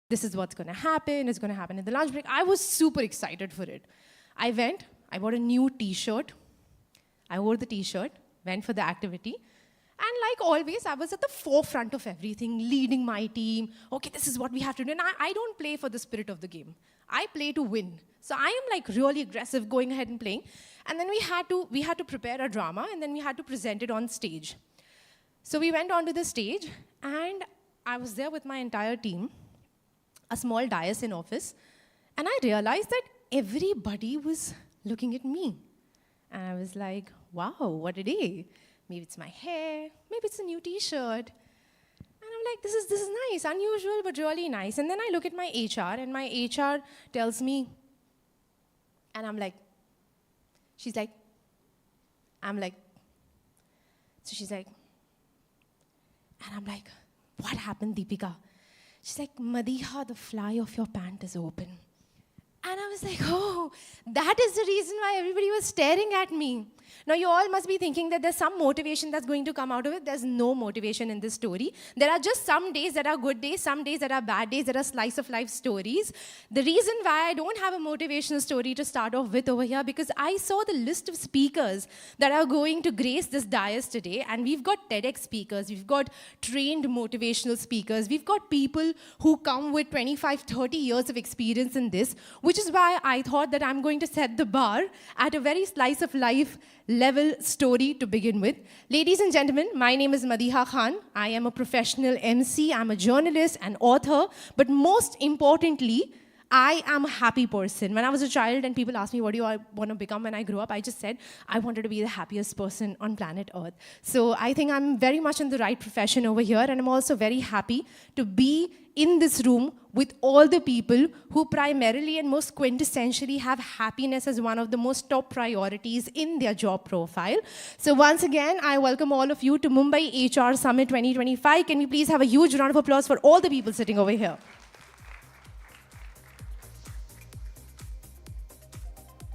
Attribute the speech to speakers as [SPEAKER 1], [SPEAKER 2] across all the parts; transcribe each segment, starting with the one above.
[SPEAKER 1] This is what's going to happen. It's going to happen in the lunch break. I was super excited for it. I went, I bought a new t-shirt. I wore the t-shirt, went for the activity. And like always, I was at the forefront of everything, leading my team. Okay, this is what we have to do. And I don't play for the spirit of the game. I play to win. So I am like really aggressive, going ahead and playing. And then we had to prepare a drama, and then we had to present it on stage. So we went onto the stage, and I was there with my entire team, a small dais in office, and I realized that everybody was looking at me. And I was like, wow, what a day. Maybe it's my hair, maybe it's a new t-shirt. And I'm like, this is nice, unusual, but really nice. And then I look at my HR, and my HR tells me, and I'm like, she's like, I'm like, so she's like, and I'm like, what happened, Deepika? She's like, Madiha, the fly of your pant is open. And I was like, oh, that is the reason why everybody was staring at me. Now, you all must be thinking that there's some motivation that's going to come out of it. There's no motivation in this story. There are just some days that are good days, some days that are bad days, that are slice of life stories. The reason why I don't have a motivational story to start off with over here, because I saw the list of speakers that are going to grace this dais today, and we've got TEDx speakers, we've got trained motivational speakers, we've got people who come with 25, 30 years of experience in this, which is why I thought that I'm going to set the bar at a very slice of life level story to begin with. Ladies and gentlemen, my name is Madiha Khan. I am a professional MC, I'm a journalist and author, but most importantly, I am a happy person. When I was a child and people asked me, what do I want to become when I grow up? I just said, I wanted to be the happiest person on planet Earth. So I think I'm very much in the right profession over here, and I'm also very happy to be in this room with all the people who primarily and most quintessentially have happiness as one of the most top priorities in their job profile. So once again, I welcome all of you to Mumbai HR Summit 2025. Can we please have a huge round of applause for all the people sitting over here?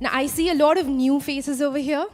[SPEAKER 1] Now, I see a lot of new faces over here,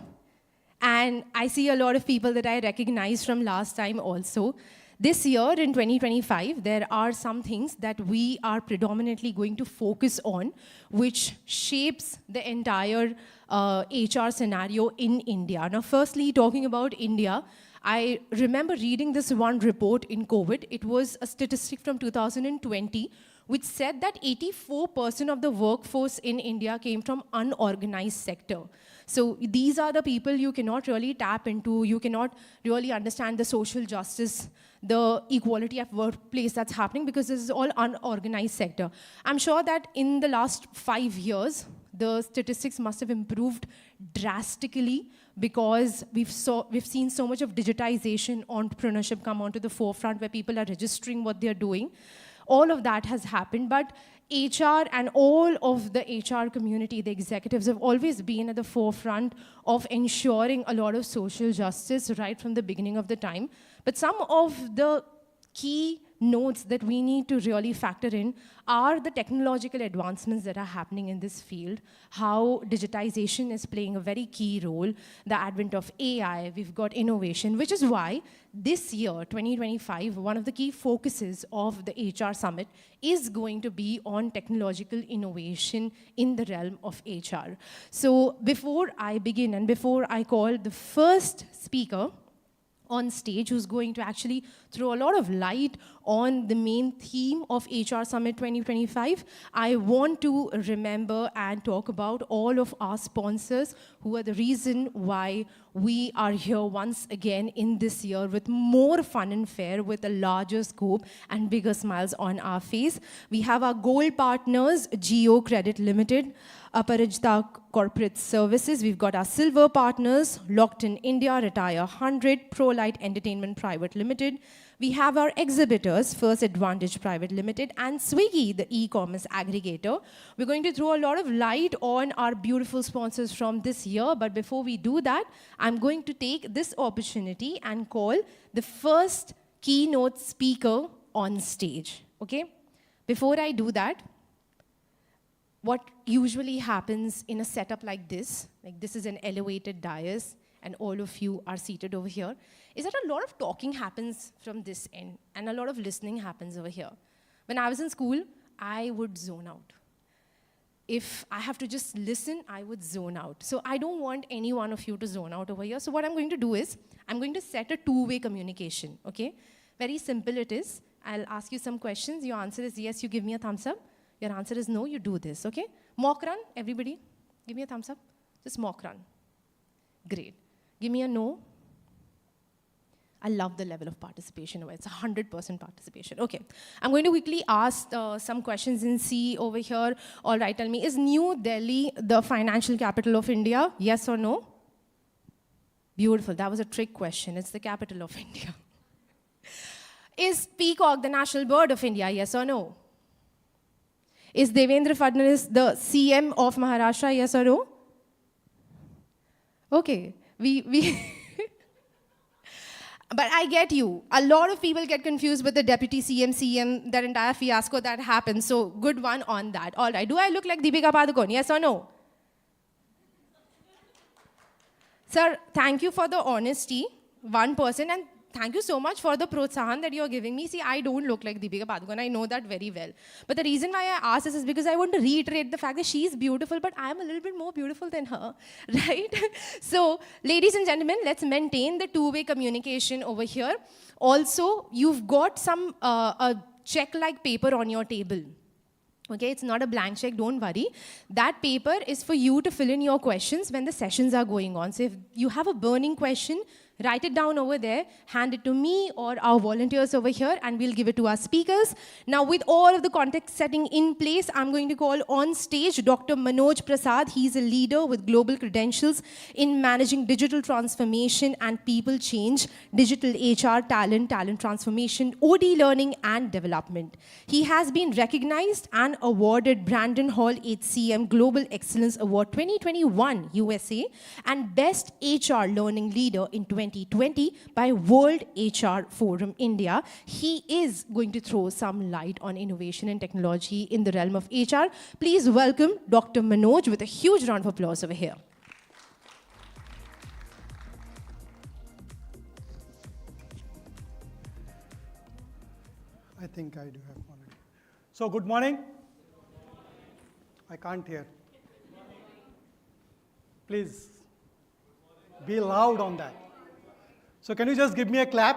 [SPEAKER 1] and I see a lot of people that I recognize from last time also. This year, in 2025, there are some things that we are predominantly going to focus on, which shapes the entire HR scenario in India. Now, firstly, talking about India, I remember reading this one report in COVID. It was a statistic from 2020, which said that 84% of the workforce in India came from unorganized sector. So these are the people you cannot really tap into, you cannot really understand the social justice, the equality of workplace that's happening, because this is all unorganized sector. I'm sure that in the last 5 years, the statistics must have improved drastically, because we've seen so much of digitization, entrepreneurship come onto the forefront, where people are registering what they're doing. All of that has happened, but HR and all of the HR community, the executives, have always been at the forefront of ensuring a lot of social justice right from the beginning of the time. But some of the key notes that we need to really factor in are the technological advancements that are happening in this field, how digitization is playing a very key role, the advent of AI, we've got innovation, which is why this year, 2025, one of the key focuses of the HR Summit is going to be on technological innovation in the realm of HR. So before I begin and before I call the first speaker on stage, who's going to actually throw a lot of light on the main theme of HR Summit 2025, I want to remember and talk about all of our sponsors who are the reason why we are here once again in this year with more fun and fair, with a larger scope and bigger smiles on our face. We have our gold partners, Geo Credit Limited, Aparajita Corporate Services. We've got our silver partners, Locked in India, Retire 100, ProLight Entertainment Private Limited. We have our exhibitors, First Advantage Private Limited, and Swiggy, the e-commerce aggregator. We're going to throw a lot of light on our beautiful sponsors from this year, but before we do that, I'm going to take this opportunity and call the first keynote speaker on stage, okay? Before I do that, what usually happens in a setup like this is an elevated dais, and all of you are seated over here, is that a lot of talking happens from this end, and a lot of listening happens over here. When I was in school, I would zone out. If I have to just listen, I would zone out. So I don't want any one of you to zone out over here. So what I'm going to do is, I'm going to set a two-way communication, okay? Very simple it is. I'll ask you some questions. Your answer is yes, you give me a thumbs up. Your answer is no, you do this, okay? Mock run, everybody. Give me a thumbs up. Just mock run. Great. Give me a no. I love the level of participation. It's 100% participation. Okay. I'm going to quickly ask some questions in C over here. All right, tell me, is New Delhi the financial capital of India? Yes or no? Beautiful. That was a trick question. It's the capital of India. Is peacock the national bird of India? Yes or no? Is Devendra Fadnavis the CM of Maharashtra? Yes or no? Okay. But I get you. A lot of people get confused with the deputy CM, that entire fiasco that happens. So good one on that. All right. Do I look like Deepika Padukone? Yes or no? Sir, thank you for the honesty, 1%, and thank you so much for the protsahan that you're giving me. See, I don't look like Deepika Padukone. I know that very well. But the reason why I ask this is because I want to reiterate the fact that she's beautiful, but I'm a little bit more beautiful than her, right? So, ladies and gentlemen, let's maintain the two-way communication over here. Also, you've got some a check-like paper on your table. Okay, it's not a blank check, don't worry. That paper is for you to fill in your questions when the sessions are going on. So if you have a burning question, write it down over there, hand it to me or our volunteers over here, and we'll give it to our speakers. Now, with all of the context setting in place, I'm going to call on stage Dr. Manoj Prasad. He's a leader with global credentials in managing digital transformation and people change, digital HR, talent transformation, OD learning and development. He has been recognized and awarded Brandon Hall HCM Global Excellence Award 2021 USA and Best HR Learning Leader in 2020 by World HR Forum India. He is going to throw some light on innovation and technology in the realm of HR. Please welcome Dr. Manoj with a huge round of applause over here.
[SPEAKER 2] I think I do have one. So, good morning. I can't hear. Please be loud on that. So, can you just give me a clap?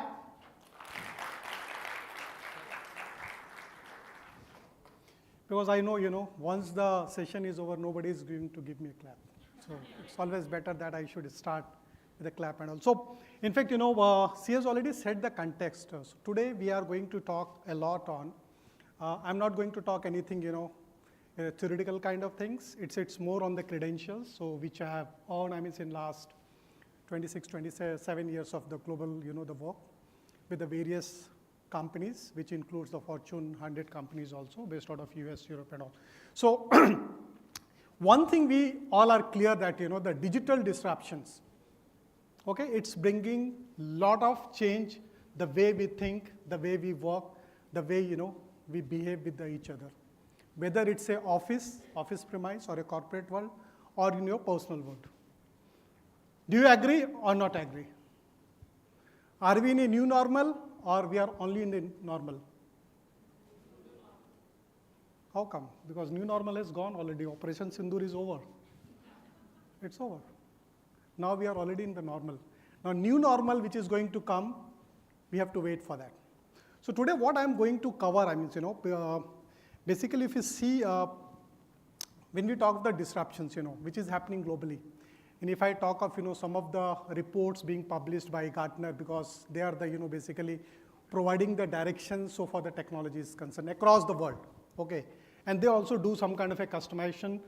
[SPEAKER 2] Because I know, once the session is over, nobody is going to give me a clap. So, it's always better that I should start with a clap and all. So, in fact, she has already set the context. So today, we are going to talk a lot on, I'm not going to talk anything, theoretical kind of things. It's more on the credentials, so which I have earned, in last 26, 27 years of the global, the work with the various companies, which includes the Fortune 100 companies also, based out of US, Europe and all. So, one thing we all are clear that, the digital disruptions, okay, it's bringing lot of change, the way we think, the way we work, the way, we behave with each other. Whether it's a office premise or a corporate world or in your personal world. Do you agree or not agree? Are we in a new normal or we are only in the normal? How come? Because new normal is gone already. Operation Sindoor is over. It's over. Now we are already in the normal. Now new normal which is going to come, we have to wait for that. So today what I'm going to cover, basically if you see, when we talk of the disruptions, which is happening globally, and if I talk of, some of the reports being published by Gartner, because they are the, basically providing the direction so far the technology is concerned across the world, okay? And they also do some kind of a customization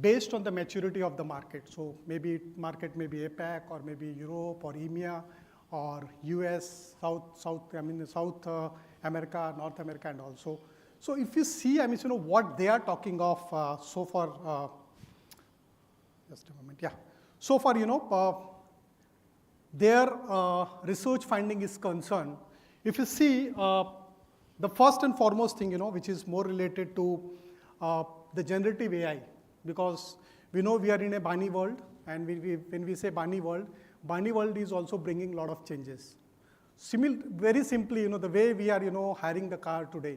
[SPEAKER 2] based on the maturity of the market. So maybe market may be APAC or maybe Europe or EMEA or US, South America, North America and also. So if you see, what they are talking of so far, just a moment, yeah. So far, their research finding is concerned. If you see, the first and foremost thing, which is more related to the generative AI, because we know we are in a Bani world, and when we say Bani world is also bringing a lot of changes. Very simply, the way we are, hiring the car today,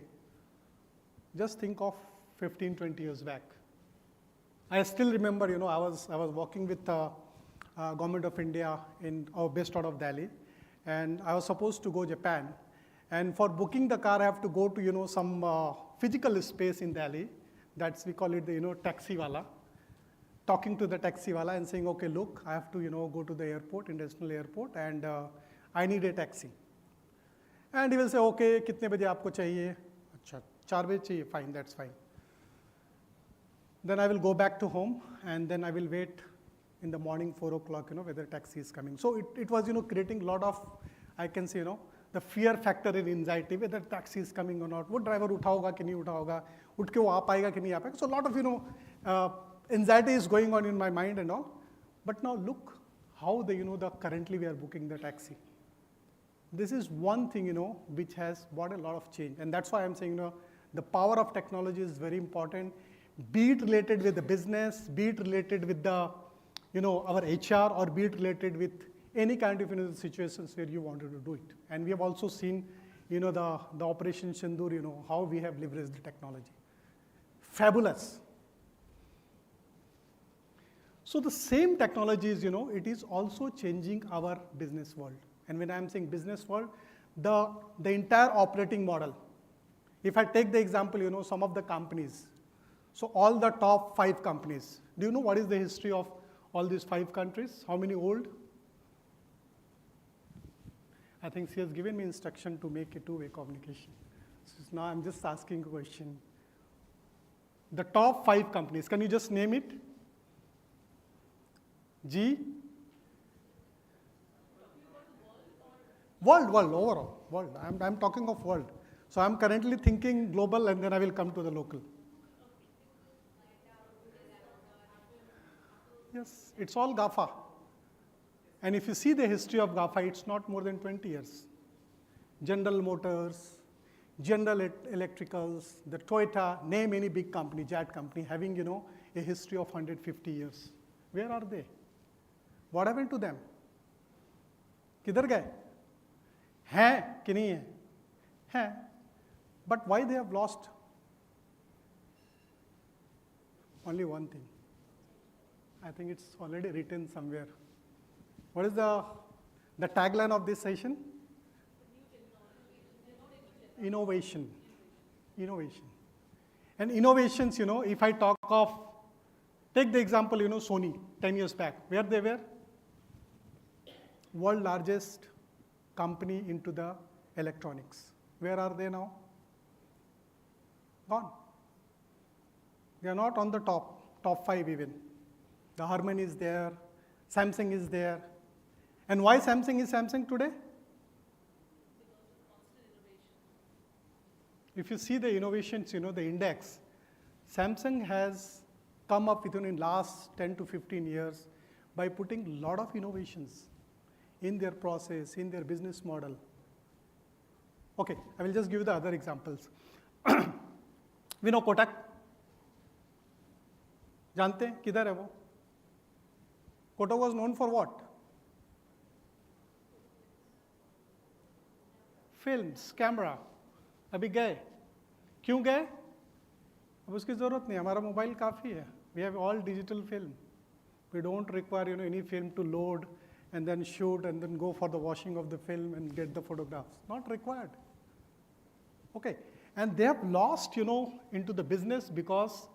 [SPEAKER 2] Just think of 15, 20 years back. I still remember, I was working with Government of India based out of Delhi, and I was supposed to go Japan. And for booking the car, I have to go to, some physical space in Delhi. We call it the, taxi wala. Talking to the taxi wala and saying, okay, look, I have to, go to the airport, international airport, and I need a taxi. And he will say, okay, kitne baje aapko chahiye? Achha, 4 baje chahiye, fine, that's fine. Then I will go back to home, and then I will wait in the morning, 4 o'clock, whether taxi is coming. So it was, creating a lot of, I can say, the fear factor and anxiety, whether taxi is coming or not. What driver utha hoga ki nahi utha hoga? Utke wo aa paega ki nahi aa paega? So a lot of, anxiety is going on in my mind and all. But now look how currently we are booking the taxi. This is one thing, which has brought a lot of change. And that's why I'm saying, the power of technology is very important. Be it related with the business, be it related with the, our HR, or be it related with any kind of situations where you wanted to do it. And we have also seen, the Operation Sindoor, how we have leveraged the technology. Fabulous. So the same technologies, it is also changing our business world. And when I'm saying business world, the entire operating model. If I take the example, some of the companies, so all the top 5 companies, do you know what is the history of all these 5 countries? How many old? I think she has given me instruction to make a two-way communication. So now I'm just asking a question. The top 5 companies, can you just name it? G? World, overall, world. I'm talking of world. So I'm currently thinking global, and then I will come to the local. Yes, it's all GAFA. And if you see the history of GAFA, it's not more than 20 years. General Motors, General Electricals, the Toyota, name any big company, jet company, having, a history of 150 years. Where are they? What happened to them? किधर गए? हैं कि नहीं है? हैं. But why they have lost? Only one thing. I think it's already written somewhere. What is the tagline of this session? Innovation. Innovation. And innovations, if I talk of, take the example, Sony, 10 years back. Where they were? World largest company into the electronics. Where are they now? Gone. They are not on the top 5 even. The Harman is there, Samsung is there. And why Samsung is Samsung today? If you see the innovations, the index, Samsung has come up with in last 10 to 15 years by putting a lot of innovations in their process, in their business model. Okay, I will just give you the other examples. We know Kotak. जानते हैं किधर है वो? Kotak was known for what? Films, camera. अभी गए. क्यों गए? अब उसकी ज़रूरत नहीं, हमारा मोबाइल काफ़ी है. We have all digital film. We don't require any film to load and then shoot and then go for the washing of the film and get the photographs. Not required. Okay, and they have lost into the business because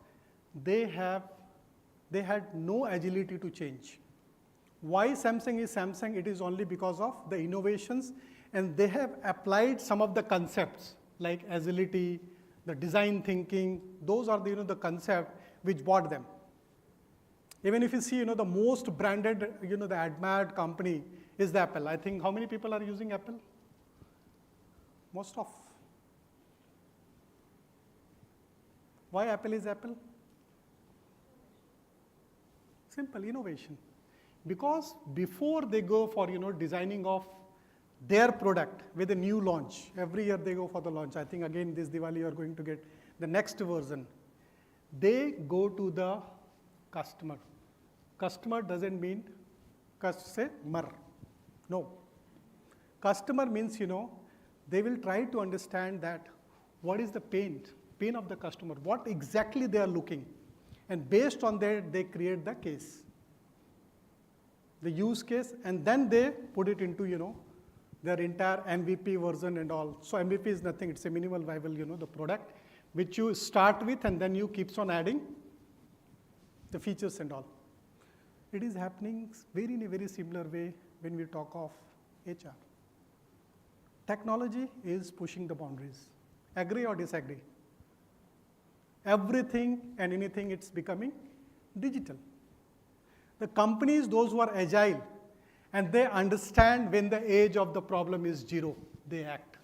[SPEAKER 2] they had no agility to change. Why Samsung is Samsung? It is only because of the innovations, and they have applied some of the concepts like agility, the design thinking. Those are the concept which brought them. Even if you see, the most branded, the admired company is the Apple. I think how many people are using Apple? Most of. Why Apple is Apple? Simple, innovation. Because before they go for, designing of their product with a new launch, every year they go for the launch. I think again this Diwali you are going to get the next version. They go to the customer. Customer doesn't mean customer. No. Customer means, they will try to understand that what is the pain, pain of the customer, what exactly they are looking. And based on that, they create the case, the use case, and then they put it into, their entire MVP version and all. So MVP is nothing, it's a minimal viable, the product, which you start with and then you keeps on adding the features and all. It is happening in a very similar way when we talk of HR. Technology is pushing the boundaries. Agree or disagree? Everything and anything, it's becoming digital. The companies, those who are agile, and they understand when the age of the problem is 0, they act.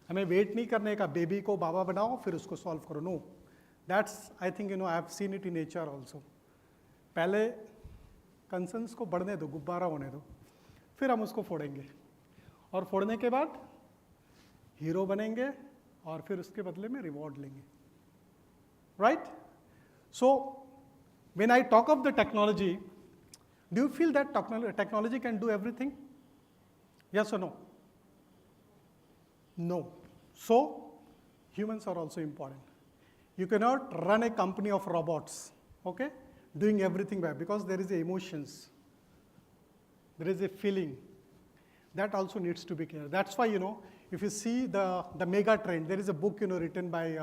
[SPEAKER 2] हमें wait नहीं करने का baby को बाबा बनाओ फिर उसको solve करो. No, that's, I think, I have seen it in HR also. पहले concerns को बढ़ने दो, गुब्बारा होने दो, फिर हम उसको फोड़ेंगे, और फोड़ने के बाद हीरो बनेंगे, और फिर उसके बदले में रिवॉर्ड लेंगे. Right? So, when I talk of the technology, do you feel that technology can do everything? Yes or no? No. So, humans are also important. You cannot run a company of robots, okay, doing everything well, because there is emotions, there is a feeling. That also needs to be clear. That's why, if you see the mega trend, there is a book, written by,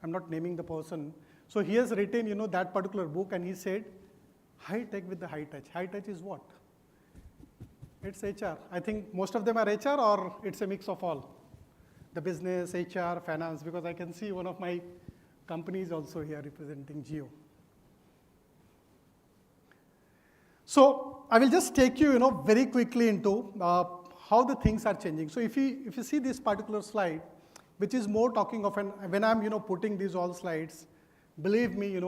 [SPEAKER 2] I'm not naming the person. So he has written, that particular book, and he said, high tech with the high touch. High touch is what? It's HR. I think most of them are HR, or it's a mix of all. The business, HR, finance, because I can see one of my companies also here representing Geo. So I will just take you, very quickly into how the things are changing. So if you see this particular slide, which is more talking of, when I'm, putting these all slides, believe me,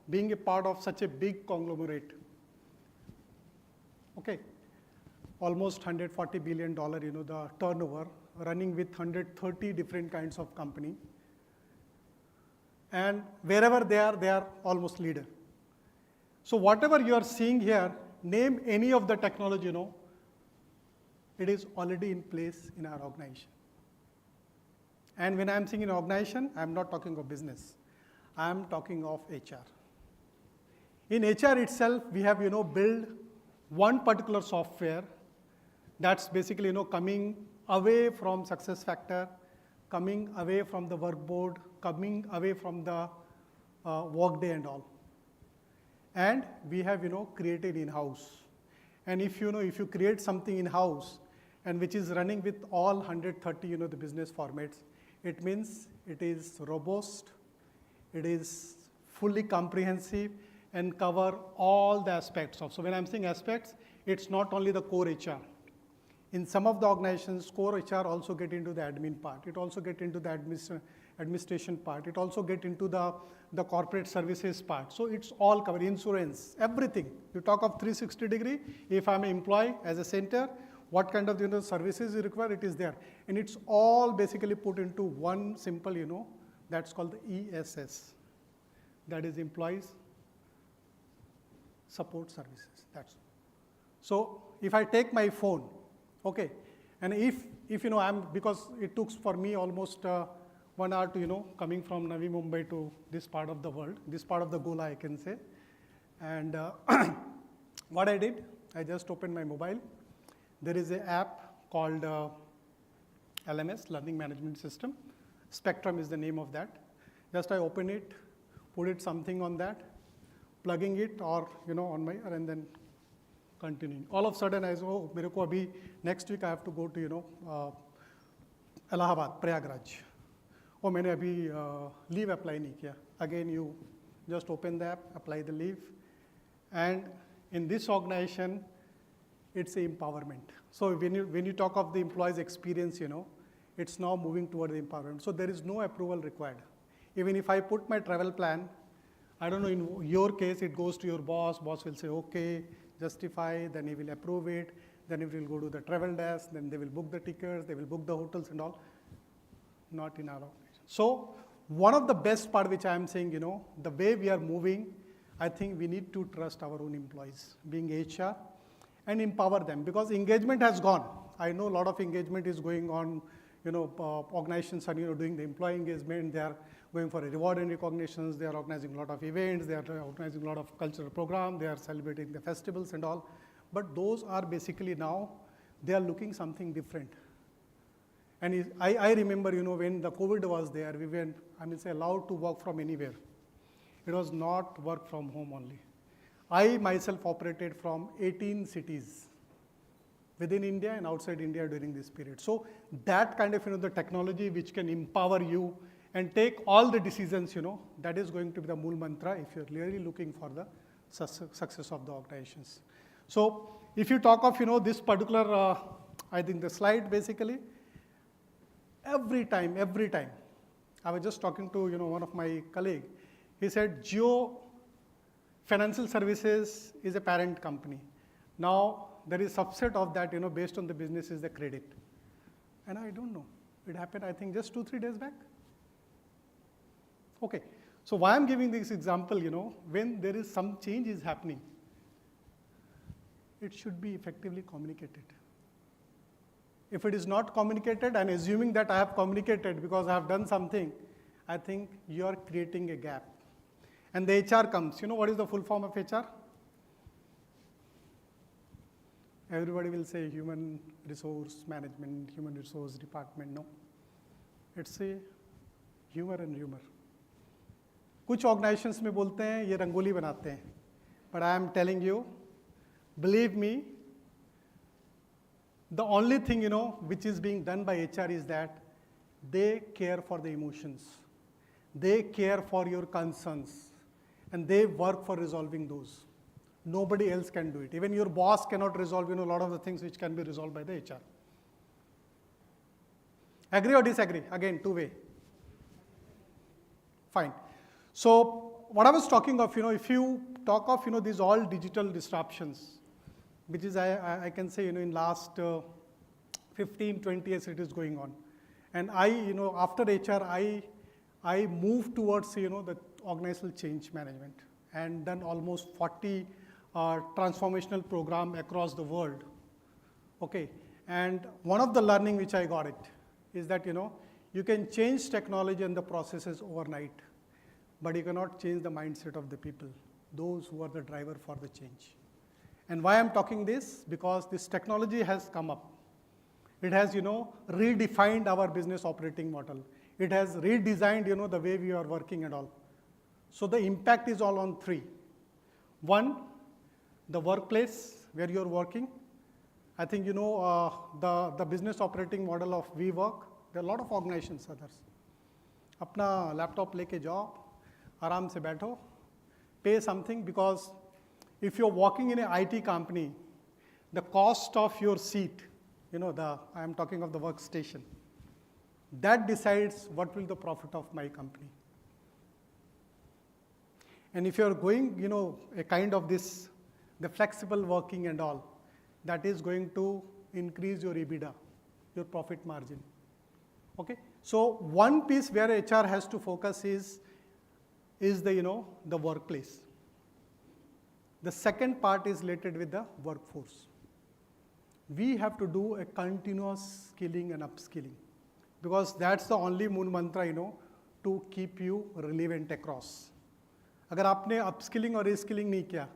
[SPEAKER 2] being a part of such a big conglomerate, okay, almost $140 billion, the turnover, running with 130 different kinds of company, and wherever they are almost leader. So whatever you are seeing here, name any of the technology, it is already in place in our organization. And when I'm saying in organization, I'm not talking of business. I'm talking of HR. In HR itself, we have, built one particular software that's basically, coming away from SuccessFactors, coming away from the workboard, coming away from the Workday and all. And we have, created in-house. And if you create something in-house, and which is running with all 130, the business formats, it means it is robust, it is fully comprehensive, and cover all the aspects of. So when I'm saying aspects, it's not only the core HR. In some of the organizations, core HR also get into the admin part. It also get into the administration part. It also get into the corporate services part. So it's all covered, insurance, everything. You talk of 360 degree, if I'm an employee as a center, what kind of services you require, it is there. And it's all basically put into one simple, that's called the ESS. That is Employees Support Services. That's all. So if I take my phone, okay, and if because it took for me almost 1 hour to, coming from Navi Mumbai to this part of the world, this part of the Gola, I can say. And what I did, I just opened my mobile. There is an app called LMS, Learning Management System. Spectrum is the name of that. Just I open it, put it something on that, plugging it or, on my, and then continuing. All of a sudden I say, oh, मेरे को अभी next week I have to go to, Allahabad, Prayagraj. Oh, मैंने अभी leave apply नहीं किया. Again, you just open the app, apply the leave. And in this organization, it's empowerment. So when you talk of the employee's experience, it's now moving toward the empowerment. So there is no approval required. Even if I put my travel plan, I don't know, in your case, it goes to your boss will say, okay, justify, then he will approve it, then it will go to the travel desk, then they will book the tickets, they will book the hotels and all. Not in our organization. So one of the best part which I am saying, the way we are moving, I think we need to trust our own employees, being HR, and empower them, because engagement has gone. I know a lot of engagement is going on, organizations are doing the employee engagement, they are going for a reward and recognitions, they are organizing a lot of events, they are organizing a lot of cultural programs, they are celebrating the festivals and all. But those are basically now, they are looking something different. And I remember, when the COVID was there, we were, allowed to work from anywhere. It was not work from home only. I myself operated from 18 cities within India and outside India during this period. So that kind of, the technology which can empower you and take all the decisions, that is going to be the Mool Mantra if you're really looking for the success of the organizations. So if you talk of, this particular, I think the slide basically, every time, I was just talking to, one of my colleague. He said, Jio Financial Services is a parent company. Now, there is a subset of that, based on the business is the credit. And I don't know. It happened, I think, just 2-3 days back. Okay. So why I'm giving this example, when there is some change is happening, it should be effectively communicated. If it is not communicated, and assuming that I have communicated because I have done something, I think you are creating a gap. And the HR comes. What is the full form of HR? Everybody will say human resource management, human resource department. No. It's a humor and humor. कुछ organizations में बोलते हैं ये रंगोली बनाते हैं. But I am telling you, believe me, the only thing, which is being done by HR is that they care for the emotions. They care for your concerns. And they work for resolving those. Nobody else can do it. Even your boss cannot resolve, a lot of the things which can be resolved by the HR. Agree or disagree? Again, two-way. Fine. So what I was talking of, if you talk of, these all digital disruptions, which is, I can say, in last 15, 20 years it is going on. And after HR, I moved towards, the organizational change management and done almost 40 transformational program across the world. Okay. And one of the learning which I got it is that, you can change technology and the processes overnight, but you cannot change the mindset of the people, those who are the driver for the change. And why I'm talking this? Because this technology has come up. It has, redefined our business operating model. It has redesigned, the way we are working and all. So the impact is all on three. One, the workplace where you're working. I think, the business operating model of WeWork, there are a lot of organizations, others. Apna laptop leke jao, aaram se baitho, pay something, because if you're working in an IT company, the cost of your seat, I'm talking of the workstation, that decides what will the profit of my company. And if you're going, a kind of this, the flexible working and all, that is going to increase your EBITDA, your profit margin. Okay. So one piece where HR has to focus is the, the workplace. The second part is related with the workforce. We have to do a continuous skilling and upskilling, because that's the only moon mantra, to keep you relevant across. अगर आपने upskilling or reskilling नहीं किया,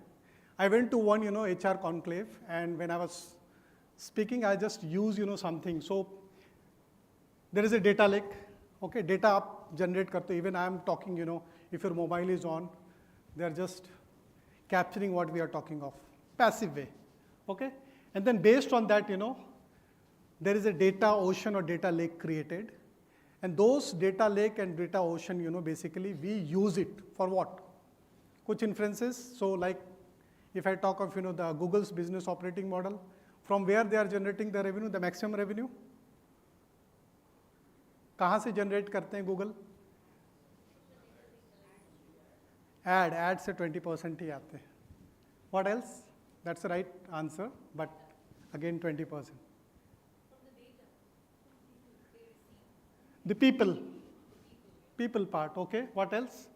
[SPEAKER 2] I went to one, HR conclave, and when I was speaking, I just use, something. So there is a data lake. Okay, data आप generate करते. Even I am talking, if your mobile is on, they are just capturing what we are talking of, passive way. Okay, and then based on that, there is a data ocean or data lake created, and those data lake and data ocean, basically we use it for what? Kuch inferences. So like if I talk of, the Google's business operating model, from where they are generating the revenue, the maximum revenue, कहाँ से generate करते हैं Google? Ad से 20% ही आते हैं. What else? That's the right answer, but again 20%. The people part, okay. What else?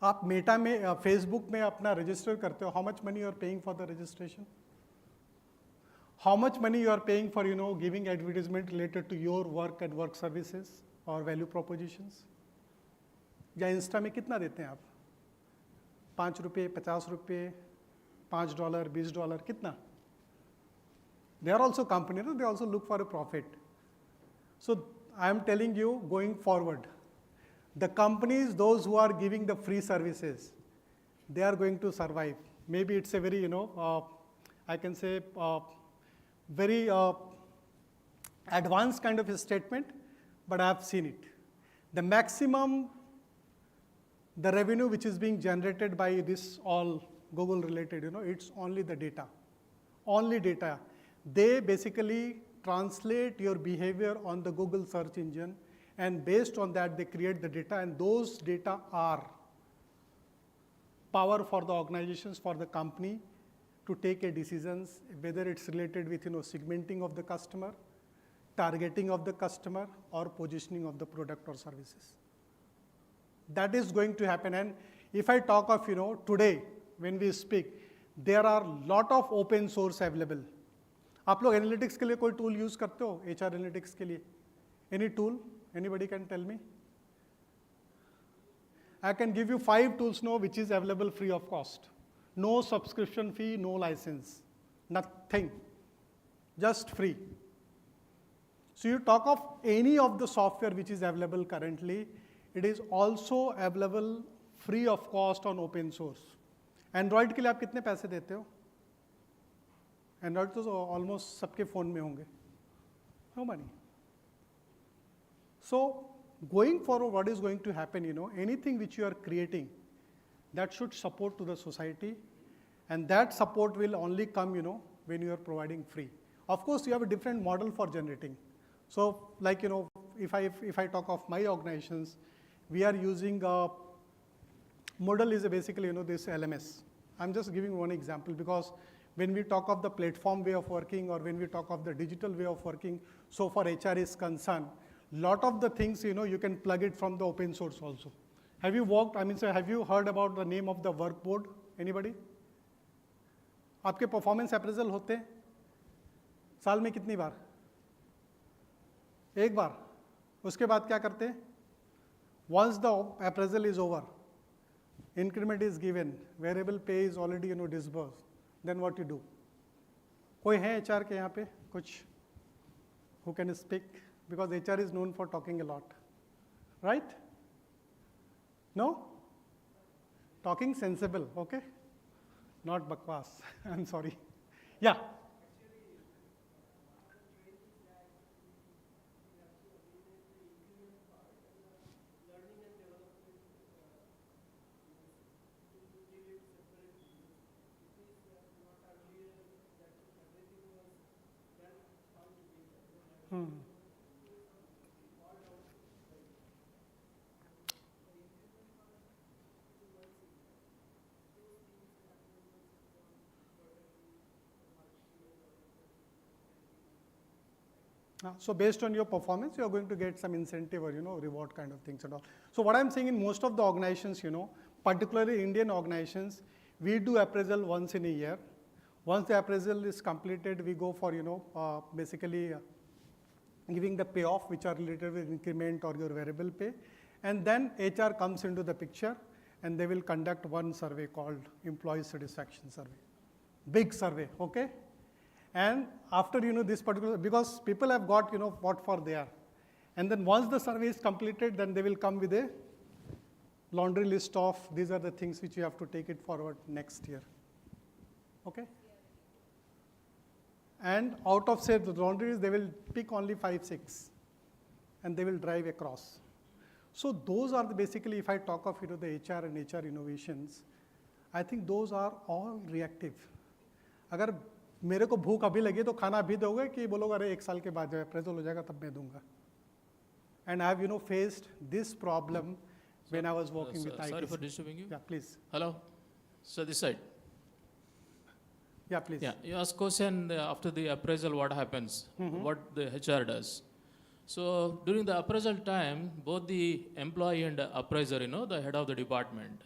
[SPEAKER 2] आप Meta में, Facebook में अपना रजिस्टर करते हो, how much money you are paying for the registration? How much money you are paying for, giving advertisement related to your work and work services और value propositions? या Insta में कितना देते हैं आप? 5 रुपये, 50 रुपये, $5, $20, कितना? They are also company, no? They also look for a profit. So I am telling you, going forward, the companies, those who are giving the free services, they are going to survive. Maybe it's a very, I can say, very advanced kind of a statement, but I have seen it. The maximum, the revenue which is being generated by this all Google related, it's only the data. Only data. They basically translate your behavior on the Google search engine, and based on that, they create the data, and those data are power for the organizations, for the company to take a decisions, whether it's related with segmenting of the customer, targeting of the customer, or positioning of the product or services. That is going to happen. And if I talk of today when we speak, there are lot of open source available. आप लोग analytics के लिए कोई tool use करते हो? HR analytics के लिए any tool? Anybody can tell me? I can give you 5 tools now which is available free of cost. No subscription fee, no license, nothing, just free. So you talk of any of the software which is available currently, it is also available free of cost on open source. Android के लिए आप कितने पैसे देते हो? Android तो almost सबके phone में होंगे. No money. So going forward, what is going to happen, anything which you are creating, that should support to the society, and that support will only come, when you are providing free. Of course, you have a different model for generating. So like, if I talk of my organizations, we are using model is basically, this LMS. I'm just giving one example because when we talk of the platform way of working or when we talk of the digital way of working, so for HR is concerned, lot of the things, you can plug it from the open source also. Have you worked, have you heard about the name of the work board? Anybody? आपके performance appraisal होते हैं साल में कितनी बार? एक बार. उसके बाद क्या करते हैं? Once the appraisal is over, increment is given, variable pay is already disbursed, then what you do? कोई है HR के यहाँ पे कुछ who can speak? Because HR is known for talking a lot, right? No? Talking sensible, okay? Not bakwas, I'm sorry. Yeah. So based on your performance, you are going to get some incentive or reward kind of things and all. So what I'm saying in most of the organizations, particularly Indian organizations, we do appraisal once in a year. Once the appraisal is completed, we go for basically giving the payoff which are related with increment or your variable pay, and then HR comes into the picture and they will conduct one survey called employee satisfaction survey. Big survey, okay? And after this particular, because people have got what for they are, and then once the survey is completed, then they will come with a laundry list of these are the things which you have to take it forward next year. Okay? And out of say the laundries, they will pick only 5, 6, and they will drive across. So those are basically, if I talk of the HR and HR innovations, I think those are all reactive. अगर मेरे को भूख अभी लगी तो खाना अभी दोगे कि बोलोगे अरे 1 साल के बाद जब अप्रेजल हो जाएगा तब मैं दूंगा. And I have faced this problem when I was working with IT.
[SPEAKER 3] Sorry for disturbing you.
[SPEAKER 2] Yeah, please.
[SPEAKER 3] Hello. So this side.
[SPEAKER 2] Yeah, please.
[SPEAKER 3] Yeah, you ask question after the appraisal what happens, what the HR does. So during the appraisal time, both the employee and the appraiser, the head of the department,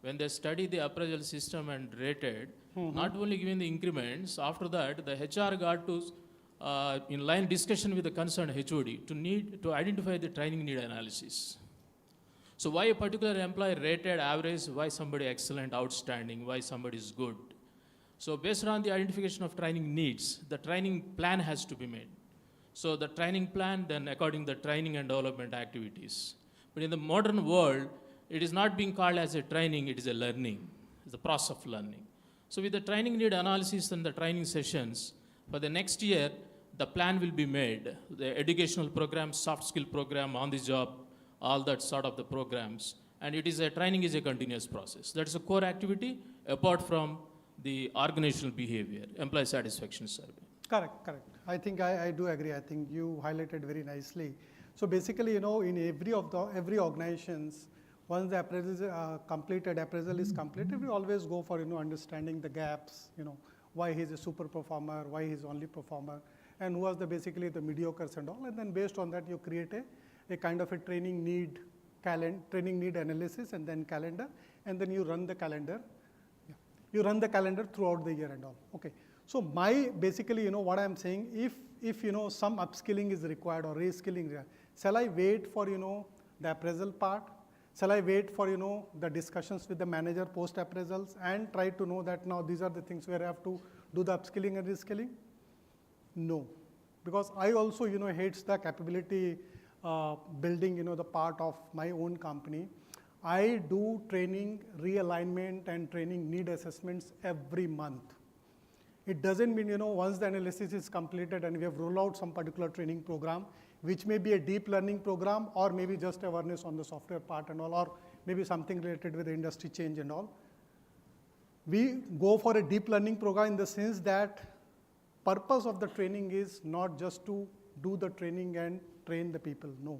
[SPEAKER 3] when they study the appraisal system and rated, not only giving the increments, after that the HR got to in line discussion with the concerned HOD to identify the training need analysis. So why a particular employee rated average, why somebody excellent, outstanding, why somebody is good. So based on the identification of training needs, the training plan has to be made. So the training plan, then according to the training and development activities. But in the modern world, it is not being called as a training, it is a learning. It's the process of learning. So with the training need analysis and the training sessions, for the next year, the plan will be made. The educational program, soft skill program, on the job, all that sort of the programs. And training is a continuous process. That is a core activity apart from the organizational behavior, employee satisfaction survey.
[SPEAKER 2] Correct, correct. I think I do agree. I think you highlighted very nicely. So basically, in every organizations, once the appraisal is completed, we always go for, understanding the gaps, why he's a super performer, why he's only performer, and who was basically the mediocres and all. And then based on that, you create a kind of a training need analysis and then calendar, and then you run the calendar. Yeah. You run the calendar throughout the year and all. Okay. So basically, what I'm saying, if some upskilling is required or reskilling, shall I wait for, the appraisal part? Shall I wait for, the discussions with the manager post appraisals and try to know that now these are the things where I have to do the upskilling and reskilling? No, because I also, hates the capability building, the part of my own company. I do training, realignment and training need assessments every month. It doesn't mean, once the analysis is completed and we have rolled out some particular training program, which may be a deep learning program or maybe just awareness on the software part and all, or maybe something related with the industry change and all. We go for a deep learning program in the sense that purpose of the training is not just to do the training and train the people. No.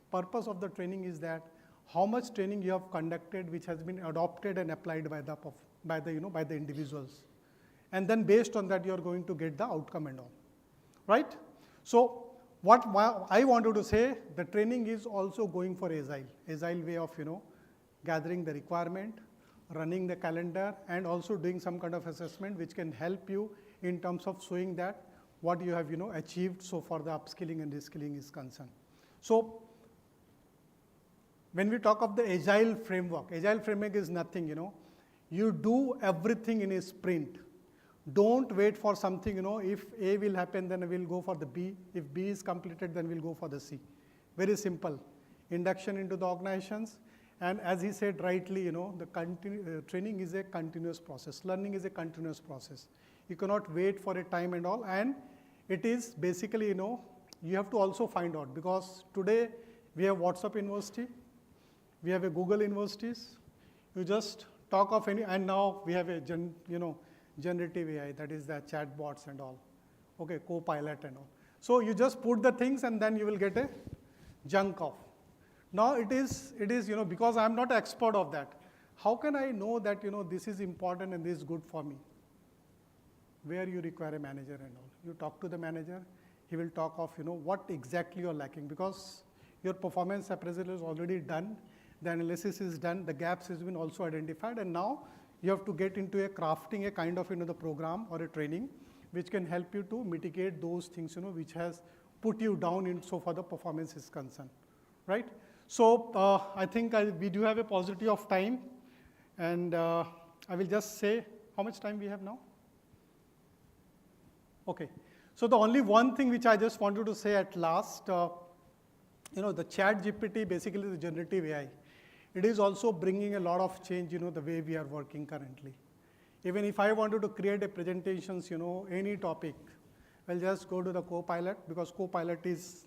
[SPEAKER 2] Purpose of the training is that how much training you have conducted which has been adopted and applied by the individuals. And then based on that, you are going to get the outcome and all, right? So what I wanted to say, the training is also going for agile way of, gathering the requirement, running the calendar, and also doing some kind of assessment which can help you in terms of showing that what you have, achieved so far the upskilling and reskilling is concerned. So when we talk of the agile framework is nothing, you do everything in a sprint. Don't wait for something, if A will happen, then we'll go for the B. If B is completed, then we'll go for the C. Very simple. Induction into the organizations. And as he said rightly, the training is a continuous process. Learning is a continuous process. You cannot wait for a time and all. And it is basically, you have to also find out, because today we have WhatsApp University, we have a Google Universities. You just talk of any, and now we have a generative AI, that is the chatbots and all, okay, Copilot and all. So you just put the things and then you will get a junk of. Now it is because I'm not an expert of that. How can I know that, this is important and this is good for me? Where you require a manager and all. You talk to the manager, he will talk of, what exactly you're lacking, because your performance appraisal is already done, the analysis is done, the gaps has been also identified, and now you have to get into crafting a kind of, the program or a training which can help you to mitigate those things, which has put you down in so far the performance is concerned, right? So I think we do have a paucity of time, and I will just say how much time we have now. Okay, so the only one thing which I just wanted to say at last, the ChatGPT, basically the generative AI, it is also bringing a lot of change, the way we are working currently. Even if I wanted to create a presentations, any topic, I'll just go to the Copilot, because Copilot is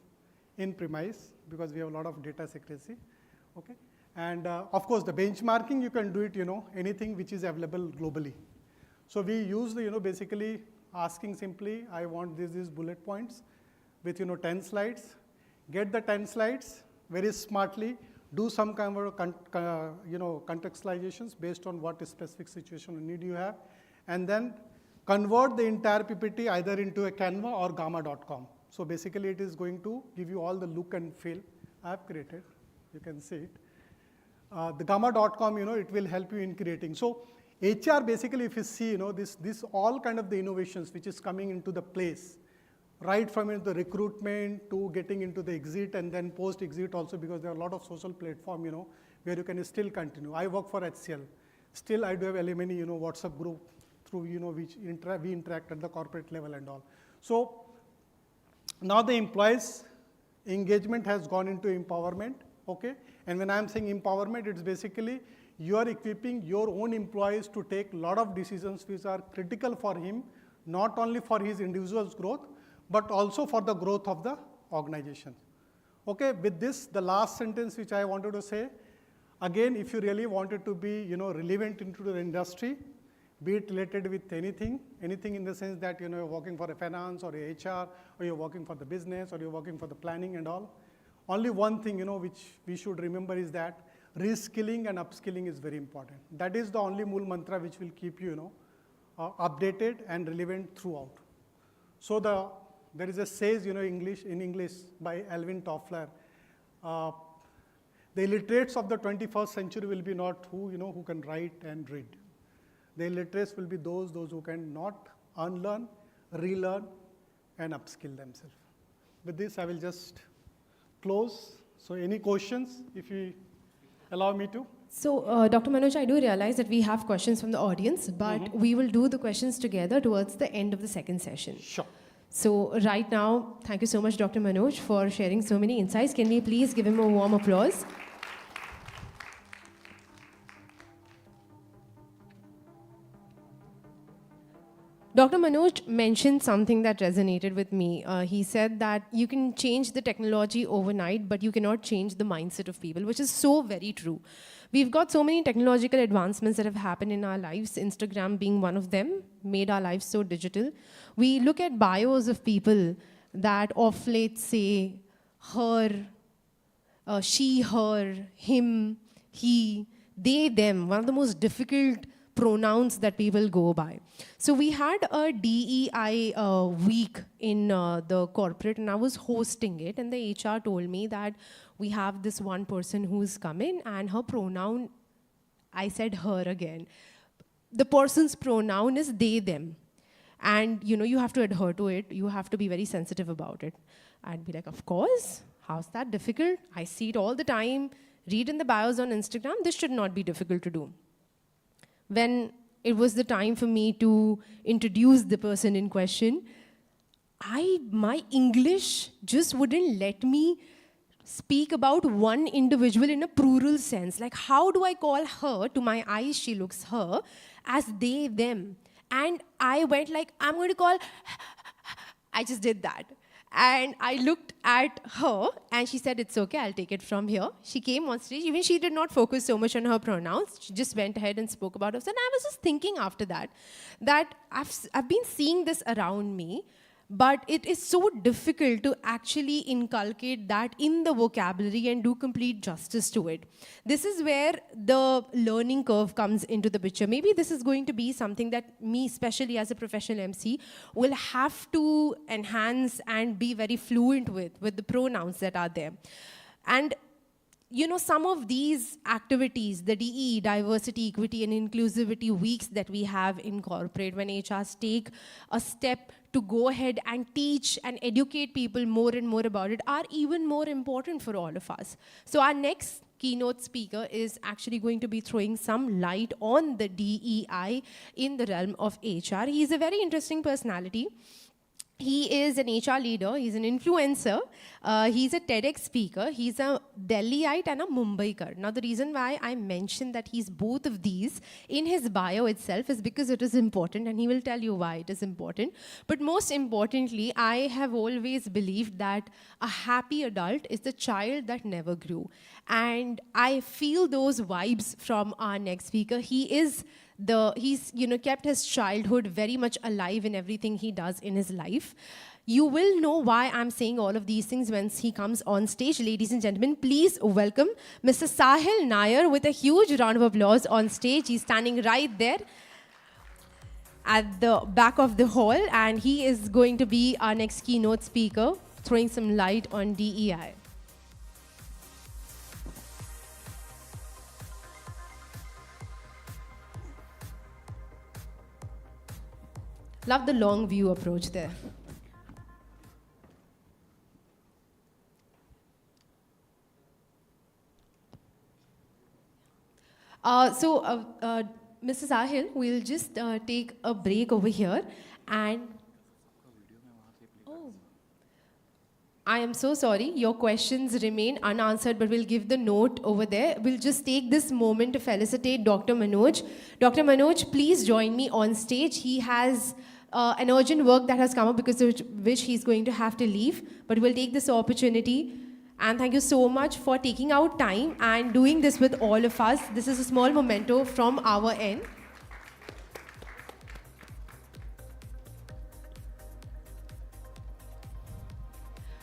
[SPEAKER 2] in premise, because we have a lot of data secrecy, okay? And of course, the benchmarking, you can do it, anything which is available globally. So we use the, basically asking simply, I want these bullet points with, 10 slides, get the 10 slides very smartly, do some kind of contextualizations based on what specific situation or need you have, and then convert the entire PPT either into a Canva or gamma.com. So basically it is going to give you all the look and feel I have created. You can see it. The gamma.com, it will help you in creating. So HR basically, if you see, this all kind of the innovations which is coming into the place, right from the recruitment to getting into the exit and then post-exit also, because there are a lot of social platform, where you can still continue. I work for HCL. Still, I do have alumni, WhatsApp group through, which we interact at the corporate level and all. So now the employees engagement has gone into empowerment, okay? And when I'm saying empowerment, it's basically you are equipping your own employees to take a lot of decisions which are critical for him, not only for his individual's growth, but also for the growth of the organization. Okay, with this, the last sentence which I wanted to say, again, if you really wanted to be, relevant into the industry, be it related with anything in the sense that, you're working for a finance or a HR, or you're working for the business, or you're working for the planning and all. Only one thing, which we should remember is that reskilling and upskilling is very important. That is the only mool mantra which will keep you, updated and relevant throughout. So there is a saying, in English by Alvin Toffler, the illiterates of the 21st century will be not who can write and read. The illiterates will be those who can not unlearn, relearn, and upskill themselves. With this, I will just close. So any questions, if you allow me to?
[SPEAKER 1] So, Dr. Manoj, I do realize that we have questions from the audience, but we will do the questions together towards the end of the second session.
[SPEAKER 2] Sure.
[SPEAKER 1] So, right now, thank you so much, Dr. Manoj, for sharing so many insights. Can we please give him a warm applause? Dr. Manoj mentioned something that resonated with me. He said that you can change the technology overnight, but you cannot change the mindset of people, which is so very true. We've got so many technological advancements that have happened in our lives, Instagram being one of them, made our lives so digital. We look at bios of people that of late say her, she, her, him, he, they, them, one of the most difficult pronouns that people go by. So we had a DEI week in the corporate, and I was hosting it, and the HR told me that we have this one person who's come in, and her pronoun, I said her again. The person's pronoun is they, them. And you have to adhere to it. You have to be very sensitive about it. I'd be like, of course, how's that difficult? I see it all the time. Read in the bios on Instagram. This should not be difficult to do. When it was the time for me to introduce the person in question, my English just wouldn't let me speak about one individual in a plural sense. Like, how do I call her, to my eyes she looks her, as they, them? And I went like, I'm going to call, I just did that. And I looked at her, and she said, it's okay, I'll take it from here. She came on stage. Even she did not focus so much on her pronouns. She just went ahead and spoke about herself. And I was just thinking after that I've been seeing this around me, but it is so difficult to actually inculcate that in the vocabulary and do complete justice to it. This is where the learning curve comes into the picture. Maybe this is going to be something that me, especially as a professional MC, will have to enhance and be very fluent with the pronouns that are there. And some of these activities, the DE, diversity, equity, and inclusivity weeks that we have in corporate, when HRs take a step to go ahead and teach and educate people more and more about it, are even more important for all of us. So our next keynote speaker is actually going to be throwing some light on the DEI in the realm of HR. He's a very interesting personality. He is an HR leader, he's an influencer, he's a TEDx speaker, he's a Delhiite and a Mumbaikar. Now the reason why I mentioned that he's both of these in his bio itself is because it is important, and he will tell you why it is important. But most importantly, I have always believed that a happy adult is the child that never grew. And I feel those vibes from our next speaker. He's kept his childhood very much alive in everything he does in his life. You will know why I'm saying all of these things once he comes on stage. Ladies and gentlemen, please welcome Mr. Sahil Nair with a huge round of applause on stage. He's standing right there at the back of the hall, and he is going to be our next keynote speaker, throwing some light on DEI. Love the long view approach there. Mrs. Ahil, we'll just take a break over here and I am so sorry, your questions remain unanswered, but we'll give the note over there. We'll just take this moment to felicitate Dr. Manoj. Dr. Manoj, please join me on stage. He has an urgent work that has come up because of which he's going to have to leave, but we'll take this opportunity. And thank you so much for taking out time and doing this with all of us. This is a small memento from our end.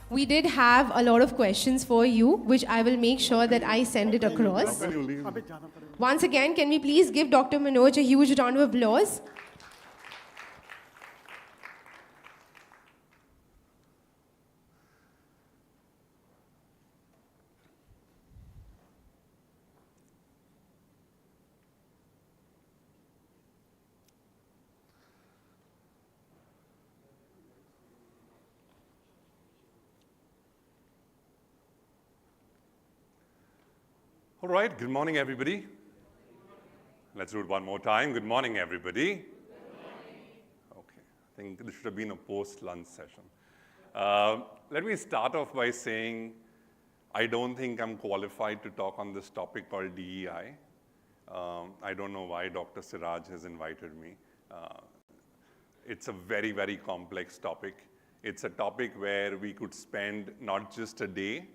[SPEAKER 1] We did have a lot of questions for you, which I will make sure that I send it across. Once again, can we please give Dr. Manoj a huge round of applause?
[SPEAKER 4] All right, good morning, everybody. Let's do it one more time. Good morning, everybody. Good morning. Okay, I think this should have been a post-lunch session. Let me start off by saying I don't think I'm qualified to talk on this topic called DEI. I don't know why Dr. Siraj has invited me. It's a very, very complex topic. It's a topic where we could spend not just a day,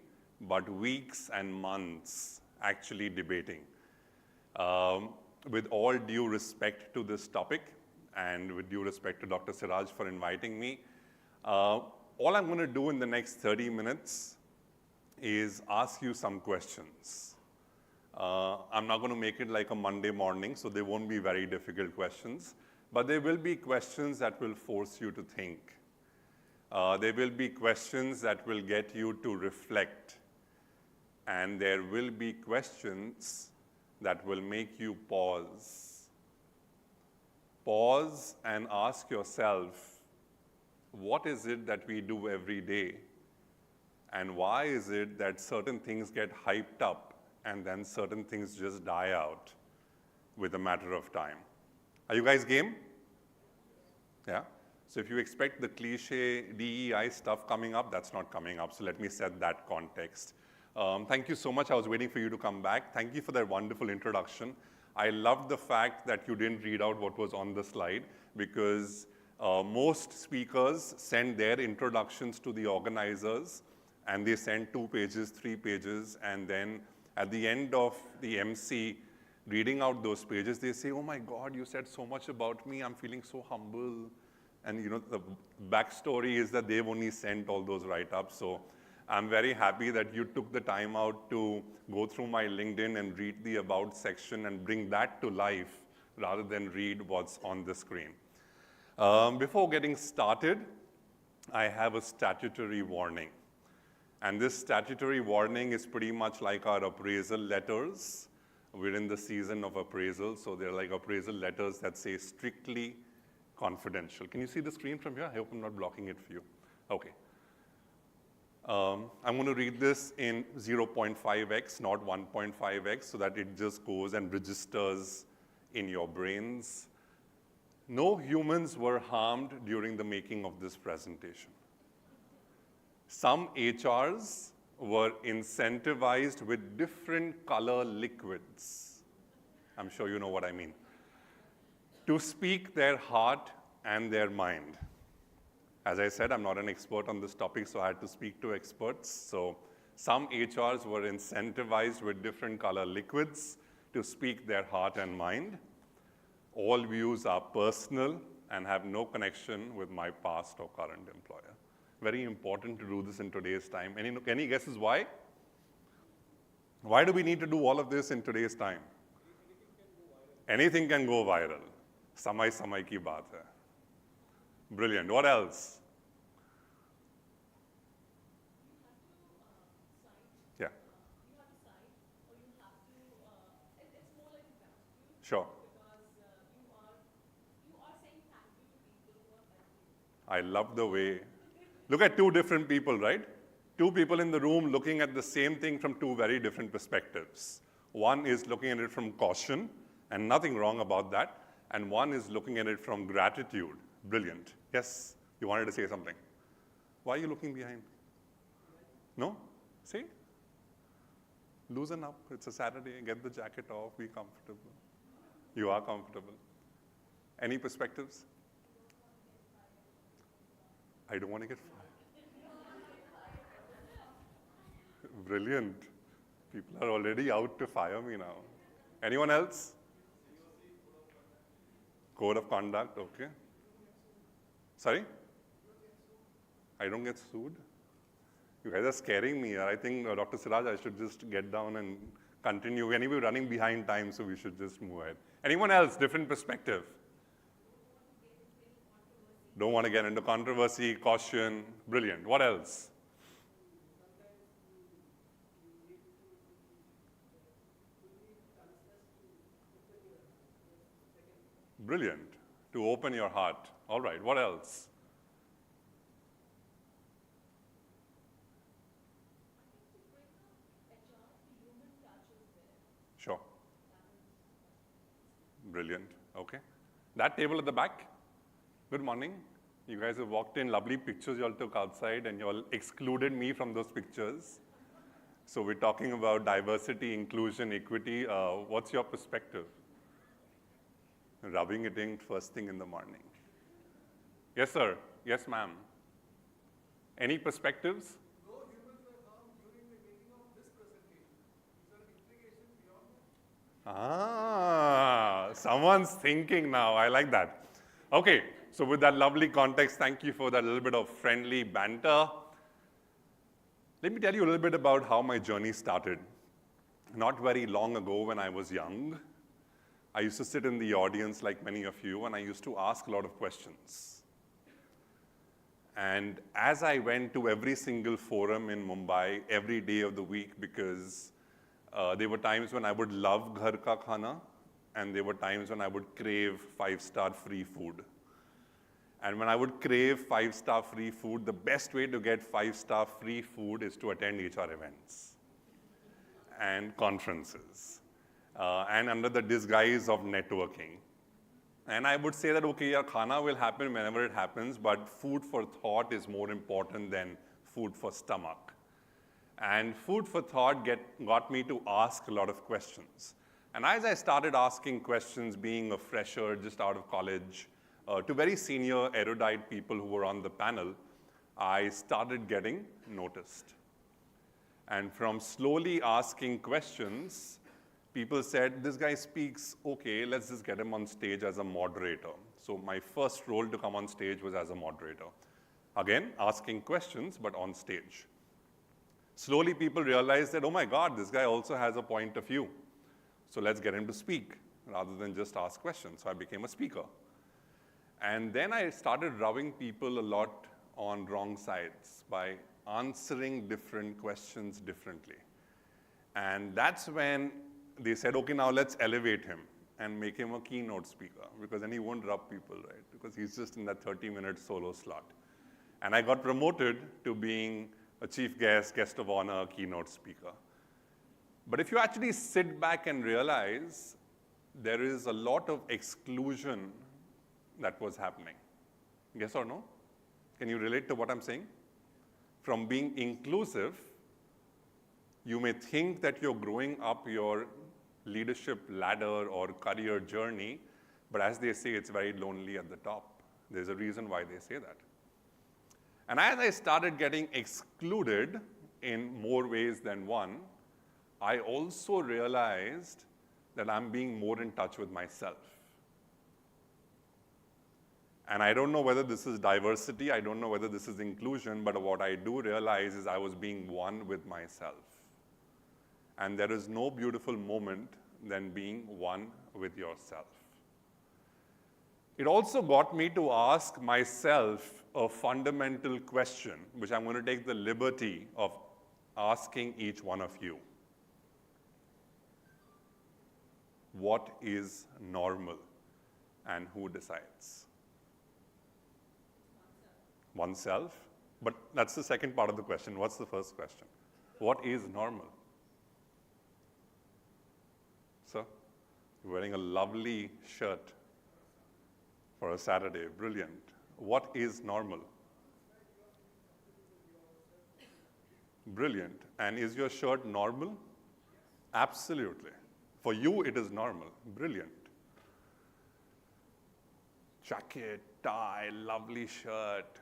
[SPEAKER 4] but weeks and months actually debating. With all due respect to this topic, and with due respect to Dr. Siraj for inviting me, all I'm going to do in the next 30 minutes is ask you some questions. I'm not going to make it like a Monday morning, so they won't be very difficult questions, but there will be questions that will force you to think. There will be questions that will get you to reflect. And there will be questions that will make you pause. Pause and ask yourself, what is it that we do every day? And why is it that certain things get hyped up and then certain things just die out with a matter of time? Are you guys game? Yeah? So if you expect the cliche DEI stuff coming up, that's not coming up. So let me set that context. Thank you so much. I was waiting for you to come back. Thank you for that wonderful introduction. I loved the fact that you didn't read out what was on the slide because most speakers send their introductions to the organizers and they send 2 pages, 3 pages, and then at the end of the MC reading out those pages, they say, oh my God, you said so much about me. I'm feeling so humble. And you know, the backstory is that they've only sent all those write-ups. So I'm very happy that you took the time out to go through my LinkedIn and read the About section and bring that to life rather than read what's on the screen. Before getting started, I have a statutory warning. And this statutory warning is pretty much like our appraisal letters. We're in the season of appraisal, so they're like appraisal letters that say strictly confidential. Can you see the screen from here? I hope I'm not blocking it for you. Okay. I'm going to read this in 0.5x, not 1.5x, so that it just goes and registers in your brains. No humans were harmed during the making of this presentation. Some HRs were incentivized with different color liquids. I'm sure you know what I mean. To speak their heart and their mind. As I said, I'm not an expert on this topic, so I had to speak to experts. So some HRs were incentivized with different color liquids to speak their heart and mind. All views are personal and have no connection with my past or current employer. Very important to do this in today's time. Any guesses why? Why do we need to do all of this in today's time? Anything can go viral. Samay samay ki baat hai. Brilliant. What else? Yeah. Sure. I love the way. Look at 2 different people, right? 2 people in the room looking at the same thing from 2 very different perspectives. One is looking at it from caution, and nothing wrong about that. And one is looking at it from gratitude. Brilliant. Yes, you wanted to say something. Why are you looking behind? No? Say? Loosen up. It's a Saturday. Get the jacket off. Be comfortable. You are comfortable. Any perspectives? I don't want to get fired. Brilliant. People are already out to fire me now. Anyone else? Code of conduct, okay. Sorry? I don't get sued? You guys are scaring me. I think, Dr. Siraj, I should just get down and continue. Anyway, we're running behind time, so we should just move ahead. Anyone else? Different perspective? Don't want to get into controversy, caution. Brilliant. What else? Brilliant. To open your heart. All right. What else? Sure. Brilliant. Okay. That table at the back. Good morning. You guys have walked in, lovely pictures you all took outside, and you all excluded me from those pictures. So we're talking about diversity, inclusion, equity. What's your perspective? Rubbing it in first thing in the morning. Yes, sir. Yes, ma'am. Any perspectives?
[SPEAKER 5] No humans were harmed during the making of this presentation. Is there an implication beyond that?
[SPEAKER 4] Ah, someone's thinking now. I like that. Okay, so with that lovely context, thank you for that little bit of friendly banter. Let me tell you a little bit about how my journey started. Not very long ago when I was young, I used to sit in the audience like many of you, and I used to ask a lot of questions. And as I went to every single forum in Mumbai every day of the week, because there were times when I would love ghar ka khana, and there were times when I would crave 5-star free food. And when I would crave 5-star free food, the best way to get 5-star free food is to attend HR events and conferences, and under the disguise of networking. And I would say that, okay, yeah, khana will happen whenever it happens, but food for thought is more important than food for stomach. And food for thought got me to ask a lot of questions. And as I started asking questions, being a fresher just out of college, to very senior erudite people who were on the panel, I started getting noticed. And from slowly asking questions, people said, this guy speaks, okay, let's just get him on stage as a moderator. So my first role to come on stage was as a moderator. Again, asking questions, but on stage. Slowly people realized that, oh my God, this guy also has a point of view. So let's get him to speak rather than just ask questions. So I became a speaker. And then I started rubbing people a lot on wrong sides by answering different questions differently. And that's when they said, okay, now let's elevate him and make him a keynote speaker, because then he won't rub people, right? Because he's just in that 30-minute solo slot. And I got promoted to being a chief guest, guest of honor, keynote speaker. But if you actually sit back and realize, there is a lot of exclusion that was happening. Yes or no? Can you relate to what I'm saying? From being inclusive, you may think that you're growing up your leadership ladder or career journey, but as they say, it's very lonely at the top. There's a reason why they say that. And as I started getting excluded in more ways than one, I also realized that I'm being more in touch with myself. And I don't know whether this is diversity, I don't know whether this is inclusion, but what I do realize is I was being one with myself. And there is no beautiful moment than being one with yourself. It also got me to ask myself a fundamental question, which I'm going to take the liberty of asking each one of you. What is normal, and who decides? Oneself. But that's the second part of the question. What's the first question? What is normal? You're wearing a lovely shirt for a Saturday. Brilliant. What is normal? Brilliant. And is your shirt normal? Absolutely. For you, it is normal. Brilliant. Jacket, tie, lovely shirt.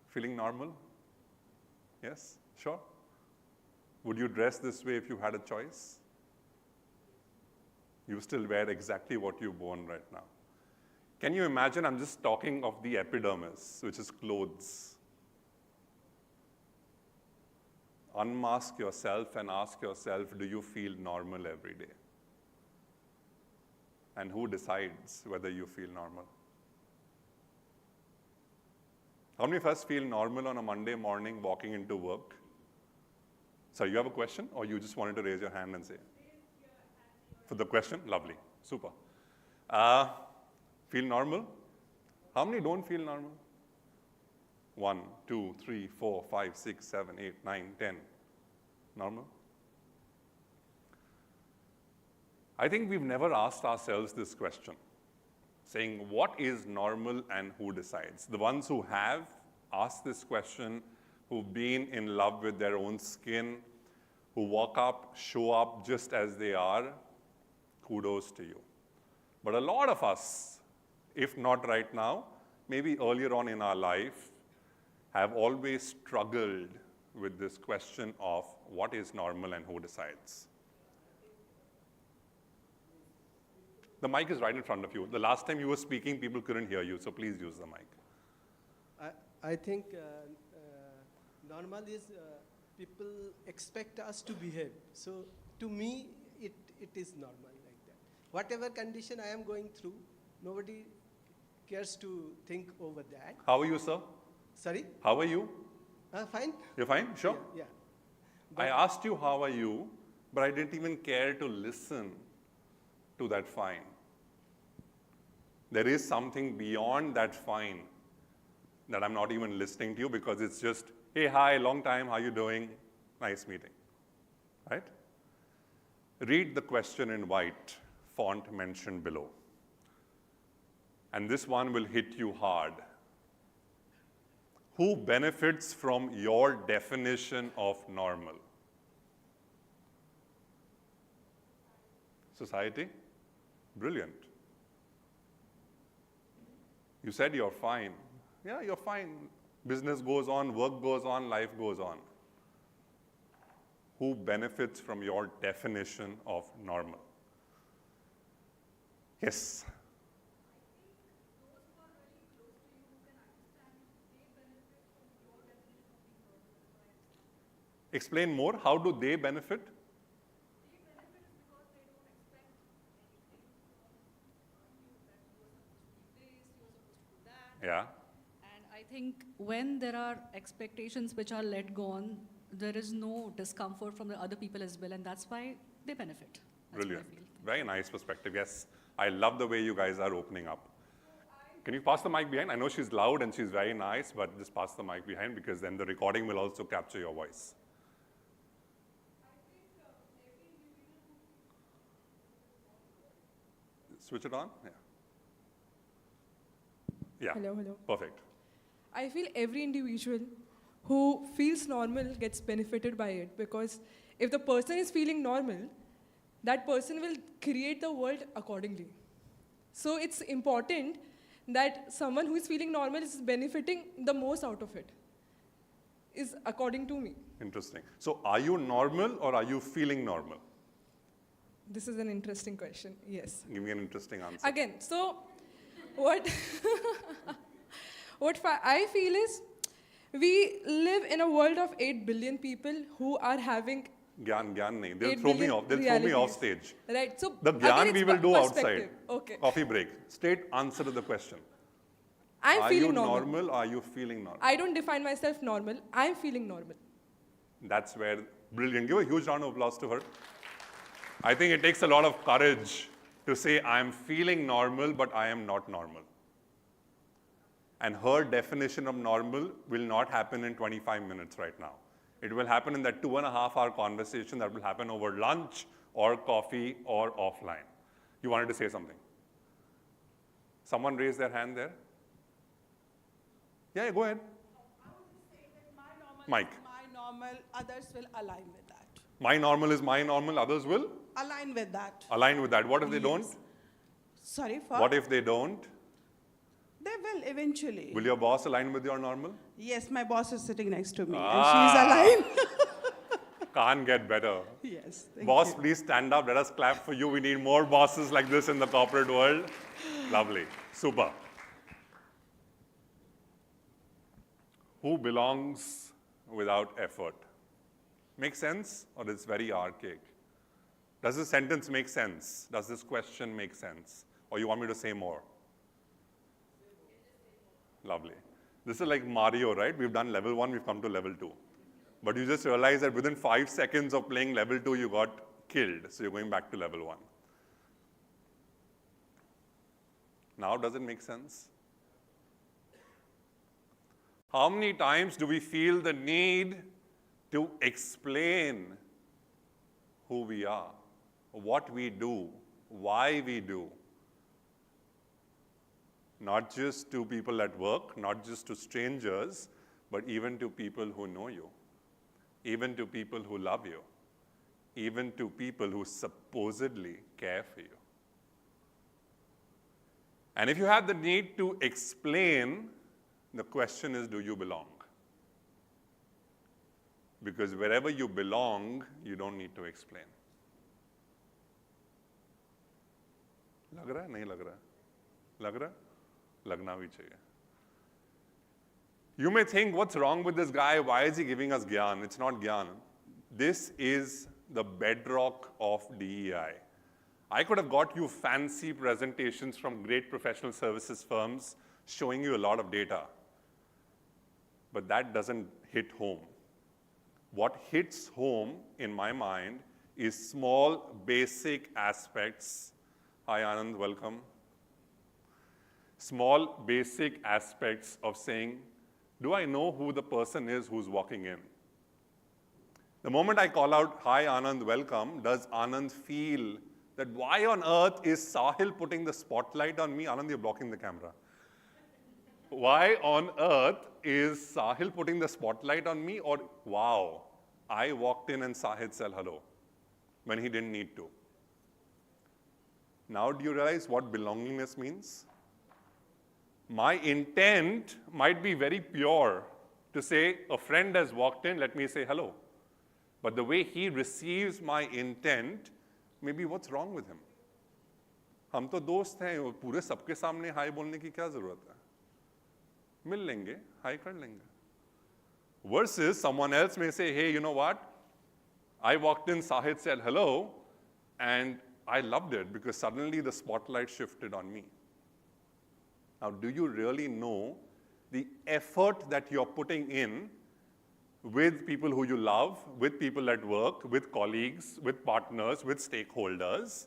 [SPEAKER 4] Feeling normal? Yes? Sure? Would you dress this way if you had a choice? You still wear exactly what you've worn right now. Can you imagine? I'm just talking of the epidermis, which is clothes. Unmask yourself and ask yourself, do you feel normal every day? And who decides whether you feel normal? How many of us feel normal on a Monday morning walking into work? So you have a question, or you just wanted to raise your hand and say? For the question? Lovely. Super. Feel normal? How many don't feel normal? 1, 2, 3, 4, 5, 6, 7, 8, 9, 10. Normal? I think we've never asked ourselves this question, saying what is normal and who decides? The ones who have asked this question, who've been in love with their own skin, who walk up, show up just as they are, kudos to you. But a lot of us, if not right now, maybe earlier on in our life, have always struggled with this question of what is normal and who decides. The mic is right in front of you. The last time you were speaking, people couldn't hear you, so please use the mic.
[SPEAKER 5] I think normal is people expect us to behave. So to me, it is normal like that. Whatever condition I am going through, nobody cares to think over that.
[SPEAKER 4] How are you, sir?
[SPEAKER 5] Sorry?
[SPEAKER 4] How are you?
[SPEAKER 5] Fine?
[SPEAKER 4] You're fine? Sure?
[SPEAKER 5] Yeah.
[SPEAKER 4] I asked you how are you, but I didn't even care to listen to that fine. There is something beyond that fine that I'm not even listening to you because it's just, hey, hi, long time, how you doing? Nice meeting, right? Read the question in white, font mentioned below. And this one will hit you hard. Who benefits from your definition of normal? Society? Brilliant. You said you're fine. Yeah, you're fine. Business goes on, work goes on, life goes on. Who benefits from your definition of normal? Yes. Explain more. How do they benefit? Yeah.
[SPEAKER 6] And I think when there are expectations which are let go on, there is no discomfort from the other people as well, and that's why they benefit. That's
[SPEAKER 4] Brilliant.
[SPEAKER 6] what I feel.
[SPEAKER 4] Very nice perspective. Yes. I love the way you guys are opening up. Can you pass the mic behind? I know she's loud and she's very nice, but just pass the mic behind because then the recording will also capture your voice. Switch it on? Yeah. Yeah.
[SPEAKER 7] Hello.
[SPEAKER 4] Perfect.
[SPEAKER 7] I feel every individual who feels normal gets benefited by it because if the person is feeling normal, that person will create the world accordingly. So it's important that someone who is feeling normal is benefiting the most out of it, is according to me.
[SPEAKER 4] Interesting. So are you normal or are you feeling normal?
[SPEAKER 7] This is an interesting question, yes.
[SPEAKER 4] Give me an interesting answer.
[SPEAKER 7] Again, so what, I feel is we live in a world of 8 billion people who are having
[SPEAKER 4] Gyan nahi. They'll
[SPEAKER 7] 8
[SPEAKER 4] throw me
[SPEAKER 7] billion
[SPEAKER 4] off. They'll throw me off
[SPEAKER 7] realities.
[SPEAKER 4] stage.
[SPEAKER 7] Right, so
[SPEAKER 4] The
[SPEAKER 7] again,
[SPEAKER 4] Gyan
[SPEAKER 7] it's
[SPEAKER 4] we will do outside.
[SPEAKER 7] perspective. Okay.
[SPEAKER 4] Coffee break. Straight answer to the question.
[SPEAKER 7] I'm
[SPEAKER 4] Are
[SPEAKER 7] feeling
[SPEAKER 4] you
[SPEAKER 7] normal.
[SPEAKER 4] normal or are you feeling normal?
[SPEAKER 7] I don't define myself normal. I'm feeling normal.
[SPEAKER 4] That's where, brilliant. Give a huge round of applause to her. I think it takes a lot of courage to say, I'm feeling normal, but I am not normal. And her definition of normal will not happen in 25 minutes right now. It will happen in that 2.5-hour conversation that will happen over lunch or coffee or offline. You wanted to say something. Someone raised their hand there. Yeah, go ahead.
[SPEAKER 8] I would just say that my normal
[SPEAKER 4] Mike.
[SPEAKER 8] is my normal, others will align with that.
[SPEAKER 4] My normal is my normal, others will
[SPEAKER 8] Align with that.
[SPEAKER 4] align with that. What if they
[SPEAKER 8] Yes.
[SPEAKER 4] don't?
[SPEAKER 8] Sorry for?
[SPEAKER 4] What if they don't?
[SPEAKER 8] They will eventually.
[SPEAKER 4] Will your boss align with your normal?
[SPEAKER 8] Yes, my boss is sitting next to me
[SPEAKER 4] Ah.
[SPEAKER 8] and she's aligned.
[SPEAKER 4] Can't get better.
[SPEAKER 8] Yes, thank
[SPEAKER 4] Boss,
[SPEAKER 8] you.
[SPEAKER 4] please stand up. Let us clap for you. We need more bosses like this in the corporate world. Lovely. Super. Who belongs without effort? Make sense, or it's very archaic? Does this sentence make sense? Does this question make sense? Or you want me to say more? Lovely. This is like Mario, right? We've done level 1, we've come to level 2. But you just realize that within 5 seconds of playing level 2, you got killed. So you're going back to level 1. Now, does it make sense? How many times do we feel the need to explain who we are, what we do, why we do? Not just to people at work, not just to strangers, but even to people who know you, even to people who love you, even to people who supposedly care for you. And if you have the need to explain, the question is, do you belong? Because wherever you belong, you don't need to explain. लग रहा है? नहीं लग रहा है? लग रहा है? लगना भी चाहिए. You may think, what's wrong with this guy? Why is he giving us gyan? It's not gyan. This is the bedrock of DEI. I could have got you fancy presentations from great professional services firms showing you a lot of data. But that doesn't hit home. What hits home, in my mind, is small, basic aspects. Hi, Anand, welcome. Small, basic aspects of saying, do I know who the person is who's walking in? The moment I call out, hi, Anand, welcome, does Anand feel that why on earth is Sahil putting the spotlight on me? Anand, you're blocking the camera. Why on earth is Sahil putting the spotlight on me? Or, wow, I walked in and Sahil said hello when he didn't need to. Now do you realize what belongingness means? My intent might be very pure to say, a friend has walked in, let me say hello. But the way he receives my intent, maybe what's wrong with him? हम तो दोस्त हैं, पूरे सबके सामने हाय बोलने की क्या जरूरत है? मिल लेंगे, हाय कर लेंगे. Versus someone else may say, hey, you know what? I walked in, Sahid said hello, and I loved it because suddenly the spotlight shifted on me. Now, do you really know the effort that you're putting in with people who you love, with people at work, with colleagues, with partners, with stakeholders?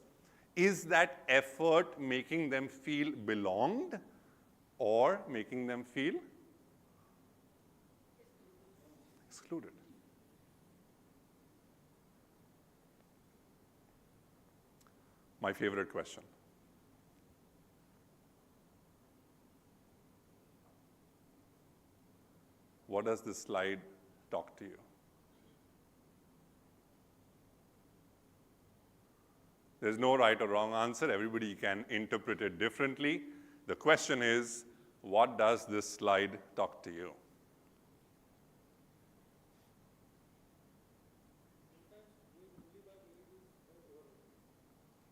[SPEAKER 4] Is that effort making them feel belonged or making them feel excluded? My favorite question. What does this slide talk to you? There's no right or wrong answer. Everybody can interpret it differently. The question is, what does this slide talk to you?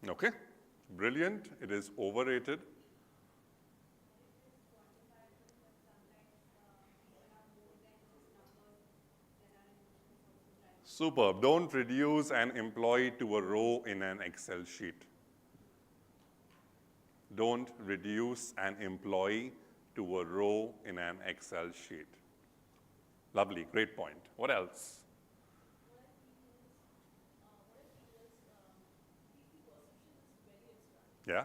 [SPEAKER 4] Okay, brilliant. It is overrated. Superb. Don't reduce an employee to a row in an Excel sheet. Don't reduce an employee to a row in an Excel sheet. Lovely, great point. What else? Yeah?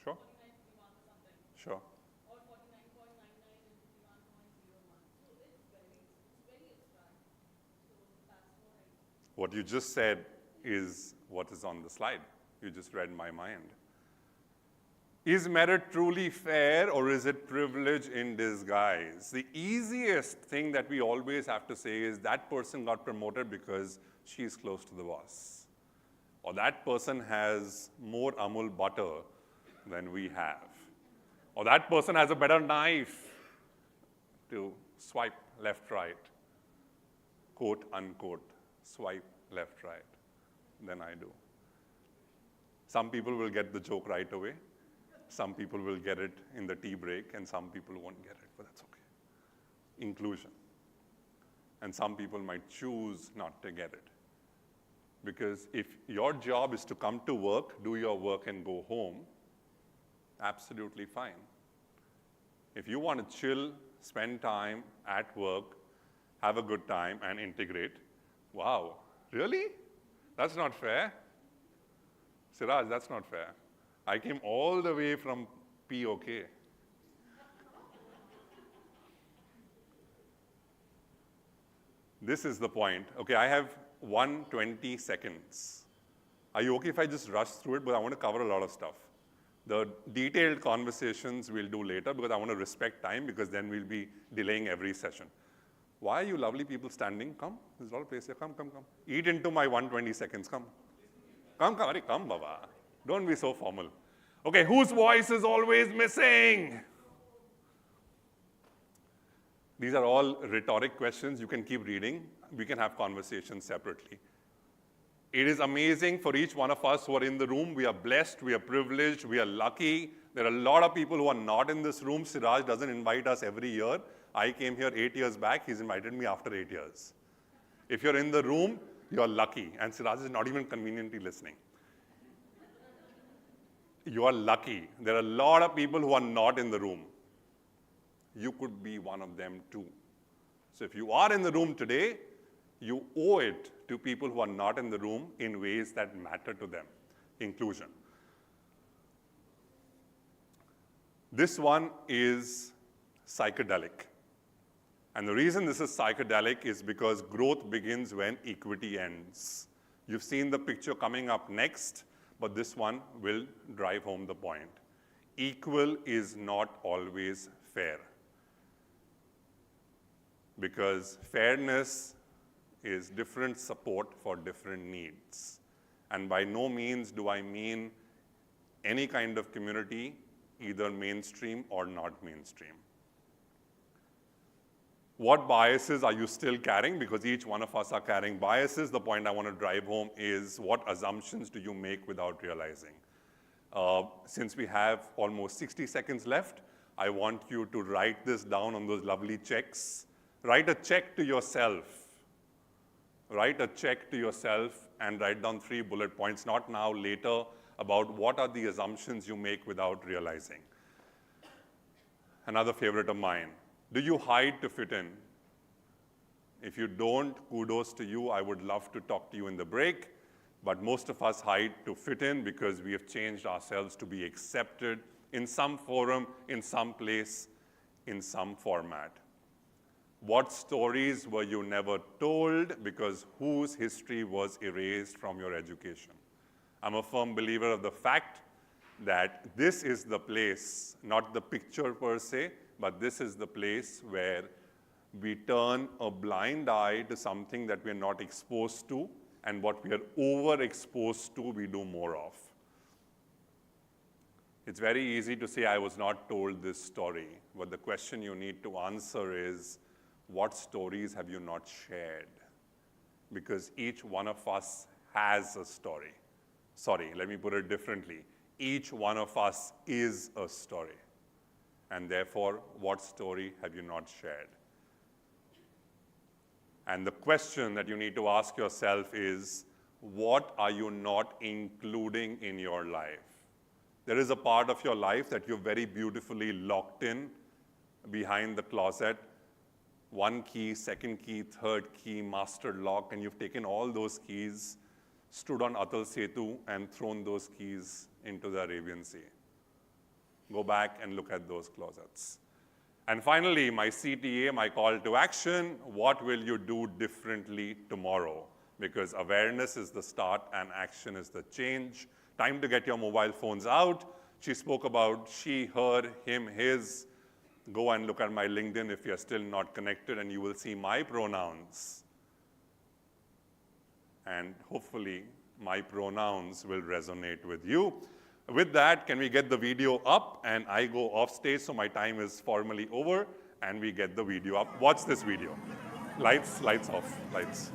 [SPEAKER 4] Sure. Sure. What you just said is what is on the slide. You just read my mind. Is merit truly fair, or is it privilege in disguise? The easiest thing that we always have to say is that person got promoted because she's close to the boss. Or that person has more Amul butter than we have. Or that person has a better knife to swipe left, right, quote, unquote, swipe left, right, than I do. Some people will get the joke right away. Some people will get it in the tea break, and some people won't get it, but that's okay. Inclusion. And some people might choose not to get it. Because if your job is to come to work, do your work, and go home, absolutely fine. If you want to chill, spend time at work, have a good time, and integrate, wow, really? That's not fair. Siraj, that's not fair. I came all the way from POK. This is the point. Okay, I have 120 seconds. Are you okay if I just rush through it? But I want to cover a lot of stuff. The detailed conversations we'll do later because I want to respect time, because then we'll be delaying every session. Why are you lovely people standing? Come, there's a lot of place here. Come, come, come. Eat into my 120 seconds. Come. Come, come, Ari, come, Baba. Don't be so formal. Okay, whose voice is always missing? These are all rhetoric questions. You can keep reading. We can have conversations separately. It is amazing for each one of us who are in the room. We are blessed, we are privileged, we are lucky. There are a lot of people who are not in this room. Siraj doesn't invite us every year. I came here 8 years back. He's invited me after 8 years. If you're in the room, you're lucky. And Siraj is not even conveniently listening. You are lucky. There are a lot of people who are not in the room. You could be one of them too. So if you are in the room today, you owe it to people who are not in the room in ways that matter to them. Inclusion. This one is psychedelic. And the reason this is psychedelic is because growth begins when equity ends. You've seen the picture coming up next, but this one will drive home the point. Equal is not always fair. Because fairness is different support for different needs. And by no means do I mean any kind of community, either mainstream or not mainstream. What biases are you still carrying? Because each one of us are carrying biases. The point I want to drive home is what assumptions do you make without realizing? Since we have almost 60 seconds left, I want you to write this down on those lovely checks. Write a check to yourself. Write a check to yourself and write down 3 bullet points, not now, later, about what are the assumptions you make without realizing. Another favorite of mine. Do you hide to fit in? If you don't, kudos to you. I would love to talk to you in the break. But most of us hide to fit in because we have changed ourselves to be accepted in some forum, in some place, in some format. What stories were you never told because whose history was erased from your education? I'm a firm believer of the fact that this is the place, not the picture per se, but this is the place where we turn a blind eye to something that we're not exposed to, and what we are overexposed to, we do more of. It's very easy to say, I was not told this story, but the question you need to answer is, what stories have you not shared? Because each one of us has a story. Sorry, let me put it differently. Each one of us is a story. And therefore, what story have you not shared? And the question that you need to ask yourself is, what are you not including in your life? There is a part of your life that you're very beautifully locked in behind the closet. 1 key, 2nd key, 3rd key, master lock, and you've taken all those keys, stood on Atal Setu, and thrown those keys into the Arabian Sea. Go back and look at those closets. And finally, my CTA, my call to action, what will you do differently tomorrow? because awareness is the start and action is the change. Time to get your mobile phones out. She spoke about she, her, him, his. Go and look at my LinkedIn if you're still not connected, and you will see my pronouns. And hopefully, my pronouns will resonate with you. With that, can we get the video up? And I go off stage, so my time is formally over, and we get the video up. Watch this video. Lights off, lights.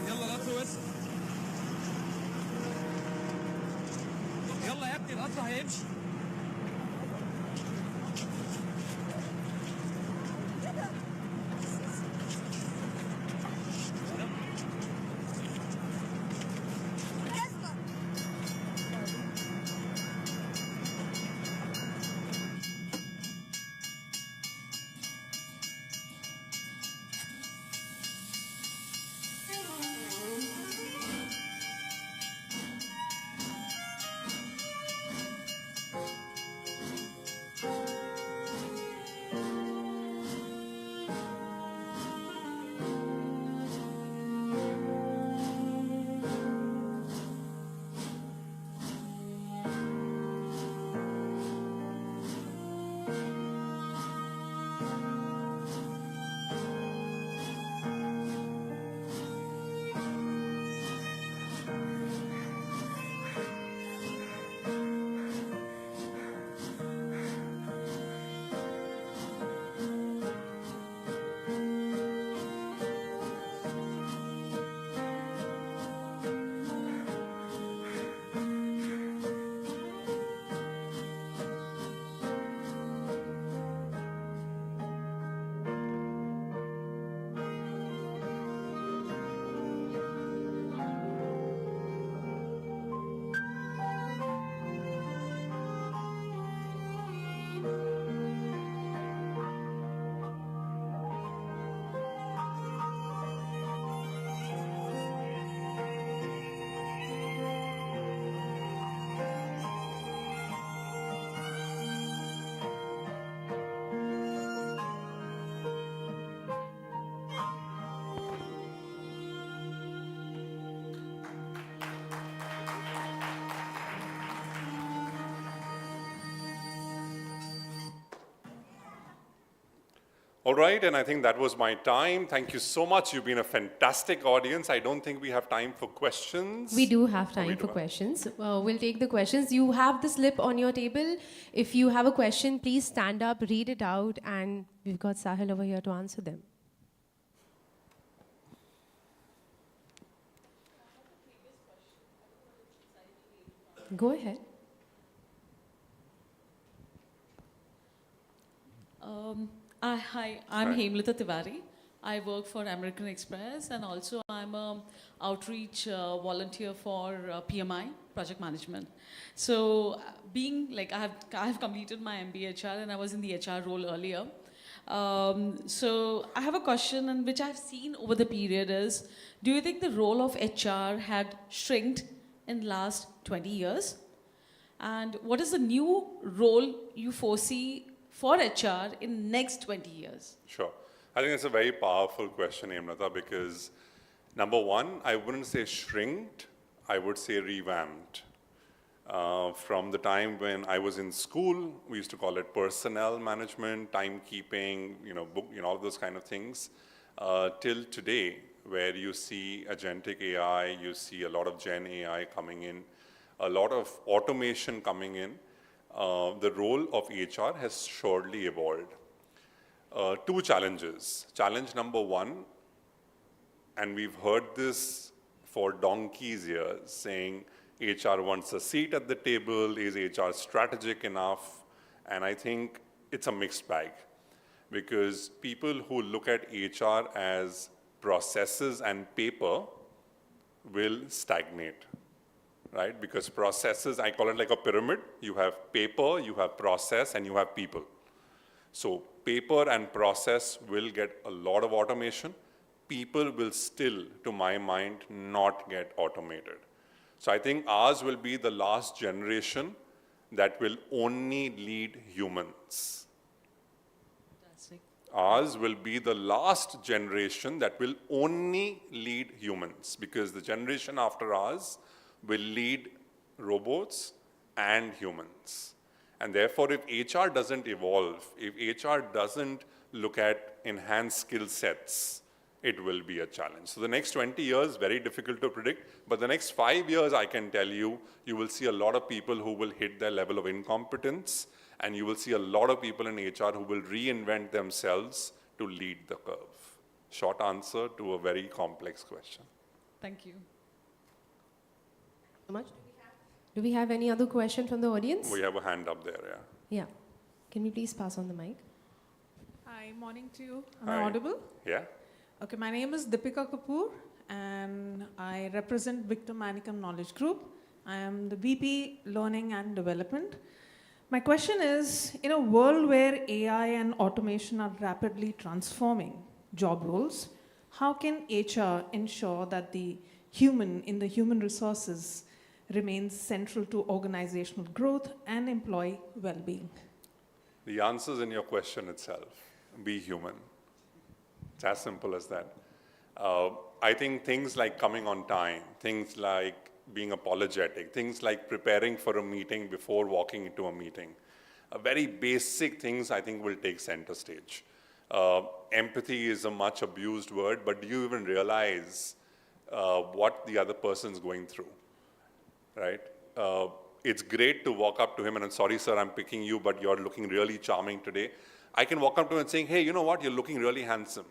[SPEAKER 9] يلا لا توسع. يلا يا ابني القطر هيمشي.
[SPEAKER 4] All right, and I think that was my time. Thank you so much. You've been a fantastic audience. I don't think we have time for questions.
[SPEAKER 1] We do have
[SPEAKER 4] We
[SPEAKER 1] time
[SPEAKER 4] do
[SPEAKER 1] for
[SPEAKER 4] have-
[SPEAKER 1] questions. We'll take the questions. You have the slip on your table. If you have a question, please stand up, read it out, and we've got Sahil over here to answer them. Go ahead.
[SPEAKER 10] Hi, I'm
[SPEAKER 4] Hi.
[SPEAKER 10] Hemlata Tiwari. I work for American Express and also I'm a outreach volunteer for PMI, project management. So being like I have completed my MBA HR and I was in the HR role earlier. So I have a question and which I've seen over the period is, do you think the role of HR had shrinked in last 20 years? And what is the new role you foresee for HR in next 20 years?
[SPEAKER 4] Sure. I think it's a very powerful question, Hemlata, because number one, I wouldn't say shrinked, I would say revamped. From the time when I was in school, we used to call it personnel management, timekeeping, all those kind of things, till today, where you see agentic AI, you see a lot of Gen AI coming in, a lot of automation coming in. The role of HR has surely evolved. Two challenges. Challenge number one, and we've heard this for donkey's years, saying HR wants a seat at the table, is HR strategic enough? And I think it's a mixed bag, because people who look at HR as processes and paper will stagnate, right? Because processes, I call it like a pyramid. You have paper, you have process, and you have people. So paper and process will get a lot of automation. People will still, to my mind, not get automated. So I think ours will be the last generation that will only lead humans.
[SPEAKER 10] Fantastic.
[SPEAKER 4] Ours will be the last generation that will only lead humans, because the generation after ours will lead robots and humans. And therefore, if HR doesn't evolve, if HR doesn't look at enhanced skill sets, it will be a challenge. So the next 20 years, very difficult to predict, but the next 5 years, I can tell you, you will see a lot of people who will hit their level of incompetence, and you will see a lot of people in HR who will reinvent themselves to lead the curve. Short answer to a very complex question.
[SPEAKER 10] Thank you.
[SPEAKER 1] So much. Do we have any other question from the audience?
[SPEAKER 4] We have a hand up there, yeah.
[SPEAKER 1] Yeah. Can we please pass on the mic?
[SPEAKER 11] Hi, morning to you. Am
[SPEAKER 4] Hi.
[SPEAKER 11] I audible?
[SPEAKER 4] Yeah?
[SPEAKER 11] Okay, my name is Deepika Kapoor and I represent Victor Manikam Knowledge Group. I am the VP Learning and Development. My question is, in a world where AI and automation are rapidly transforming job roles, how can HR ensure that the human in the human resources remains central to organizational growth and employee well-being?
[SPEAKER 4] The answer's in your question itself. Be human. It's as simple as that. I think things like coming on time, things like being apologetic, things like preparing for a meeting before walking into a meeting, very basic things I think will take center stage. Empathy is a much abused word, but do you even realize what the other person's going through, right? It's great to walk up to him and I'm sorry, sir, I'm picking you, but you're looking really charming today. I can walk up to him and saying, hey, you know what, you're looking really handsome.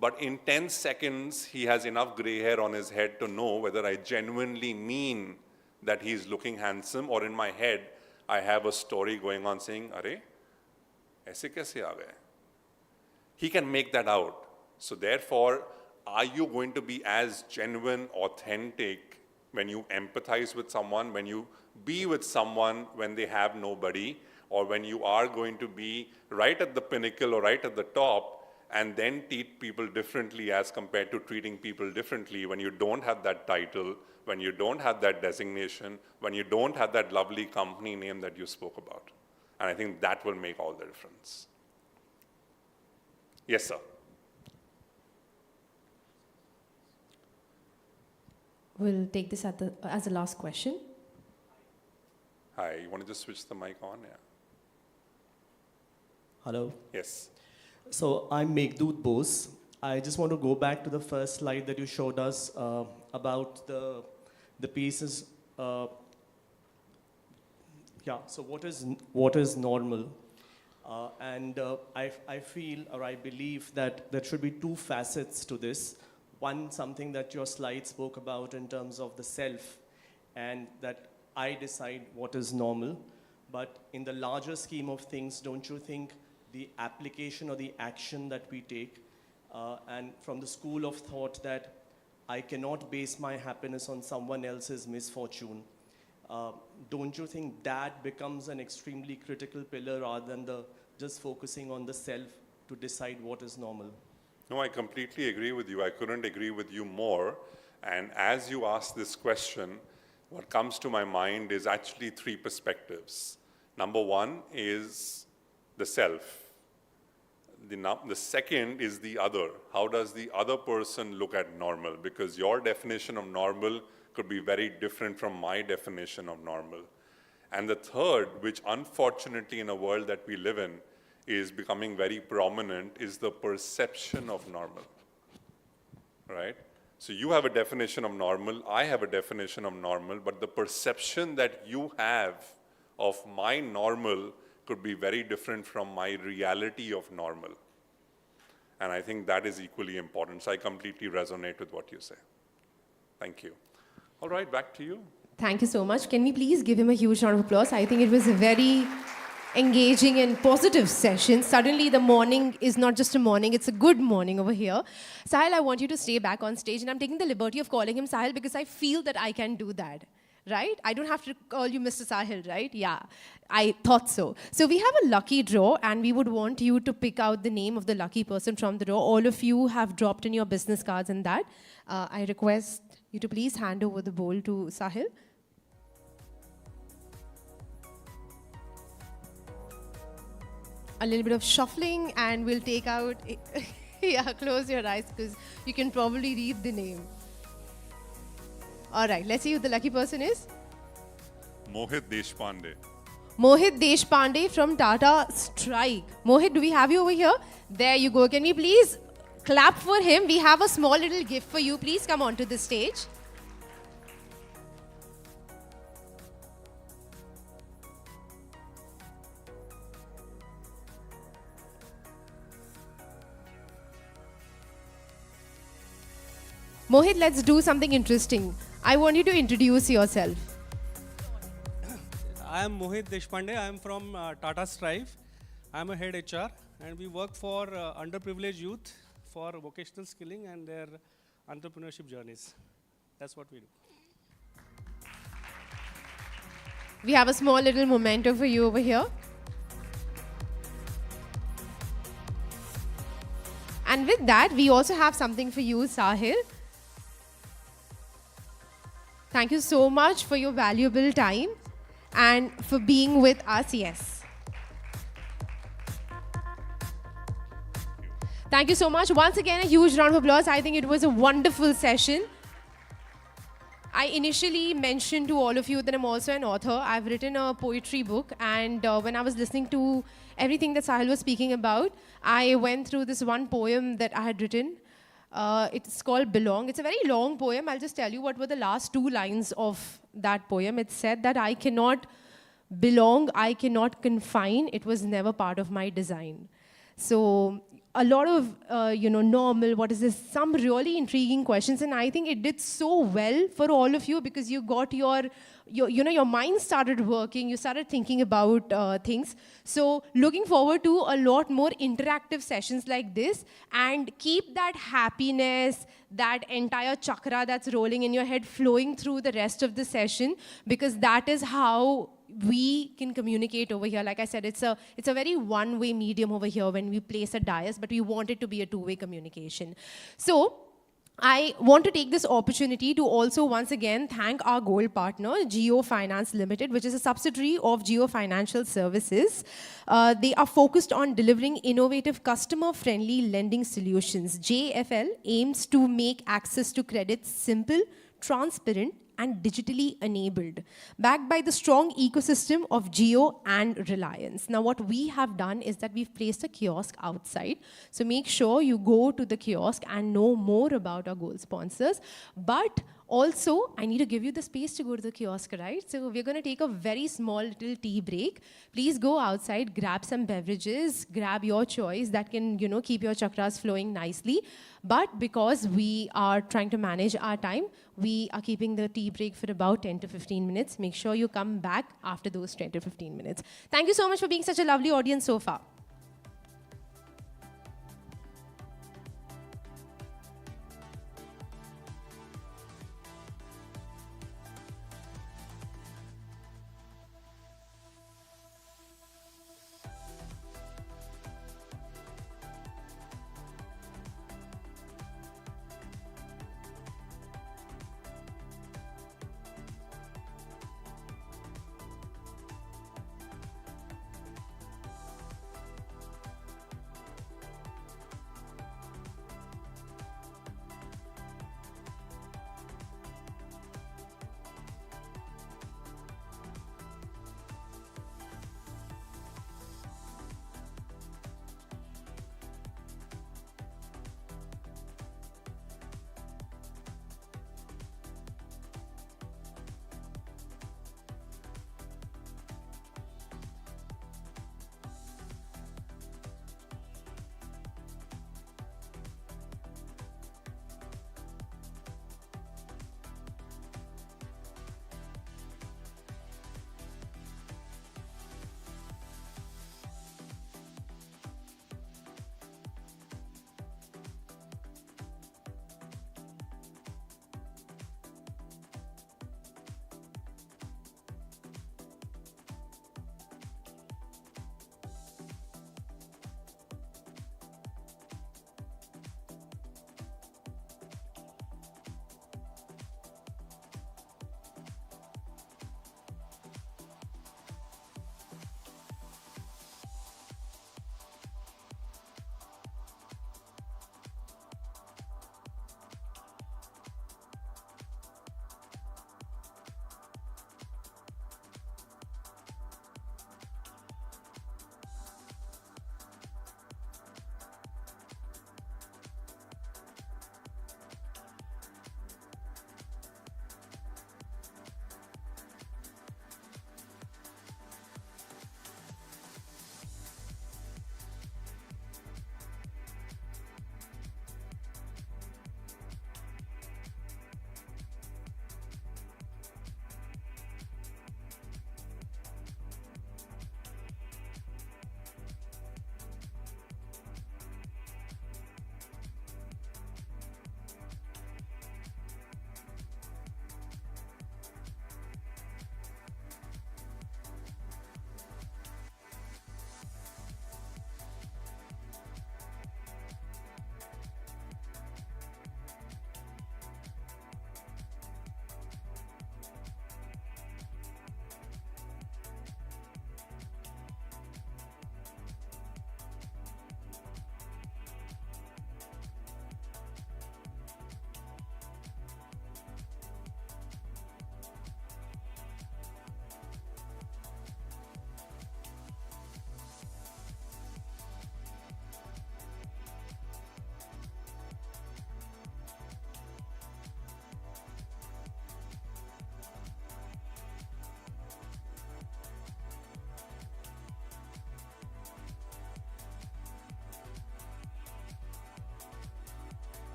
[SPEAKER 4] But in 10 seconds, he has enough gray hair on his head to know whether I genuinely mean that he's looking handsome, or in my head, I have a story going on saying, Arey, aise kaise aa gaye? He can make that out. So therefore, are you going to be as genuine, authentic when you empathize with someone, when you be with someone when they have nobody, or when you are going to be right at the pinnacle or right at the top, and then treat people differently as compared to treating people differently when you don't have that title, when you don't have that designation, when you don't have that lovely company name that you spoke about. And I think that will make all the difference. Yes, sir.
[SPEAKER 1] We'll take this as the last question.
[SPEAKER 4] Hi, you want to just switch the mic on? Yeah.
[SPEAKER 12] Hello.
[SPEAKER 4] Yes.
[SPEAKER 12] So I'm Meghdut Bose. I just want to go back to the first slide that you showed us about the pieces. Yeah. So what is normal? I feel, or I believe that there should be two facets to this. One, something that your slide spoke about in terms of the self, and that I decide what is normal. But in the larger scheme of things, don't you think the application or the action that we take, and from the school of thought that I cannot base my happiness on someone else's misfortune, don't you think that becomes an extremely critical pillar rather than just focusing on the self to decide what is normal?
[SPEAKER 4] No, I completely agree with you. I couldn't agree with you more. And as you ask this question, what comes to my mind is actually three perspectives. Number one is the self. The second is the other. How does the other person look at normal? Because your definition of normal could be very different from my definition of normal. And the third, which unfortunately in a world that we live in is becoming very prominent, is the perception of normal, right? So you have a definition of normal, I have a definition of normal, but the perception that you have of my normal could be very different from my reality of normal. And I think that is equally important. So I completely resonate with what you say. Thank you. All right, back to you.
[SPEAKER 1] Thank you so much. Can we please give him a huge round of applause? I think it was a very engaging and positive session. Suddenly the morning is not just a morning, it's a good morning over here. Sahil, I want you to stay back on stage, and I'm taking the liberty of calling him Sahil because I feel that I can do that. Right? I don't have to call you Mr. Sahil, right? Yeah, I thought so. So we have a lucky draw, and we would want you to pick out the name of the lucky person from the draw. All of you have dropped in your business cards and that. I request you to please hand over the bowl to Sahil. A little bit of shuffling, and we'll take out... yeah, close your eyes because you can probably read the name. All right, let's see who the lucky person is.
[SPEAKER 4] Mohit Deshpande.
[SPEAKER 1] Mohit Deshpande from Tata Strike. Mohit, do we have you over here? There you go. Can we please clap for him? We have a small little gift for you. Please come onto the stage. Mohit, let's do something interesting. I want you to introduce yourself.
[SPEAKER 13] I am Mohit Deshpande. I am from Tata Strive. I am a head HR, and we work for underprivileged youth for vocational skilling and their entrepreneurship journeys. That's what we do.
[SPEAKER 1] We have a small little memento for you over here. And with that, we also have something for you, Sahil. Thank you so much for your valuable time and for being with us, yes. Thank you so much. Once again, a huge round of applause. I think it was a wonderful session. I initially mentioned to all of you that I'm also an author. I've written a poetry book, and when I was listening to everything that Sahil was speaking about, I went through this one poem that I had written. It's called Belong. It's a very long poem. I'll just tell you what were the last 2 lines of that poem. It said that I cannot belong, I cannot confine. It was never part of my design. So a lot of, normal, what is this, some really intriguing questions. And I think it did so well for all of you because you got your mind started working, you started thinking about things. So looking forward to a lot more interactive sessions like this, and keep that happiness, that entire chakra that's rolling in your head flowing through the rest of the session, because that is how we can communicate over here. Like I said, it's a very one-way medium over here when we place a dais, but we want it to be a two-way communication. So I want to take this opportunity to also once again thank our gold partner, Geo Finance Limited, which is a subsidiary of Geo Financial Services. They are focused on delivering innovative, customer-friendly lending solutions. JFL aims to make access to credit simple, transparent, and digitally enabled, backed by the strong ecosystem of Jio and Reliance. Now, what we have done is that we've placed a kiosk outside. So make sure you go to the kiosk and know more about our gold sponsors. But also, I need to give you the space to go to the kiosk, right? So we're going to take a very small little tea break. Please go outside, grab some beverages, grab your choice that can, keep your chakras flowing nicely. But because we are trying to manage our time, We are keeping the tea break for about 10 to 15 minutes. Make sure you come back after those 10 to 15 minutes. Thank you so much for being such a lovely audience so far.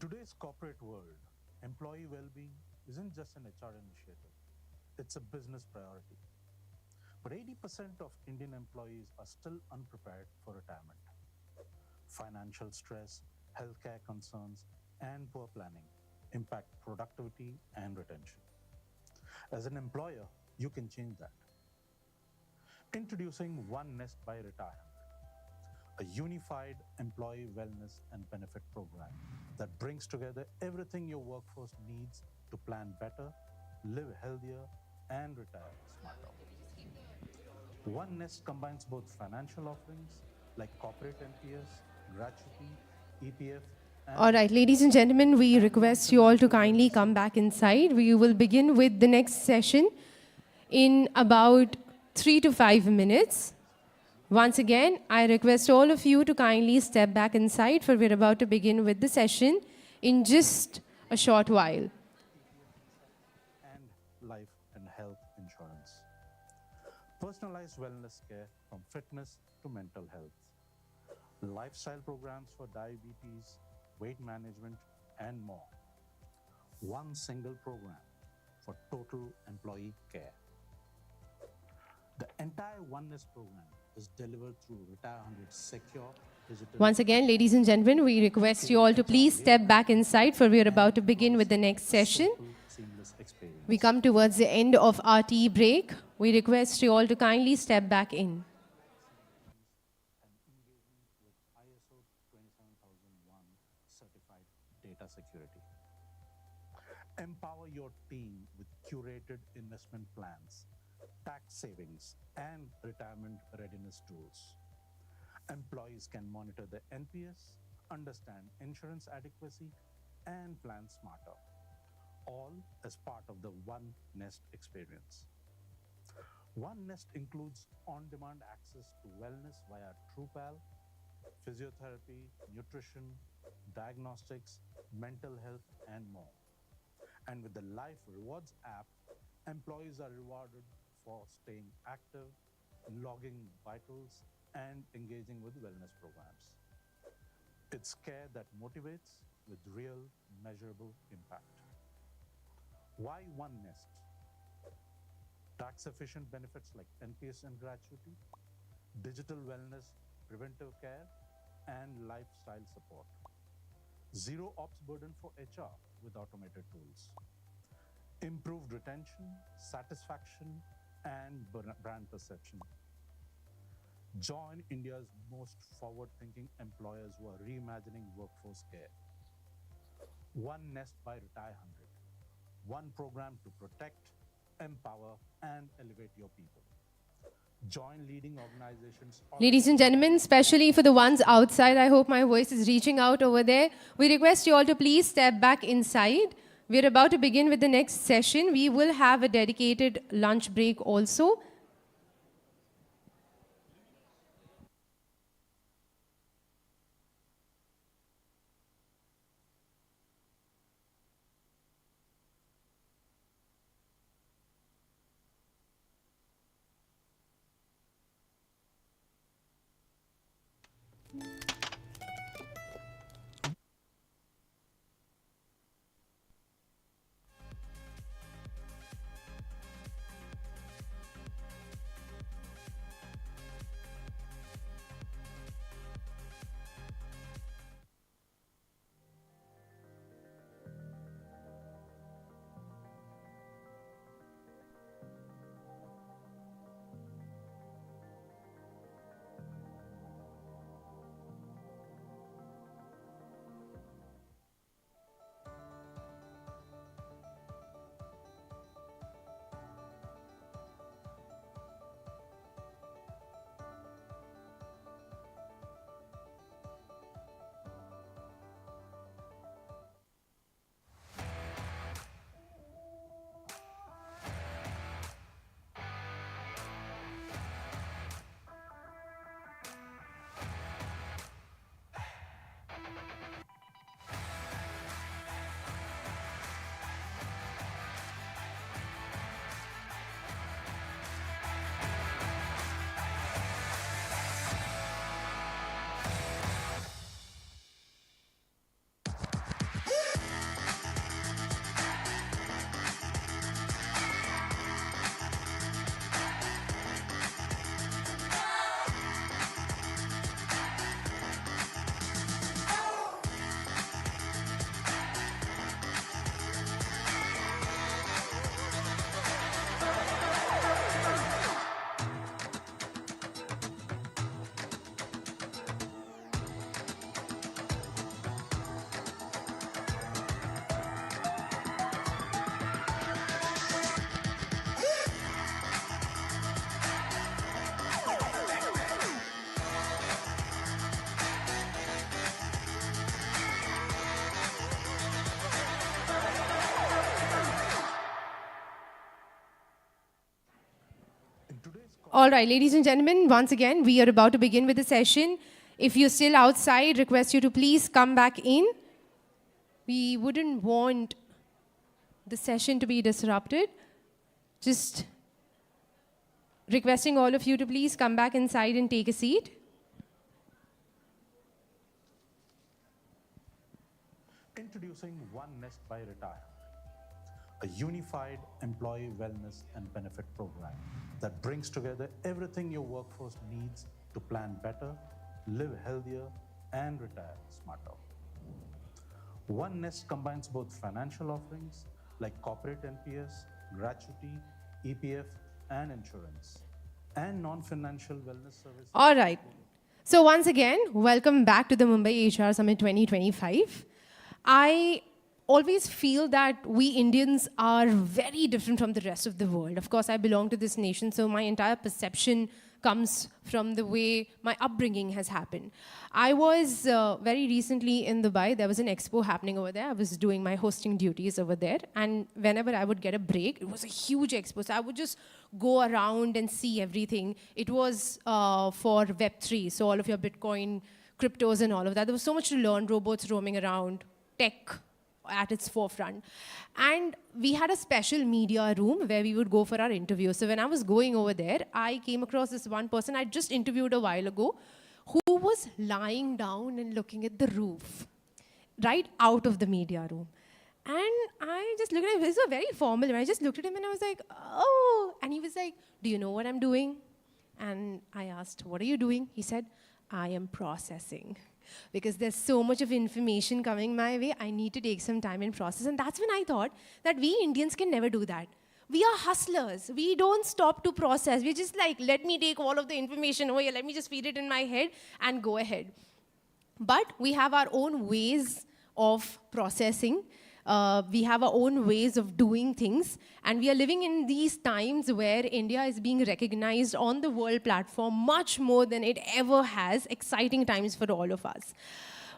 [SPEAKER 14] today's corporate world, employee well-being isn't just an HR initiative, it's a business priority. But 80% of Indian employees are still unprepared for retirement. Financial stress, healthcare concerns, and poor planning impact productivity and retention. As an employer, you can change that. Introducing One Nest by Retire, a unified employee wellness and benefit program that brings together everything your workforce needs to plan better, live healthier, and retire smarter. One Nest combines both financial offerings like corporate NPS, gratuity, EPF, and
[SPEAKER 1] All right, ladies and gentlemen, we request you all to kindly come back inside. We will begin with the next session in about 3 to 5 minutes. Once again, I request all of you to kindly step back inside, for we're about to begin with the session in just a short while.
[SPEAKER 14] and life and health insurance. Personalized wellness care from fitness to mental health. Lifestyle programs for diabetes, weight management, and more. One single program for total employee care. The entire Oneness program is delivered through Retire 100's secure digital.
[SPEAKER 1] Once again, ladies and gentlemen, we request you all to please step back inside, for we are about to begin with the next session.
[SPEAKER 14] simple, seamless experience.
[SPEAKER 1] We come towards the end of our tea break. We request you all to kindly step back in.
[SPEAKER 14] And engagement with ISO 27001 certified data security. Empower your team with curated investment plans, tax savings, and retirement readiness tools. Employees can monitor their NPS, understand insurance adequacy, and plan smarter, all as part of the One Nest experience. One Nest includes on-demand access to wellness via TruePal, physiotherapy, nutrition, diagnostics, mental health, and more. And with the Life Rewards app, employees are rewarded for staying active, logging vitals, and engaging with wellness programs. It's care that motivates with real, measurable impact. Why One Nest? Tax-efficient benefits like NPS and gratuity, digital wellness, preventive care, and lifestyle support. Zero ops burden for HR with automated tools. Improved retention, satisfaction, and brand perception. Join India's most forward-thinking employers who are reimagining workforce care. One Nest by Retire 100. One program to protect, empower, and elevate your people. Join leading organizations.
[SPEAKER 1] Ladies and gentlemen, especially for the ones outside, I hope my voice is reaching out over there. We request you all to please step back inside. We're about to begin with the next session. We will have a dedicated lunch break also. All right, ladies and gentlemen, once again, we are about to begin with the session. If you're still outside, request you to please come back in. We wouldn't want the session to be disrupted. Just requesting all of you to please come back inside and take a seat.
[SPEAKER 14] Introducing One Nest by Retire, a unified employee wellness and benefit program that brings together everything your workforce needs to plan better, live healthier, and retire smarter. One Nest combines both financial offerings like corporate NPS, gratuity, EPF, and insurance, and non-financial wellness services.
[SPEAKER 1] All right. So once again, welcome back to the Mumbai HR Summit 2025. I always feel that we Indians are very different from the rest of the world. Of course, I belong to this nation, so my entire perception comes from the way my upbringing has happened. I was very recently in Dubai. There was an expo happening over there. I was doing my hosting duties over there. And whenever I would get a break, it was a huge expo. So I would just go around and see everything. It was for Web3, so all of your Bitcoin, cryptos and all of that. There was so much to learn, robots roaming around, tech at its forefront. And we had a special media room where we would go for our interviews. So when I was going over there, I came across this one person I just interviewed a while ago who was lying down and looking at the roof, right out of the media room. And I just looked at him, this was very formal, and I just looked at him and I was like, oh, and he was like, do you know what I'm doing? And I asked, what are you doing? He said, I am processing. Because there's so much of information coming my way, I need to take some time and process. And that's when I thought that we Indians can never do that. We are hustlers. We don't stop to process. We're just like, let me take all of the information over here, let me just feed it in my head and go ahead. But we have our own ways of processing. We have our own ways of doing things. And we are living in these times where India is being recognized on the world platform much more than it ever has. Exciting times for all of us.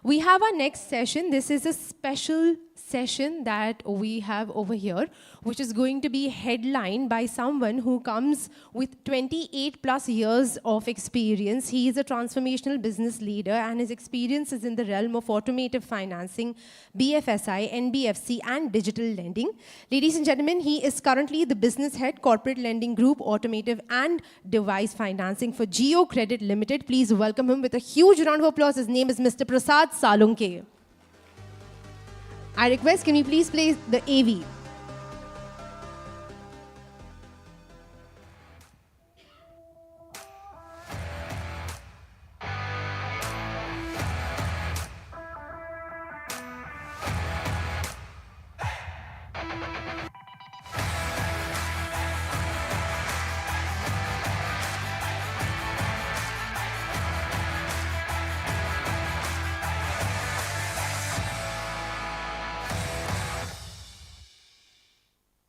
[SPEAKER 1] We have our next session. This is a special session that we have over here, which is going to be headlined by someone who comes with 28 plus years of experience. He is a transformational business leader, and his experience is in the realm of automotive financing, BFSI, NBFC, and digital lending. Ladies and gentlemen, he is currently the business head, corporate lending group, automotive and device financing for Geo Credit Limited. Please welcome him with a huge round of applause. His name is Mr. Prasad Salunke. I request, can you please play the AV?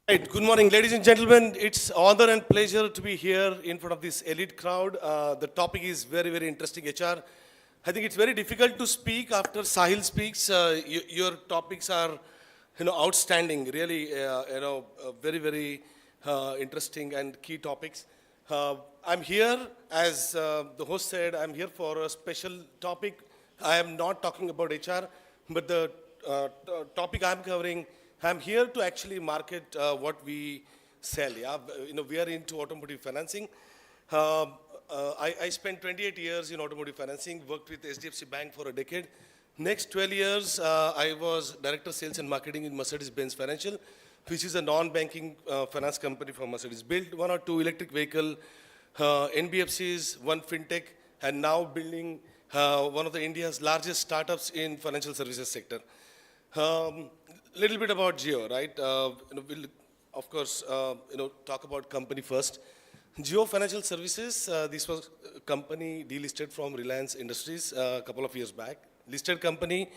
[SPEAKER 15] Right. Good morning, ladies and gentlemen. It's honor and pleasure to be here in front of this elite crowd. The topic is very, very interesting, HR. I think it's very difficult to speak after Sahil speaks. Your topics are, outstanding. Really, very, very interesting and key topics. I'm here, as the host said, I'm here for a special topic. I am not talking about HR, but the topic I'm covering, I'm here to actually market what we sell. Yeah? We are into automotive financing. I spent 28 years in automotive financing, worked with HDFC Bank for a decade. Next 12 years, I was Director Sales and Marketing in Mercedes-Benz Financial, which is a non-banking finance company for Mercedes. Built 1 or 2 electric vehicle NBFCs, 1 fintech, and now building one of the India's largest startups in financial services sector. Little bit about Geo, right? We'll, of course, talk about company first. Geo Financial Services, this was a company delisted from Reliance Industries a couple of years back. Listed company,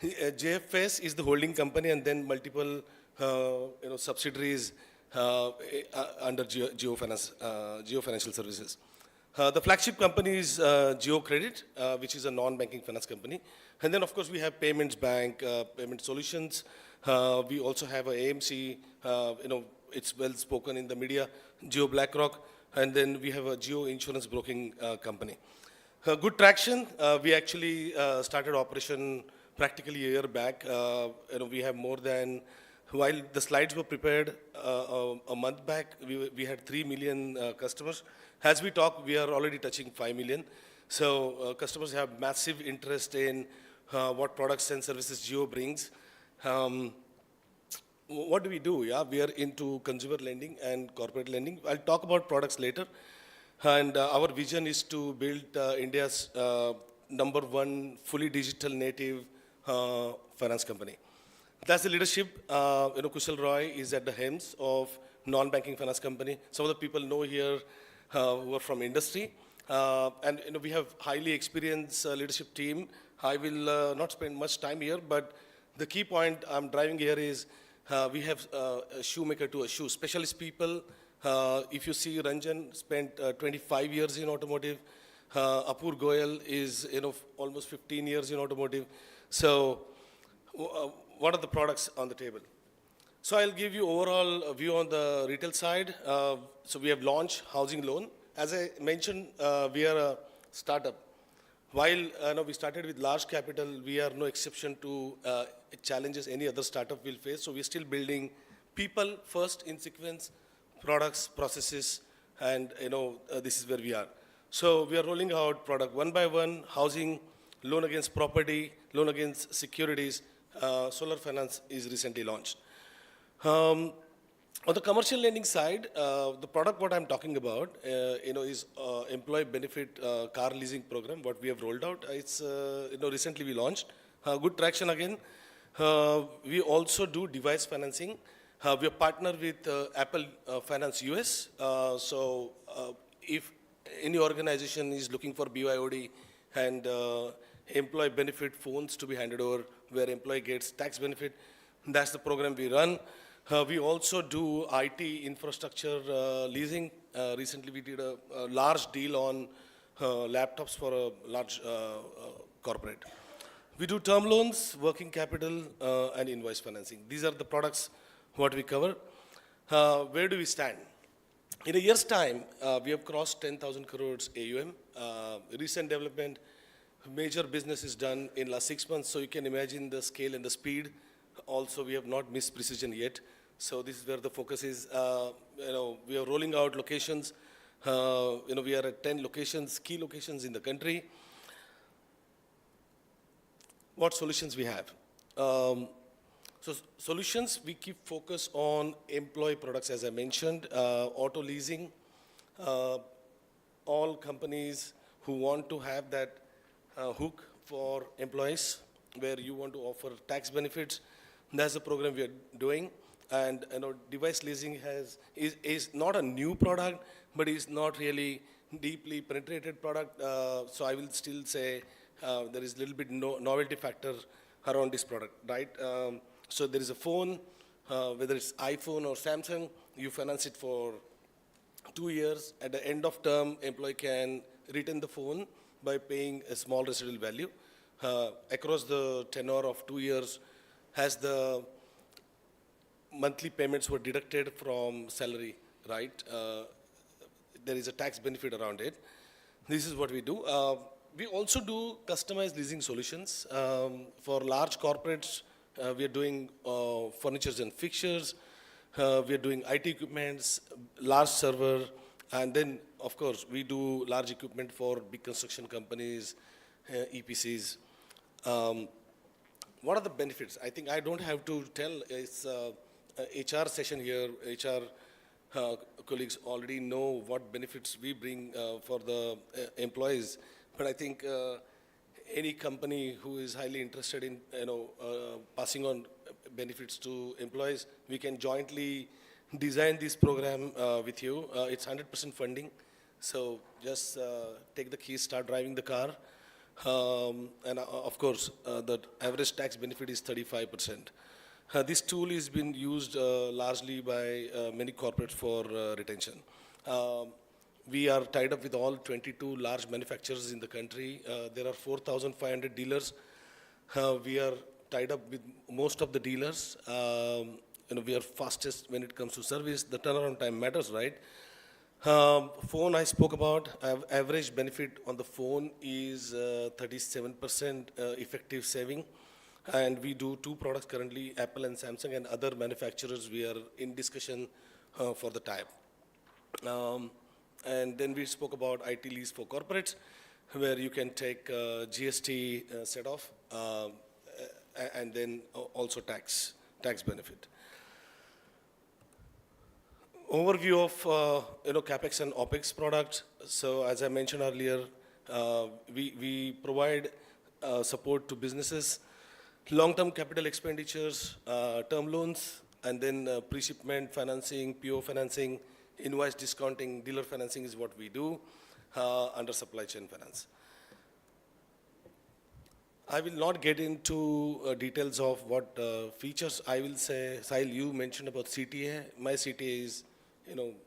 [SPEAKER 15] JFS is the holding company, and then multiple, subsidiaries under Geo Financial Services. The flagship company is Geo Credit, which is a non-banking finance company. And then, of course, we have Payments Bank, Payment Solutions. We also have a AMC, it's well spoken in the media, Geo BlackRock, and then we have a Geo insurance broking company. Good traction. We actually started operation practically a year back. We have more than, while the slides were prepared a month back, we had 3 million customers. As we talk, we are already touching 5 million. So customers have massive interest in what products and services Geo brings. What do we do? Yeah, we are into consumer lending and corporate lending. I'll talk about products later. And our vision is to build India's #1 fully digital native finance company. That's the leadership. Kushal Roy is at the helms of non-banking finance company. Some of the people know here who are from industry. And we have highly experienced leadership team. I will not spend much time here, but the key point I'm driving here is we have a shoemaker to a shoe, specialist people. If you see Ranjan spent 25 years in automotive. Apur Goyal is almost 15 years in automotive. So what are the products on the table? So I'll give you overall view on the retail side. So we have launched housing loan. As I mentioned, we are a startup. While we started with large capital, we are no exception to challenges any other startup will face. So we're still building people first in sequence, products, processes, and this is where we are. So we are rolling out product one by one, housing, loan against property, loan against securities. Solar finance is recently launched. On the commercial lending side, the product what I'm talking about, is employee benefit car leasing program. What we have rolled out, it's recently we launched. Good traction again. We also do device financing. We are partnered with Apple Finance US. So if any organization is looking for BYOD and employee benefit phones to be handed over, where employee gets tax benefit, that's the program we run. We also do IT infrastructure leasing. Recently, we did a large deal on laptops for a large corporate. We do term loans, working capital, and invoice financing. These are the products what we cover. Where do we stand? In a year's time, we have crossed 10,000 crores AUM. Recent development, major business is done in last 6 months, so you can imagine the scale and the speed. Also, we have not missed precision yet. So this is where the focus is. We are rolling out locations. We are at 10 locations, key locations in the country. What solutions we have? So solutions, we keep focus on employee products, as I mentioned, auto leasing. All companies who want to have that hook for employees, where you want to offer tax benefits, that's the program we are doing. And device leasing is not a new product, but is not really deeply penetrated product. So I will still say there is a little bit novelty factor around this product, right? So there is a phone, whether it's iPhone or Samsung, you finance it for 2 years. At the end of term, employee can return the phone by paying a small residual value. Across the tenure of 2 years, as the monthly payments were deducted from salary, right? There is a tax benefit around it. This is what we do. We also do customized leasing solutions. For large corporates, we are doing furnitures and fixtures. We are doing IT equipments, large server, and then, of course, we do large equipment for big construction companies, EPCs. What are the benefits? I think I don't have to tell. It's HR session here. HR colleagues already know what benefits we bring for the employees. But I think any company who is highly interested in passing on benefits to employees, we can jointly design this program with you. It's 100% funding. So just take the keys, start driving the car. And of course, the average tax benefit is 35%. This tool is being used largely by many corporates for retention. We are tied up with all 22 large manufacturers in the country. There are 4,500 dealers. We are tied up with most of the dealers. We are fastest when it comes to service. The turnaround time matters, right? Phone I spoke about, average benefit on the phone is 37% effective saving. And we do two products currently, Apple and Samsung, and other manufacturers we are in discussion for the tie-up. And then we spoke about IT lease for corporates, where you can take GST set off, and then also tax benefit. Overview of capex and opex products. So as I mentioned earlier, we provide support to businesses, long-term capital expenditures, term loans, and then pre-shipment financing, PO financing, invoice discounting, dealer financing is what we do under supply chain finance. I will not get into details of what features. I will say, Sahil, you mentioned about CTA. My CTA is,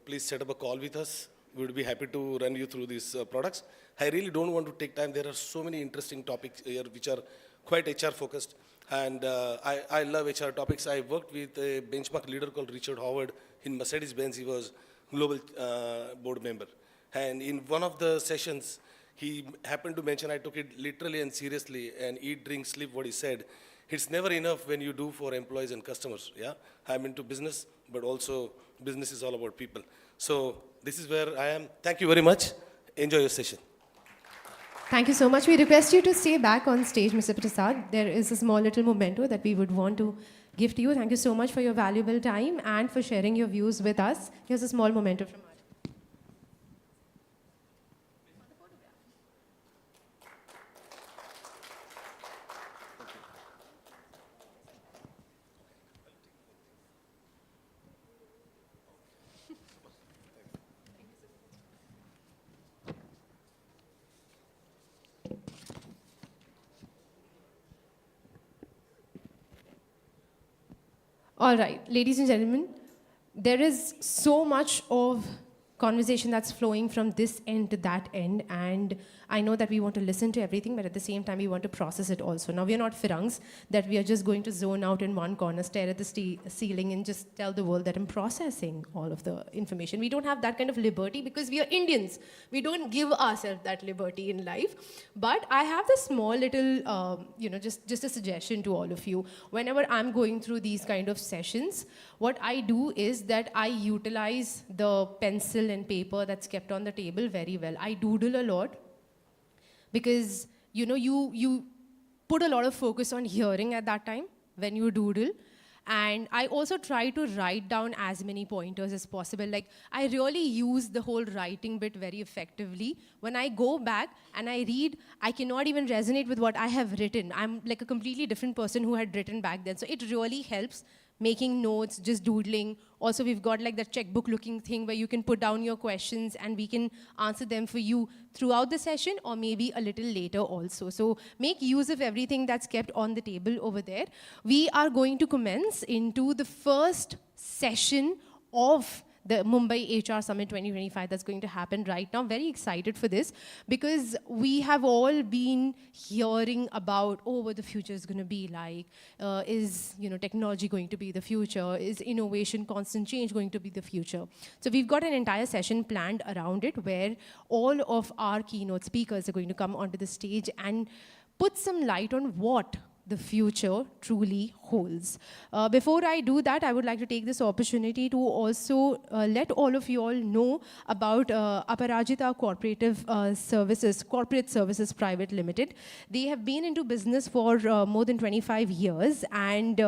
[SPEAKER 15] please set up a call with us. We would be happy to run you through these products. I really don't want to take time. There are so many interesting topics here which are quite HR focused. And I love HR topics. I worked with a benchmark leader called Richard Howard in Mercedes-Benz. He was global board member. And in one of the sessions, he happened to mention, I took it literally and seriously, and eat, drink, sleep, what he said. It's never enough when you do for employees and customers, yeah? I'm into business, but also business is all about people. So this is where I am. Thank you very much. Enjoy your session.
[SPEAKER 1] Thank you so much. We request you to stay back on stage, Mr. Prasad. There is a small little memento that we would want to give to you. Thank you so much for your valuable time and for sharing your views with us. Here's a small memento from us. All right, ladies and gentlemen, there is so much of conversation that's flowing from this end to that end, and I know that we want to listen to everything, but at the same time, we want to process it also. Now, we are not Firangs, that we are just going to zone out in one corner, stare at the ceiling, and just tell the world that I'm processing all of the information. We don't have that kind of liberty because we are Indians. We don't give ourselves that liberty in life. But I have this small little, just a suggestion to all of you. Whenever I'm going through these kind of sessions, what I do is that I utilize the pencil and paper that's kept on the table very well. I doodle a lot because, you put a lot of focus on hearing at that time when you doodle. And I also try to write down as many pointers as possible. Like, I really use the whole writing bit very effectively. When I go back and I read, I cannot even resonate with what I have written. I'm like a completely different person who had written back then. So it really helps making notes, just doodling. Also, we've got like that checkbook looking thing where you can put down your questions and we can answer them for you throughout the session or maybe a little later also. So make use of everything that's kept on the table over there. We are going to commence into the first session of the Mumbai HR Summit 2025 that's going to happen right now. Very excited for this because we have all been hearing about, what the future is going to be like. Is technology going to be the future? Is innovation, constant change going to be the future? So we've got an entire session planned around it where all of our keynote speakers are going to come onto the stage and put some light on what the future truly holds. Before I do that, I would like to take this opportunity to also let all of you all know about Aparajita Corporate Services Private Limited. They have been into business for more than 25 years, and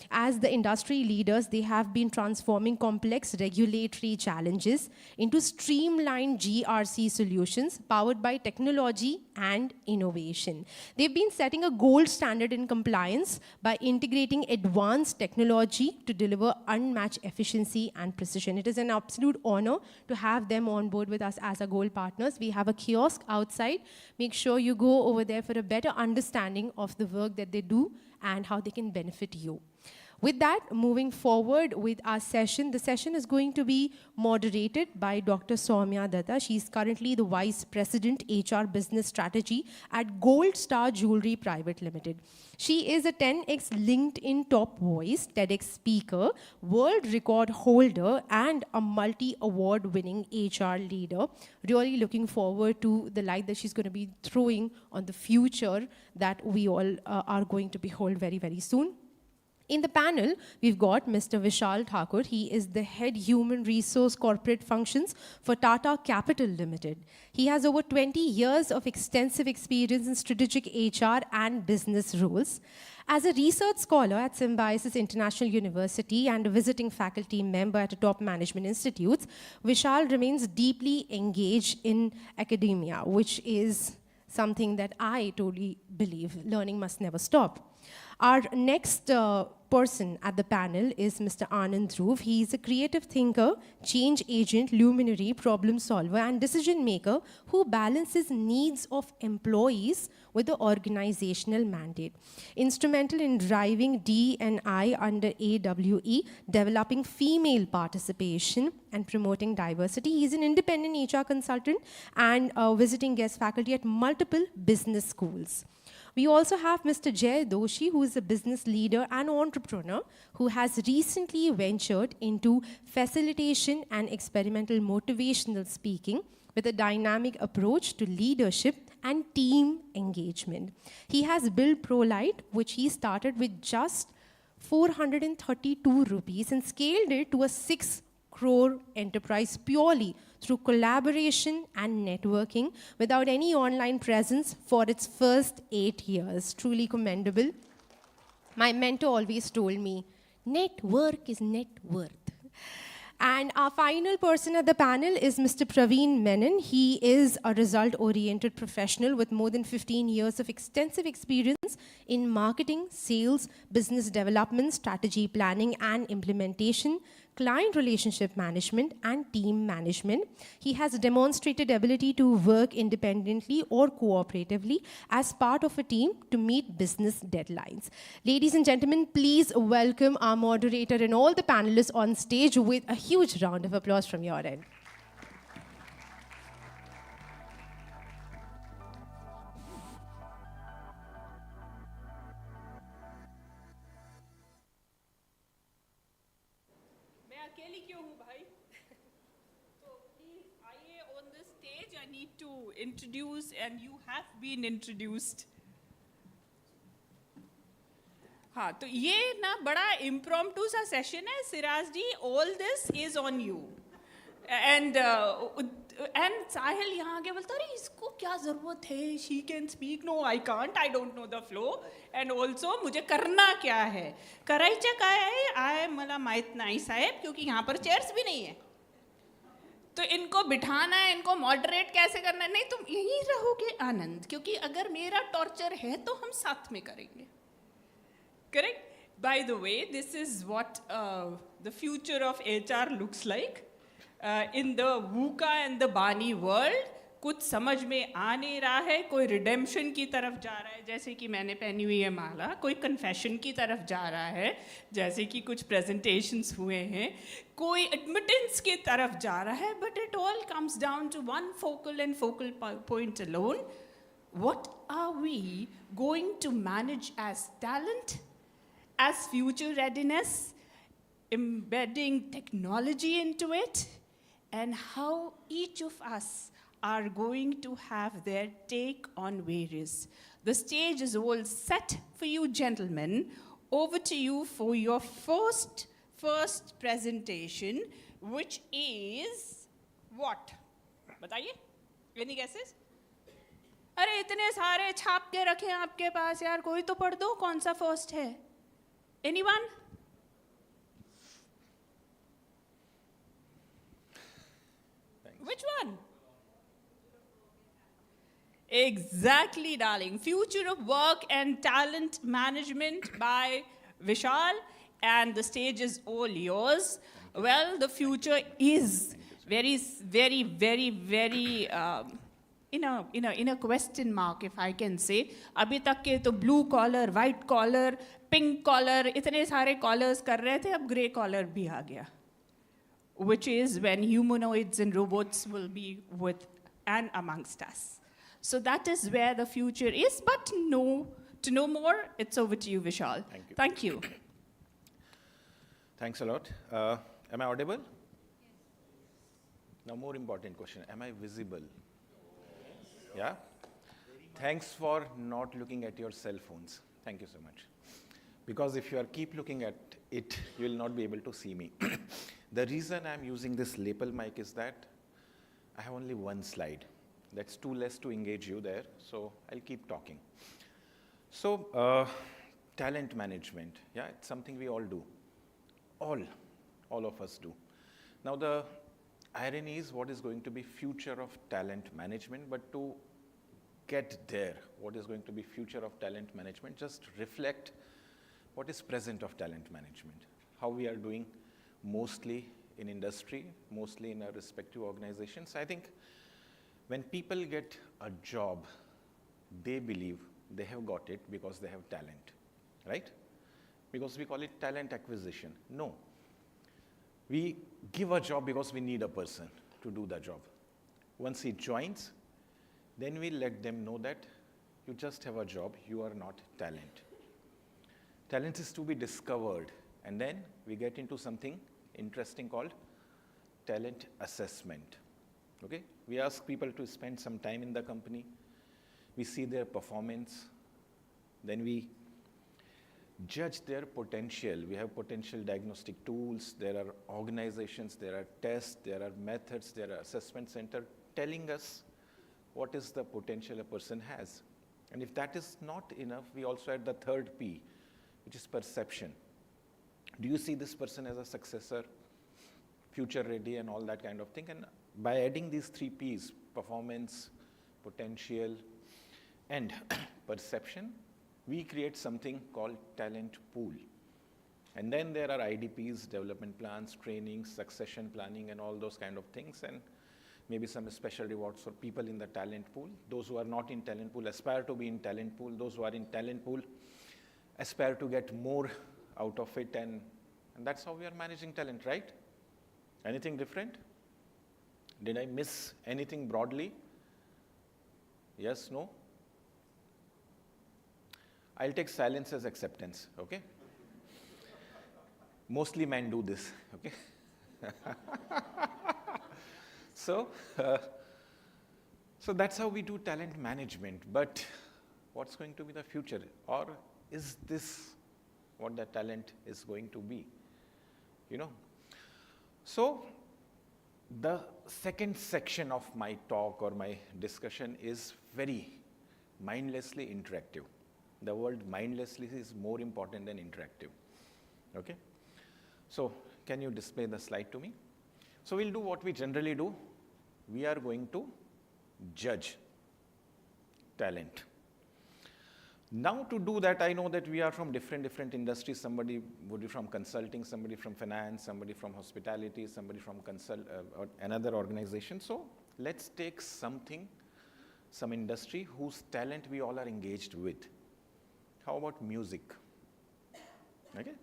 [SPEAKER 1] as the industry leaders, they have been transforming complex regulatory challenges into streamlined GRC solutions powered by technology and innovation. They've been setting a gold standard in compliance by integrating advanced technology to deliver unmatched efficiency and precision. It is an absolute honor to have them on board with us as our gold partners. We have a kiosk outside. Make sure you go over there for a better understanding of the work that they do and how they can benefit you. With that, moving forward with our session, the session is going to be moderated by Dr. Soumya Datta. She's currently the Vice President, HR Business Strategy at Gold Star Jewelry Private Limited. She is a 10x LinkedIn top voice, TEDx speaker, world record holder, and a multi-award winning HR leader. Really looking forward to the light that she's going to be throwing on the future that we all are going to behold very, very soon. In the panel, we've got Mr. Vishal Thakur. He is the Head Human Resource Corporate Functions for Tata Capital Limited. He has over 20 years of extensive experience in strategic HR and business roles. As a research scholar at Symbiosis International University and a visiting faculty member at a top management institutes, Vishal remains deeply engaged in academia, which is something that I totally believe learning must never stop. Our next person at the panel is Mr. Anand Dhruv. He is a creative thinker, change agent, luminary, problem solver, and decision maker who balances needs of employees with the organizational mandate. Instrumental in driving D&I under AWE, developing female participation and promoting diversity. He's an independent HR consultant and visiting guest faculty at multiple business schools. We also have Mr. Jay Doshi, who is a business leader and entrepreneur who has recently ventured into facilitation and experimental motivational speaking with a dynamic approach to leadership and team engagement. He has built ProLite, which he started with just 432 rupees and scaled it to a 6 crore enterprise purely through collaboration and networking without any online presence for its first 8 years. Truly commendable. My mentor always told me, network is net worth. And our final person at the panel is Mr. Praveen Menon. He is a result-oriented professional with more than 15 years of extensive experience in marketing, sales, business development, strategy planning and implementation, client relationship management, and team management. He has demonstrated ability to work independently or cooperatively as part of a team to meet business deadlines. Ladies and gentlemen, please welcome our moderator and all the panelists on stage with a huge round of applause from your end.
[SPEAKER 16] Introduce, and you have been introduced. हाँ तो ये ना बड़ा impromptu सा session है सिराज जी, all this is on you and साहिल यहाँ आगे बोलता अरे इसको क्या ज़रूरत है, she can speak, no I can't, I don't know the flow and also मुझे करना क्या है, करायचं काय आहे आय मला माहित नाही साहेब क्योंकि यहाँ पर chairs भी नहीं है तो इनको बिठाना है, इनको मॉडरेट कैसे करना है, नहीं तुम यहीं रहोगे आनंद क्योंकि अगर मेरा टॉर्चर है तो हम साथ में करेंगे correct by the way this is what the future of HR looks like in the VUCA and the BANI world कुछ समझ में आ नहीं रहा है, कोई रिडेम्पशन की तरफ जा रहा है जैसे कि मैंने पहनी हुई है माला, कोई कन्फेशन की तरफ जा रहा है जैसे कि कुछ प्रेजेंटेशंस हुए हैं, कोई एडमिटेंस की तरफ जा रहा है, but it all comes down to one focal and focal point alone. What are we going to manage as talent, as future readiness, embedding technology into it, and how each of us are going to have their take on various. The stage is all set for you gentlemen. Over to you for your first presentation, which is what? बताइए? Any guesses? अरे इतने सारे छाप के रखे हैं आपके पास यार, कोई तो पढ़ दो कौन सा फर्स्ट है? Anyone? Which one? Exactly, darling. Future of Work and Talent Management by Vishal, and the stage is all yours. Well, the future is very, very, very, very in a question mark, if I can say. अभी तक के तो blue collar, white collar, pink collar, इतने सारे collars कर रहे थे, अब grey collar भी आ गया. Which is when humanoids and robots will be with and amongst us. So that is where the future is, but to know more, it's over to you, Vishal.
[SPEAKER 17] Thank you.
[SPEAKER 16] Thank you.
[SPEAKER 17] Thanks a lot. Am I audible? Now, more important question, am I visible? Yeah? Thanks for not looking at your cell phones. Thank you so much. Because if you keep looking at it, you will not be able to see me. The reason I'm using this lapel mic is that I have only one slide. That's too less to engage you there, so I'll keep talking. So, talent management, yeah, it's something we all do. All of us do. Now, the irony is what is going to be future of talent management, but to get there, what is going to be future of talent management, just reflect what is present of talent management, how we are doing mostly in industry, mostly in our respective organizations. I think when people get a job, they believe they have got it because they have talent, right? Because we call it talent acquisition. No. We give a job because we need a person to do the job. Once he joins, then we let them know that you just have a job, you are not talent. Talent is to be discovered, and then we get into something interesting called talent assessment. Okay? We ask people to spend some time in the company. We see their performance. Then we judge their potential. We have potential diagnostic tools. There are organizations, there are tests, there are methods, there are assessment center telling us what is the potential a person has. And if that is not enough, we also add the third P, which is perception. Do you see this person as a successor, future ready, and all that kind of thing? And by adding these three Ps, performance, potential, and perception, we create something called talent pool. And then there are IDPs, development plans, training, succession planning, and all those kind of things, and maybe some special rewards for people in the talent pool. Those who are not in talent pool aspire to be in talent pool. Those who are in talent pool aspire to get more out of it, and that's how we are managing talent, right? Anything different? Did I miss anything broadly? Yes, no? I'll take silence as acceptance, okay? Mostly men do this, okay? So that's how we do talent management. But what's going to be the future? Or is this what the talent is going to be? You know? So the second section of my talk or my discussion is very mindlessly interactive. The word mindlessly is more important than interactive. Okay? So can you display the slide to me? So we'll do what we generally do. We are going to judge talent. Now to do that, I know that we are from different industries. Somebody would be from consulting, somebody from finance, somebody from hospitality, somebody from or another organization. So let's take some industry whose talent we all are engaged with. How about music? Okay?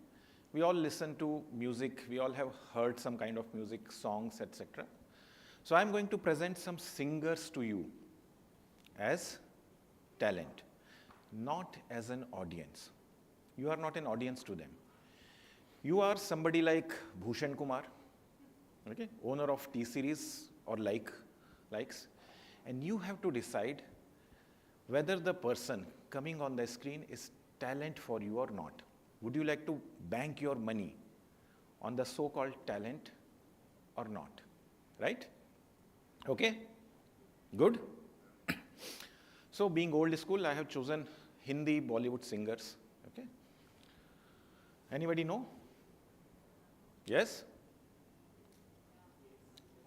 [SPEAKER 17] We all listen to music. We all have heard some kind of music, songs, etc. So I'm going to present some singers to you as talent, not as an audience. You are not an audience to them. You are somebody like Bhushan Kumar, okay, owner of T-Series or likes, and you have to decide whether the person coming on the screen is talent for you or not. Would you like to bank your money on the so-called talent or not? Right? Okay? Good? So being old school, I have chosen Hindi Bollywood singers. Okay? Anybody know? Yes?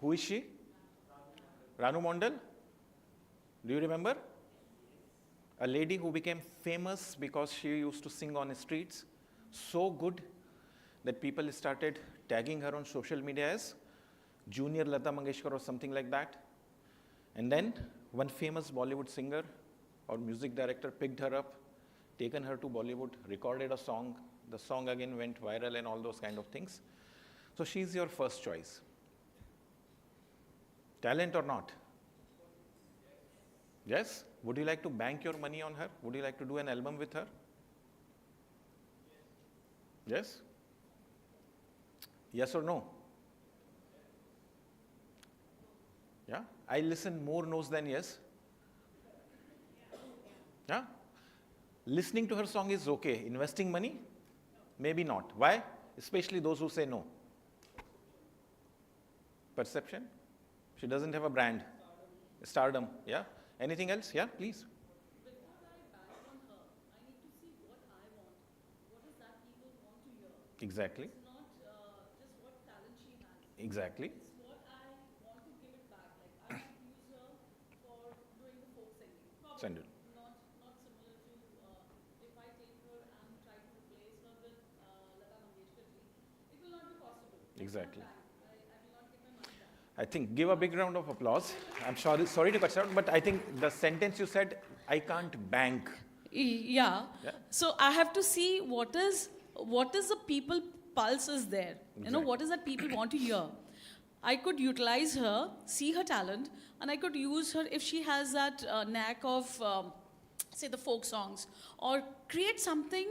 [SPEAKER 17] Who is she? Ranu Mondal? Do you remember? A lady who became famous because she used to sing on the streets, so good that people started tagging her on social media as Junior Lata Mangeshkar or something like that. And then one famous Bollywood singer or music director picked her up, taken her to Bollywood, recorded a song, the song again went viral and all those kind of things. So she's your first choice. Talent or not? Yes? Would you like to bank your money on her? Would you like to do an album with her? Yes? Yes or no? Yeah? I listen more no's than yes. Yeah? Listening to her song is okay. Investing money? Maybe not. Why? Especially those who say no. Perception? She doesn't have a brand. Stardom. Yeah? Anything else? Yeah, please. Exactly.
[SPEAKER 10] It's not just what talent she has.
[SPEAKER 17] Exactly.
[SPEAKER 10] It's what I want to give it back. Like I want to use her for doing the folk singing. Probably
[SPEAKER 17] Send it.
[SPEAKER 10] not similar to if I take her and try to replace her with Lata Mangeshkar ji, it will not be possible.
[SPEAKER 17] Exactly.
[SPEAKER 10] I will not get my money back.
[SPEAKER 17] I think, give a big round of applause. I'm sorry to cut you out, but I think the sentence you said, I can't bank.
[SPEAKER 10] Yeah.
[SPEAKER 17] Yeah.
[SPEAKER 10] So I have to see what is the people pulse is there. You know,
[SPEAKER 17] Exactly.
[SPEAKER 10] what is that people want to hear. I could utilize her, see her talent, and I could use her if she has that knack of, say, the folk songs, or create something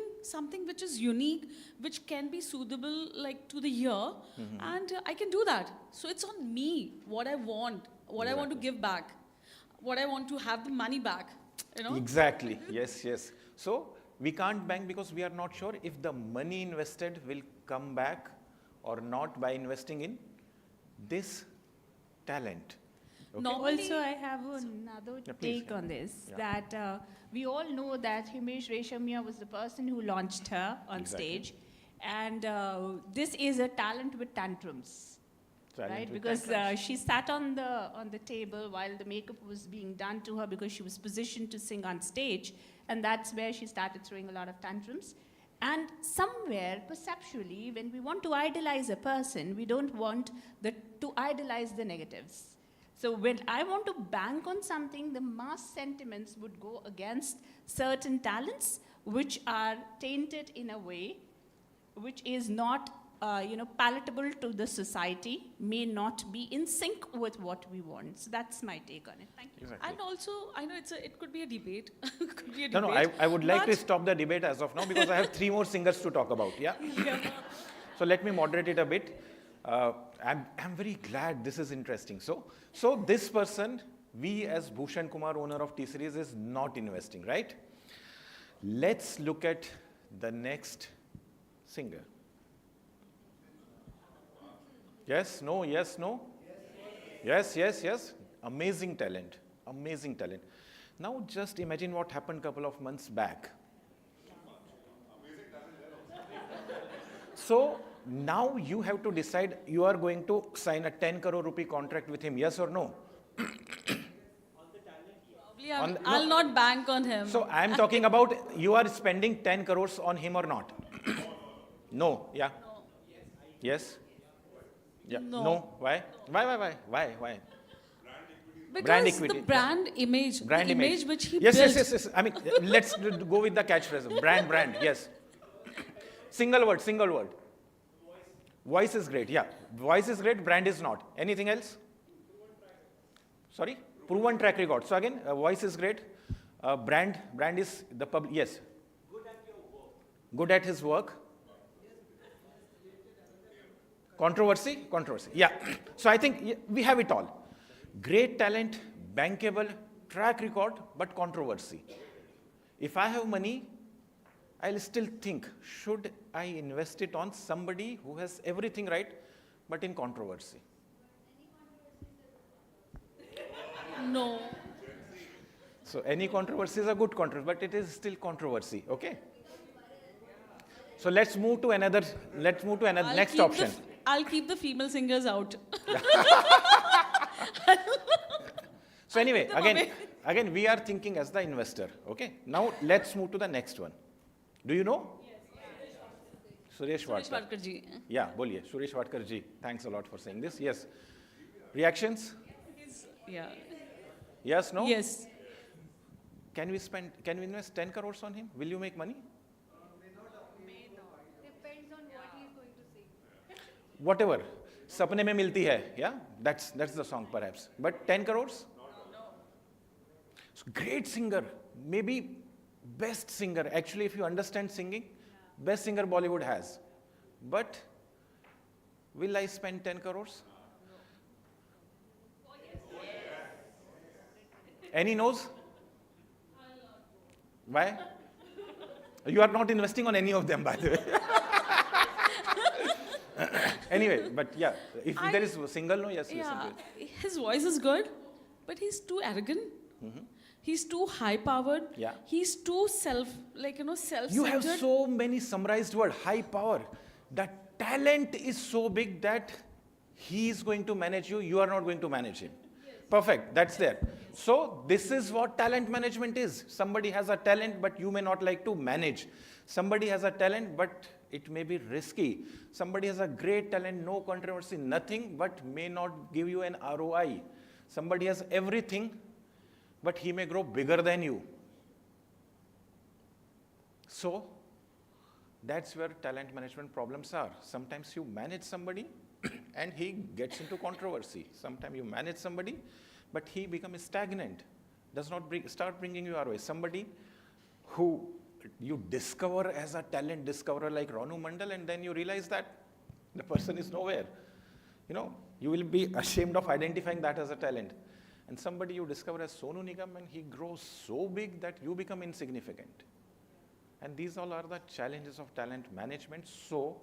[SPEAKER 10] which is unique, which can be suitable like to the ear, and I can do that. So it's on me what I want, what I want to give back, what I want to have the money back. You know.
[SPEAKER 17] Exactly. Yes, yes. So we can't bank because we are not sure if the money invested will come back or not by investing in this talent. Okay?
[SPEAKER 16] Also, I have another
[SPEAKER 17] Yeah, please,
[SPEAKER 16] take
[SPEAKER 17] yeah.
[SPEAKER 16] on this,
[SPEAKER 17] Yeah.
[SPEAKER 16] that we all know that Himesh Reshammiya was the person who launched her on
[SPEAKER 17] Exactly.
[SPEAKER 16] stage. And this is a talent with tantrums.
[SPEAKER 17] Talent
[SPEAKER 16] Right,
[SPEAKER 17] with
[SPEAKER 16] because
[SPEAKER 17] tantrums.
[SPEAKER 16] she sat on the table while the makeup was being done to her because she was positioned to sing on stage, and that's where she started throwing a lot of tantrums. And somewhere, perceptually, when we want to idolize a person, we don't want to idolize the negatives. So when I want to bank on something, the mass sentiments would go against certain talents which are tainted in a way which is not palatable to the society, may not be in sync with what we want. So that's my take on it. Thank you.
[SPEAKER 17] Exactly.
[SPEAKER 10] And also, I know it could be a debate. Could be a
[SPEAKER 17] No,
[SPEAKER 10] debate.
[SPEAKER 17] I would like to
[SPEAKER 10] but-
[SPEAKER 17] stop the debate as of now because I have 3 more singers to talk about. Yeah. So let me moderate it a bit. I'm very glad this is interesting. So this person, we as Bhushan Kumar, owner of T-Series, is not investing, right? Let's look at the next singer. Yes, no, yes, no? Yes, yes, yes. Amazing talent, amazing talent. Now just imagine what happened couple of months back. So now you have to decide you are going to sign a 10 crore rupee contract with him, yes or no?
[SPEAKER 10] Probably
[SPEAKER 17] On the-
[SPEAKER 10] I'll
[SPEAKER 17] no.
[SPEAKER 10] not bank on him.
[SPEAKER 17] So I am talking about you are spending 10 crores on him or not? No, yeah. Yes? Yeah.
[SPEAKER 10] No.
[SPEAKER 17] Why? Why?
[SPEAKER 10] Because
[SPEAKER 17] brand equity.
[SPEAKER 10] the brand image,
[SPEAKER 17] Brand
[SPEAKER 10] the
[SPEAKER 17] image.
[SPEAKER 10] which he
[SPEAKER 17] Yes,
[SPEAKER 10] built.
[SPEAKER 17] yes. I mean, let's go with the catchphrase. Brand, yes. Single word. Voice is great, yeah. Voice is great, brand is not. Anything else? Sorry? Proven track record. So again, voice is great. Brand is the public, yes. Good at his work. Controversy? Yeah. So I think we have it all. Great talent, bankable, track record, but controversy. If I have money, I'll still think, should I invest it on somebody who has everything right, but in controversy?
[SPEAKER 10] No.
[SPEAKER 17] So any controversy is a good controversy, but it is still controversy, okay? So let's move to another
[SPEAKER 10] I'll
[SPEAKER 17] next
[SPEAKER 10] keep the
[SPEAKER 17] option.
[SPEAKER 10] I'll keep the female singers out.
[SPEAKER 17] So anyway,
[SPEAKER 10] them away.
[SPEAKER 17] again, we are thinking as the investor, okay? Now let's move to the next one. Do you know? Suresh
[SPEAKER 10] Suresh
[SPEAKER 17] Wadkar.
[SPEAKER 10] Wadkar ji.
[SPEAKER 17] Yeah, boliye. Suresh Wadkar ji. Thanks a lot for saying this. Yes. Reactions?
[SPEAKER 10] Yeah.
[SPEAKER 17] Yes, no?
[SPEAKER 6] Yes.
[SPEAKER 17] Can we invest 10 crores on him? Will you make money?
[SPEAKER 1] Depends on what he's going to say.
[SPEAKER 17] Whatever. Sapne mein milti hai. Yeah? That's the song perhaps. But 10 crores? So great singer. Maybe best singer. Actually, if you understand singing, best singer Bollywood has. But will I spend 10 crores? Any knows? Why? You are not investing on any of them, by the way. Anyway, but yeah, if there is a single no, yes, listen to it.
[SPEAKER 10] His voice is good, but he's too arrogant. He's too high-powered.
[SPEAKER 17] Yeah.
[SPEAKER 10] He's too self-centered.
[SPEAKER 17] You have so many summarized words. High power. That talent is so big that he is going to manage you. You are not going to manage him. Perfect. That's there. So this is what talent management is. Somebody has a talent, but you may not like to manage. Somebody has a talent, but it may be risky. Somebody has a great talent, no controversy, nothing, but may not give you an ROI. Somebody has everything, but he may grow bigger than you. So that's where talent management problems are. Sometimes you manage somebody and he gets into controversy. Sometimes you manage somebody, but he becomes stagnant, does not start bringing you ROI. Somebody who you discover as a talent discoverer like Ronu Mandal, and then you realize that the person is nowhere. You will be ashamed of identifying that as a talent. And somebody you discover as Sonu Nigam, and he grows so big that you become insignificant. And these all are the challenges of talent management. So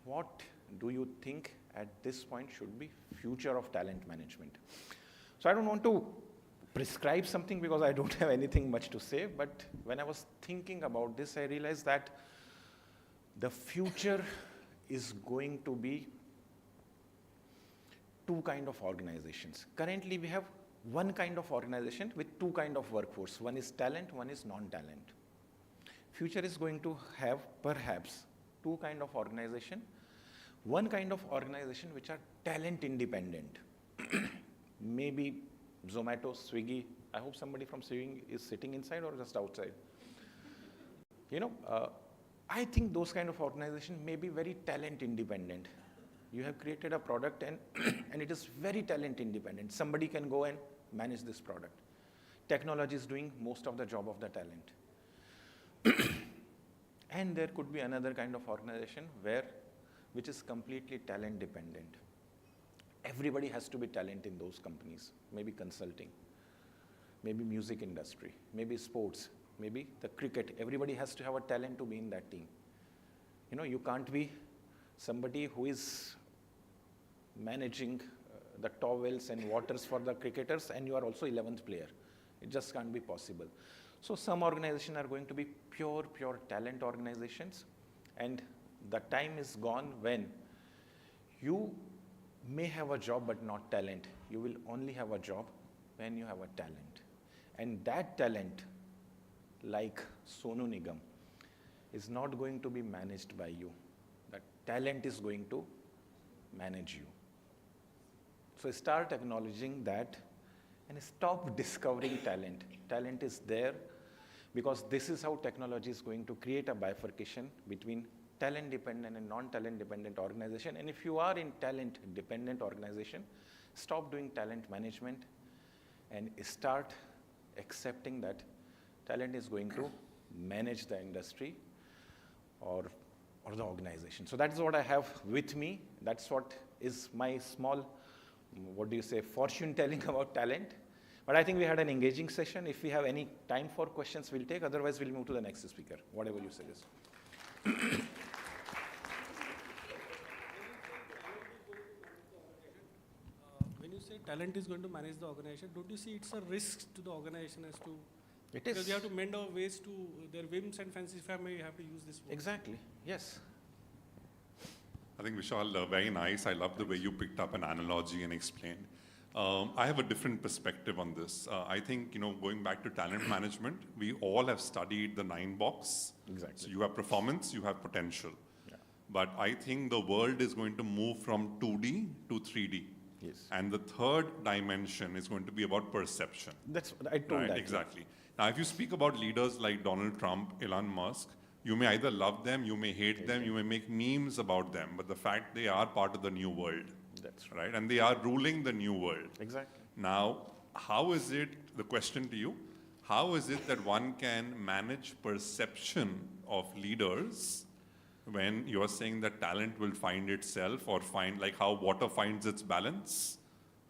[SPEAKER 17] what do you think at this point should be future of talent management? So I don't want to prescribe something because I don't have anything much to say, but when I was thinking about this, I realized that the future is going to be two kind of organizations. Currently, we have one kind of organization with two kind of workforce. One is talent, one is non-talent. Future is going to have perhaps two kind of organization. One kind of organization which are talent independent. Maybe Zomato, Swiggy. I hope somebody from Swiggy is sitting inside or just outside. I think those kind of organization may be very talent independent. You have created a product and it is very talent independent. Somebody can go and manage this product. Technology is doing most of the job of the talent. And there could be another kind of organization which is completely talent dependent. Everybody has to be talent in those companies, maybe consulting, maybe music industry, maybe sports, maybe the cricket. Everybody has to have a talent to be in that team. You can't be somebody who is managing the towels and waters for the cricketers and you are also 11th player. It just can't be possible. So some organizations are going to be pure talent organizations, and the time is gone when you may have a job but not talent. You will only have a job when you have a talent. And that talent, like Sonu Nigam, is not going to be managed by you. That talent is going to manage you. So start acknowledging that and stop discovering talent. Talent is there because this is how technology is going to create a bifurcation between talent dependent and non-talent dependent organization. And if you are in talent dependent organization, stop doing talent management and start accepting that talent is going to manage the industry or the organization. So that's what I have with me. That's what is my small, fortune telling about talent. But I think we had an engaging session. If we have any time for questions, we'll take. Otherwise, we'll move to the next speaker, whatever you suggest.
[SPEAKER 13] When you say talent is going to manage the organization, don't you see it's a risk to the organization as to...
[SPEAKER 17] It is.
[SPEAKER 13] Because you have to mend our ways to their whims and fancies, if I may have to use this word.
[SPEAKER 17] Exactly, yes.
[SPEAKER 4] I think, Vishal, very nice. I love the way you picked up an analogy and explained. I have a different perspective on this. I think, going back to talent management, we all have studied the 9 box.
[SPEAKER 17] Exactly.
[SPEAKER 4] So you have performance, you have potential.
[SPEAKER 17] Yeah.
[SPEAKER 4] But I think the world is going to move from 2D to 3D.
[SPEAKER 17] Yes.
[SPEAKER 4] And the third dimension is going to be about perception.
[SPEAKER 17] That's what I told
[SPEAKER 4] Right,
[SPEAKER 17] that.
[SPEAKER 4] exactly. Now, if you speak about leaders like Donald Trump, Elon Musk, you may either love them, you may hate them, you may make memes about them, but the fact they are part of the new world.
[SPEAKER 17] That's
[SPEAKER 4] right. And they are ruling the new world.
[SPEAKER 17] Exactly.
[SPEAKER 4] Now, how is it, the question to you, how is it that one can manage perception of leaders when you're saying that talent will find itself or find, like how water finds its balance?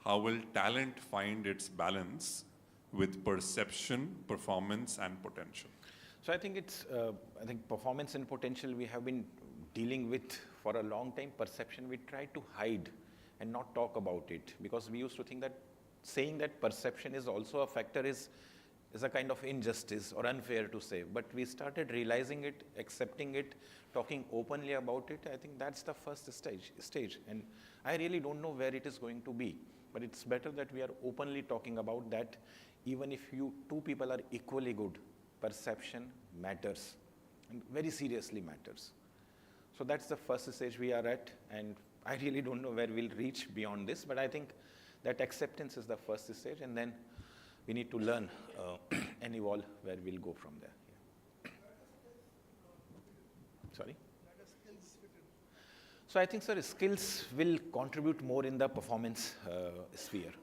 [SPEAKER 4] How will talent find its balance with perception, performance, and potential?
[SPEAKER 17] So I think it's, I think performance and potential we have been dealing with for a long time. Perception we try to hide and not talk about it, because we used to think that saying that perception is also a factor is a kind of injustice or unfair to say. But we started realizing it, accepting it, talking openly about it. I think that's the first stage. And I really don't know where it is going to be. But it's better that we are openly talking about that. Even if two people are equally good, perception matters, and very seriously matters. So that's the first stage we are at, and I really don't know where we'll reach beyond this, but I think that acceptance is the first stage, and then we need to learn and evolve where we'll go from there. Yeah. Sorry? So I think, sir, skills will contribute more in the performance sphere.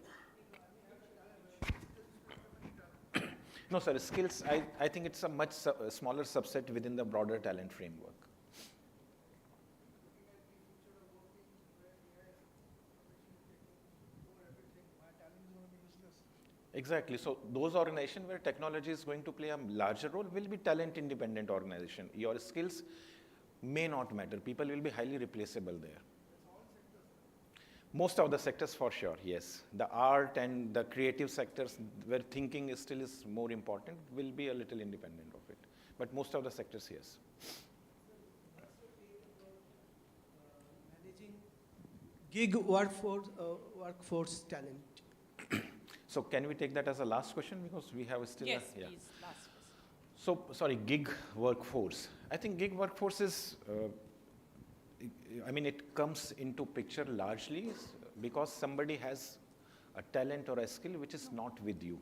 [SPEAKER 17] No, sir, skills, I think it's a much smaller subset within the broader talent framework. Exactly. So those organizations where technology is going to play a larger role will be talent-independent organization. Your skills may not matter. People will be highly replaceable there. Most of the sectors for sure, yes. The art and the creative sectors where thinking still is more important will be a little independent of it. But most of the sectors, yes.
[SPEAKER 5] Managing gig workforce talent.
[SPEAKER 17] So can we take that as a last question, because we have still
[SPEAKER 16] yes,
[SPEAKER 17] yeah.
[SPEAKER 16] please, last question.
[SPEAKER 17] So, sorry, gig workforce. I think gig workforce is, I mean, it comes into picture largely because somebody has a talent or a skill which is not with you,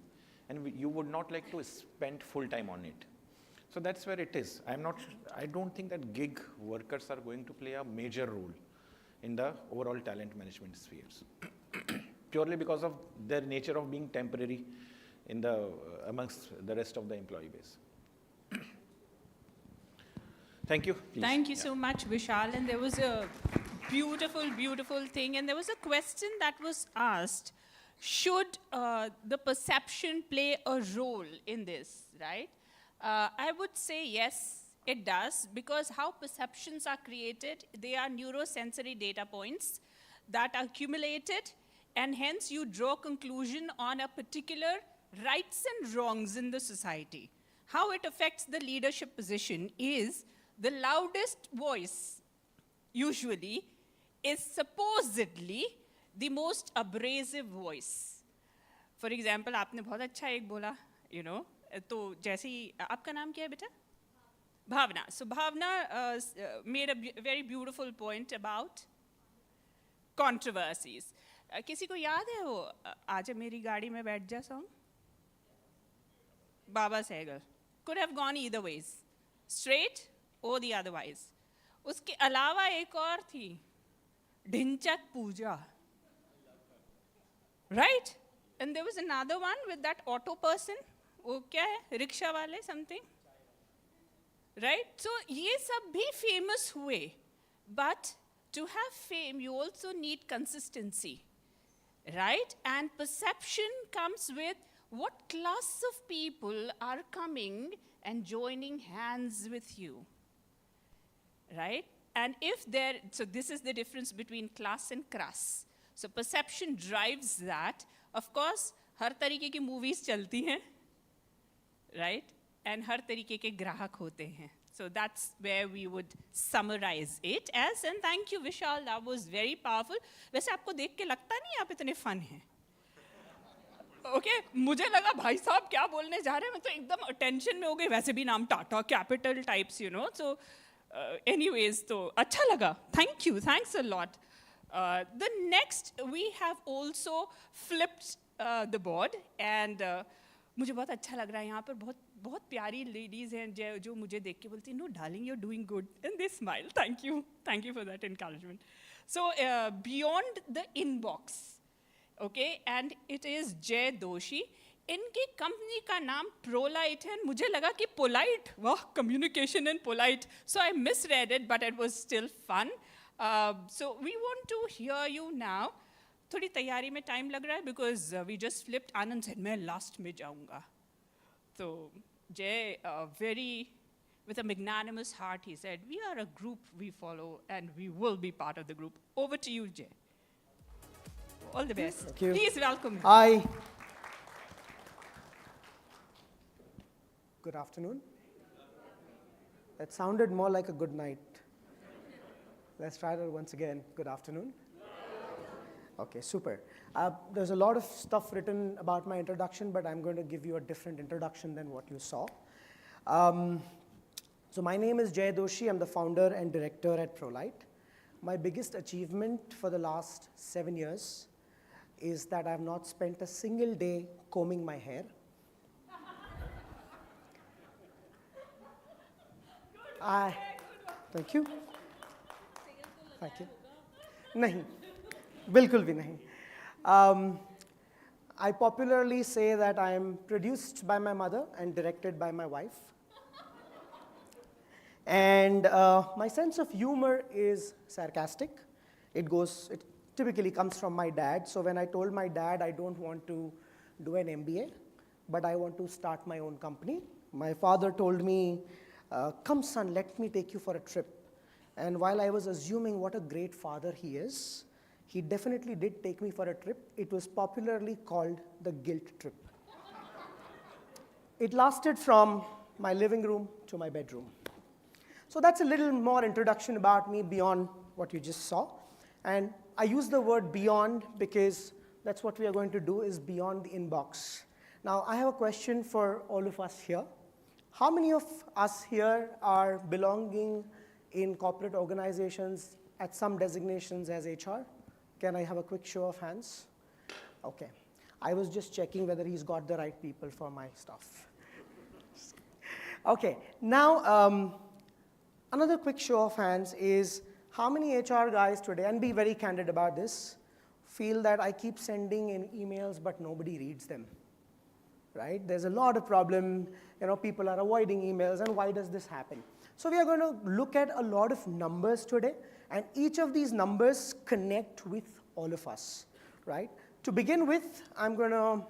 [SPEAKER 17] and you would not like to spend full time on it. So that's where it is. I don't think that gig workers are going to play a major role in the overall talent management spheres. Purely because of their nature of being temporary in the amongst the rest of the employee base. Thank you. Please.
[SPEAKER 16] Thank you so much, Vishal. And there was a beautiful, beautiful thing. And there was a question that was asked, should the perception play a role in this, right? I would say yes, it does, because how perceptions are created, they are neurosensory data points that are accumulated, and hence you draw conclusion on a particular rights and wrongs in the society. How it affects the leadership position is the loudest voice usually is supposedly the most abrasive voice. For example, आपने बहुत अच्छा एक बोला, you know, तो जैसे ही आपका नाम क्या है बेटा? Bhavna. So Bhavna made a very beautiful point about controversies. किसी को याद है वो आजा मेरी गाड़ी में बैठ जा song? Baba Sehgal. Could have gone either ways, straight or the otherwise. उसके अलावा एक और थी, ढिंचक पूजा. Right? And there was another one with that auto person. वो क्या है? रिक्शा वाले something. Right? So ये सब भी famous हुए. But to have fame, you also need consistency. Right? And perception comes with what class of people are coming and joining hands with you. Right? And if there, so this is the difference between class and crass. So perception drives that. Of course, हर तरीके की movies चलती हैं. Right? And हर तरीके के ग्राहक होते हैं. So that's where we would summarize it as. And thank you, Vishal. That was very powerful. वैसे आपको देख के लगता नहीं आप इतने fun हैं. Okay, मुझे लगा भाई साहब क्या बोलने जा रहे हैं, मैं तो एकदम attention में हो गई. वैसे भी नाम Tata capital types, you know. So anyways, तो अच्छा लगा. Thank you. Thanks a lot. The next, we have also flipped the board, and मुझे बहुत अच्छा लग रहा है यहाँ पर बहुत प्यारी ladies हैं जो मुझे देख के बोलती हैं, no darling, you're doing good, and they smile. Thank you for that encouragement. So beyond the inbox, okay, and it is Jay Doshi. इनकी कंपनी का नाम Prolite है. मुझे लगा कि polite, वाह, communication and polite. So I misread it, but it was still fun. So we want to hear you now. थोड़ी तैयारी में टाइम लग रहा है because we just flipped. Anand said मैं last में जाऊँगा. So Jay, with a magnanimous heart, he said, we are a group we follow and we will be part of the group. Over to you, Jay. All the best.
[SPEAKER 18] Thank you.
[SPEAKER 16] Please welcome him.
[SPEAKER 18] Hi. Good afternoon. That sounded more like a good night. Let's try that once again. Good afternoon. Okay, super. There's a lot of stuff written about my introduction, but I'm going to give you a different introduction than what you saw. So my name is Jay Doshi. I'm the founder and director at Prolite. My biggest achievement for the last 7 years is that I've not spent a single day combing my hair. Thank you. Thank you. Nahi, bilkul bhi nahi. I popularly say that I am produced by my mother and directed by my wife. And my sense of humor is sarcastic. It typically comes from my dad. So when I told my dad I don't want to do an MBA, but I want to start my own company, my father told me, come son, let me take you for a trip. And while I was assuming what a great father he is, he definitely did take me for a trip. It was popularly called the guilt trip. It lasted from my living room to my bedroom. So that's a little more introduction about me beyond what you just saw. And I use the word beyond because that's what we are going to do, is beyond the inbox. Now, I have a question for all of us here. How many of us here are belonging in corporate organizations at some designations as HR? Can I have a quick show of hands? Okay. I was just checking whether he's got the right people for my stuff. Okay. Now, another quick show of hands is how many HR guys today, and be very candid about this, feel that I keep sending in emails but nobody reads them? Right? There's a lot of problem, people are avoiding emails, and why does this happen? So we are going to look at a lot of numbers today, and each of these numbers connect with all of us, right? To begin with, I'm going to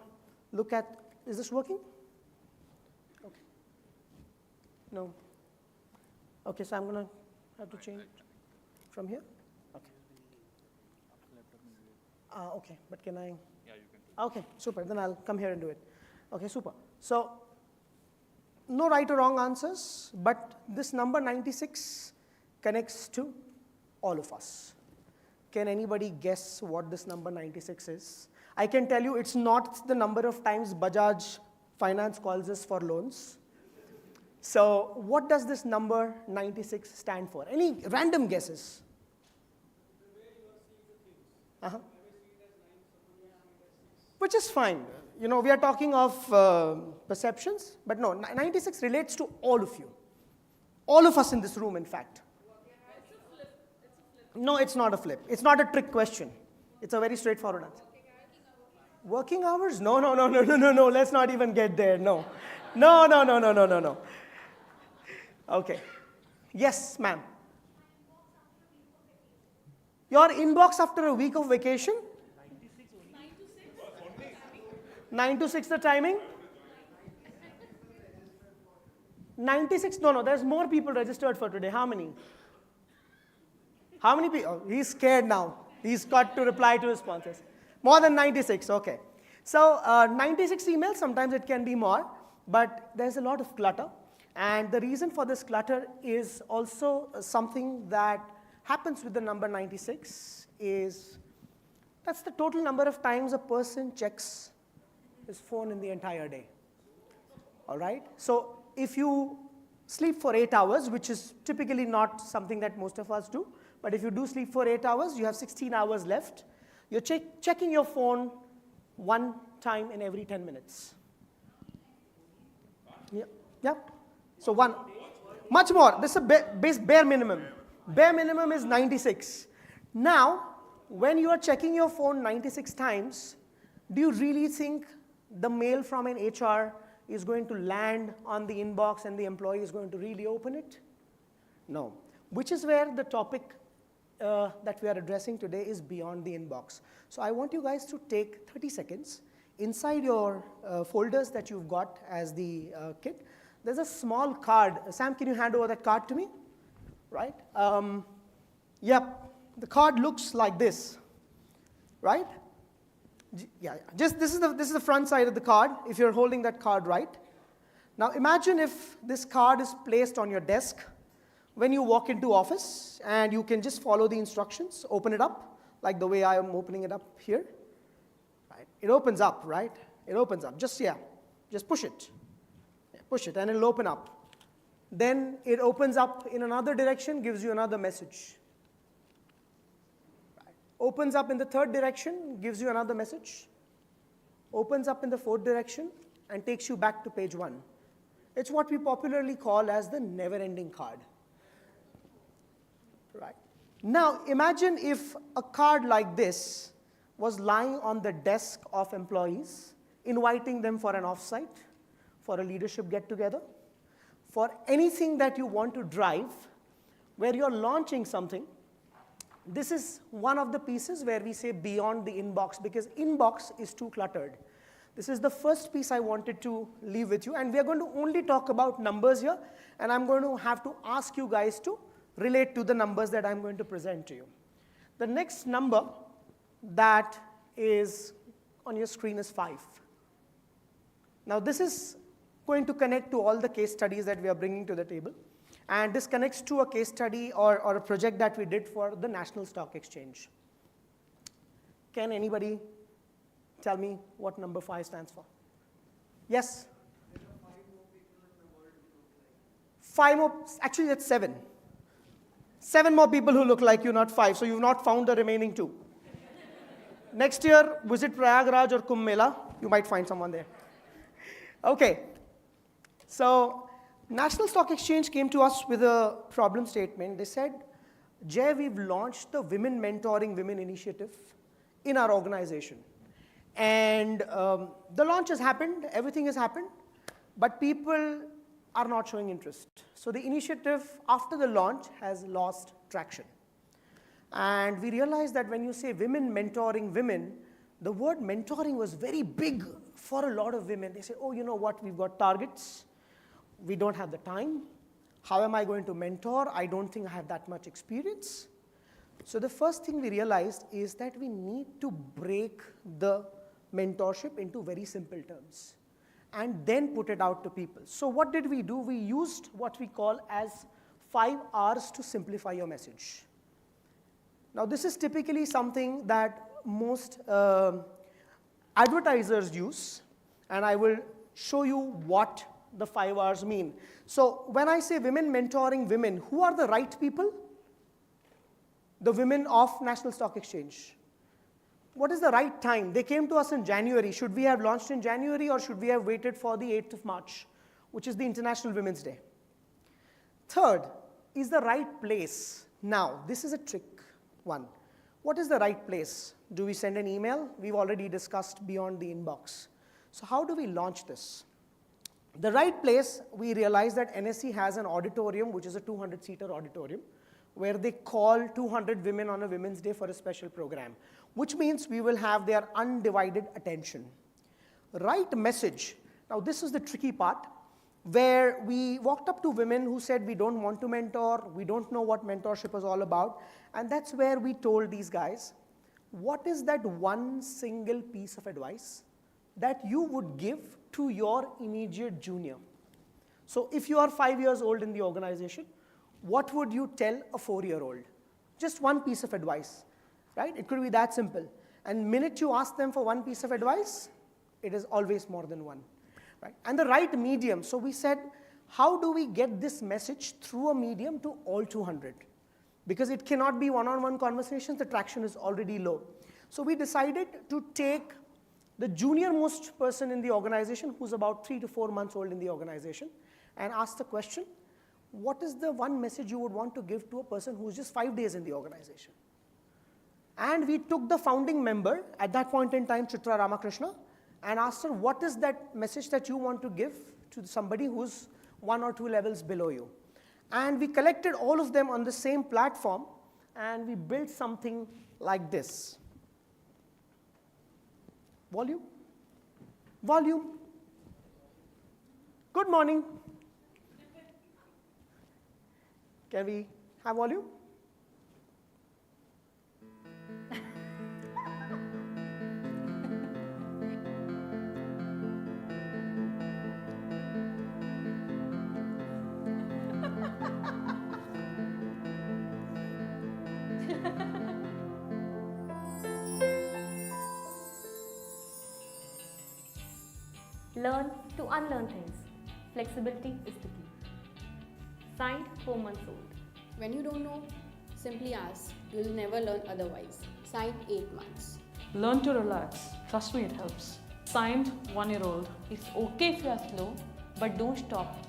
[SPEAKER 18] look at, is this working? Okay. No. Okay, so I'm going to have to change from here? Okay. Okay, but can I? Yeah, you can. Okay, super, then I'll come here and do it. Okay, super. So, no right or wrong answers, but this number 96 connects to all of us. Can anybody guess what this number 96 is? I can tell you it's not the number of times Bajaj Finance calls us for loans. So what does this number 96 stand for? Any random guesses? Which is fine. We are talking of perceptions, but no, 96 relates to all of you. All of us in this room, in fact. No, it's not a flip. It's not a trick question. It's a very straightforward answer. Working hours? No. Let's not even get there. No. No. Okay. Yes, ma'am. Your inbox after a week of vacation? 9 to 6 the timing? 96? No, there's more people registered for today. How many? How many people? Oh, he's scared now. He's got to reply to his sponsors. More than 96, okay. So 96 emails, sometimes it can be more, but there's a lot of clutter. And the reason for this clutter is also something that happens with the number 96 is that's the total number of times a person checks his phone in the entire day. All right? So if you sleep for 8 hours, which is typically not something that most of us do, But if you do sleep for 8 hours, you have 16 hours left. You're checking your phone one time in every 10 minutes. Yeah. Yeah. So one. Much more. This is a bare minimum. Bare minimum is 96. Now, when you are checking your phone 96 times, do you really think the mail from an HR is going to land on the inbox and the employee is going to really open it? No. Which is where the topic that we are addressing today is beyond the inbox. So I want you guys to take 30 seconds. Inside your folders that you've got as the kit, there's a small card. Sam, can you hand over that card to me? Right? Yep. The card looks like this, right? Yeah. Just this is the front side of the card. If you're holding that card right. Now imagine if this card is placed on your desk when you walk into office, and you can just follow the instructions. Open it up like the way I am opening it up here. Right? It opens up, right? It opens up. Just push it. Yeah, push it, and it'll open up. Then it opens up in another direction, gives you another message. Opens up in the third direction, gives you another message. Opens up in the fourth direction and takes you back to page 1. It's what we popularly call as the never-ending card. Right. Now, imagine if a card like this was lying on the desk of employees, inviting them for an offsite, for a leadership get-together, for anything that you want to drive, where you're launching something. This is one of the pieces where we say beyond the inbox, because inbox is too cluttered. This is the first piece I wanted to leave with you, and we are going to only talk about numbers here, and I'm going to have to ask you guys to relate to the numbers that I'm going to present to you. The next number that is on your screen is 5. Now this is going to connect to all the case studies that we are bringing to the table. And this connects to a case study or a project that we did for the National Stock Exchange. Can anybody tell me what number 5 stands for? Yes? 5 more, actually that's 7. 7 more people who look like you, not 5, so you've not found the remaining 2. Next year, visit Prayagraj or Kumbh Mela, you might find someone there. Okay, so National Stock Exchange came to us with a problem statement. They said, Jay, we've launched the Women Mentoring Women Initiative in our organization. And the launch has happened, everything has happened, but people are not showing interest. So the initiative after the launch has lost traction. And we realized that when you say women mentoring women, the word mentoring was very big for a lot of women. They say, oh, you know what, we've got targets. We don't have the time. How am I going to mentor? I don't think I have that much experience. So the first thing we realized is that we need to break the mentorship into very simple terms and then put it out to people. So what did we do? We used what we call as 5 R's to simplify your message. Now this is typically something that most advertisers use, and I will show you what the 5 R's mean. So when I say women mentoring women, who are the right people? The women of National Stock Exchange. What is the right time? They came to us in January. Should we have launched in January, or should we have waited for the 8th of March, which is the International Women's Day? Third, is the right place. Now, this is a trick one. What is the right place? Do we send an email? We've already discussed beyond the inbox. So how do we launch this? The right place, we realize that NSE has an auditorium, which is a 200-seater auditorium, where they call 200 women on a Women's Day for a special program, which means we will have their undivided attention. Right message. Now this is the tricky part, where we walked up to women who said, we don't want to mentor, we don't know what mentorship is all about, and that's where we told these guys, what is that one single piece of advice that you would give to your immediate junior? So if you are 5 years old in the organization, what would you tell a 4-year-old? Just one piece of advice, right? It could be that simple. And the minute you ask them for one piece of advice, it is always more than one, right? And the right medium. So we said, how do we get this message through a medium to all 200? Because it cannot be one-on-one conversations, the traction is already low. So we decided to take the junior most person in the organization, who's about 3 to 4 months old in the organization, and ask the question, what is the one message you would want to give to a person who's just 5 days in the organization? And we took the founding member, at that point in time, Chitra Ramakrishna, and asked her, what is that message that you want to give to somebody who's 1 or 2 levels below you? And we collected all of them on the same platform, and we built something like this. Volume? Volume. Good morning. Can we have volume?
[SPEAKER 19] Learn to unlearn things. Flexibility is the key. Signed, 4 months old.
[SPEAKER 20] When you don't know, simply ask. You'll never learn otherwise. Signed, 8 months.
[SPEAKER 11] Learn to relax. Trust me, it helps. Signed, 1-year-old.
[SPEAKER 19] It's okay if you are slow, but don't stop.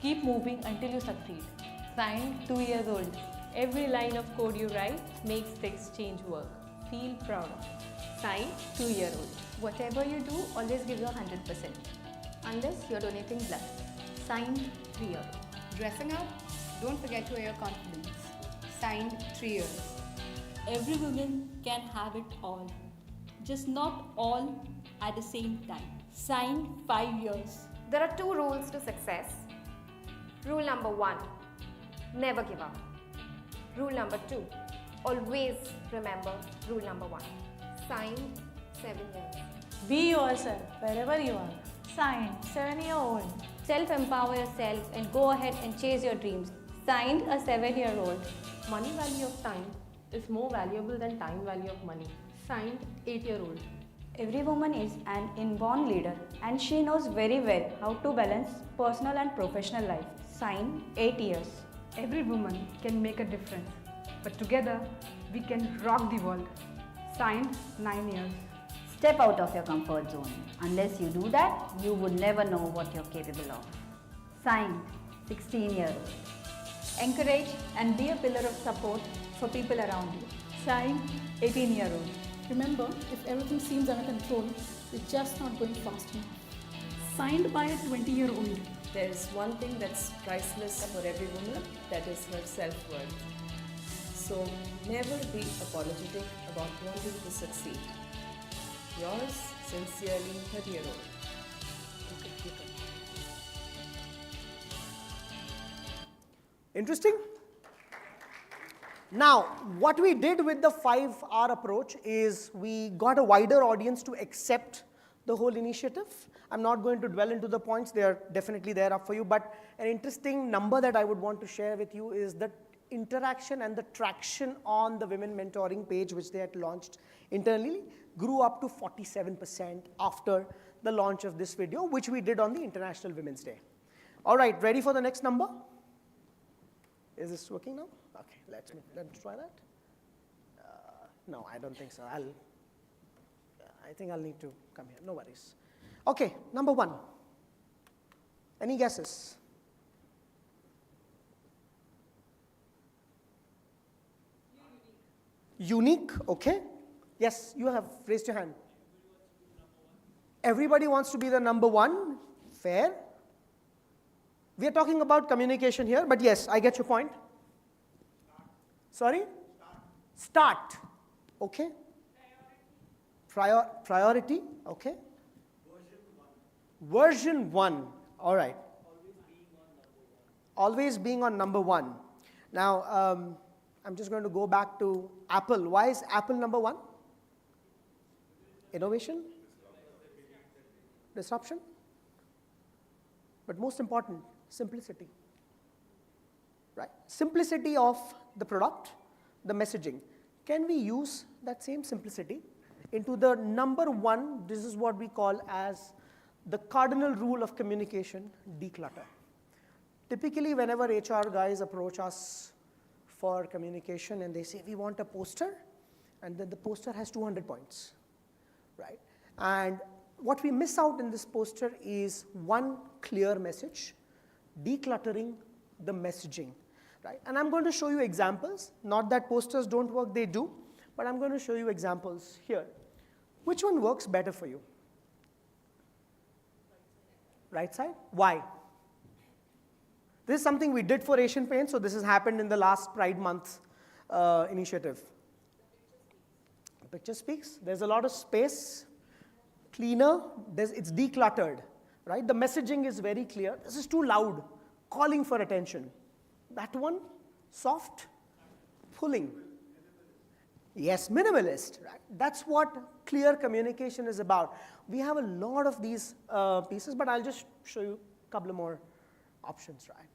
[SPEAKER 19] Keep moving until you succeed. Signed, 2 years old. Every line of code you write makes the exchange work. Feel proud of it. Signed, 2-year-old. Whatever you do, always give your 100%. Unless you're donating blood. Signed, 3-year-old.
[SPEAKER 20] Dressing up? Don't forget to wear your confidence. Signed, 3 years.
[SPEAKER 21] Every woman can have it all, just not all at the same time. Signed, 5 years.
[SPEAKER 19] There are 2 rules to success. Rule number 1, never give up. Rule number 2, always remember rule number 1. Signed, 7 years.
[SPEAKER 11] Be yourself wherever you are. Signed, 7-year-old.
[SPEAKER 19] Self-empower yourself and go ahead and chase your dreams. Signed, a 7-year-old. Money value of time is more valuable than time value of money. Signed, 8-year-old.
[SPEAKER 22] Every woman is an inborn leader and she knows very well how to balance personal and professional life. Signed, 8 years.
[SPEAKER 23] Every woman can make a difference, but together we can rock the world. Signed, 9 years.
[SPEAKER 22] Step out of your comfort zone. Unless you do that, you would never know what you're capable of. Signed, 16-year-old.
[SPEAKER 19] Encourage and be a pillar of support for people around you. Signed, 18-year-old.
[SPEAKER 21] Remember, if everything seems under control, you're just not going fast enough. Signed by a 20-year-old.
[SPEAKER 24] There is one thing that's priceless for every woman, that is her self-worth. So never be apologetic about wanting to succeed. Yours sincerely, 30-year-old.
[SPEAKER 18] Interesting? Now, what we did with the 5R approach is we got a wider audience to accept the whole initiative. I'm not going to dwell into the points, they are definitely there up for you, but an interesting number that I would want to share with you is the interaction and the traction on the women mentoring page, which they had launched internally, grew up to 47% after the launch of this video, which we did on the International Women's Day. All right, ready for the next number? Is this working now? Okay, let's try that. No, I don't think so. I think I'll need to come here. No worries. Okay, number 1. Any guesses? Unique, okay. Yes, you have raised your hand. Everybody wants to be the number 1. Fair. We are talking about communication here, but yes, I get your point. Sorry? Start. Okay. Priority. Okay. Version 1. All right. Always being on number 1. Now, I'm just going to go back to Apple. Why is Apple number 1? Innovation? Disruption? But most important, simplicity. Right? Simplicity of the product, the messaging. Can we use that same simplicity into the number 1, this is what we call as the cardinal rule of communication, declutter. Typically, whenever HR guys approach us for communication and they say, we want a poster, and then the poster has 200 points, right? And what we miss out in this poster is one clear message, decluttering the messaging, right? And I'm going to show you examples, not that posters don't work, they do, but I'm going to show you examples here. Which one works better for you? Right side? Why? This is something we did for Asian Paints, so this has happened in the last Pride Month initiative. The picture speaks. There's a lot of space, cleaner, it's decluttered, right? The messaging is very clear. This is too loud, calling for attention. That one, soft, pulling. Yes, minimalist, right? That's what clear communication is about. We have a lot of these pieces, but I'll just show you a couple of more options, right?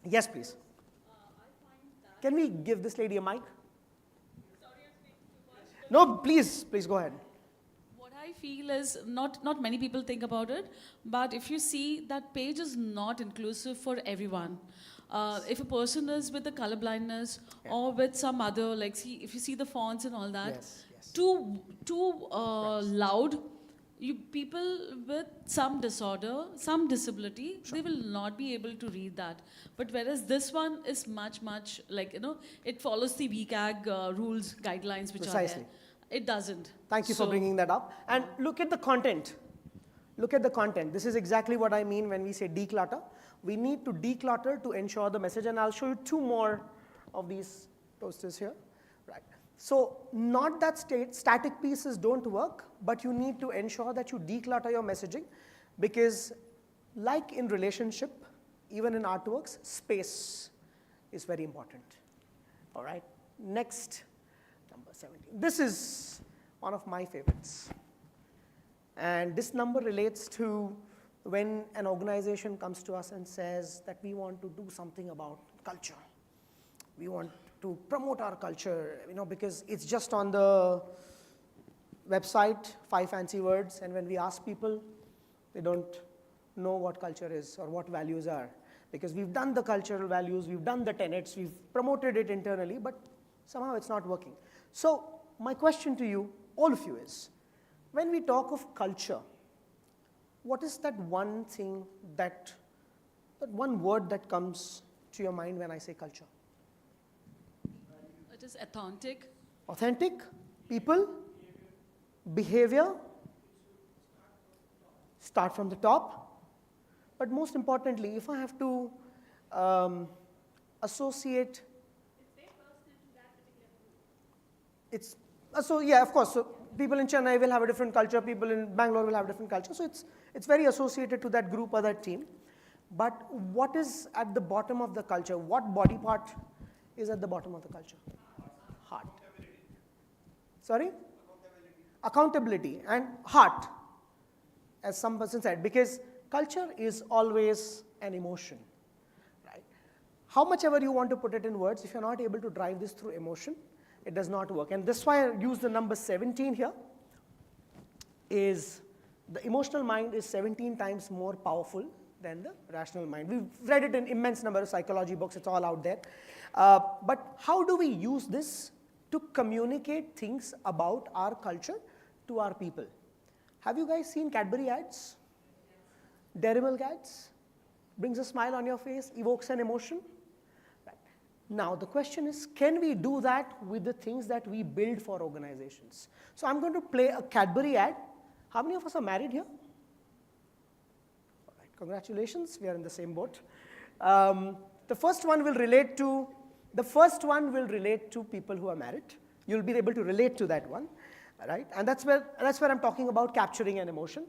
[SPEAKER 18] Yes, please. Can we give this lady a mic? No, please go ahead.
[SPEAKER 10] What I feel is not many people think about it, but if you see that page is not inclusive for everyone. If a person is with the color blindness or with some other, like if you see the fonts and all that, too loud, people with some disorder, some disability, they will not be able to read that. But whereas this one is much, like, it follows the VCAG rules, guidelines which are there. It doesn't.
[SPEAKER 18] Thank you for bringing that up. And look at the content. Look at the content. This is exactly what I mean when we say declutter. We need to declutter to ensure the message, and I'll show you two more of these posters here. Right. So not that static pieces don't work, but you need to ensure that you declutter your messaging, because like in relationship, even in artworks, space is very important. All right. Next, number 17. This is one of my favorites. And this number relates to when an organization comes to us and says that we want to do something about culture. We want to promote our culture, because it's just on the website, 5 fancy words, and when we ask people, they don't know what culture is or what values are. Because we've done the cultural values, we've done the tenets, we've promoted it internally, but somehow it's not working. So my question to you, all of you, is, when we talk of culture, what is that one thing, that one word that comes to your mind when I say culture?
[SPEAKER 10] It is authentic.
[SPEAKER 18] Authentic, people, behavior, start from the top. But most importantly, if I have to associate, so yeah, of course. So people in Chennai will have a different culture, people in Bangalore will have a different culture. So it's very associated to that group or that team. But what is at the bottom of the culture? What body part is at the bottom of the culture? Heart. Sorry? Accountability and heart, as some person said, because culture is always an emotion, right? How much ever you want to put it in words, if you're not able to drive this through emotion, it does not work. And that's why I use the number 17 here, is the emotional mind is 17 times more powerful than the rational mind. We've read it in immense number of psychology books, it's all out there. But how do we use this to communicate things about our culture to our people? Have you guys seen Cadbury ads? Dairy Milk ads? Brings a smile on your face, evokes an emotion. Now, the question is, can we do that with the things that we build for organizations? So I'm going to play a Cadbury ad. How many of us are married here? All right, congratulations, we are in the same boat. The first one will relate to people who are married. You'll be able to relate to that one, right? And that's where I'm talking about capturing an emotion.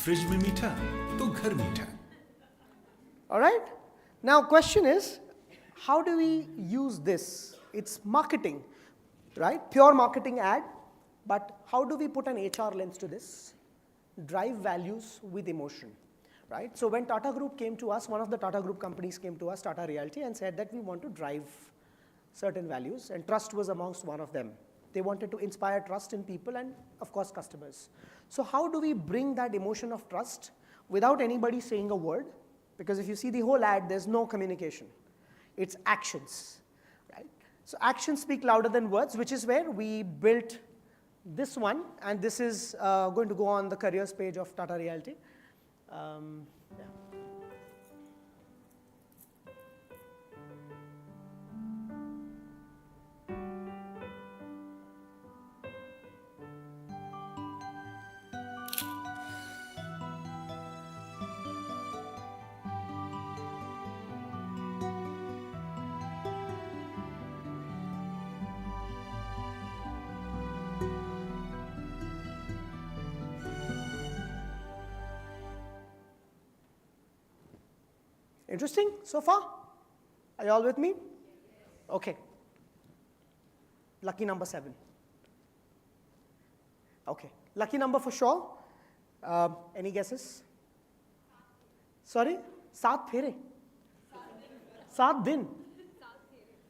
[SPEAKER 2] Fridge में मीठा तो घर मीठा.
[SPEAKER 18] All right. Now, question is, how do we use this? It's marketing, right? Pure marketing ad. But how do we put an HR lens to this? Drive values with emotion. right? So when Tata Group came to us, one of the Tata Group companies came to us, Tata Realty, and said that we want to drive certain values, and trust was amongst one of them. They wanted to inspire trust in people and, of course, customers. So how do we bring that emotion of trust without anybody saying a word? Because if you see the whole ad, there's no communication. It's actions, right? So actions speak louder than words, which is where we built this one, and this is going to go on the careers page of Tata Realty. Yeah. Interesting so far? Are you all with me? Okay. Lucky number 7. Okay. Lucky number for sure. Any guesses? Sorry? 7 phere. 7 din.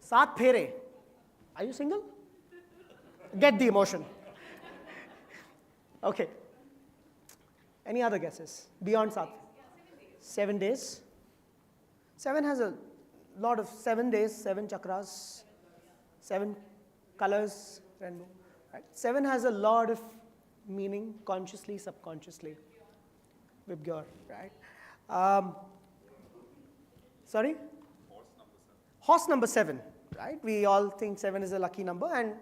[SPEAKER 18] 7 phere. Are you single? Get the emotion. Okay. Any other guesses? Beyond 7? 7 days. 7 has a lot of 7 days, 7 chakras, 7 colors, rainbow. Right? 7 has a lot of meaning, consciously, subconsciously. Vibgyor, right? Sorry? Horse number 7, right? We all think 7 is a lucky number, and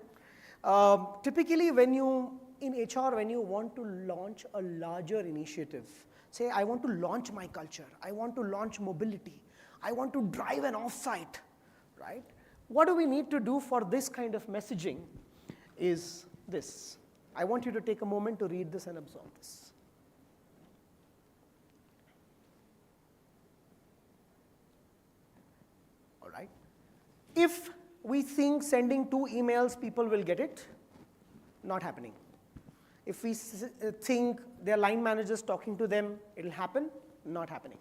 [SPEAKER 18] typically when you, in HR, when you want to launch a larger initiative, say I want to launch my culture, I want to launch mobility, I want to drive an offsite, right? What do we need to do for this kind of messaging is this. I want you to take a moment to read this and absorb this. All right. If we think sending 2 emails, people will get it, not happening. If we think their line managers talking to them, it'll happen, not happening.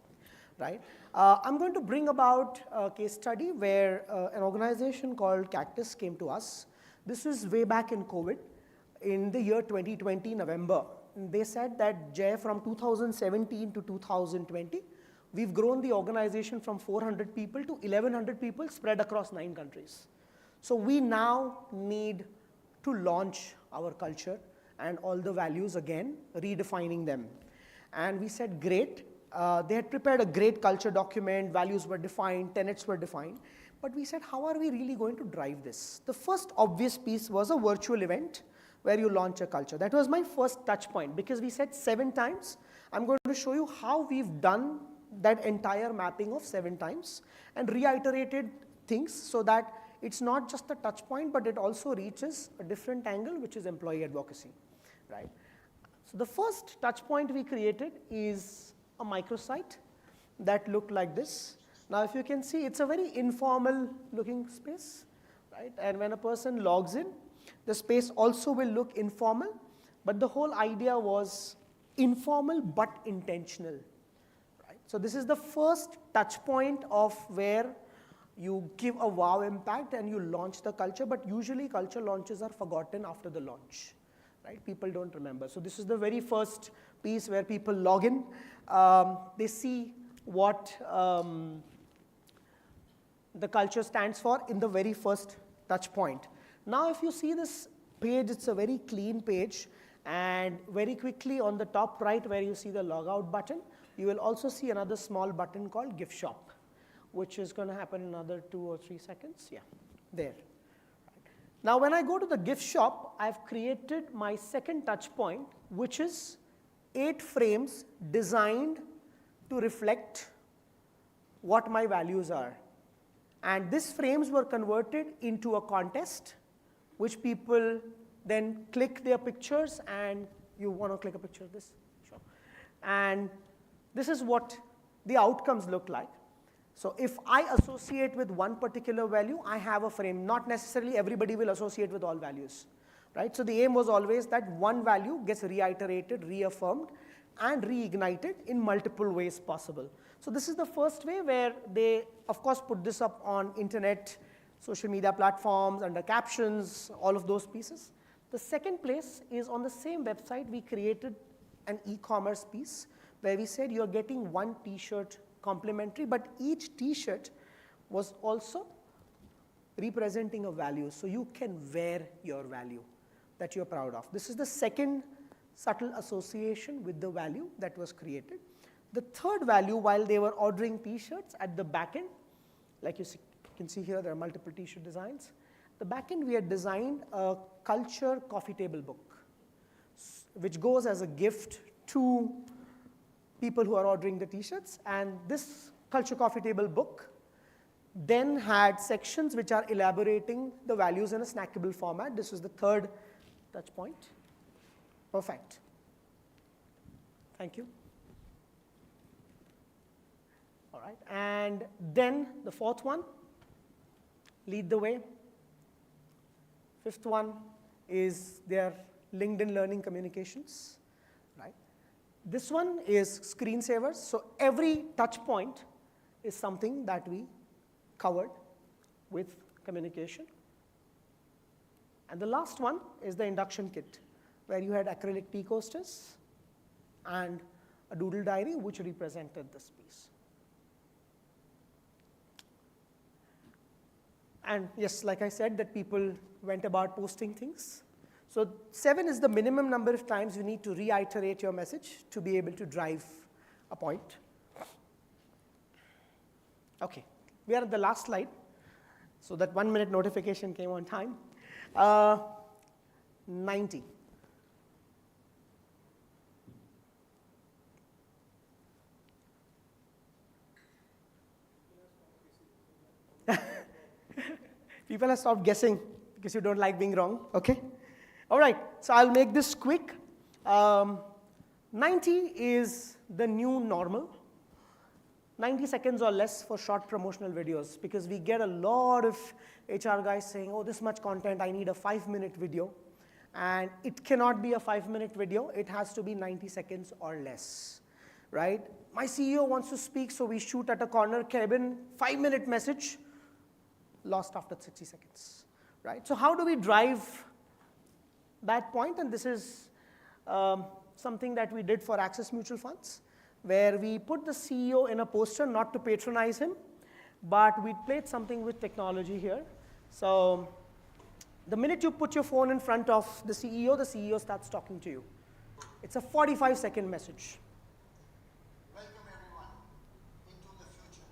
[SPEAKER 18] Right? I'm going to bring about a case study where an organization called Cactus came to us. This was way back in COVID, in the year 2020, November. And they said that, Jay, from 2017 to 2020, we've grown the organization from 400 people to 1,100 people spread across 9 countries. So we now need to launch our culture and all the values again, redefining them. And we said, great. They had prepared a great culture document, values were defined, tenets were defined, but we said, how are we really going to drive this? The first obvious piece was a virtual event where you launch a culture. That was my first touch point, because we said 7 times. I'm going to show you how we've done that entire mapping of 7 times and reiterated things so that it's not just a touch point, but it also reaches a different angle, which is employee advocacy, right? So the first touch point we created is a microsite that looked like this. Now, if you can see, it's a very informal looking space, right? And when a person logs in, the space also will look informal, but the whole idea was informal but intentional, right? So this is the first touch point of where you give a wow impact and you launch the culture, but usually culture launches are forgotten after the launch, right? People don't remember. So this is the very first piece where people log in. They see what the culture stands for in the very first touch point. Now, if you see this page, it's a very clean page, and very quickly on the top right where you see the logout button, you will also see another small button called gift shop, which is going to happen in another 2 or 3 seconds. Yeah, there. Now, when I go to the gift shop, I've created my second touch point, which is 8 frames designed to reflect what my values are. And these frames were converted into a contest, which people then click their pictures, and you want to click a picture of this? Sure. And this is what the outcomes look like. So if I associate with one particular value, I have a frame. Not necessarily everybody will associate with all values, right? So the aim was always that one value gets reiterated, reaffirmed, and reignited in multiple ways possible. So this is the first way where they, of course, put this up on internet, social media platforms, under captions, all of those pieces. The second place is on the same website, we created an e-commerce piece where we said you're getting one t-shirt complimentary, but each t-shirt was also representing a value. So you can wear your value that you're proud of. This is the second subtle association with the value that was created. The third value, while they were ordering t-shirts at the back end, like you can see here, there are multiple t-shirt designs. The back end, we had designed a culture coffee table book, which goes as a gift to people who are ordering the t-shirts. And this culture coffee table book then had sections which are elaborating the values in a snackable format. This was the third touch point. Perfect. Thank you. All right, and then the fourth one, lead the way. Fifth one is their LinkedIn Learning Communications, right? This one is screensavers. So every touch point is something that we covered with communication. And the last one is the induction kit, where you had acrylic tea coasters and a doodle diary which represented this piece. And yes, like I said, that people went about posting things. So 7 is the minimum number of times you need to reiterate your message to be able to drive a point. Okay, we are at the last slide. So that 1 minute notification came on time. 90. People have stopped guessing because you don't like being wrong, okay? All right, so I'll make this quick. 90 is the new normal. 90 seconds or less for short promotional videos, because we get a lot of HR guys saying, oh, this much content, I need a 5-minute video. And it cannot be a 5-minute video, it has to be 90 seconds or less, right? My CEO wants to speak, so we shoot at a corner cabin, 5-minute message, lost after 60 seconds, right? So how do we drive that point? And this is something that we did for Access Mutual Funds, where we put the CEO in a poster, not to patronize him, but we played something with technology here. So the minute you put your phone in front of the CEO starts talking to you. It's a 45-second message.
[SPEAKER 3] Welcome everyone into the future.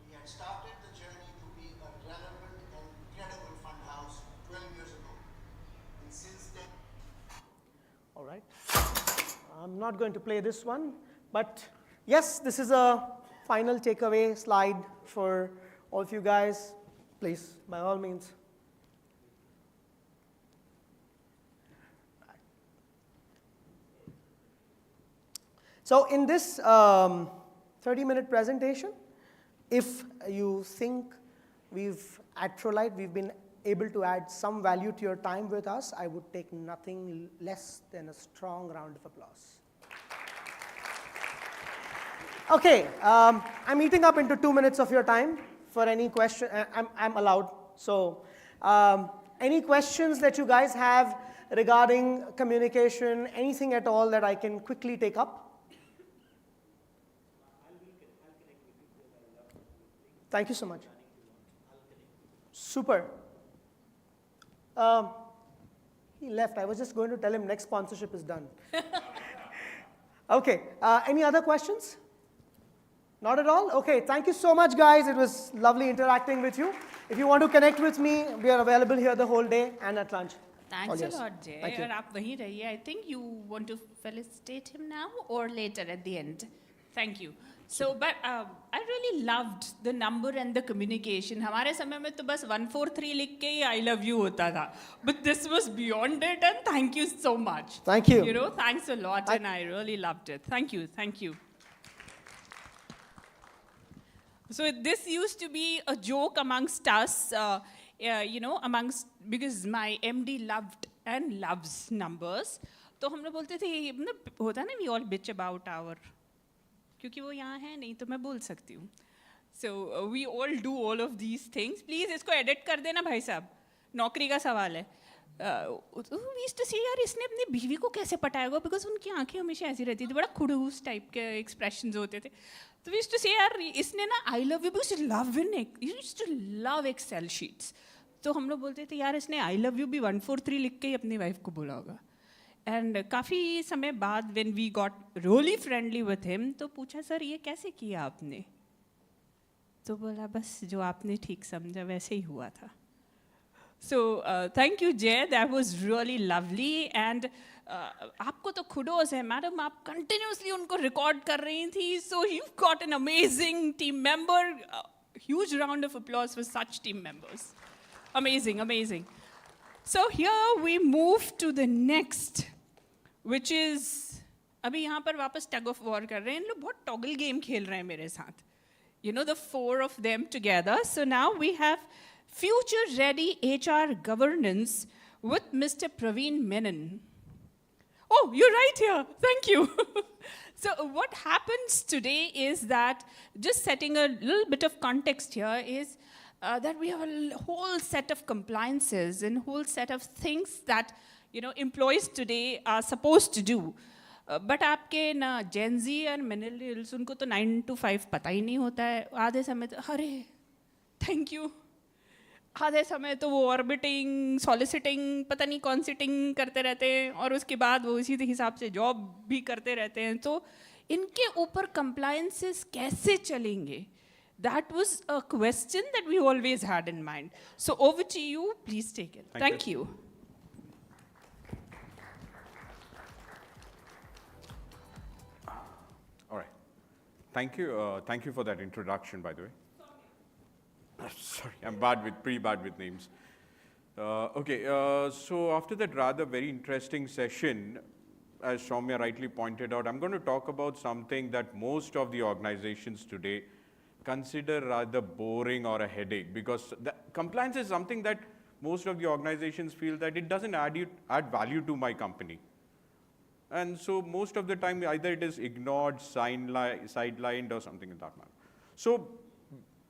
[SPEAKER 3] We had started the journey to be a relevant and credible fund house 12 years ago. And since then...
[SPEAKER 18] All right. I'm not going to play this one, but yes, this is a final takeaway slide for all of you guys. Please, by all means. So in this 30-minute presentation, if you think at Trolight, we've been able to add some value to your time with us, I would take nothing less than a strong round of applause. Okay, I'm eating up into 2 minutes of your time for any question. I'm allowed. So any questions that you guys have regarding communication, anything at all that I can quickly take up? Thank you so much. Super. He left. I was just going to tell him next sponsorship is done. Okay, any other questions? Not at all? Okay, thank you so much, guys. It was lovely interacting with you. If you want to connect with me, we are available here the whole day and at lunch.
[SPEAKER 16] Thanks a lot, Jay.
[SPEAKER 18] Thank you.
[SPEAKER 16] And आप वहीं रहिए. I think you want to felicitate him now or later at the end. Thank you. So, but I really loved the number and the communication. हमारे समय में तो बस 143 लिख के ही I love you होता था. But this was beyond it, and thank you so much.
[SPEAKER 18] Thank you.
[SPEAKER 16] You know, thanks a lot, and I really loved it. Thank you, thank you. So this used to be a joke amongst us, you know, because my MD loved and loves numbers. तो हम लोग बोलते थे ये मतलब होता ना we all bitch about our, क्योंकि वो यहाँ है नहीं तो मैं बोल सकती हूँ. So we all do all of these things. Please इसको एडिट कर देना भाई साहब, नौकरी का सवाल है. वी यूज्ड टू सी यार इसने अपनी बीवी को कैसे पटाया होगा, बिकॉज उनकी आंखें हमेशा ऐसी रहती थी, बड़ा खुड़ूस टाइप के एक्सप्रेशंस होते थे. तो वी यूज्ड टू से यार इसने ना I love you, because used to love Excel sheets. तो हम लोग बोलते थे यार इसने आई लव यू भी 143 लिख के ही अपनी वाइफ को बोला होगा. एंड काफ़ी समय बाद when we got really friendly with him, तो पूछा सर ये कैसे किया आपने, तो बोला बस जो आपने ठीक समझा वैसे ही हुआ था. So thank you Jay, that was really lovely. And आपको तो kudos है मैडम, आप continuously उनको record कर रही थी. So you've got an amazing team member. Huge round of applause for such team members. Amazing, amazing. So here we move to the next, which is अभी यहाँ पर वापस tug of war कर रहे हैं. इन लोग बहुत toggle game खेल रहे हैं मेरे साथ. You know, the 4 of them together. So now we have Future Ready HR Governance with Mr. Praveen Menon. Oh, you're right here. Thank you. So what happens today is that, just setting a little bit of context here, is that we have a whole set of compliances and whole set of things that, you know, employees today are supposed to do. But आपके ना Gen Z और millennials उनको तो 9 to 5 पता ही नहीं होता है. आधे समय तो अरे thank you, आधे समय तो वो ऑर्बिटिंग, सॉलिसिटिंग, पता नहीं कौन सिटिंग करते रहते हैं, और उसके बाद वो उसी हिसाब से जॉब भी करते रहते हैं. तो इनके ऊपर कंप्लायंसेस कैसे चलेंगे? That was a question that we always had in mind. So over to you, please take it. Thank you.
[SPEAKER 7] All right. Thank you for that introduction, by the way. Sorry, I'm pretty bad with names. Okay, so after that rather very interesting session, as Soumya rightly pointed out, I'm going to talk about something that most of the organizations today consider rather boring or a headache, because compliance is something that most of the organizations feel that it doesn't add value to my company. And so most of the time either it is ignored, sidelined, or something in that manner. So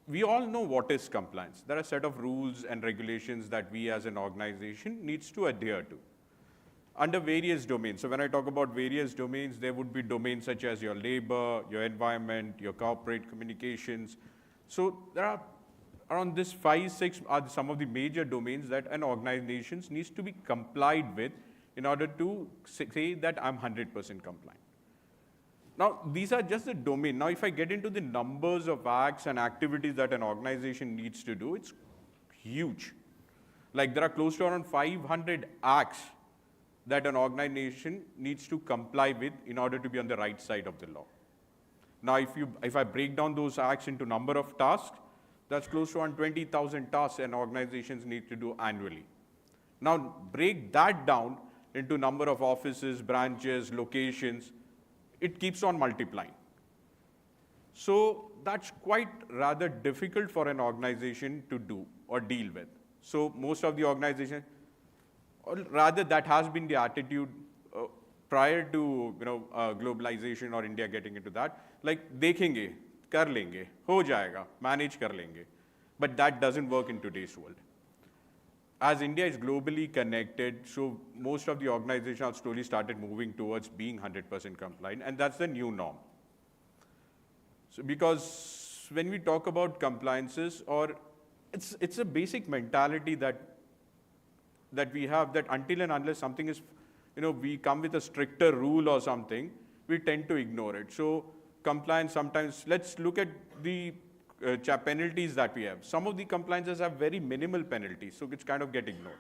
[SPEAKER 7] we all know what is compliance. There are a set of rules and regulations that we as an organization needs to adhere to under various domains. So when I talk about various domains, there would be domains such as your labor, your environment, your corporate communications. So there are around this 5, 6 are some of the major domains that an organization needs to be complied with in order to say that I'm 100% compliant. Now, these are just the domain. Now, if I get into the numbers of acts and activities that an organization needs to do, it's huge. Like there are close to around 500 acts that an organization needs to comply with in order to be on the right side of the law. Now, if I break down those acts into number of tasks, that's close to around 20,000 tasks an organizations need to do annually. Now, break that down into number of offices, branches, locations, it keeps on multiplying. So that's quite rather difficult for an organization to do or deal with. So most of the organizations, or rather that has been the attitude prior to globalization or India getting into that, like देखेंगे, कर लेंगे, हो जाएगा, manage कर लेंगे. But that doesn't work in today's world. As India is globally connected, so most of the organizations have slowly started moving towards being 100% compliant, and that's the new norm. So because when we talk about compliances, or it's a basic mentality that we have, that until and unless something is, we come with a stricter rule or something, we tend to ignore it. So compliance sometimes, let's look at the penalties that we have. Some of the compliances have very minimal penalties, so it's kind of get ignored.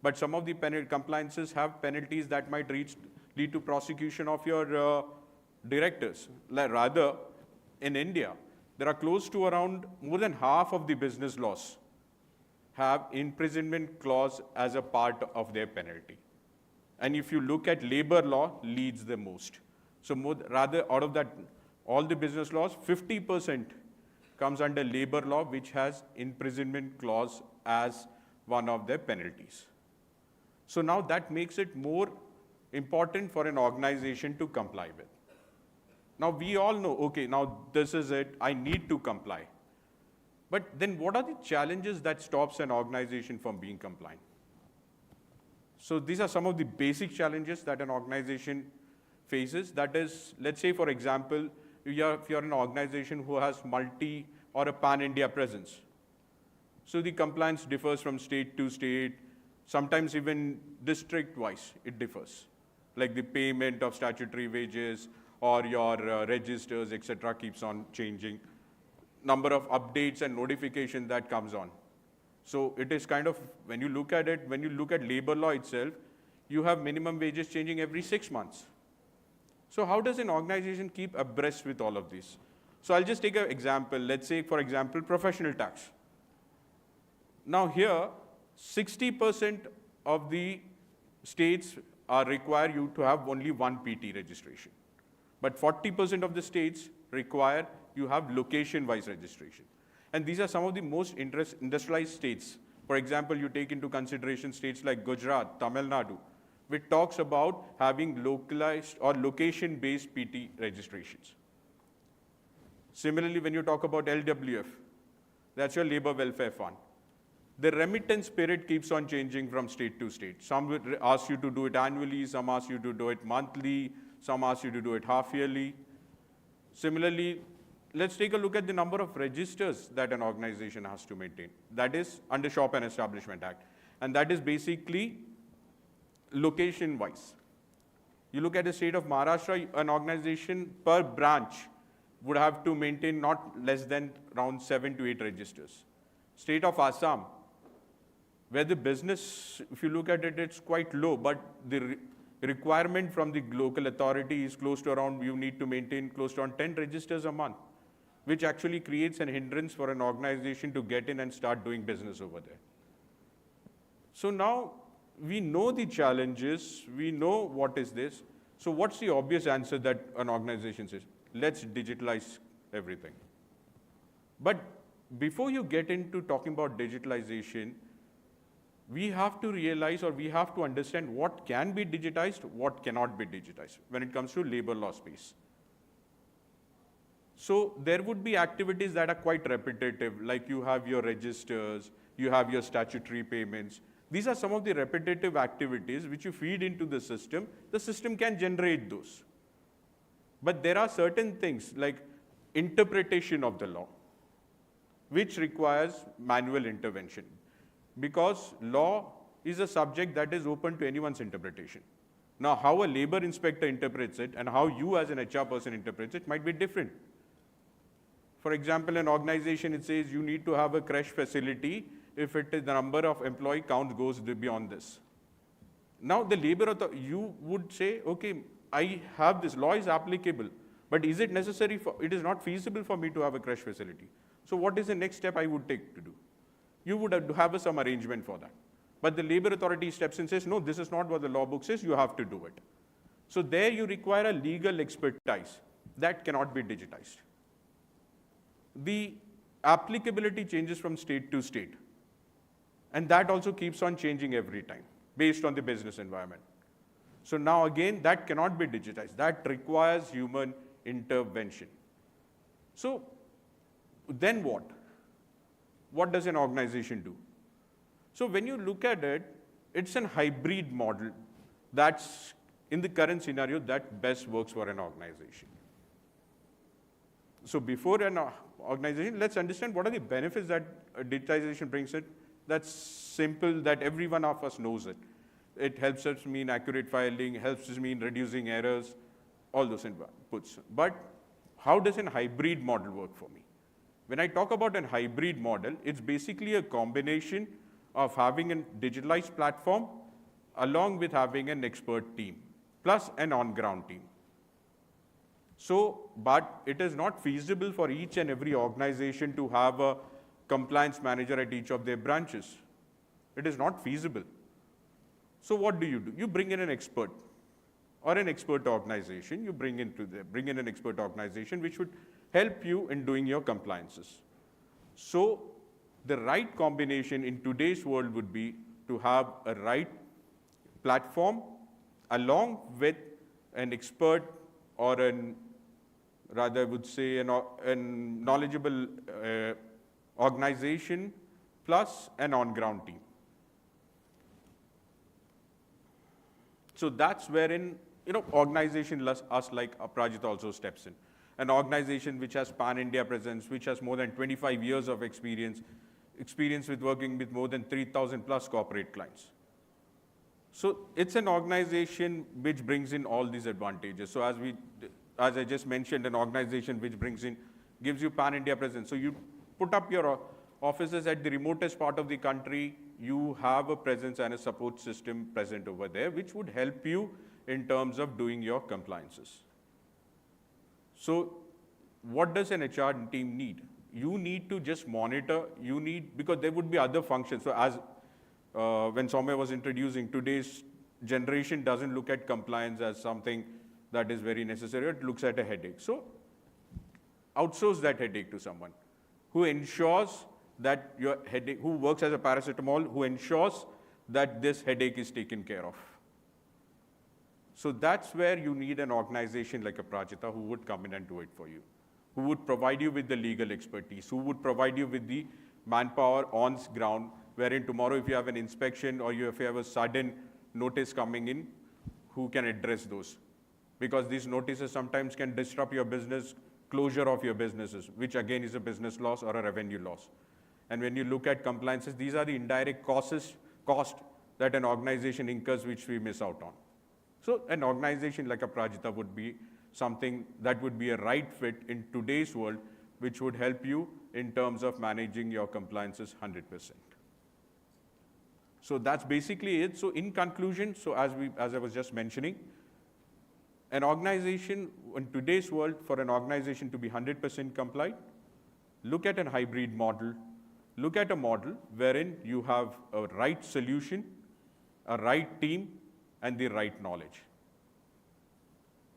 [SPEAKER 7] But some of the compliances have penalties that might lead to prosecution of your directors. Rather, in India, there are close to around more than half of the business laws have imprisonment clause as a part of their penalty. And if you look at labor law, leads the most. So rather, out of that, all the business laws, 50% comes under labor law, which has imprisonment clause as one of their penalties. So now that makes it more important for an organization to comply with. Now, we all know, okay, now this is it, I need to comply. But then what are the challenges that stops an organization from being compliant? So these are some of the basic challenges that an organization faces. That is, let's say, for example, if you're an organization who has multi or a pan-India presence. So the compliance differs from state to state, sometimes even district-wise, it differs. Like the payment of statutory wages or your registers, etc., keeps on changing. Number of updates and notification that comes on. So it is kind of, when you look at it, when you look at labor law itself, you have minimum wages changing every 6 months. So how does an organization keep abreast with all of this? So I'll just take an example. Let's say, for example, professional tax. Now here, 60% of the states require you to have only one PT registration. But 40% of the states require you have location-wise registration. And these are some of the most industrialized states. For example, you take into consideration states like Gujarat, Tamil Nadu, which talks about having localized or location-based PT registrations. Similarly, when you talk about LWF, that's your labor welfare fund. The remittance period keeps on changing from state to state. Some would ask you to do it annually, some ask you to do it monthly, some ask you to do it half-yearly. Similarly, let's take a look at the number of registers that an organization has to maintain. That is under Shop and Establishment Act. And that is basically location-wise. You look at the state of Maharashtra, an organization per branch would have to maintain not less than around 7 to 8 registers. State of Assam, where the business, if you look at it, it's quite low, but the requirement from the local authority is close to around, you need to maintain close to around 10 registers a month, which actually creates an hindrance for an organization to get in and start doing business over there. So now we know the challenges, we know what is this. So what's the obvious answer that an organization says? Let's digitalize everything. But before you get into talking about digitalization, we have to realize or we have to understand what can be digitized, what cannot be digitized when it comes to labor law space. So there would be activities that are quite repetitive, like you have your registers, you have your statutory payments. These are some of the repetitive activities which you feed into the system can generate those. But there are certain things like interpretation of the law, which requires manual intervention. Because law is a subject that is open to anyone's interpretation. Now, how a labor inspector interprets it and how you as an HR person interprets it might be different. For example, an organization, it says you need to have a crash facility if it is the number of employee count goes beyond this. Now, the labor authority, you would say, okay, I have this, law is applicable, but is it necessary it is not feasible for me to have a crash facility. So what is the next step I would take to do? You would have to have some arrangement for that. But the labor authority steps in and says, no, this is not what the law book says, you have to do it. So there you require a legal expertise that cannot be digitized. The applicability changes from state to state. And that also keeps on changing every time based on the business environment. So now again, that cannot be digitized. That requires human intervention. So then what? What does an organization do? So when you look at it, it's a hybrid model that's, in the current scenario, that best works for an organization. So before an organization, let's understand what are the benefits that digitization brings it. That's simple, that every one of us knows it. It helps us mean accurate filing, helps us mean reducing errors, all those inputs. But how does a hybrid model work for me? When I talk about a hybrid model, it's basically a combination of having a digitalized platform along with having an expert team, plus an on-ground team. So, but it is not feasible for each and every organization to have a compliance manager at each of their branches. It is not feasible. So what do? You bring in an expert or an expert organization. You bring in an expert organization which would help you in doing your compliances. So the right combination in today's world would be to have a right platform along with an expert or rather I would say a knowledgeable organization plus an on-ground team. So that's wherein, organization us like Aprajita also steps in. An organization which has pan-India presence, which has more than 25 years of experience with working with more than 3,000 plus corporate clients. So it's an organization which brings in all these advantages. So as I just mentioned, an organization which gives you pan-India presence. So you put up your offices at the remotest part of the country, you have a presence and a support system present over there, which would help you in terms of doing your compliances. So what does an HR team need? You need to just monitor, because there would be other functions. So as when Soumya was introducing, today's generation doesn't look at compliance as something that is very necessary, it looks at a headache. So outsource that headache to someone who ensures that your headache, who works as a paracetamol, who ensures that this headache is taken care of. So that's where you need an organization like Aprajita who would come in and do it for you, who would provide you with the legal expertise, who would provide you with the manpower on ground, wherein tomorrow if you have an inspection or if you have a sudden notice coming in, who can address those? Because these notices sometimes can disrupt your business, closure of your businesses, which again is a business loss or a revenue loss. And when you look at compliances, these are the indirect cost that an organization incurs which we miss out on. So an organization like Aprajita would be something that would be a right fit in today's world, which would help you in terms of managing your compliances 100%. So that's basically it. So in conclusion, so as I was just mentioning, an organization in today's world, for an organization to be 100% compliant, look at a hybrid model. Look at a model wherein you have a right solution, a right team, and the right knowledge.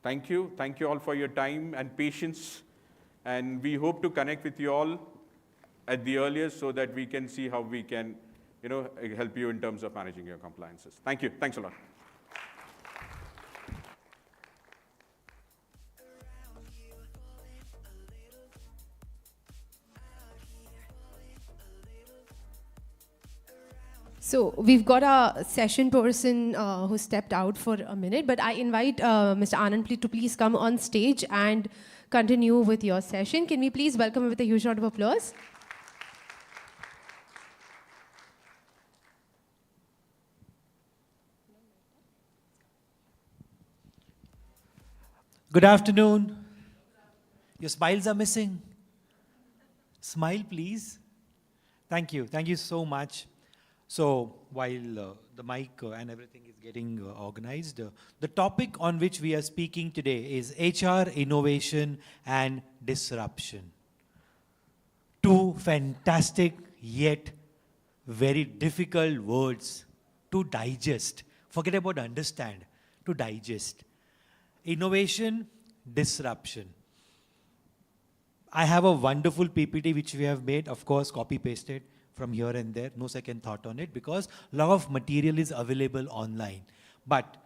[SPEAKER 7] Thank you. Thank you all for your time and patience. And we hope to connect with you all at the earliest so that we can see how we can help you in terms of managing your compliances. Thank you. Thanks a lot.
[SPEAKER 1] So we've got a session person who stepped out for a minute, but I invite Mr. Anand to please come on stage and continue with your session. Can we please welcome him with a huge round of applause?
[SPEAKER 8] Good afternoon. Your smiles are missing. Smile, please. Thank you. Thank you so much. So while the mic and everything is getting organized, the topic on which we are speaking today is HR innovation and disruption. Two fantastic yet very difficult words to digest. Forget about understand, to digest. Innovation, disruption. I have a wonderful PPT which we have made, of course, copy-pasted from here and there, no second thought on it, because a lot of material is available online. But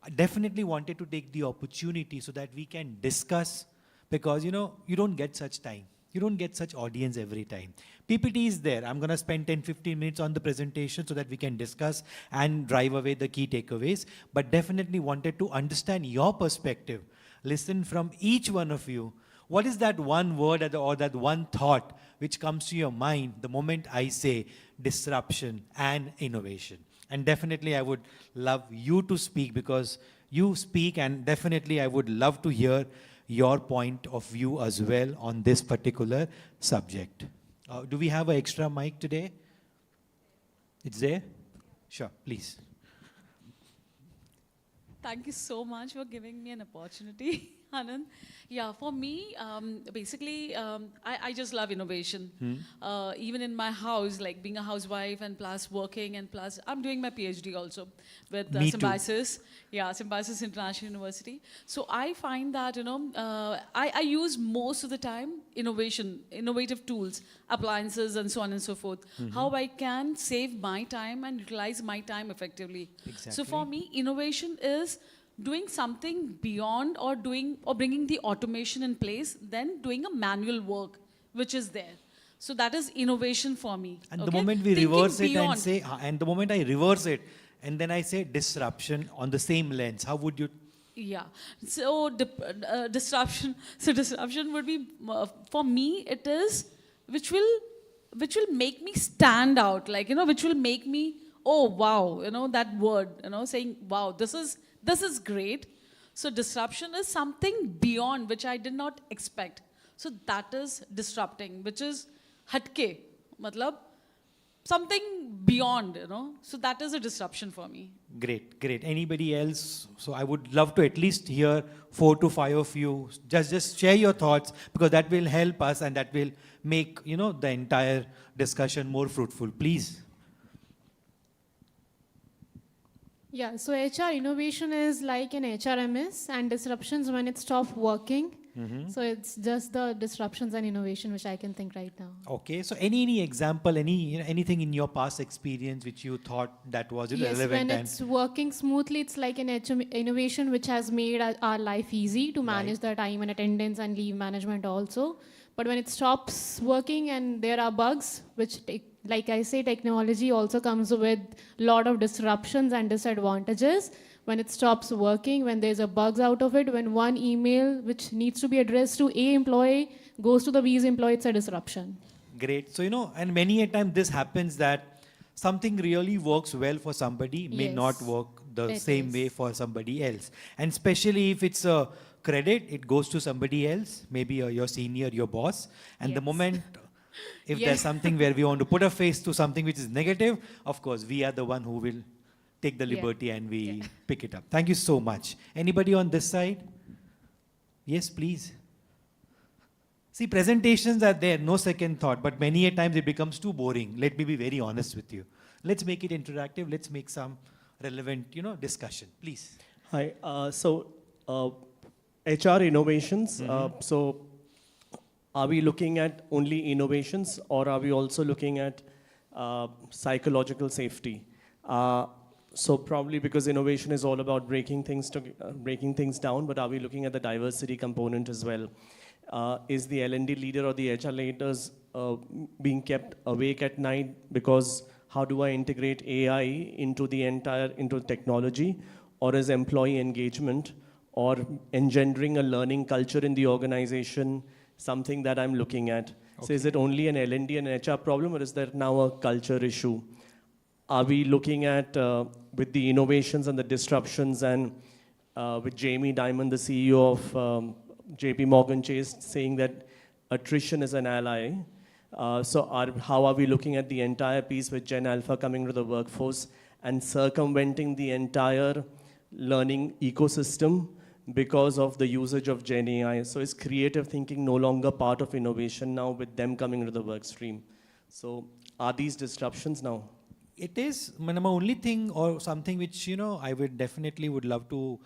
[SPEAKER 8] I definitely wanted to take the opportunity so that we can discuss, because you don't get such time. You don't get such audience every time. PPT is there. I'm going to spend 10-15 minutes on the presentation so that we can discuss and drive away the key takeaways. But definitely wanted to understand your perspective. Listen from each one of you. What is that one word or that one thought which comes to your mind the moment I say disruption and innovation? And definitely I would love you to speak, because you speak, and definitely I would love to hear your point of view as well on this particular subject. Do we have an extra mic today? It's there? Sure, please.
[SPEAKER 10] Thank you so much for giving me an opportunity, Anand. Yeah, for me, basically, I just love innovation. Even in my house, like being a housewife and plus working and plus, I'm doing my PhD also with Symbiosis. Yeah, Symbiosis International University. So I find that, I use most of the time innovative tools, appliances and so on and so forth. How I can save my time and utilize my time effectively. Exactly. So for me, innovation is doing something beyond or bringing the automation in place than doing a manual work, which is there. So that is innovation for me.
[SPEAKER 8] And
[SPEAKER 10] okay?
[SPEAKER 8] the moment we
[SPEAKER 10] Thinking
[SPEAKER 8] reverse it
[SPEAKER 10] beyond.
[SPEAKER 8] and say, and the moment I reverse it, and then I say disruption on the same lens, how would you?
[SPEAKER 10] Yeah. So disruption. So disruption would be for me. It is which will make me stand out. Like which will make me, oh wow, that word. Saying wow, this is great. So disruption is something beyond which I did not expect. So that is disrupting, which is hatke. Matlab something beyond. So that is a disruption for me.
[SPEAKER 8] Great, great. Anybody else? So I would love to at least hear 4 to 5 of you. Just share your thoughts, because that will help us and that will make the entire discussion more fruitful. Please.
[SPEAKER 9] Yeah, so HR innovation is like an HRMS, and disruptions when it stops working. So it's just the disruptions and innovation which I can think right now.
[SPEAKER 8] Okay, so any example, anything in your past experience which you thought that was relevant?
[SPEAKER 9] When it's working smoothly, it's like an innovation which has made our life easy to manage the time and attendance and leave management also. But when it stops working and there are bugs, which like I say, technology also comes with a lot of disruptions and disadvantages. When it stops working, when there's a bugs out of it, when one email which needs to be addressed to A employee goes to the B's employee, it's a disruption.
[SPEAKER 8] Great. So, and many a time this happens that something really works well for somebody may not work the same way for somebody else. And especially if it's a credit, it goes to somebody else, maybe your senior, your boss. And the moment, if there's something where we want to put a face to something which is negative, of course, we are the one who will take the liberty and we pick it up. Thank you so much. Anybody on this side? Yes, please. See, presentations are there, no second thought, but many a times it becomes too boring. Let me be very honest with you. Let's make it interactive. Let's make some relevant, discussion. Please.
[SPEAKER 12] Hi. HR innovations. So are we looking at only innovations, or are we also looking at psychological safety? So probably because innovation is all about breaking things down, but are we looking at the diversity component as well? Is the L&D leader or the HR leaders being kept awake at night because how do I integrate AI into technology, or is employee engagement or engendering a learning culture in the organization something that I'm looking at? So is it only an L&D and HR problem, or is there now a culture issue? Are we looking at, with the innovations and the disruptions, and with Jamie Dimon, the CEO of JP Morgan Chase, saying that attrition is an ally? How are we looking at the entire piece with Gen Alpha coming to the workforce and circumventing the entire learning ecosystem because of the usage of Gen AI? So is creative thinking no longer part of innovation now with them coming to the work stream? So are these disruptions now?
[SPEAKER 8] It is, my only thing or something which, I would definitely would love to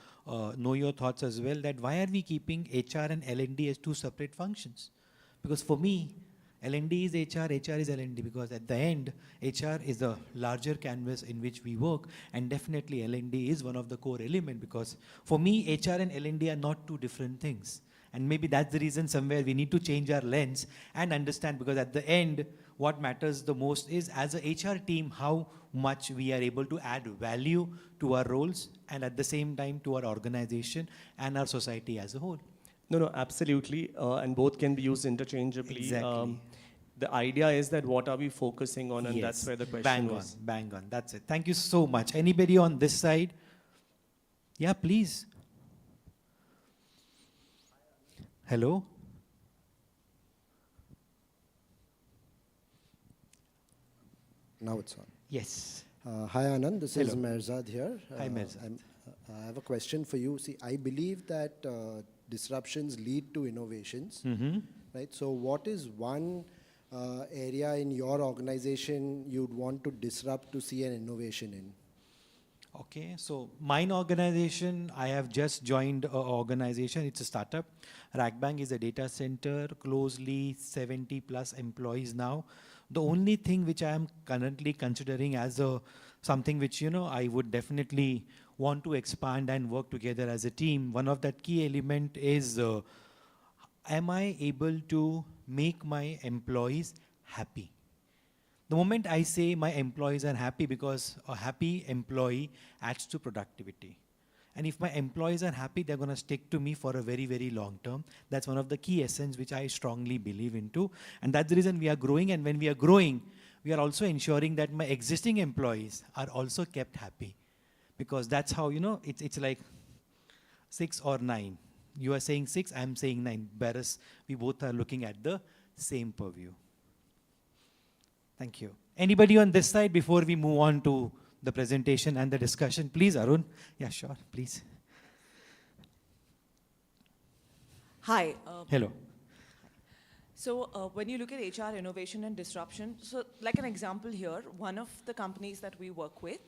[SPEAKER 8] know your thoughts as well, that why are we keeping HR and L&D as two separate functions? Because for me, L&D is HR, HR is L&D, because at the end, HR is a larger canvas in which we work, and definitely L&D is one of the core elements, because for me, HR and L&D are not two different things. And maybe that's the reason somewhere we need to change our lens and understand, because at the end, what matters the most is, as a HR team, how much we are able to add value to our roles and at the same time to our organization and our society as a whole.
[SPEAKER 12] No, absolutely. And both can be used interchangeably.
[SPEAKER 8] Exactly.
[SPEAKER 12] The idea is that what are we focusing on, and that's where the question was.
[SPEAKER 8] Bang on. That's it. Thank you so much. Anybody on this side? Yeah, please. Hello?
[SPEAKER 14] Now it's on.
[SPEAKER 8] Yes.
[SPEAKER 14] Hi Anand, this is Merzad here.
[SPEAKER 8] Hi Merzad.
[SPEAKER 14] I have a question for you. See, I believe that disruptions lead to innovations, right? So what is one area in your organization you'd want to disrupt to see an innovation in?
[SPEAKER 8] Okay, so mine organization, I have just joined an organization. It's a startup. Ragbang is a data center, closely 70 plus employees now. The only thing which I am currently considering as something which, I would definitely want to expand and work together as a team, one of that key element is, am I able to make my employees happy? The moment I say my employees are happy, because a happy employee adds to productivity. And if my employees are happy, they're going to stick to me for a very, very long term. That's one of the key essence which I strongly believe into. And that's the reason we are growing. And when we are growing, we are also ensuring that my existing employees are also kept happy. Because that's how, it's like 6 or 9. You are saying 6, I'm saying 9. Whereas we both are looking at the same purview. Thank you. Anybody on this side before we move on to the presentation and the discussion? Please, Arun. Yeah, sure, please.
[SPEAKER 4] Hi.
[SPEAKER 8] Hello.
[SPEAKER 4] So when you look at HR innovation and disruption, so like an example here, one of the companies that we work with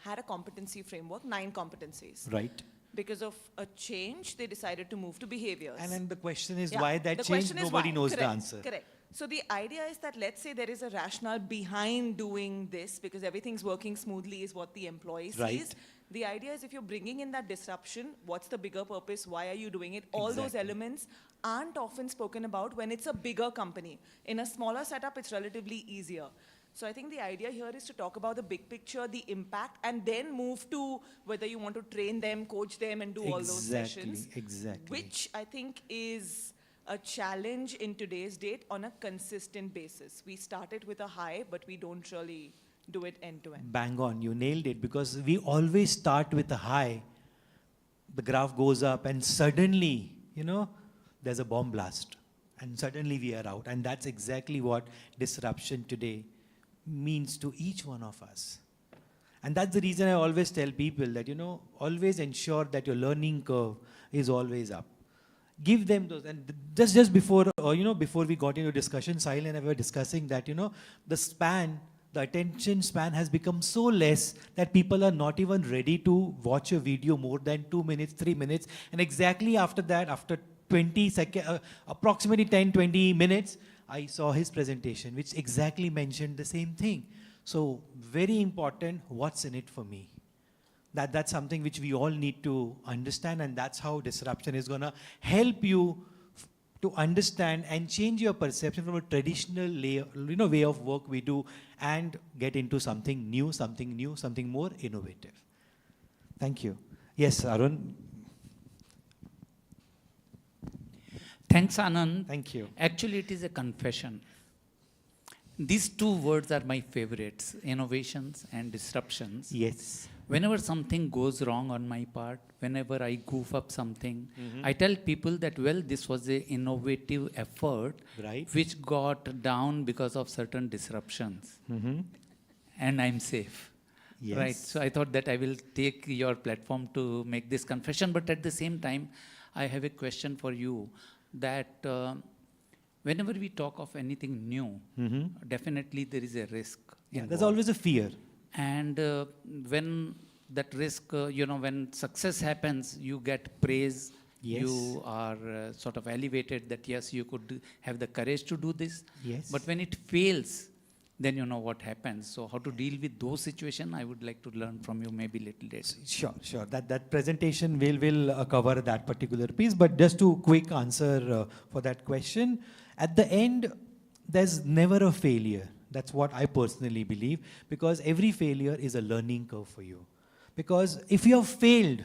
[SPEAKER 4] had a competency framework, 9 competencies.
[SPEAKER 8] Right.
[SPEAKER 4] Because of a change, they decided to move to behaviors.
[SPEAKER 8] And then the question is why that change, nobody knows the answer.
[SPEAKER 4] Correct. So the idea is that, let's say there is a rationale behind doing this because everything's working smoothly is what the employee sees. The idea is if you're bringing in that disruption, what's the bigger purpose? Why are you doing it? All those elements aren't often spoken about when it's a bigger company. In a smaller setup, it's relatively easier. So I think the idea here is to talk about the big picture, the impact, and then move to whether you want to train them, coach them, and do all those sessions.
[SPEAKER 8] Exactly.
[SPEAKER 4] Which I think is a challenge in today's date on a consistent basis. We started with a high, but we don't really do it end to end.
[SPEAKER 8] Bang on, you nailed it, because we always start with a high, the graph goes up, and suddenly, there's a bomb blast, and suddenly we are out. And that's exactly what disruption today means to each one of us. And that's the reason I always tell people that, always ensure that your learning curve is always up. Give them those, and just before, before we got into discussion, Sahil and I were discussing that, the attention span has become so less that people are not even ready to watch a video more than 2 minutes, 3 minutes. And exactly after that, after 20 seconds, approximately 10, 20 minutes, I saw his presentation, which exactly mentioned the same thing. So very important, what's in it for me? That's something which we all need to understand, and that's how disruption is going to help you to understand and change your perception from a traditional way of work we do and get into something new, something more innovative. Thank you. Yes, Arun.
[SPEAKER 6] Thanks, Anand.
[SPEAKER 8] Thank you.
[SPEAKER 6] Actually, it is a confession. These 2 words are my favorites, innovations and disruptions.
[SPEAKER 8] Yes.
[SPEAKER 6] Whenever something goes wrong on my part, whenever I goof up something, I tell people that, well, this was an innovative effort which got down because of certain disruptions. And I'm safe.
[SPEAKER 8] Yes.
[SPEAKER 6] Right. So I thought that I will take your platform to make this confession. But at the same time, I have a question for you that whenever we talk of anything new, definitely there is a risk.
[SPEAKER 8] Yeah, there's always a fear.
[SPEAKER 6] And when that risk, when success happens, you get praise.
[SPEAKER 8] Yes.
[SPEAKER 6] You are sort of elevated that, yes, you could have the courage to do this.
[SPEAKER 8] Yes.
[SPEAKER 6] But when it fails, then you know what happens. So how to deal with those situations, I would like to learn from you maybe a little later.
[SPEAKER 8] Sure. That presentation will cover that particular piece. But just to quick answer for that question, at the end, there's never a failure. That's what I personally believe, because every failure is a learning curve for you. Because if you have failed,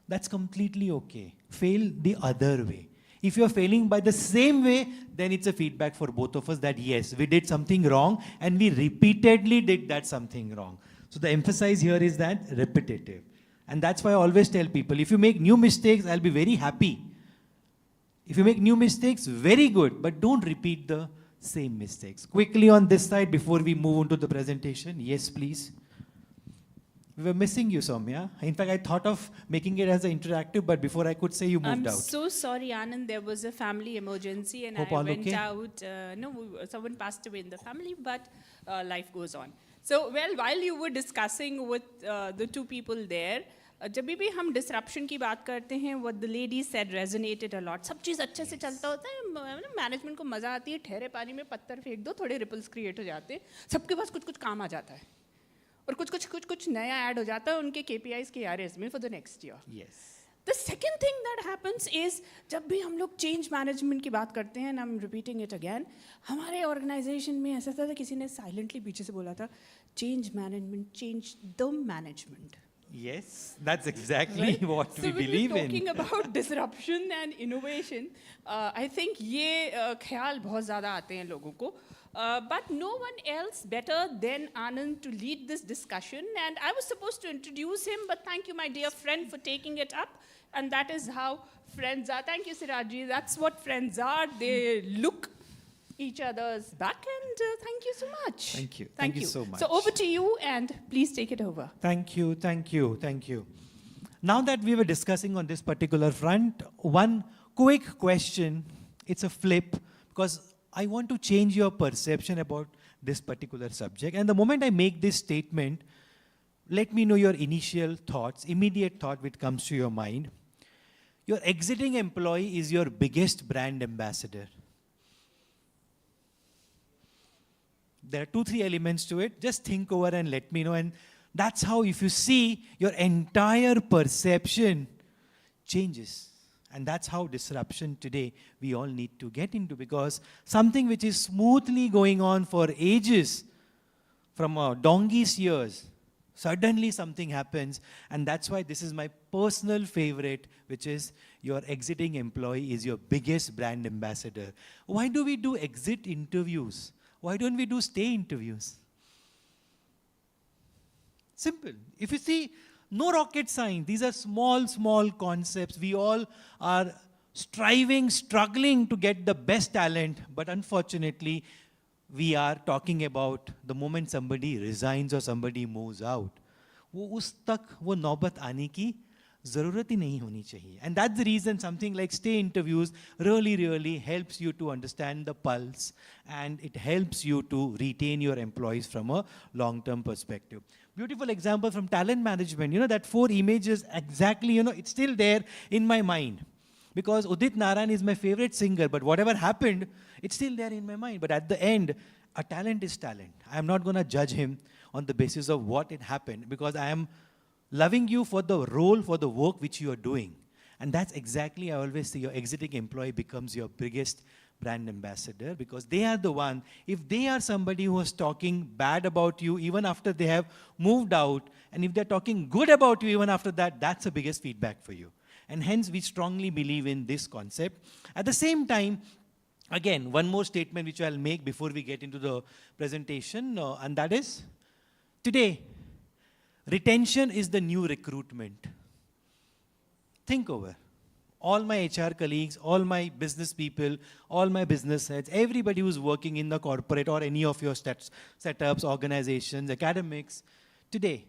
[SPEAKER 8] that's completely okay. Fail the other way. If you're failing by the same way, then it's a feedback for both of us that yes, we did something wrong and we repeatedly did that something wrong. So the emphasis here is that repetitive. And that's why I always tell people, if you make new mistakes, I'll be very happy. If you make new mistakes, very good, but don't repeat the same mistakes. Quickly on this side before we move on to the presentation. Yes, please. We were missing you, Soumya. In fact, I thought of making it as an interactive, but before I could say, you moved out.
[SPEAKER 16] I'm so sorry, Anand. There was a family emergency and
[SPEAKER 8] Hope
[SPEAKER 16] I
[SPEAKER 8] all
[SPEAKER 16] went
[SPEAKER 8] okay?
[SPEAKER 16] out. Someone passed away in the family, but life goes on. So, well, while you were discussing with the 2 people there, जब भी हम disruption की बात करते हैं, what the lady said resonated a lot. सब चीज़ अच्छे से चलता होता है, मैनेजमेंट को मज़ा आती है, ठहरे पानी में पत्थर फेंक दो, थोड़े ripples create हो जाते हैं, सबके पास कुछ काम आ जाता है. और कुछ नया ऐड हो जाता है उनके KPIs के एरियाज में for the next year.
[SPEAKER 8] Yes.
[SPEAKER 16] The second thing that happens is जब भी हम लोग चेंज मैनेजमेंट की बात करते हैं, and I'm repeating it again, हमारे ऑर्गेनाइजेशन में ऐसा था किसी ने साइलेंटली पीछे से बोला था, change management, change the management.
[SPEAKER 8] Yes, that's exactly
[SPEAKER 16] Right?
[SPEAKER 8] what
[SPEAKER 16] So
[SPEAKER 8] we
[SPEAKER 16] when we're
[SPEAKER 8] believe in.
[SPEAKER 16] talking about disruption and innovation, I think ये ख्याल बहुत ज़्यादा आते हैं लोगों को. But no one else better than Anand to lead this discussion. And I was supposed to introduce him, but thank you, my dear friend, for taking it up. And that is how friends are. Thank you, Siraji. That's what friends are. They look each other's back, and thank you so much.
[SPEAKER 8] Thank you. Thank you so much.
[SPEAKER 16] So over to you, and please take it over.
[SPEAKER 8] Thank you, thank you, thank you. Now that we were discussing on this particular front, one quick question, it's a flip, because I want to change your perception about this particular subject. And the moment I make this statement, let me know your initial thoughts, immediate thought which comes to your mind. Your exiting employee is your biggest brand ambassador. There are 2-3 elements to it. Just think over and let me know. And that's how, if you see, your entire perception changes. And that's how disruption today we all need to get into, because something which is smoothly going on for ages, from a donkey's years, suddenly something happens. And that's why this is my personal favorite, which is your exiting employee is your biggest brand ambassador. Why do we do exit interviews? Why don't we do stay interviews? Simple. If you see, no rocket science. These are small concepts. We all are striving, struggling to get the best talent. But unfortunately, we are talking about the moment somebody resigns or somebody moves out. वो उस तक वो नौबत आने की ज़रूरत ही नहीं होनी चाहिए. And that's the reason something like stay interviews really helps you to understand the pulse, and it helps you to retain your employees from a long-term perspective. Beautiful example from talent management. You know, that 4 images exactly, you know, it's still there in my mind. Because Udit Narayan is my favorite singer, but whatever happened, it's still there in my mind. But at the end, a talent is talent. I'm not going to judge him on the basis of what it happened, because I am loving you for the role, for the work which you are doing. And that's exactly, I always say, your exiting employee becomes your biggest brand ambassador, because they are the one, if they are somebody who is talking bad about you even after they have moved out, and if they're talking good about you even after that, that's the biggest feedback for you. And hence, we strongly believe in this concept. At the same time, again, one more statement which I'll make before we get into the presentation, and that is, today, retention is the new recruitment. Think over. All my HR colleagues, all my business people, all my business heads, everybody who's working in the corporate or any of your setups, organizations, academics, today,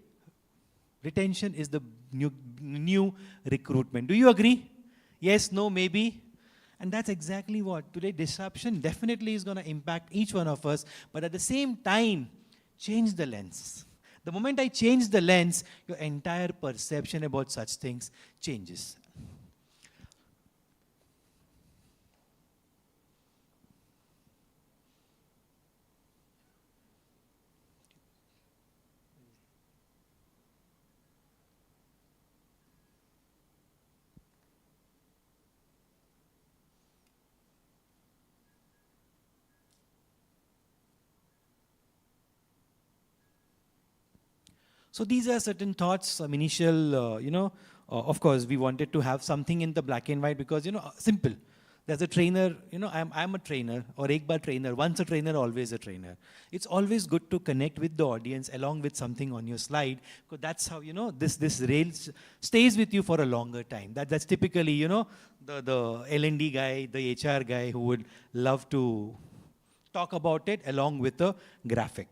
[SPEAKER 8] retention is the new recruitment. Do you agree? Yes, no, maybe? And that's exactly what. Today, disruption definitely is going to impact each one of us, but at the same time, change the lens. The moment I change the lens, your entire perception about such things changes. So these are certain thoughts, some initial, of course, we wanted to have something in the black and white because, simple. There's a trainer, I'm a trainer, or ek baar trainer, once a trainer, always a trainer. It's always good to connect with the audience along with something on your slide, because that's how, this rail stays with you for a longer time. That's typically, the L&D guy, the HR guy who would love to talk about it along with a graphic.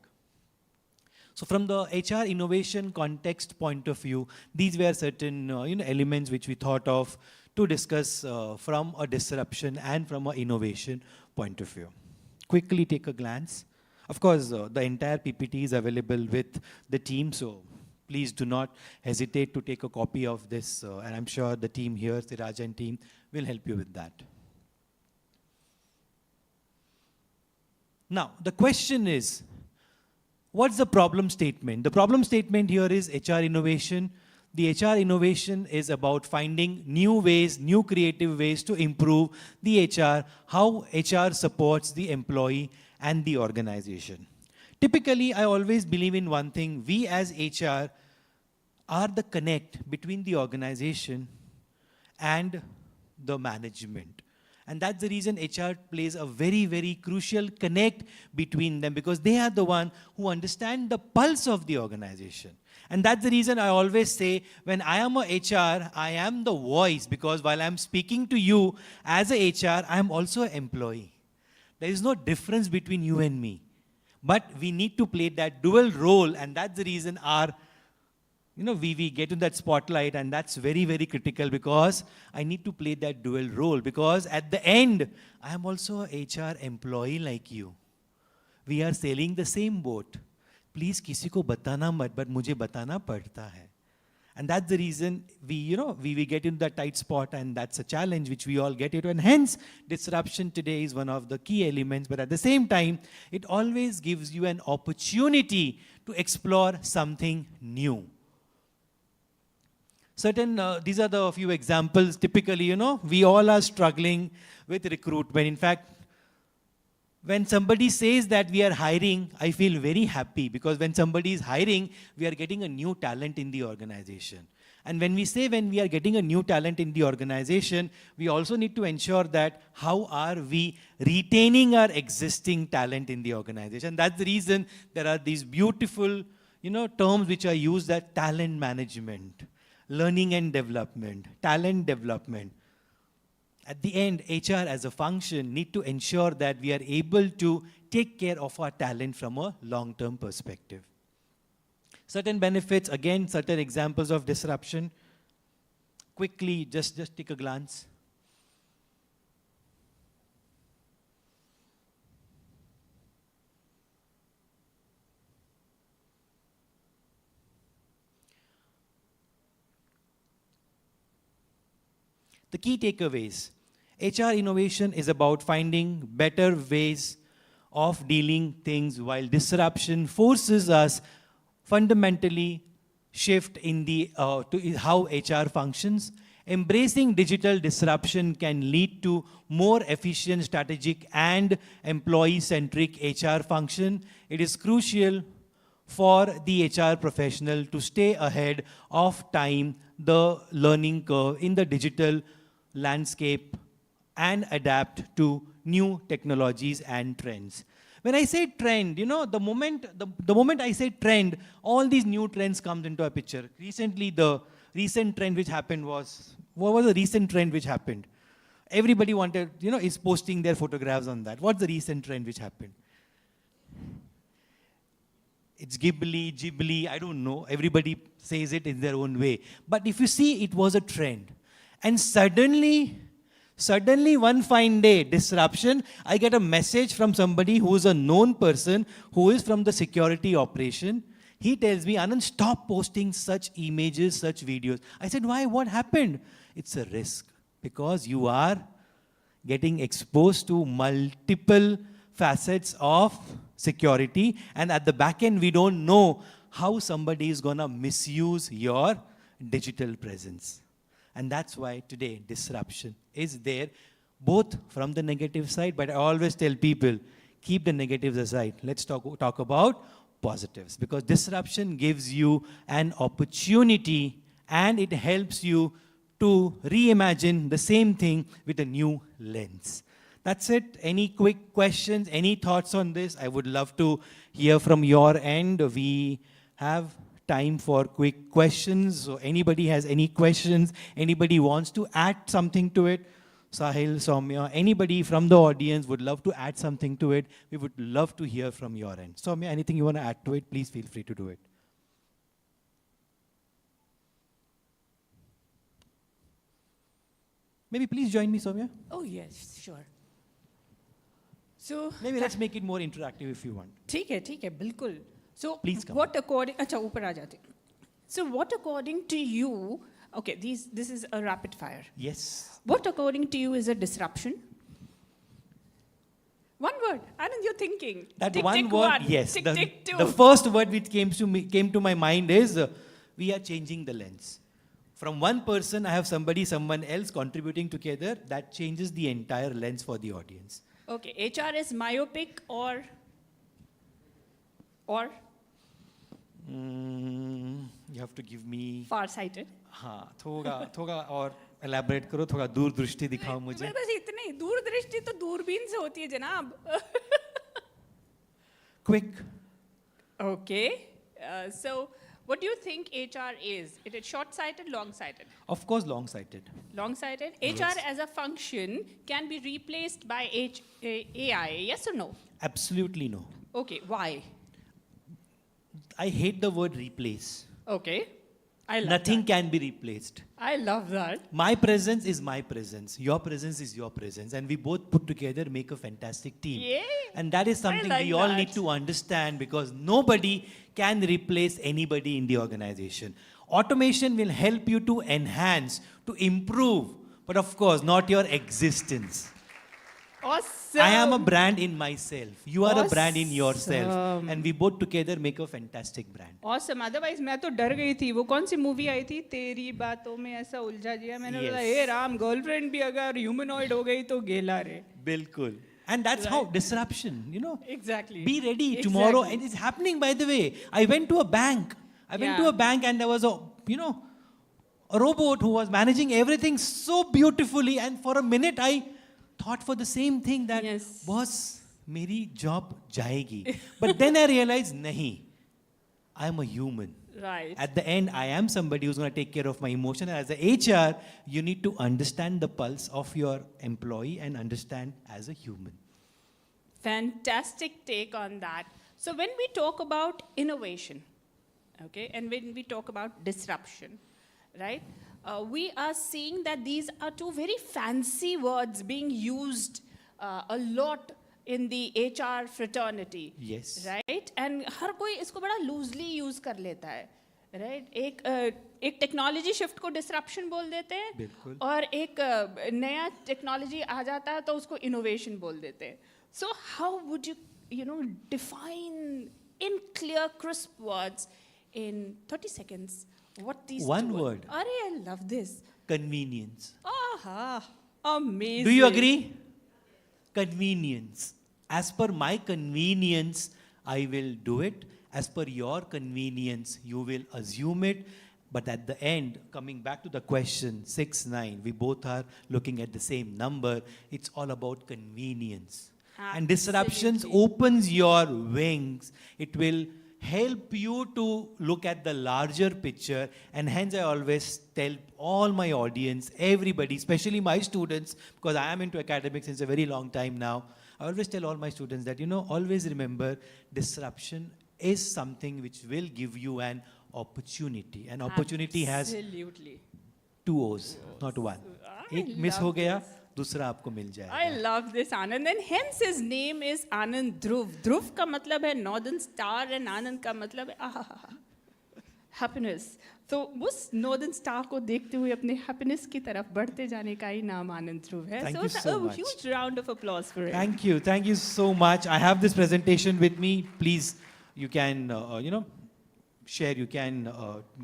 [SPEAKER 8] So from the HR innovation context point of view, these were certain elements which we thought of to discuss from a disruption and from an innovation point of view. Quickly take a glance. Of course, the entire PPT is available with the team, so please do not hesitate to take a copy of this, and I'm sure the team here, Siraj and team, will help you with that. Now, the question is, What's the problem statement? The problem statement here is HR innovation. The HR innovation is about finding new ways, new creative ways to improve the HR, how HR supports the employee and the organization. Typically, I always believe in one thing. We as HR are the connect between the organization and the management. And that's the reason HR plays a very, very crucial connect between them, because they are the one who understand the pulse of the organization. And that's the reason I always say, when I am a HR, I am the voice, because while I'm speaking to you as a HR, I'm also an employee. There is no difference between you and me. But we need to play that dual role, and that's the reason we get in that spotlight, and that's very, very critical, because I need to play that dual role, because at the end, I am also a HR employee like you. We are sailing the same boat. Please किसी को बताना मत, but मुझे बताना पड़ता है. And that's the reason we get into that tight spot, and that's a challenge which we all get into. And hence, disruption today is one of the key elements, but at the same time, it always gives you an opportunity to explore something new. These are the few examples. Typically, we all are struggling with recruitment. In fact, when somebody says that we are hiring, I feel very happy, because when somebody is hiring, we are getting a new talent in the organization. And when we say when we are getting a new talent in the organization, we also need to ensure that how are we retaining our existing talent in the organization. That's the reason there are these beautiful, terms which are used as talent management, learning and development, talent development. At the end, HR as a function need to ensure that we are able to take care of our talent from a long-term perspective. Certain benefits, again, certain examples of disruption. Quickly, just take a glance. The key takeaways. HR innovation is about finding better ways of dealing things, while disruption forces us fundamentally shift in to how HR functions. Embracing digital disruption can lead to more efficient, strategic, and employee-centric HR function. It is crucial for the HR professional to stay ahead of time, the learning curve in the digital landscape, and adapt to new technologies and trends. When I say trend, the moment I say trend, all these new trends come into a picture. Recently, the recent trend which happened was, what was the recent trend which happened? Everybody wanted, is posting their photographs on that. What's the recent trend which happened? It's Ghibli, I don't know. Everybody says it in their own way. But if you see, it was a trend. And suddenly one fine day, disruption, I get a message from somebody who is a known person, who is from the security operation. He tells me, Anand, stop posting such images, such videos. I said, why? What happened? It's a risk, because you are getting exposed to multiple facets of security, and at the back end, we don't know how somebody is gonna misuse your digital presence. And that's why today disruption is there, both from the negative side, but I always tell people, keep the negatives aside. Let's talk about positives, because disruption gives you an opportunity, and it helps you to reimagine the same thing with a new lens. That's it. Any quick questions, any thoughts on this? I would love to hear from your end. We have time for quick questions. So anybody has any questions, anybody wants to add something to it, Sahil, Soumya, anybody from the audience would love to add something to it, we would love to hear from your end. Soumya, anything you want to add to it, please feel free to do it. Maybe please join me, Soumya.
[SPEAKER 16] Oh, yes, sure. So
[SPEAKER 8] maybe let's make it more interactive if you want.
[SPEAKER 16] ठीक है, बिल्कुल. So
[SPEAKER 8] please come.
[SPEAKER 16] What according, अच्छा ऊपर आ जाते. So what according to you, okay, this is a rapid fire.
[SPEAKER 8] Yes.
[SPEAKER 16] What according to you is a disruption? One word. Anand, you're thinking.
[SPEAKER 8] That
[SPEAKER 16] tick,
[SPEAKER 8] one
[SPEAKER 16] tick
[SPEAKER 8] word,
[SPEAKER 16] one.
[SPEAKER 8] yes.
[SPEAKER 16] Tick,
[SPEAKER 8] the,
[SPEAKER 16] tick two.
[SPEAKER 8] the first word which came to my mind is we are changing the lens. From one person, I have someone else contributing together. That changes the entire lens for the audience.
[SPEAKER 16] Okay, HR is myopic or?
[SPEAKER 8] You have to give me.
[SPEAKER 16] Far-sighted.
[SPEAKER 8] हाँ, थोड़ा और elaborate करो, थोड़ा दूरदृष्टि दिखाओ मुझे.
[SPEAKER 16] बस इतने ही. दूरदृष्टि तो दूरबीन से होती है जनाब.
[SPEAKER 8] Quick.
[SPEAKER 16] Okay. So, what do you think HR is? It is short-sighted, long-sighted?
[SPEAKER 8] Of course, long-sighted.
[SPEAKER 16] Long-sighted.
[SPEAKER 8] Yes.
[SPEAKER 16] HR as a function can be replaced by AI, yes or no?
[SPEAKER 8] Absolutely no.
[SPEAKER 16] Okay, why?
[SPEAKER 8] I hate the word replace.
[SPEAKER 16] Okay. I love
[SPEAKER 8] Nothing
[SPEAKER 16] that.
[SPEAKER 8] can be replaced.
[SPEAKER 16] I love that.
[SPEAKER 8] My presence is my presence. Your presence is your presence. And we both put together make a fantastic team.
[SPEAKER 16] Yay.
[SPEAKER 8] And that is something
[SPEAKER 16] like
[SPEAKER 8] we all
[SPEAKER 16] that.
[SPEAKER 8] need to understand because nobody can replace anybody in the organization. Automation will help you to enhance, to improve, but of course, not your existence.
[SPEAKER 16] Awesome.
[SPEAKER 8] I am a brand in myself. You are a brand in yourself.
[SPEAKER 16] Awesome.
[SPEAKER 8] And we both together make a fantastic brand.
[SPEAKER 16] Awesome. Otherwise, मैं तो डर गई थी. वो कौन सी movie आई थी? तेरी बातों में ऐसा उलझा जिया. मैंने बोला, हे राम, गर्लफ्रेंड भी अगर ह्यूमनॉइड हो गई तो गेला रे.
[SPEAKER 8] Bilkul. And that's how disruption, you know.
[SPEAKER 16] Exactly.
[SPEAKER 8] Be ready tomorrow. And it's happening, by the way. I went to a bank. And there was a robot who was managing everything so beautifully. And for a minute, I thought for the same thing that, boss, meri job jayegi. But then I realized, nahi, I am a human.
[SPEAKER 16] Right.
[SPEAKER 8] At the end, I am somebody who's going to take care of my emotion. And as a HR, you need to understand the pulse of your employee and understand as a human.
[SPEAKER 16] Fantastic take on that. So when we talk about innovation, okay, and when we talk about disruption, right, we are seeing that these are two very fancy words being used a lot in the HR fraternity.
[SPEAKER 8] Yes.
[SPEAKER 16] Right? And हर कोई इसको बड़ा loosely use कर लेता है. Right? एक technology shift को disruption बोल देते हैं.
[SPEAKER 8] बिल्कुल.
[SPEAKER 16] और एक नया technology आ जाता है तो उसको innovation बोल देते हैं. So how would you, define in clear, crisp words in 30 seconds what these
[SPEAKER 8] One
[SPEAKER 16] two
[SPEAKER 8] word.
[SPEAKER 16] Are? I love this.
[SPEAKER 8] Convenience.
[SPEAKER 16] Aha. Amazing.
[SPEAKER 8] Do you agree? Convenience. As per my convenience, I will do it. As per your convenience, you will assume it. But at the end, coming back to the question, 6, 9, we both are looking at the same number. It's all about convenience. And disruptions opens your wings. It will help you to look at the larger picture. And hence I always tell all my audience, everybody, especially my students, because I am into academics since a very long time now, I always tell all my students that, always remember disruption is something which will give you an opportunity. And opportunity has 2 O's, not 1. एक miss हो गया, दूसरा आपको मिल जाएगा.
[SPEAKER 16] I love this, Anand. And hence his name is Anand Dhruv. Dhruv का मतलब है Northern Star and Anand का मतलब है happiness. तो उस Northern Star को देखते हुए अपने happiness की तरफ बढ़ते जाने का ही नाम आनंद ध्रुव है.
[SPEAKER 8] Thank
[SPEAKER 16] so
[SPEAKER 8] you
[SPEAKER 16] it's
[SPEAKER 8] so
[SPEAKER 16] a
[SPEAKER 8] much.
[SPEAKER 16] huge round of applause for him.
[SPEAKER 8] Thank you so much. I have this presentation with me. Please, you can, share, you can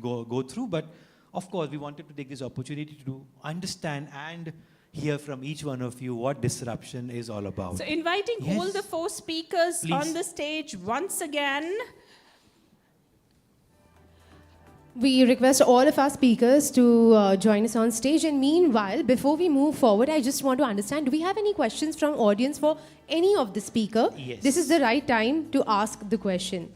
[SPEAKER 8] go through. But of course, we wanted to take this opportunity to understand and hear from each one of you what disruption is all about.
[SPEAKER 16] So inviting all the 4 speakers on the stage once again.
[SPEAKER 1] We request all of our speakers to join us on stage. And meanwhile, before we move forward, I just want to understand, do we have any questions from audience for any of the speaker?
[SPEAKER 8] Yes.
[SPEAKER 1] This is the right time to ask the question.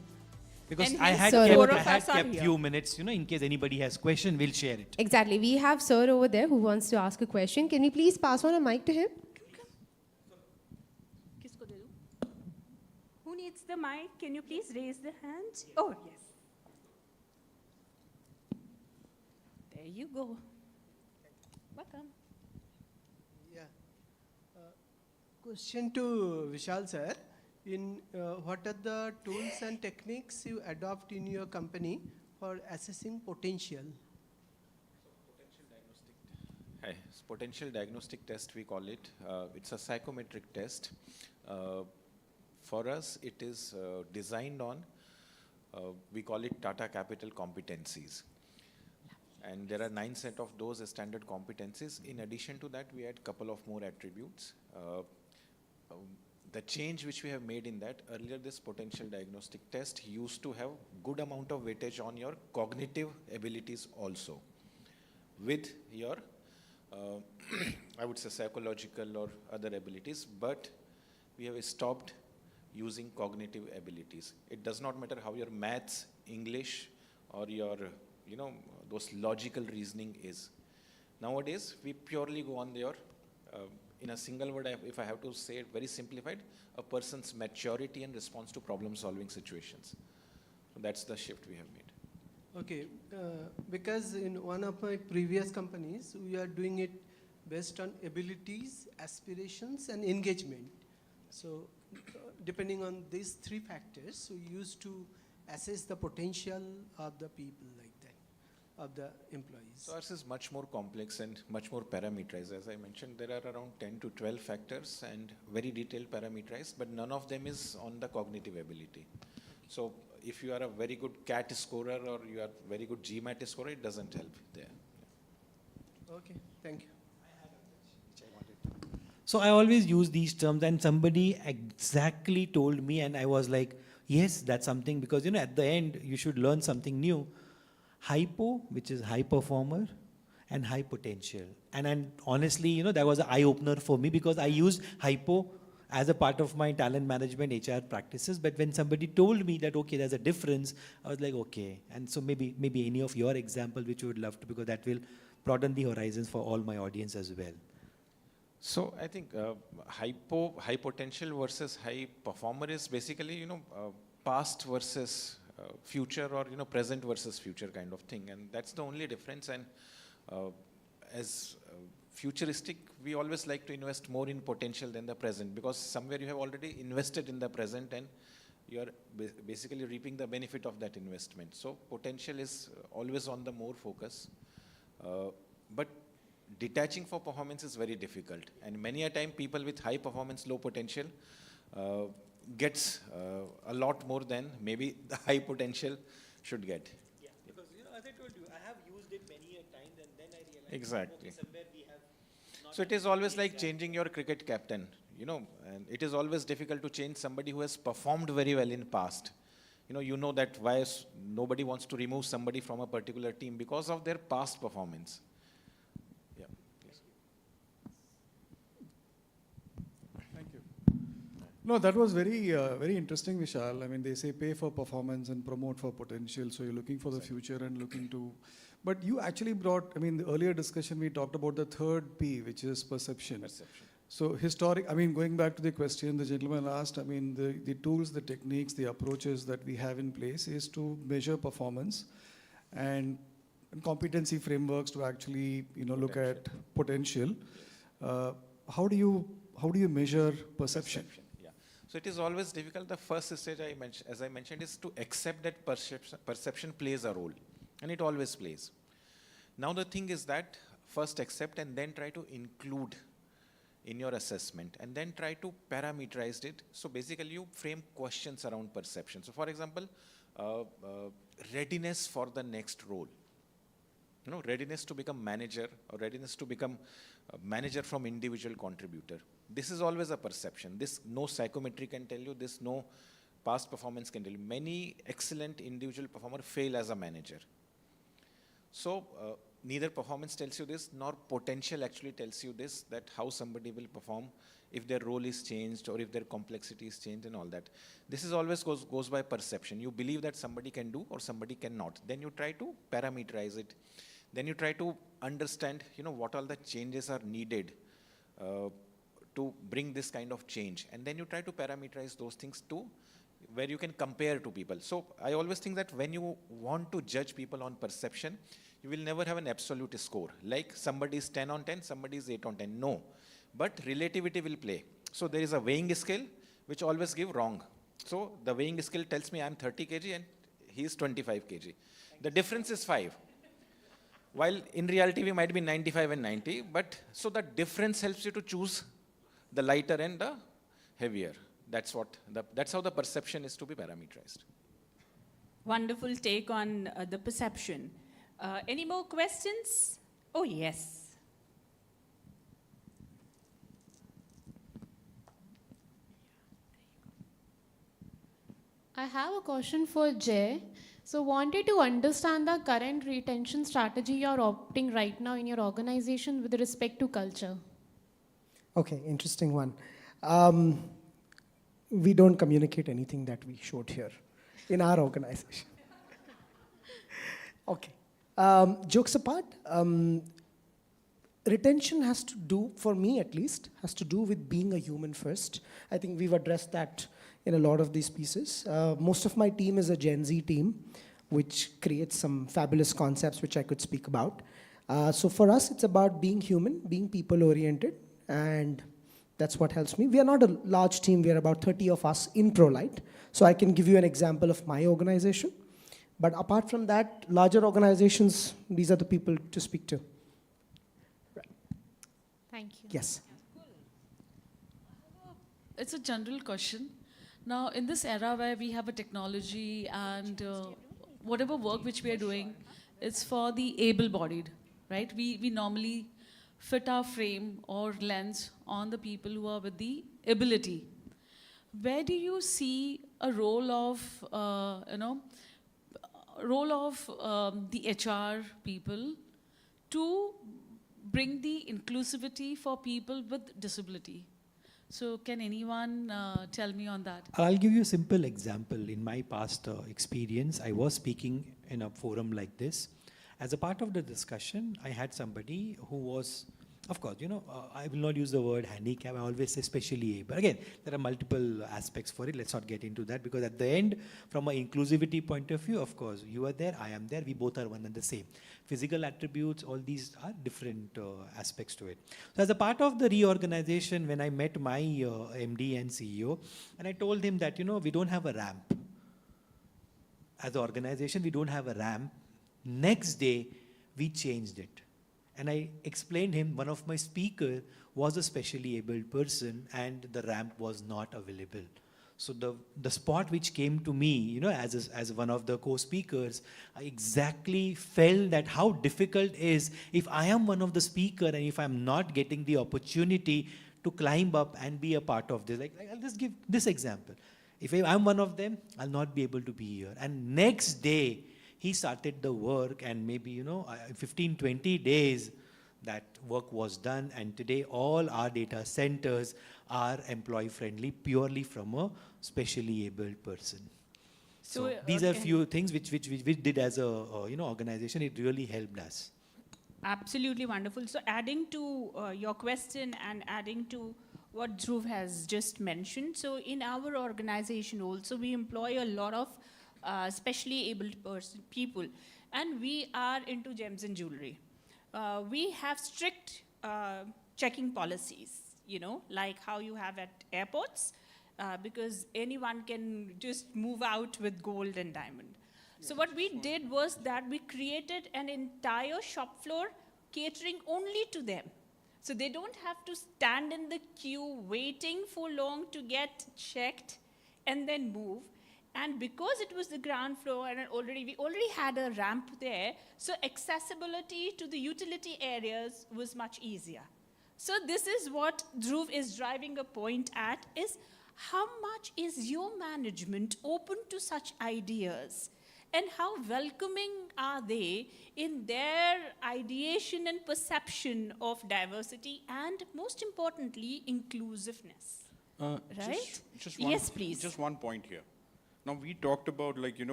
[SPEAKER 8] Because
[SPEAKER 1] And
[SPEAKER 8] I
[SPEAKER 1] hence
[SPEAKER 8] had
[SPEAKER 1] sir,
[SPEAKER 8] kept few minutes, in case anybody has question, we'll share it.
[SPEAKER 1] Exactly. We have sir over there who wants to ask a question. Can we please pass on a mic to him?
[SPEAKER 16] किसको दे दूं? Who needs the mic? Can you please raise the hand? Oh, yes. There you go. Welcome.
[SPEAKER 5] Yeah. Question to Vishal sir. What are the tools and techniques you adopt in your company for assessing potential?
[SPEAKER 13] Hi, it's potential diagnostic test we call it. It's a psychometric test. For us, it is designed on, we call it Tata Capital competencies. And there are 9 set of those as standard competencies. In addition to that, we add couple of more attributes. The change which we have made in that, earlier this potential diagnostic test used to have good amount of weightage on your cognitive abilities also, with your, I would say psychological or other abilities, but we have stopped using cognitive abilities. It does not matter how your maths, English, or your, those logical reasoning is. Nowadays, we purely go on your, in a single word, if I have to say it very simplified, a person's maturity and response to problem-solving situations. So that's the shift we have made.
[SPEAKER 5] Okay, because in one of my previous companies, we are doing it based on abilities, aspirations, and engagement. So depending on these 3 factors, we used to assess the potential of the people like that, of the employees.
[SPEAKER 13] So ours is much more complex and much more parameterized. As I mentioned, there are around 10 to 12 factors and very detailed parameterized, but none of them is on the cognitive ability. So if you are a very good CAT scorer or you are very good GMAT scorer, it doesn't help there.
[SPEAKER 5] Okay, thank you.
[SPEAKER 8] So I always use these terms, and somebody exactly told me, and I was like, yes, that's something, because at the end you should learn something new. Hypo, which is high performer, and high potential. And honestly, that was an eye-opener for me, because I used hypo as a part of my talent management HR practices. But when somebody told me that, okay, there's a difference, I was like, okay. And so maybe any of your example, which you would love to, because that will broaden the horizons for all my audience as well.
[SPEAKER 13] So I think high potential versus high performer is basically, past versus future, or, present versus future kind of thing. And that's the only difference. And as futuristic, we always like to invest more in potential than the present, because somewhere you have already invested in the present and you are basically reaping the benefit of that investment. So potential is always on the more focus. But detaching for performance is very difficult, and many a time people with high performance, low potential gets a lot more than maybe the high potential should get.
[SPEAKER 8] Yeah, because as I told you, I have used it many a times, and then I realized
[SPEAKER 13] Exactly.
[SPEAKER 8] okay, somewhere we have.
[SPEAKER 13] So it is always like changing your cricket captain, and it is always difficult to change somebody who has performed very well in past. You know that why nobody wants to remove somebody from a particular team because of their past performance.
[SPEAKER 15] No, that was very interesting, Vishal. I mean, they say pay for performance and promote for potential. So you're looking for the future and looking to, but you actually brought, the earlier discussion we talked about the 3rd P, which is perception. So going back to the question the gentleman asked, the tools, the techniques, the approaches that we have in place is to measure performance and competency frameworks to actually, look at potential. How do you measure perception?
[SPEAKER 13] So it is always difficult. The first stage as I mentioned, is to accept that perception plays a role, and it always plays. Now the thing is that first accept and then try to include in your assessment, and then try to parameterize it. So basically you frame questions around perception. So for example, readiness for the next role. Readiness to become manager, or readiness to become manager from individual contributor. This is always a perception. This no psychometry can tell you, this no past performance can tell you. Many excellent individual performers fail as a manager. So neither performance tells you this, nor potential actually tells you this, that how somebody will perform if their role is changed or if their complexity is changed and all that. This is always goes by perception. You believe that somebody can do or somebody cannot. Then you try to parameterize it. Then you try to understand, what all the changes are needed to bring this kind of change. And then you try to parameterize those things to where you can compare to people. So I always think that when you want to judge people on perception, you will never have an absolute score. Like somebody is 10 on 10, somebody is 8 on 10. No. But relativity will play. So there is a weighing scale which always give wrong. So the weighing scale tells me I'm 30 kg and he is 25 kg. The difference is 5. While in reality, we might be 95 and 90, but so that difference helps you to choose the lighter and the heavier. That's how the perception is to be parameterized.
[SPEAKER 16] Wonderful take on the perception. Any more questions? Oh, yes.
[SPEAKER 9] I have a question for Jay. So wanted to understand the current retention strategy you're opting right now in your organization with respect to culture.
[SPEAKER 18] Okay, interesting one. We don't communicate anything that we showed here in our organization. Okay. Jokes apart, retention has to do, for me at least, has to do with being a human first. I think we've addressed that in a lot of these pieces. Most of my team is a Gen Z team, which creates some fabulous concepts which I could speak about. So for us, it's about being human, being people-oriented, and that's what helps me. We are not a large team. We are about 30 of us in ProLight. So I can give you an example of my organization. But apart from that, larger organizations, these are the people to speak to.
[SPEAKER 9] Thank you.
[SPEAKER 18] Yes.
[SPEAKER 10] It's a general question. Now, in this era where we have a technology and whatever work which we are doing, it's for the able-bodied, right? We normally fit our frame or lens on the people who are with the ability. Where do you see a role of, the HR people to bring the inclusivity for people with disability? So can anyone tell me on that?
[SPEAKER 8] I'll give you a simple example. In my past experience, I was speaking in a forum like this. As a part of the discussion, I had somebody who was, of course, I will not use the word handicap, I always say specially able. Again, there are multiple aspects for it, let's not get into that, because at the end, from an inclusivity point of view, of course, you are there, I am there, we both are one and the same. Physical attributes, all these are different aspects to it. So as a part of the reorganization, when I met my MD and CEO, and I told him that, we don't have a ramp. As an organization, we don't have a ramp. Next day, we changed it. And I explained him, one of my speakers was a specially abled person and the ramp was not available. So the spot which came to me, as one of the co-speakers, I exactly felt that how difficult is if I am one of the speaker and if I'm not getting the opportunity to climb up and be a part of this. Like I'll just give this example. If I'm one of them, I'll not be able to be here. And next day, he started the work and maybe, 15, 20 days, that work was done. And today, all our data centers are employee friendly, purely from a specially abled person. So these are few things which we did as a organization. It really helped us.
[SPEAKER 16] Absolutely wonderful. So adding to your question and adding to what Dhruv has just mentioned, so in our organization also, we employ a lot of specially abled people, and we are into gems and jewelry. We have strict checking policies, like how you have at airports, because anyone can just move out with gold and diamond. So what we did was that we created an entire shop floor catering only to them. So they don't have to stand in the queue waiting for long to get checked and then move. And because it was the ground floor and we already had a ramp there, so accessibility to the utility areas was much easier. So this is what Dhruv is driving a point at, is how much is your management open to such ideas? And how welcoming are they in their ideation and perception of diversity and, most importantly, inclusiveness? Right? Yes, please.
[SPEAKER 7] Just one point here. Now, we talked about,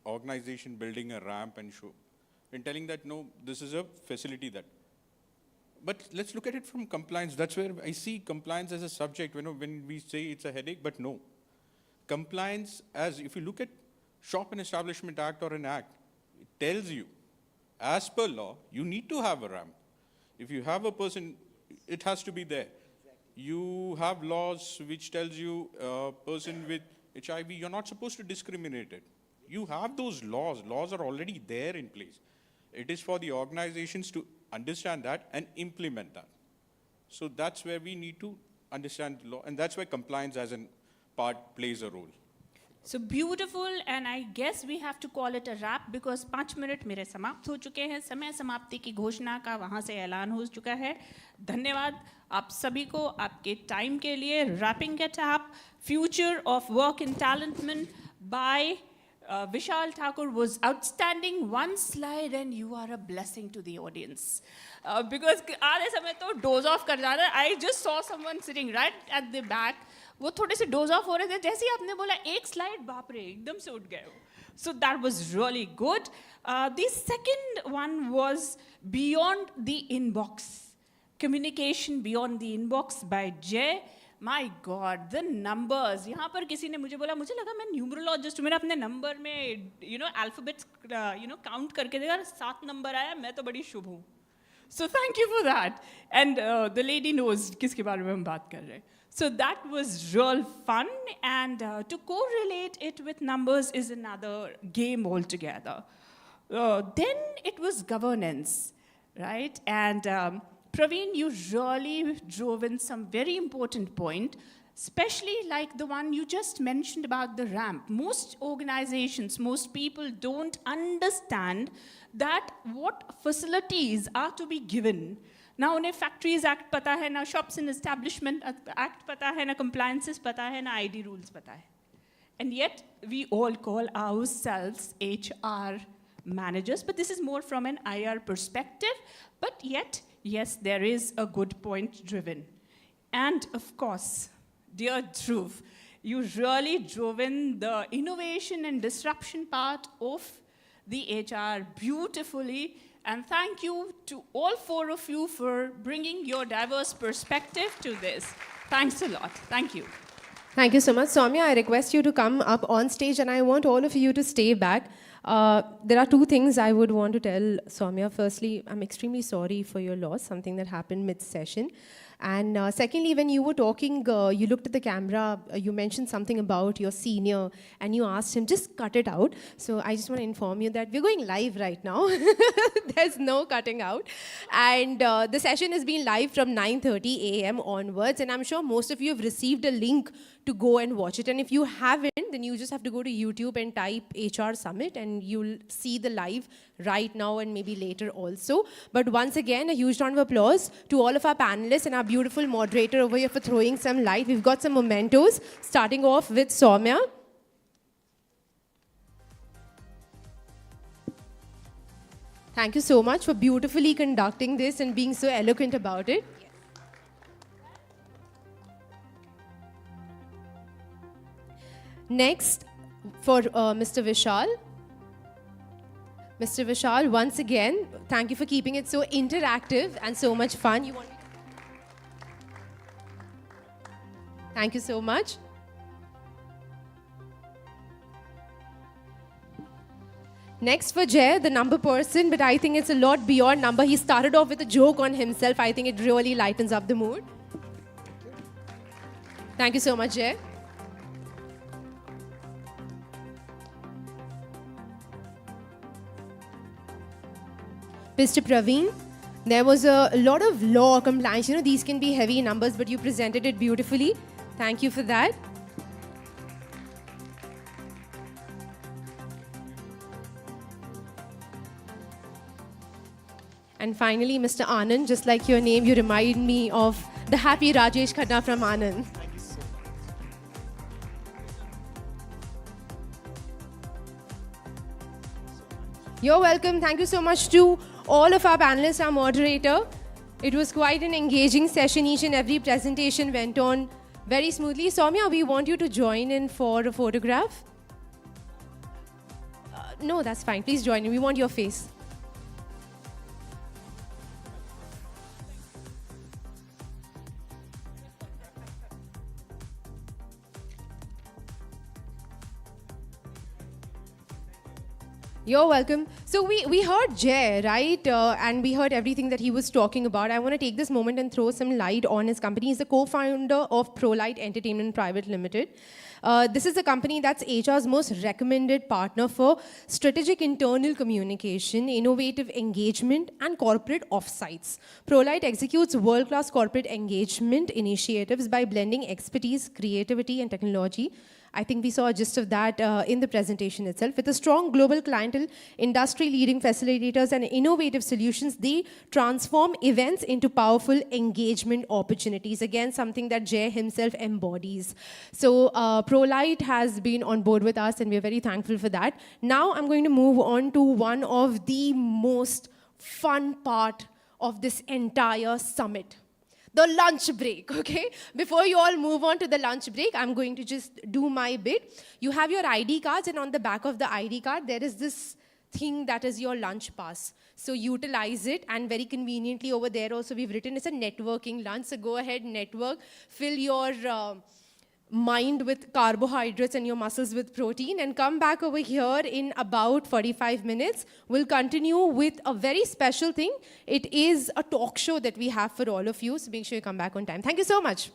[SPEAKER 7] organization building a ramp and show, and telling that, no, this is a facility that. But let's look at it from compliance. That's where I see compliance as a subject, when we say it's a headache, but no. Compliance, if you look at Shop and Establishment Act or an act, it tells you, as per law, you need to have a ramp. If you have a person, it has to be there. You have laws which tells you a person with HIV, you're not supposed to discriminate it. You have those laws. Laws are already there in place. It is for the organizations to understand that and implement that. So that's where we need to understand the law, and that's where compliance as a part plays a role.
[SPEAKER 16] So beautiful, and I guess we have to call it a wrap because 5 minute मेरे समाप्त हो चुके हैं. समय समाप्ति की घोषणा का वहाँ से ऐलान हो चुका है. धन्यवाद आप सभी को आपके टाइम के लिए. Wrapping it up, future of work and talentment by Vishal Thakur was outstanding. One slide and you are a blessing to the audience. Because आधे समय तो doze off कर जा रहा है. I just saw someone sitting right at the back. वो थोड़े से doze off हो रहे थे. जैसे ही आपने बोला एक slide, बाप रे, एकदम से उठ गए हो. So that was really good. The second one was Beyond the Inbox. Communication Beyond the Inbox by Jay. My God, the numbers. यहाँ पर किसी ने मुझे बोला, मुझे लगा मैं न्यूमरोलॉजिस्ट हूँ, मैंने अपने नंबर में अल्फाबेट्स काउंट करके देखा, 7 नंबर आया, मैं तो बड़ी शुभ हूँ. So thank you for that. And the lady knows किसके बारे में हम बात कर रहे हैं. So that was real fun, and to correlate it with numbers is another game altogether. Then it was governance, right? And Praveen, you really drove in some very important point, especially like the one you just mentioned about the ramp. Most organizations, most people don't understand that what facilities are to be given. Now, उन्हें Factories Act पता है, ना Shops and Establishment Act पता है, ना Compliances पता है, ना ID rules पता है. And yet, we all call ourselves HR managers, but this is more from an IR perspective. But yet, yes, there is a good point driven. And of course, dear Dhruv, you really drove in the innovation and disruption part of the HR beautifully. And thank you to all 4 of you for bringing your diverse perspective to this. Thanks a lot. Thank you.
[SPEAKER 1] Thank you so much. Soumya, I request you to come up on stage, and I want all of you to stay back. There are 2 things I would want to tell Soumya. Firstly, I'm extremely sorry for your loss, something that happened mid-session. And secondly, when you were talking, you looked at the camera, you mentioned something about your senior, and you asked him, just cut it out. So I just want to inform you that we're going live right now. There's no cutting out. And the session has been live from 9:30 a.m. onwards, and I'm sure most of you have received a link to go and watch it. And if you haven't, then you just have to go to YouTube and type HR Summit, and you'll see the live right now and maybe later also. But once again, a huge round of applause to all of our panelists and our beautiful moderator over here for throwing some light. We've got some mementos, starting off with Soumya. Thank you so much for beautifully conducting this and being so eloquent about it. Next, for Mr. Vishal. Mr. Vishal, once again, thank you for keeping it so interactive and so much fun. Thank you so much. Next for Jay, the number person, but I think it's a lot beyond number. He started off with a joke on himself. I think it really lightens up the mood. Thank you so much, Jay. Mr. Praveen, there was a lot of law compliance. You know, these can be heavy numbers, but you presented it beautifully. Thank you for that. And finally, Mr. Anand, just like your name, you remind me of the happy Rajesh Khanna from Anand.
[SPEAKER 8] Thank you so much.
[SPEAKER 1] You're welcome. Thank you so much to all of our panelists, our moderator. It was quite an engaging session. Each and every presentation went on very smoothly. Soumya, we want you to join in for a photograph. No, that's fine. Please join in. We want your face. You're welcome. So we heard Jay, right? And we heard everything that he was talking about. I want to take this moment and throw some light on his company. He's the co-founder of ProLight Entertainment Private Limited. This is a company that's HR's most recommended partner for strategic internal communication, innovative engagement, and corporate offsites. ProLight executes world-class corporate engagement initiatives by blending expertise, creativity, and technology. I think we saw a gist of that in the presentation itself. With a strong global clientele, industry-leading facilitators, and innovative solutions, they transform events into powerful engagement opportunities. Again, something that Jay himself embodies. So ProLight has been on board with us, and we're very thankful for that. Now I'm going to move on to one of the most fun part of this entire summit. The lunch break, okay? Before you all move on to the lunch break, I'm going to just do my bit. You have your ID cards, and on the back of the ID card, there is this thing that is your lunch pass. So utilize it, and very conveniently over there also we've written it's a networking lunch. So go ahead, network, fill your mind with carbohydrates and your muscles with protein, and come back over here in about 45 minutes. We'll continue with a very special thing. It is a talk show that we have for all of you, so make sure you come back on time. Thank you so much.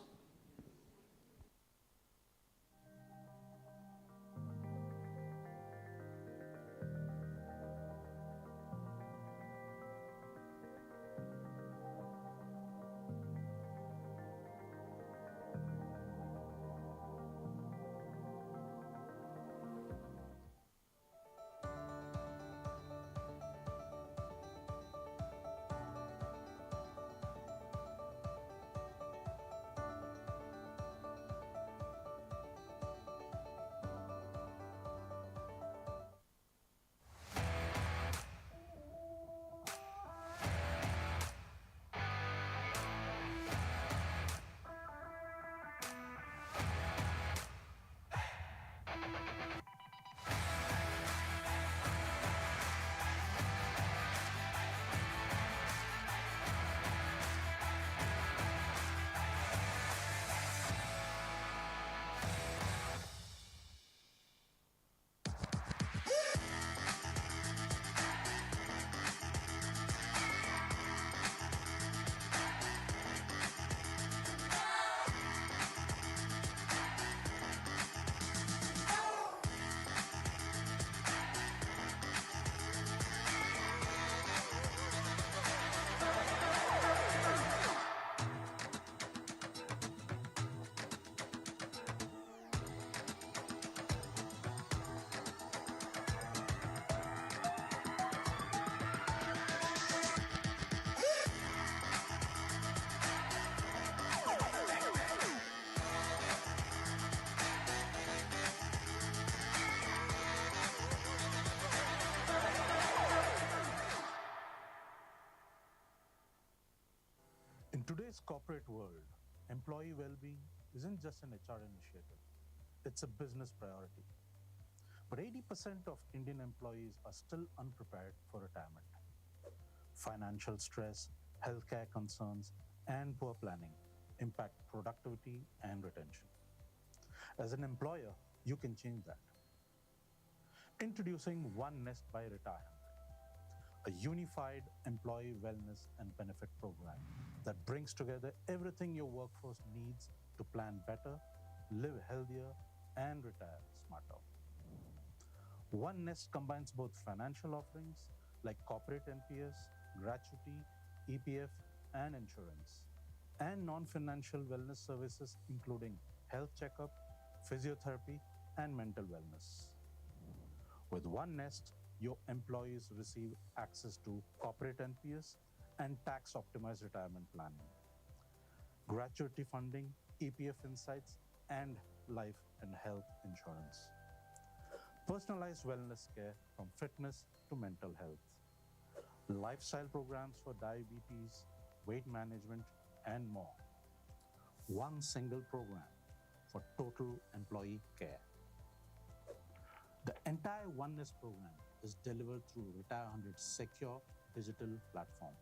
[SPEAKER 2] In today's corporate world, employee well-being isn't just an HR initiative, it's a business priority. But 80% of Indian employees are still unprepared for retirement. Financial stress, healthcare concerns, and poor planning impact productivity and retention. As an employer, you can change that. Introducing One Nest by Retire, a unified employee wellness and benefit program that brings together everything your workforce needs to plan better, live healthier, and retire smarter. One Nest combines both financial offerings like corporate NPS, gratuity, EPF, and insurance, and non-financial wellness services including health checkup, physiotherapy, and mental wellness. With One Nest, your employees receive access to corporate NPS and tax-optimized retirement planning, gratuity funding, EPF insights, and life and health insurance. Personalized wellness care from fitness to mental health. Lifestyle programs for diabetes, weight management, and more. One single program for total employee care. The entire One Nest program is delivered through Retire 100's secure digital platform,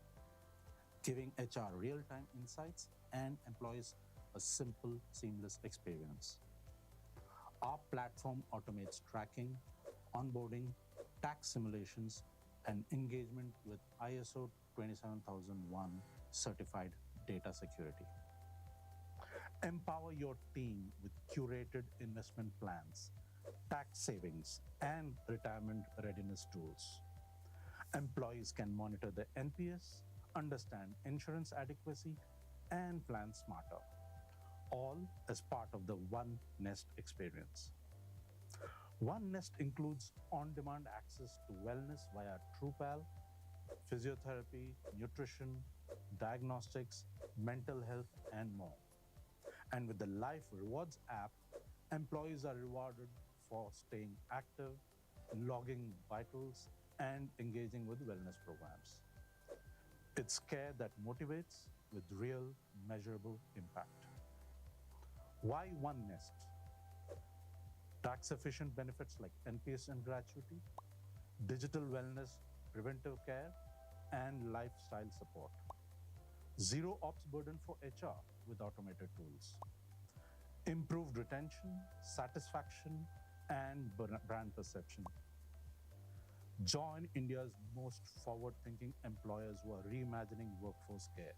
[SPEAKER 2] giving HR real-time insights and employees a simple, seamless experience. Our platform automates tracking, onboarding, tax simulations, and engagement with ISO 27001 certified data security. Empower your team with curated investment plans, tax savings, and retirement readiness tools. Employees can monitor the NPS, understand insurance adequacy, and plan smarter, all as part of the One Nest experience. One Nest includes on-demand access to wellness via TruePal, physiotherapy, nutrition, diagnostics, mental health, and more. And with the Life Rewards app, employees are rewarded for staying active, logging vitals, and engaging with wellness programs. It's care that motivates with real, measurable impact. Why One Nest? Tax-efficient benefits like NPS and gratuity, digital wellness, preventive care, and lifestyle support. Zero ops burden for HR with automated tools. Improved retention, satisfaction, and brand perception. Join India's most forward-thinking employers who are reimagining workforce care.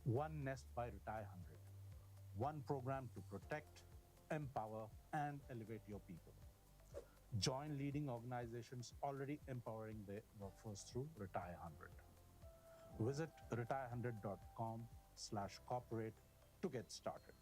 [SPEAKER 2] One Nest by Retire 100. One program to protect, empower, and elevate your people. Join leading organizations already empowering their workforce through Retire 100. Visit retire100.com/corporate to get started.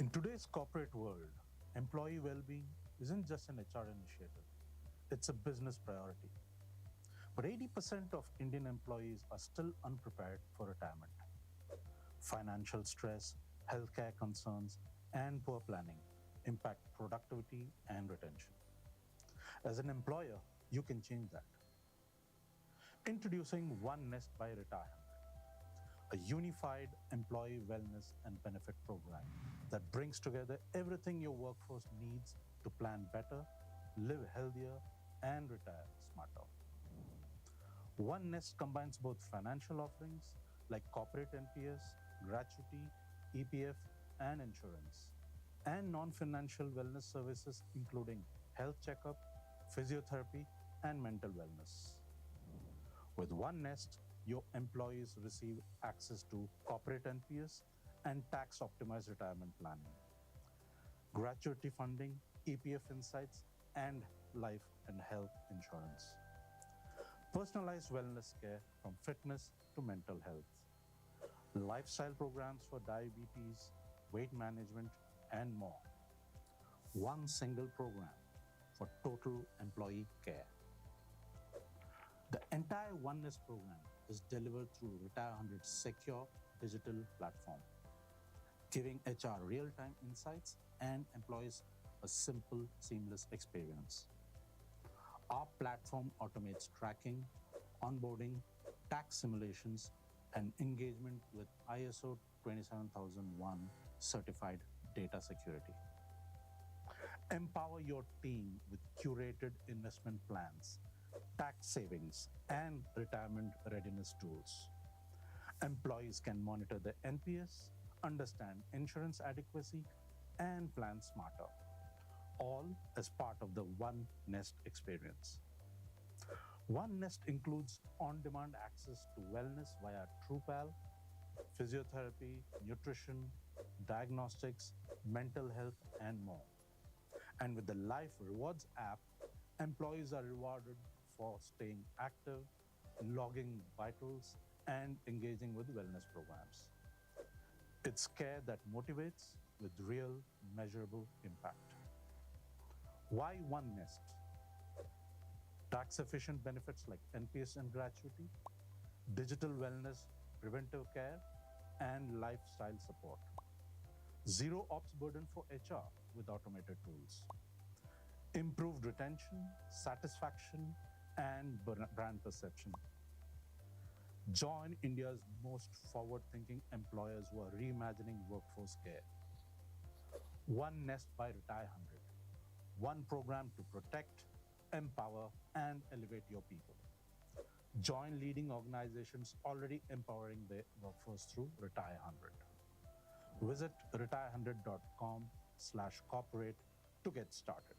[SPEAKER 2] In today's corporate world, employee well-being isn't just an HR initiative, it's a business priority. But 80% of Indian employees are still unprepared for retirement. Financial stress, healthcare concerns, and poor planning impact productivity and retention. As an employer, you can change that. Introducing One Nest by Retire, a unified employee wellness and benefit program that brings together everything your workforce needs to plan better, live healthier, and retire smarter. One Nest combines both financial offerings like corporate NPS, gratuity, EPF, and insurance, and non-financial wellness services, including health checkup, physiotherapy, and mental wellness. With One Nest, your employees receive access to corporate NPS and tax-optimized retirement planning, gratuity funding, EPF insights, and life and health insurance. Personalized wellness care from fitness to mental health. Lifestyle programs for diabetes, weight management, and more. One single program for total employee care. The entire Oneness program is delivered through Retire 100's secure digital platform, giving HR real-time insights and employees a simple, seamless experience. Our platform automates tracking, onboarding, tax simulations, and engagement with ISO 27001 certified data security. Empower your team with curated investment plans, tax savings, and retirement readiness tools. Employees can monitor their NPS, understand insurance adequacy, and plan smarter, all as part of the One Nest experience. One Nest includes on-demand access to wellness via TruePal, physiotherapy, nutrition, diagnostics, mental health, and more. And with the Life Rewards app, employees are rewarded for staying active, logging vitals, and engaging with wellness programs. It's care that motivates with real, measurable impact. Why One Nest? Tax-efficient benefits like NPS and gratuity, digital wellness, preventive care, and lifestyle support. Zero ops burden for HR with automated tools. Improved retention, satisfaction, and brand perception. Join India's most forward-thinking employers who are reimagining workforce care. One Nest by Retire 100. One program to protect, empower, and elevate your people. Join leading organizations already empowering their workforce through Retire 100. Visit retire100.com/corporate to get started.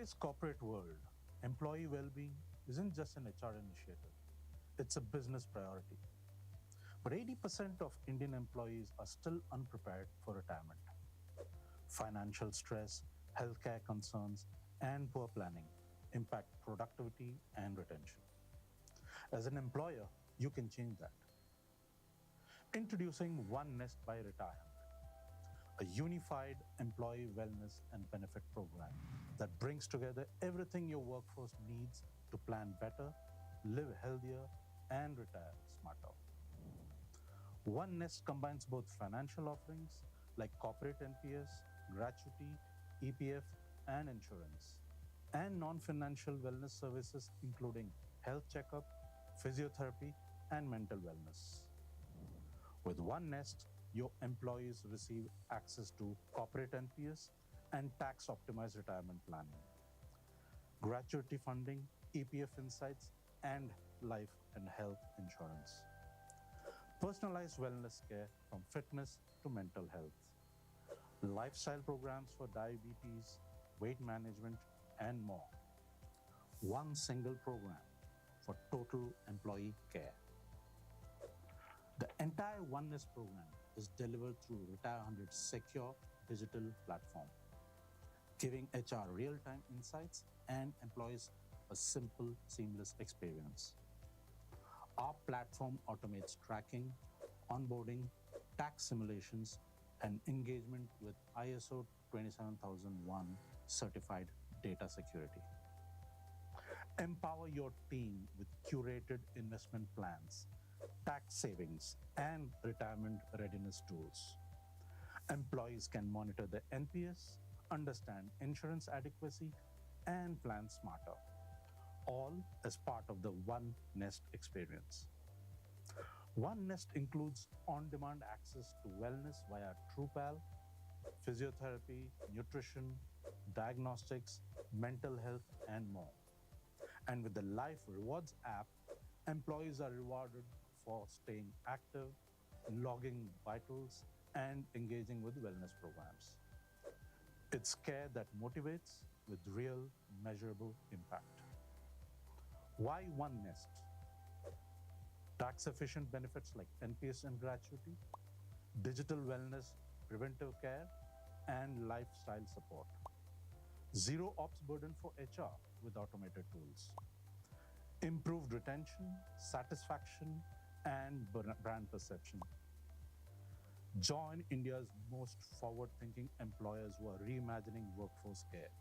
[SPEAKER 2] today's corporate world, employee well-being isn't just an HR initiative, it's a business priority. But 80% of Indian employees are still unprepared for retirement. Financial stress, healthcare concerns, and poor planning impact productivity and retention. As an employer, you can change that. Introducing One Nest by Retire, a unified employee wellness and benefit program that brings together everything your workforce needs to plan better, live healthier, and retire smarter. One Nest combines both financial offerings like corporate NPS, gratuity, EPF, and insurance, and non-financial wellness services including health checkup, physiotherapy, and mental wellness. With One Nest, your employees receive access to corporate NPS and tax-optimized retirement planning, gratuity funding, EPF insights, and life and health insurance. Personalized wellness care from fitness to mental health. Lifestyle programs for diabetes, weight management, and more. One single program for total employee care. The entire One Nest program is delivered through Retire 100's secure digital platform, giving HR real-time insights and employees a simple, seamless experience. Our platform automates tracking, onboarding, tax simulations, and engagement with ISO 27001 certified data security. Empower your team with curated investment plans, tax savings, and retirement readiness tools. Employees can monitor their NPS, understand insurance adequacy, and plan smarter, all as part of the One Nest experience. One Nest includes on-demand access to wellness via TruePal, physiotherapy, nutrition, diagnostics, mental health, and more. And with the Life Rewards app, employees are rewarded for staying active, logging vitals, and engaging with wellness programs. It's care that motivates with real, measurable impact. Why One Nest? Tax-efficient benefits like NPS and gratuity, digital wellness, preventive care, and lifestyle support. Zero ops burden for HR with automated tools. Improved retention, satisfaction, and brand perception. Join India's most forward-thinking employers who are reimagining workforce care.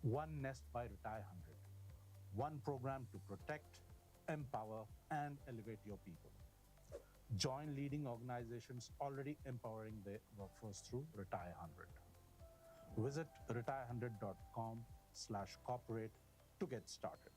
[SPEAKER 2] One Nest by Retire 100. One program to protect, empower, and elevate your people. Join leading organizations already empowering their workforce through Retire 100. Visit retire100.com/corporate to get started.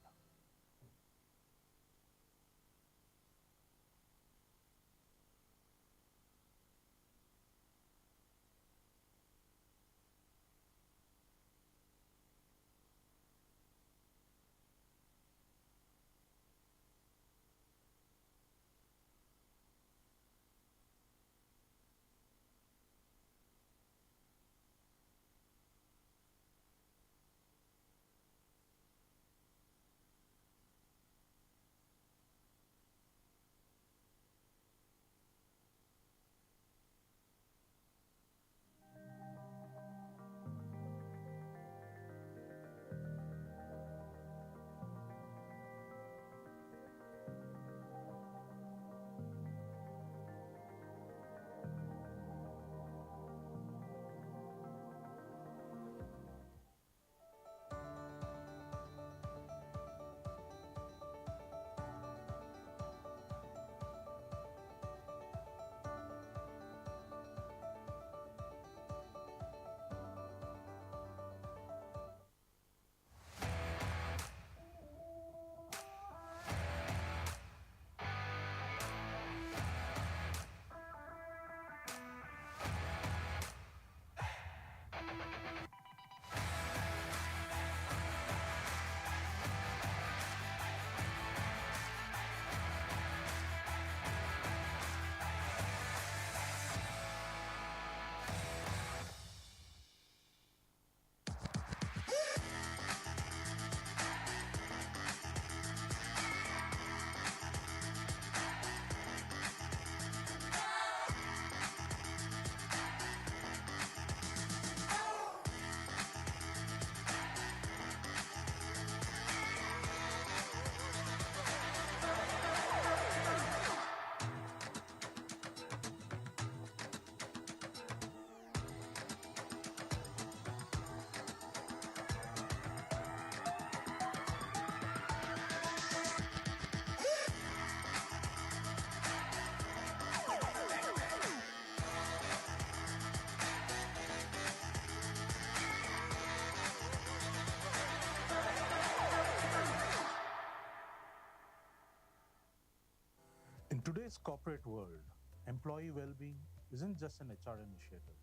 [SPEAKER 2] In today's corporate world, employee well-being isn't just an HR initiative,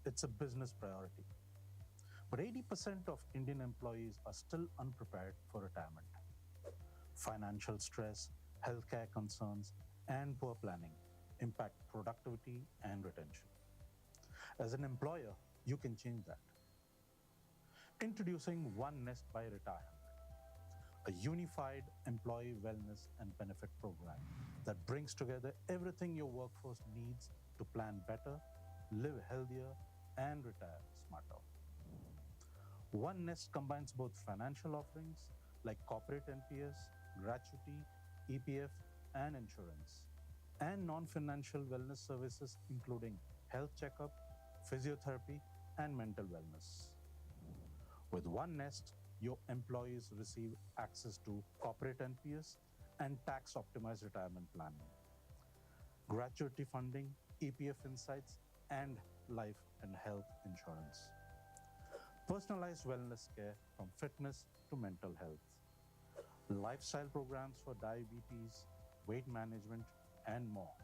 [SPEAKER 2] it's a business priority. But 80% of Indian employees are still unprepared for retirement. Financial stress, healthcare concerns, and poor planning impact productivity and retention. As an employer, you can change that. Introducing One Nest by Retire, a unified employee wellness and benefit program that brings together everything your workforce needs to plan better, live healthier, and retire smarter. One Nest combines both financial offerings like corporate NPS, gratuity, EPF, and insurance, and non-financial wellness services including health checkup, physiotherapy, and mental wellness. With One Nest, your employees receive access to corporate NPS and tax-optimized retirement planning, gratuity funding, EPF insights, and life and health insurance. Personalized wellness care from fitness to mental health. Lifestyle programs for diabetes, weight management, and more.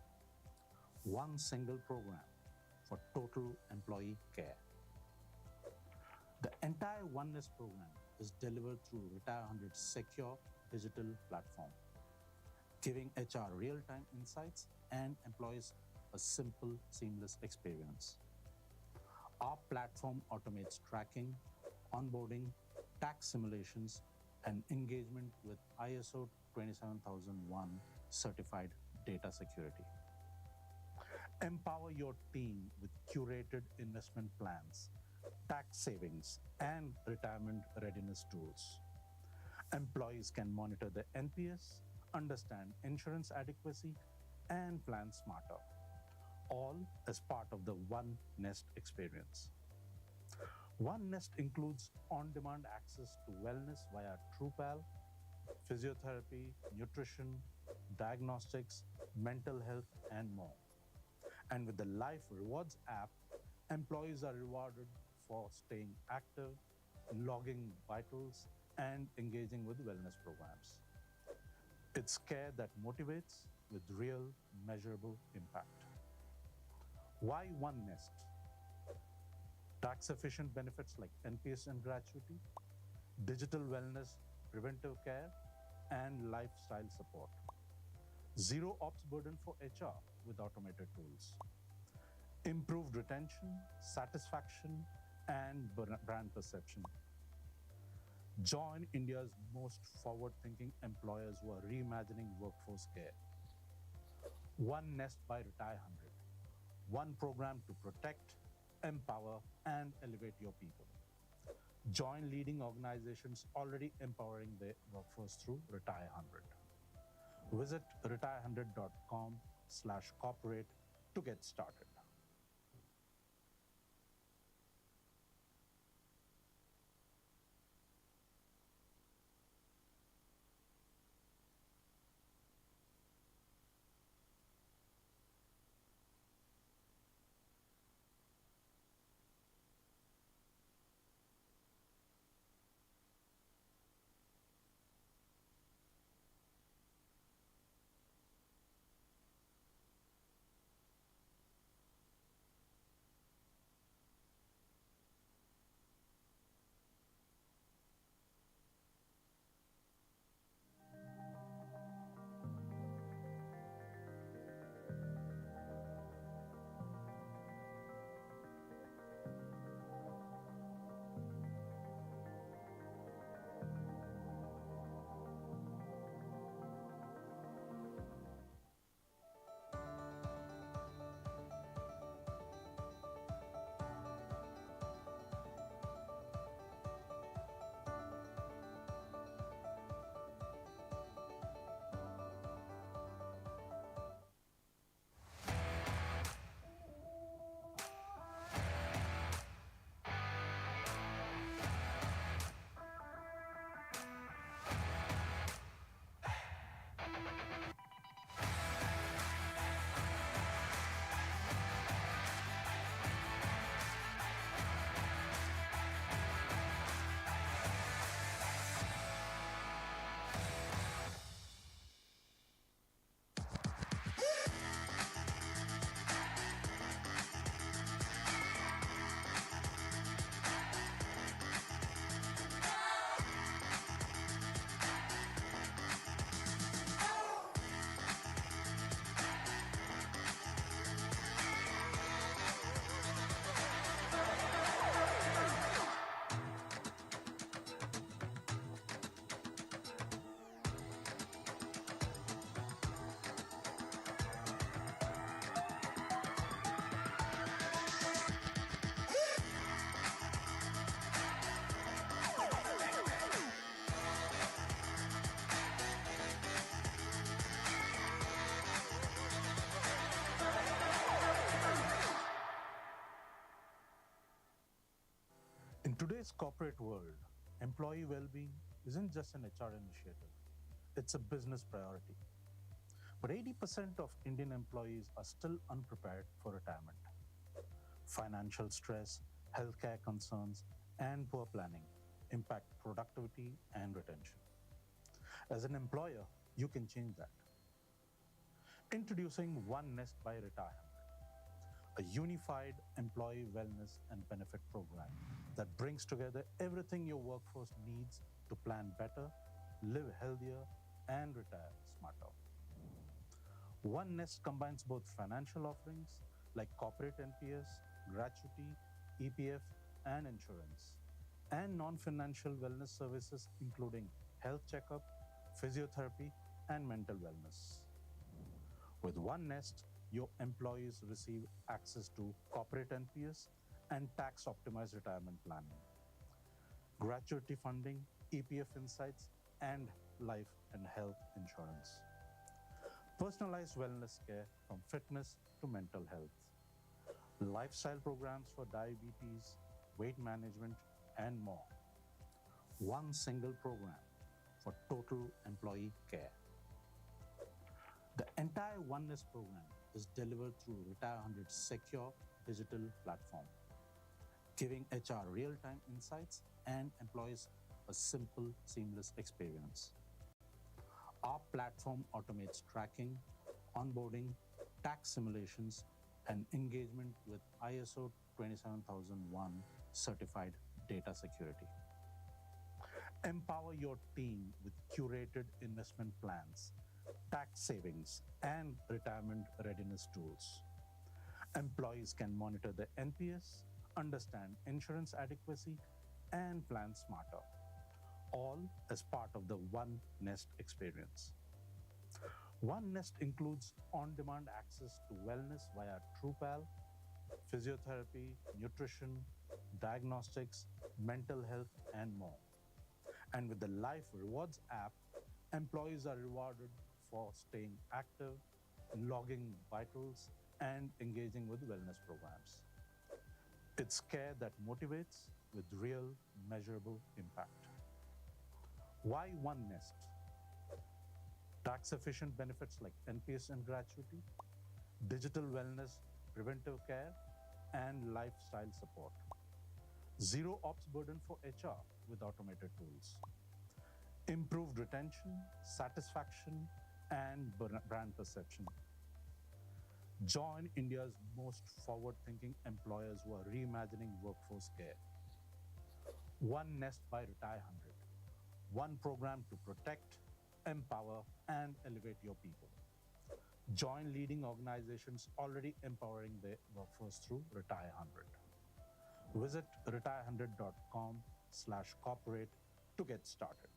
[SPEAKER 2] One single program for total employee care. The entire One Nest program is delivered through Retire 100's secure digital platform, giving HR real-time insights and employees a simple, seamless experience. Our platform automates tracking, onboarding, tax simulations, and engagement with ISO 27001 certified data security. Empower your team with curated investment plans, tax savings, and retirement readiness tools. Employees can monitor their NPS, understand insurance adequacy, and plan smarter, all as part of the One Nest experience. One Nest includes on-demand access to wellness via TruePal, physiotherapy, nutrition, diagnostics, mental health, and more. And with the Life Rewards app, employees are rewarded for staying active, logging vitals, and engaging with wellness programs. It's care that motivates with real, measurable impact. Why One Nest? Tax-efficient benefits like NPS and gratuity, digital wellness, preventive care, and lifestyle support. Zero ops burden for HR with automated tools. Improved retention, satisfaction, and brand perception. Join India's most forward-thinking employers who are reimagining workforce care. One Nest by Retire 100. One program to protect, empower, and elevate your people. Join leading organizations already empowering their workforce through Retire 100. Visit retire100.com/corporate to get started. today's corporate world, employee well-being isn't just an HR initiative, it's a business priority. But 80% of Indian employees are still unprepared for retirement. Financial stress, healthcare concerns, and poor planning impact productivity and retention. As an employer, you can change that. Introducing One Nest by Retirement, a unified employee wellness and benefit program that brings together everything your workforce needs to plan better, live healthier, and retire smarter. One Nest combines both financial offerings like corporate NPS, gratuity, EPF, and insurance, and non-financial wellness services including health checkup, physiotherapy, and mental wellness. With One Nest, your employees receive access to corporate NPS and tax-optimized retirement planning, gratuity funding, EPF insights, and life and health insurance. Personalized wellness care from fitness to mental health. Lifestyle programs for diabetes, weight management, and more. One single program for total employee care. The entire One Nest program is delivered through Retire100's secure digital platform, giving HR real-time insights and employees a simple, seamless experience. Our platform automates tracking, onboarding, tax simulations, and engagement with ISO 27001 certified data security. Empower your team with curated investment plans, tax savings, and retirement readiness tools. Employees can monitor their NPS, understand insurance adequacy, and plan smarter, all as part of the One Nest experience. One Nest includes on-demand access to wellness via TruePal, physiotherapy, nutrition, diagnostics, mental health, and more. And with the Life Rewards app, employees are rewarded for staying active, logging vitals, and engaging with wellness programs. It's care that motivates with real, measurable impact. Why One Nest? Tax-efficient benefits like NPS and gratuity, digital wellness, preventive care, and lifestyle support. Zero ops burden for HR with automated tools. Improved retention, satisfaction, and brand perception. Join India's most forward-thinking employers who are reimagining workforce care. One Nest by Retire100. One program to protect, empower, and elevate your people. Join leading organizations already empowering their workforce through Retire100. Visit retire100.com/corporate to get started.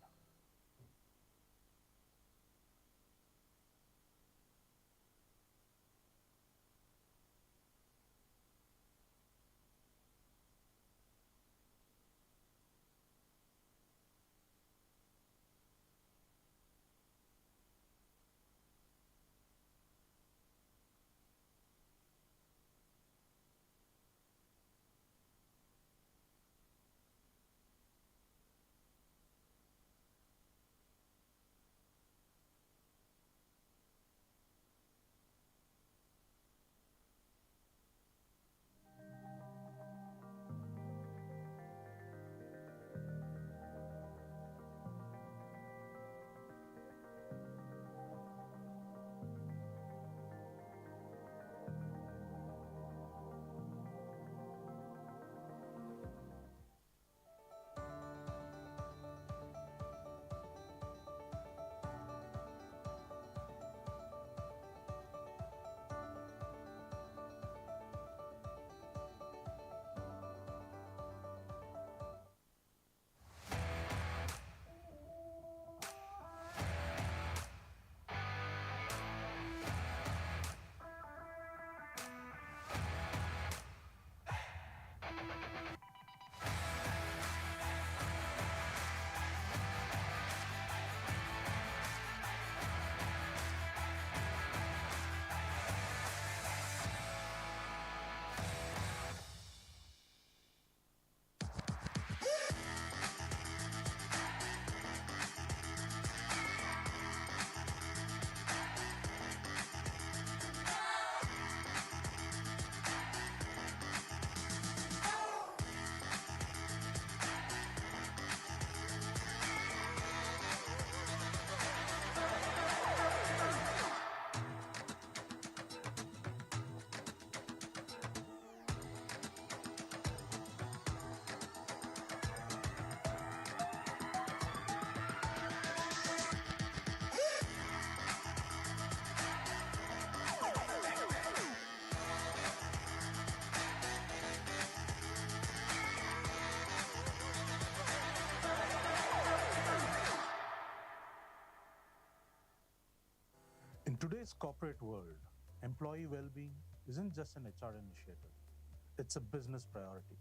[SPEAKER 2] today's corporate world, employee well-being isn't just an HR initiative, it's a business priority.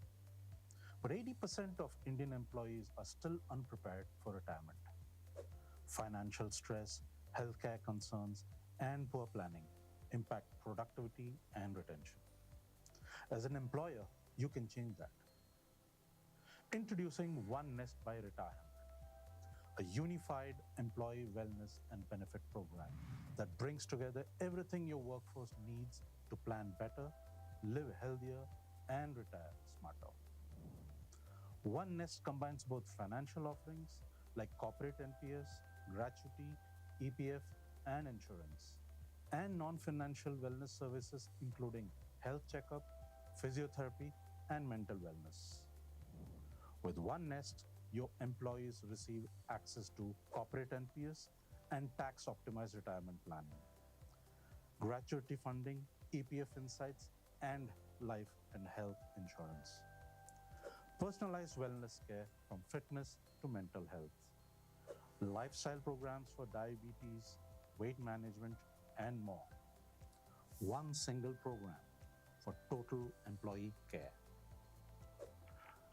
[SPEAKER 2] But 80% of Indian employees are still unprepared for retirement. Financial stress, healthcare concerns, and poor planning impact productivity and retention. As an employer, you can change that. Introducing One Nest by Retire, a unified employee wellness and benefit program that brings together everything your workforce needs to plan better, live healthier, and retire smarter. One Nest combines both financial offerings like corporate NPS, gratuity, EPF, and insurance, and non-financial wellness services including health checkup, physiotherapy, and mental wellness. With One Nest, your employees receive access to corporate NPS and tax-optimized retirement planning, gratuity funding, EPF insights, and life and health insurance. Personalized wellness care from fitness to mental health. Lifestyle programs for diabetes, weight management, and more. One single program for total employee care.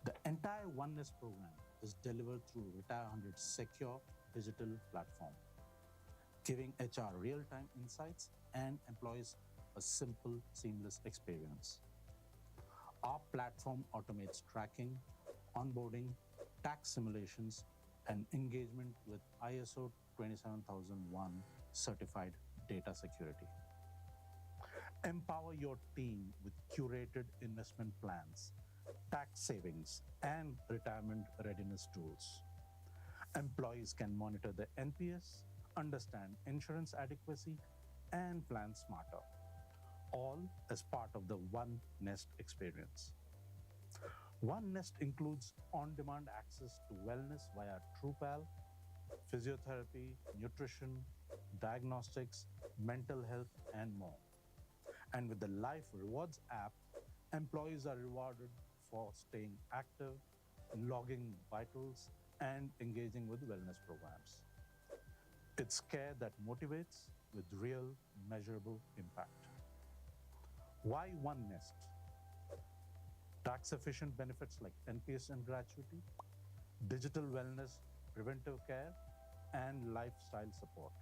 [SPEAKER 2] The entire One Nest program is delivered through Retire 100's secure digital platform, giving HR real-time insights and employees a simple, seamless experience. Our platform automates tracking, onboarding, tax simulations, and engagement with ISO 27001 certified data security. Empower your team with curated investment plans, tax savings, and retirement readiness tools. Employees can monitor their NPS, understand insurance adequacy, and plan smarter, all as part of the One Nest experience. One Nest includes on-demand access to wellness via TruePal, physiotherapy, nutrition, diagnostics, mental health, and more. And with the Life Rewards app, employees are rewarded for staying active, logging vitals, and engaging with wellness programs. It's care that motivates with real, measurable impact. Why One Nest? Tax-efficient benefits like NPS and gratuity, digital wellness, preventive care, and lifestyle support.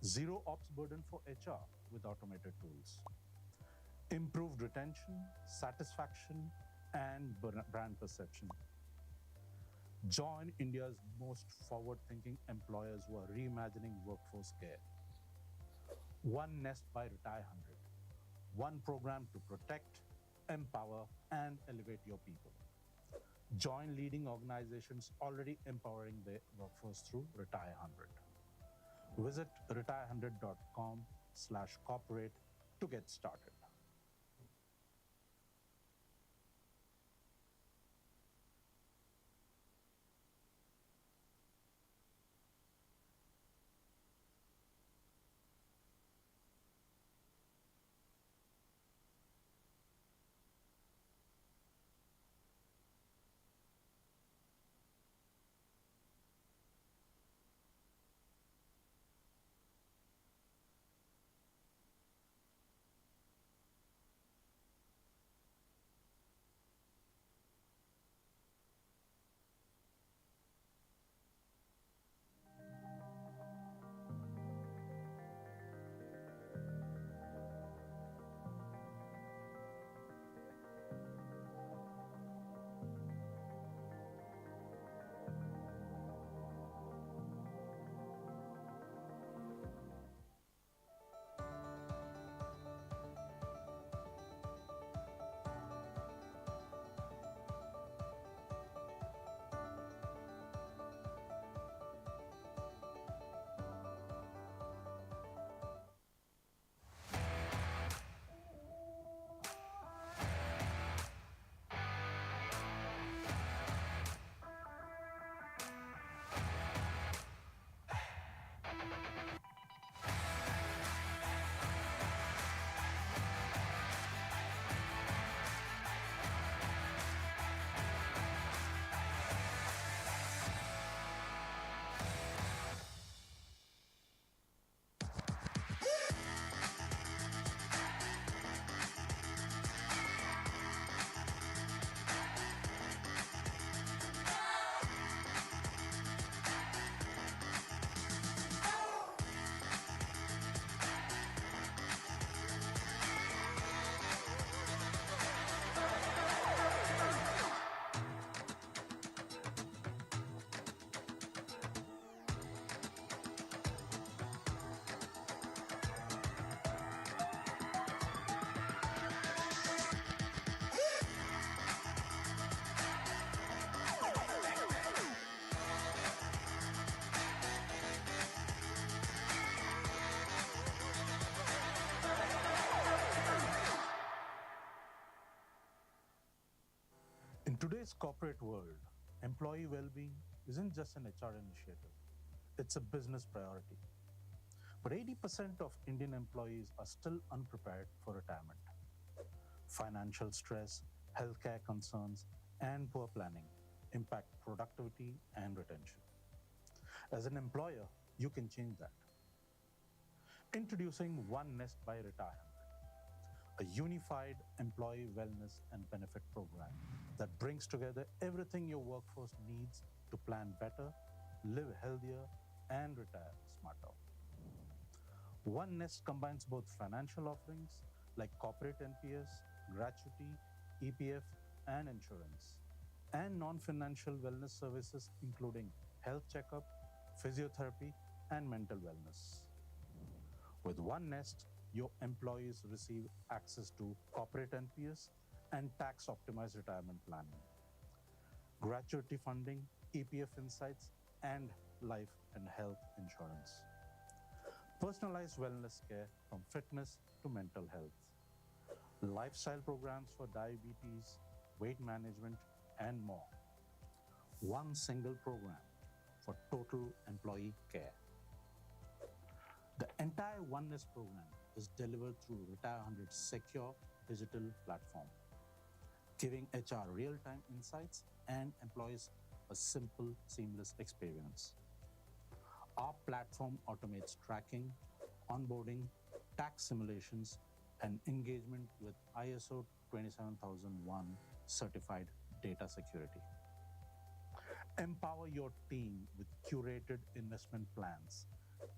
[SPEAKER 2] Zero ops burden for HR with automated tools. Improved retention, satisfaction, and brand perception. Join India's most forward-thinking employers who are reimagining workforce care. One Nest by Retire 100. One program to protect, empower, and elevate your people. Join leading organizations already empowering their workforce through Retire 100. Visit retire100.com/corporate to get started. today's corporate world, employee well-being isn't just an HR initiative, it's a business priority. But 80% of Indian employees are still unprepared for retirement. Financial stress, healthcare concerns, and poor planning impact productivity and retention. As an employer, you can change that. Introducing One Nest by Retire, a unified employee wellness and benefit program that brings together everything your workforce needs to plan better, live healthier, and retire smarter. One Nest combines both financial offerings like corporate NPS, gratuity, EPF, and insurance, and non-financial wellness services including health checkup, physiotherapy, and mental wellness. With One Nest, your employees receive access to corporate NPS and tax-optimized retirement planning, gratuity funding, EPF insights, and life and health insurance. Personalized wellness care from fitness to mental health. Lifestyle programs for diabetes, weight management, and more. One single program for total employee care. The entire One Nest program is delivered through Retire 100's secure digital platform, giving HR real-time insights and employees a simple, seamless experience. Our platform automates tracking, onboarding, tax simulations, and engagement with ISO 27001 certified data security. Empower your team with curated investment plans,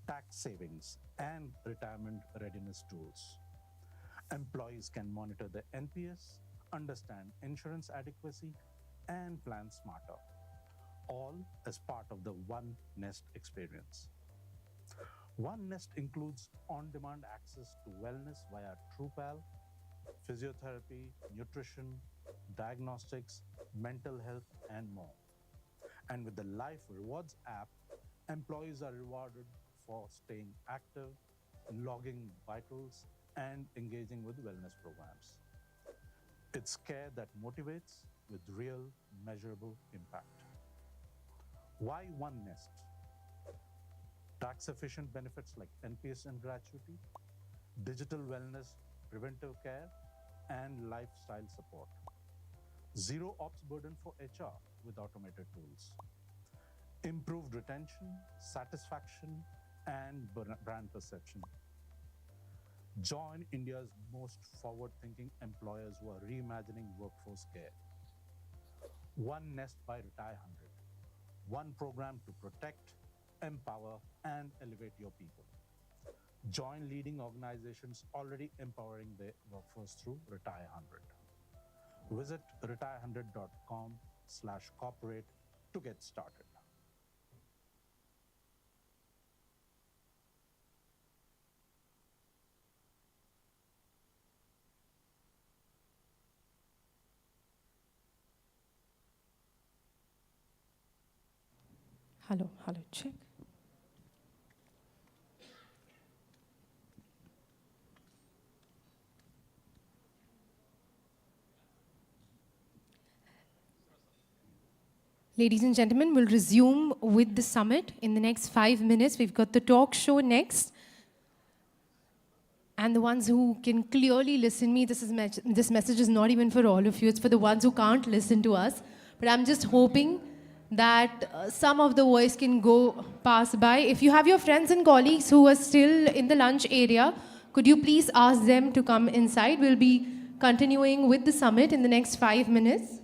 [SPEAKER 2] tax savings, and retirement readiness tools. Employees can monitor their NPS, understand insurance adequacy, and plan smarter, all as part of the One Nest experience. One Nest includes on-demand access to wellness via TruePal, physiotherapy, nutrition, diagnostics, mental health, and more. And with the Life Rewards app, employees are rewarded for staying active, logging vitals, and engaging with wellness programs. It's care that motivates with real, measurable impact. Why One Nest? Tax-efficient benefits like NPS and gratuity, digital wellness, preventive care, and lifestyle support. Zero ops burden for HR with automated tools. Improved retention, satisfaction, and brand perception. Join India's most forward-thinking employers who are reimagining workforce care. One Nest by Retire 100. One program to protect, empower, and elevate your people. Join leading organizations already empowering their workforce through Retire 100. Visit retire100.com/corporate to get started.
[SPEAKER 1] Hello, check. Ladies and gentlemen, we'll resume with the summit in the next 5 minutes. We've got the talk show next. And the ones who can clearly listen me, this message is not even for all of you, it's for the ones who can't listen to us. But I'm just hoping that some of the voice can pass by. If you have your friends and colleagues who are still in the lunch area, could you please ask them to come inside? We'll be continuing with the summit in the next 5 minutes.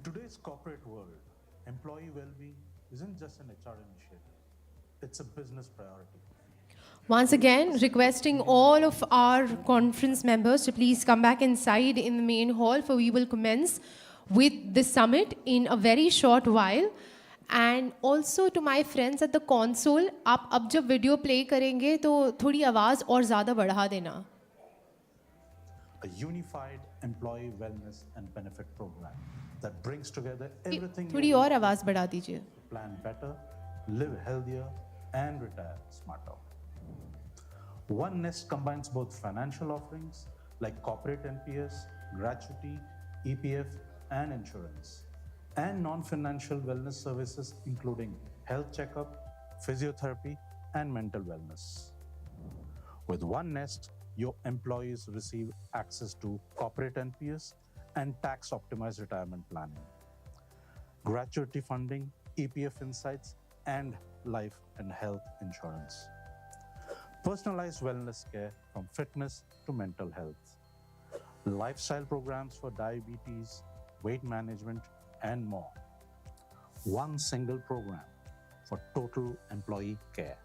[SPEAKER 2] today's corporate world, employee well-being isn't just an HR initiative. It's a business priority.
[SPEAKER 1] Once again, requesting all of our conference members to please come back inside in the main hall, for we will commence with the summit in a very short while. And also to my friends at the console, आप अब जब video play करेंगे तो थोड़ी आवाज़ और ज़्यादा बढ़ा देना.
[SPEAKER 2] A unified employee wellness and benefit program that brings together everything
[SPEAKER 1] थोड़ी और आवाज़ बढ़ा दीजिए.
[SPEAKER 2] to plan better, live healthier, and retire smarter. One Nest combines both financial offerings like corporate NPS, gratuity, EPF, and insurance, and non-financial wellness services including health checkup, physiotherapy, and mental wellness. With One Nest, your employees receive access to corporate NPS and tax-optimized retirement planning, gratuity funding, EPF insights, and life and health insurance. Personalized wellness care from fitness to mental health, lifestyle programs for diabetes, weight management, and more. One single program for total employee care.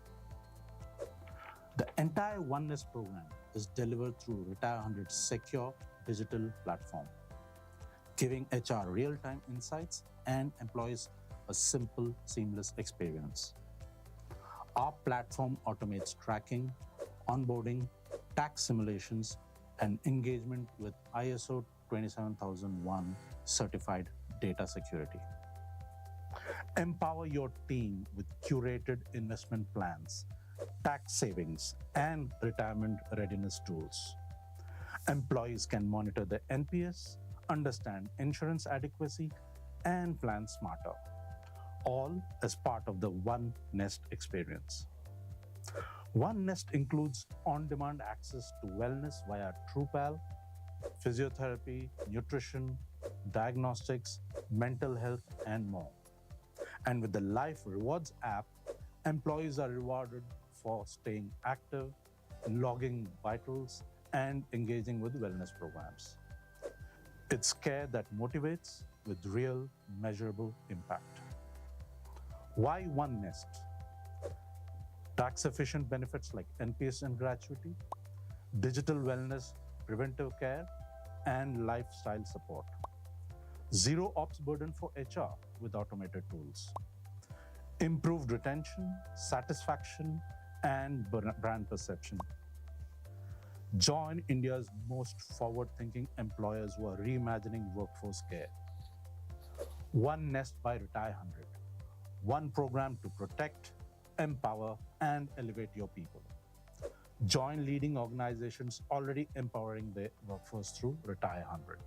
[SPEAKER 2] The entire Oneness program is delivered through Retire 100's secure digital platform, giving HR real-time insights and employees a simple, seamless experience. Our platform automates tracking, onboarding, tax simulations, and engagement with ISO 27001 certified data security. Empower your team with curated investment plans, tax savings, and retirement readiness tools. Employees can monitor their NPS, understand insurance adequacy, and plan smarter, all as part of the One Nest experience. One Nest includes on-demand access to wellness via TruePal, physiotherapy, nutrition, diagnostics, mental health, and more. And with the Life Rewards app, employees are rewarded for staying active, logging vitals, and engaging with wellness programs. It's care that motivates with real, measurable impact. Why One Nest? Tax-efficient benefits like NPS and gratuity, digital wellness, preventive care, and lifestyle support. Zero ops burden for HR with automated tools. Improved retention, satisfaction, and brand perception. Join India's most forward-thinking employers who are reimagining workforce care. One Nest by Retire 100. One program to protect, empower, and elevate your people. Join leading organizations already empowering their workforce through Retire 100.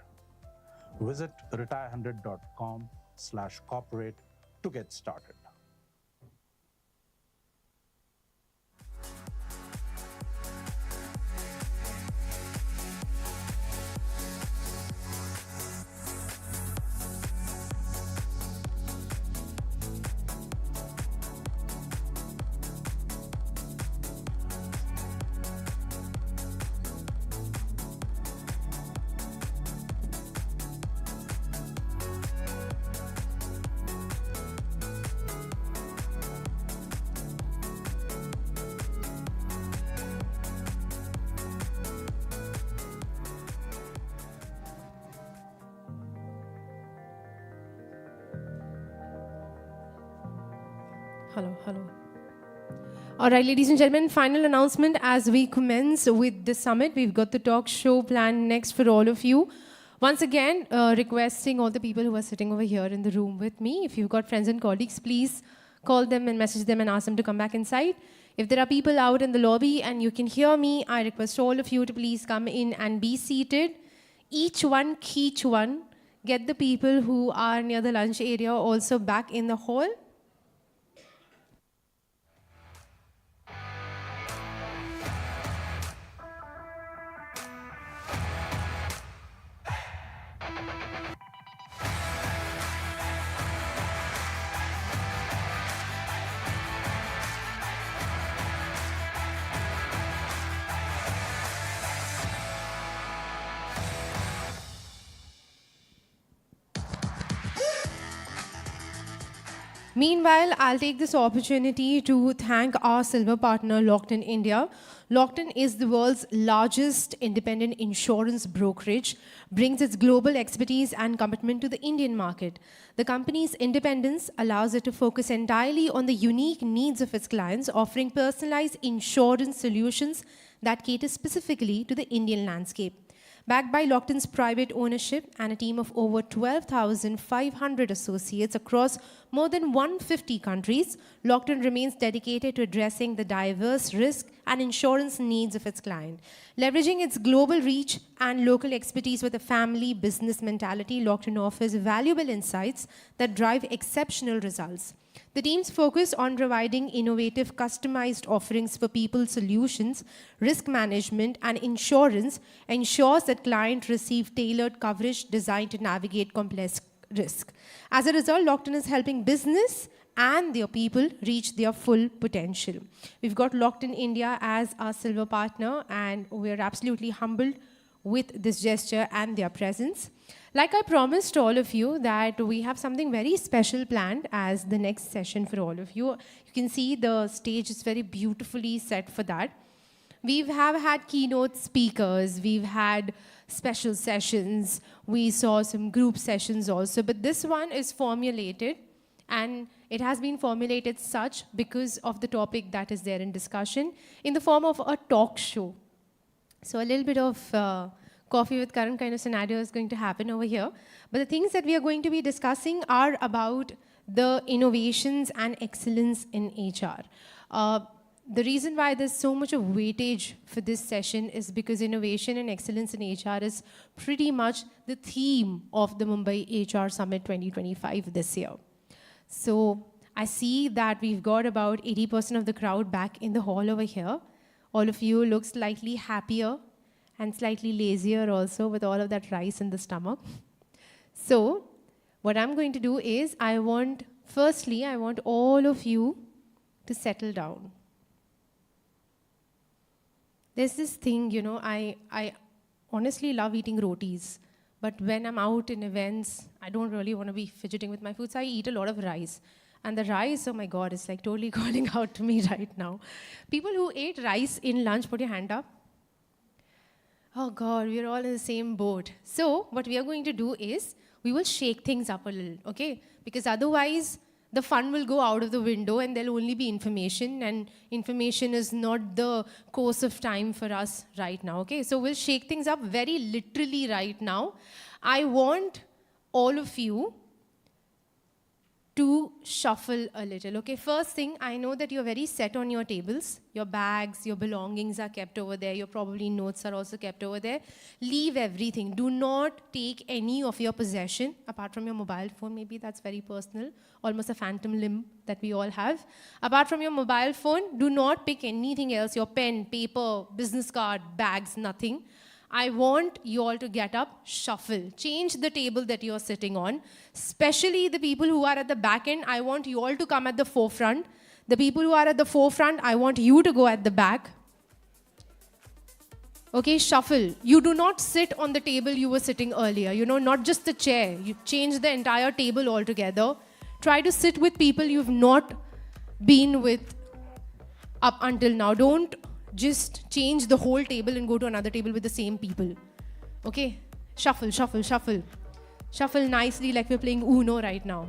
[SPEAKER 2] Visit retire100.com/corporate to get started.
[SPEAKER 1] Hello. All right, ladies and gentlemen, final announcement as we commence with the summit. We've got the talk show planned next for all of you. Once again, requesting all the people who are sitting over here in the room with me, if you've got friends and colleagues, please call them and message them and ask them to come back inside. If there are people out in the lobby and you can hear me, I request all of you to please come in and be seated. Each one. Get the people who are near the lunch area also back in the hall. Meanwhile, I'll take this opportunity to thank our silver partner, Lockton India. Lockton is the world's largest independent insurance brokerage, brings its global expertise and commitment to the Indian market. The company's independence allows it to focus entirely on the unique needs of its clients, offering personalized insurance solutions that cater specifically to the Indian landscape. Backed by Lockton's private ownership and a team of over 12,500 associates across more than 150 countries, Lockton remains dedicated to addressing the diverse risk and insurance needs of its client. Leveraging its global reach and local expertise with a family business mentality, Lockton offers valuable insights that drive exceptional results. The team's focus on providing innovative, customized offerings for people solutions, risk management, and insurance ensures that clients receive tailored coverage designed to navigate complex risk. As a result, Lockton is helping business and their people reach their full potential. We've got Lockton India as our silver partner, and we're absolutely humbled with this gesture and their presence. Like I promised all of you that we have something very special planned as the next session for all of you. You can see the stage is very beautifully set for that. We have had keynote speakers, we've had special sessions, we saw some group sessions also, but this one is formulated, and it has been formulated such because of the topic that is there in discussion in the form of a talk show. So a little bit of coffee with Karan kind of scenario is going to happen over here. But the things that we are going to be discussing are about the innovations and excellence in HR. The reason why there's so much of weightage for this session is because innovation and excellence in HR is pretty much the theme of the Mumbai HR Summit 2025 this year. So I see that we've got about 80% of the crowd back in the hall over here. All of you look slightly happier and slightly lazier also with all of that rice in the stomach. So what I'm going to do is firstly, I want all of you to settle down. There's this thing, you know, I honestly love eating rotis, but when I'm out in events, I don't really want to be fidgeting with my food, so I eat a lot of rice. And the rice, oh my God, it's like totally calling out to me right now. People who ate rice in lunch, put your hand up. Oh God, we're all in the same boat. So what we are going to do is, we will shake things up a little, okay? Because otherwise, the fun will go out of the window and there'll only be information, and information is not the course of time for us right now, okay? So we'll shake things up very literally right now. I want all of you to shuffle a little, okay? First thing, I know that you're very set on your tables. Your bags, your belongings are kept over there. Your probably notes are also kept over there. Leave everything. Do not take any of your possession, apart from your mobile phone. Maybe that's very personal, almost a phantom limb that we all have. Apart from your mobile phone, do not pick anything else. Your pen, paper, business card, bags, nothing. I want you all to get up, shuffle, change the table that you're sitting on. Especially the people who are at the back end, I want you all to come at the forefront. The people who are at the forefront, I want you to go at the back. Okay, shuffle. You do not sit on the table you were sitting earlier, you know, not just the chair. You change the entire table altogether. Try to sit with people you've not been with up until now. Don't just change the whole table and go to another table with the same people. Okay? Shuffle, shuffle, shuffle. Shuffle nicely like we're playing Uno right now.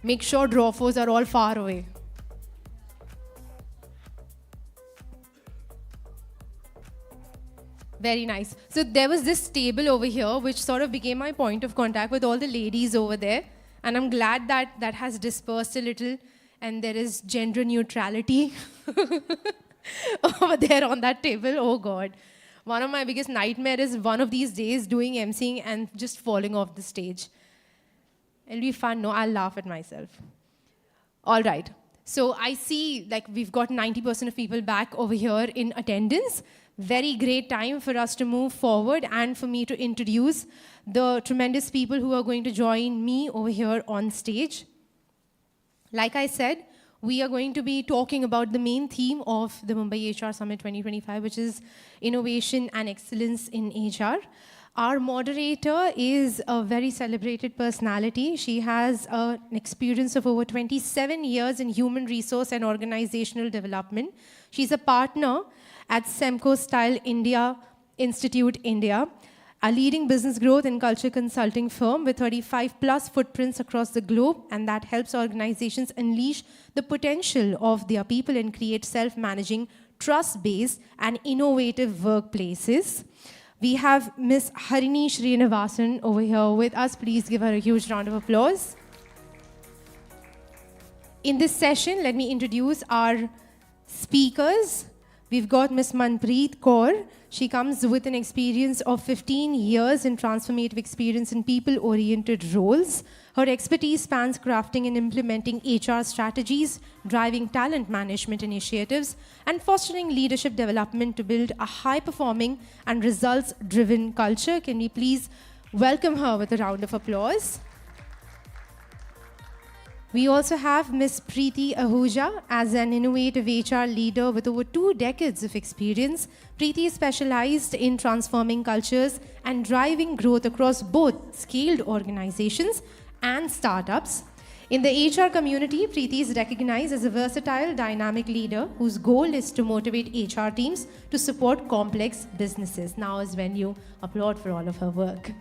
[SPEAKER 1] Make sure draw fours are all far away. Very nice. So there was this table over here which sort of became my point of contact with all the ladies over there. And I'm glad that that has dispersed a little and there is gender neutrality over there on that table. Oh God. One of my biggest nightmares is one of these days doing emceeing and just falling off the stage. It'll be fun. No, I'll laugh at myself. All right. So I see like we've got 90% of people back over here in attendance. Very great time for us to move forward and for me to introduce the tremendous people who are going to join me over here on stage. Like I said, we are going to be talking about the main theme of the Mumbai HR Summit 2025, which is innovation and excellence in HR. Our moderator is a very celebrated personality. She has an experience of over 27 years in human resource and organizational development. She's a partner at Semco Style India Institute, India, a leading business growth and culture consulting firm with 35 plus footprints across the globe, and that helps organizations unleash the potential of their people and create self-managing, trust-based, and innovative workplaces. We have Ms. Harini Srinivasan over here with us. Please give her a huge round of applause. In this session, let me introduce our speakers. We've got Ms. Manpreet Kaur. She comes with an experience of 15 years in transformative experience in people-oriented roles. Her expertise spans crafting and implementing HR strategies, driving talent management initiatives, and fostering leadership development to build a high-performing and results-driven culture. Can we please welcome her with a round of applause? We also have Ms. Preeti Ahuja as an innovative HR leader with over 2 decades of experience. Preeti is specialized in transforming cultures and driving growth across both scaled organizations and startups. In the HR community, Preeti is recognized as a versatile, dynamic leader whose goal is to motivate HR teams to support complex businesses. Now is when you applaud for all of her work.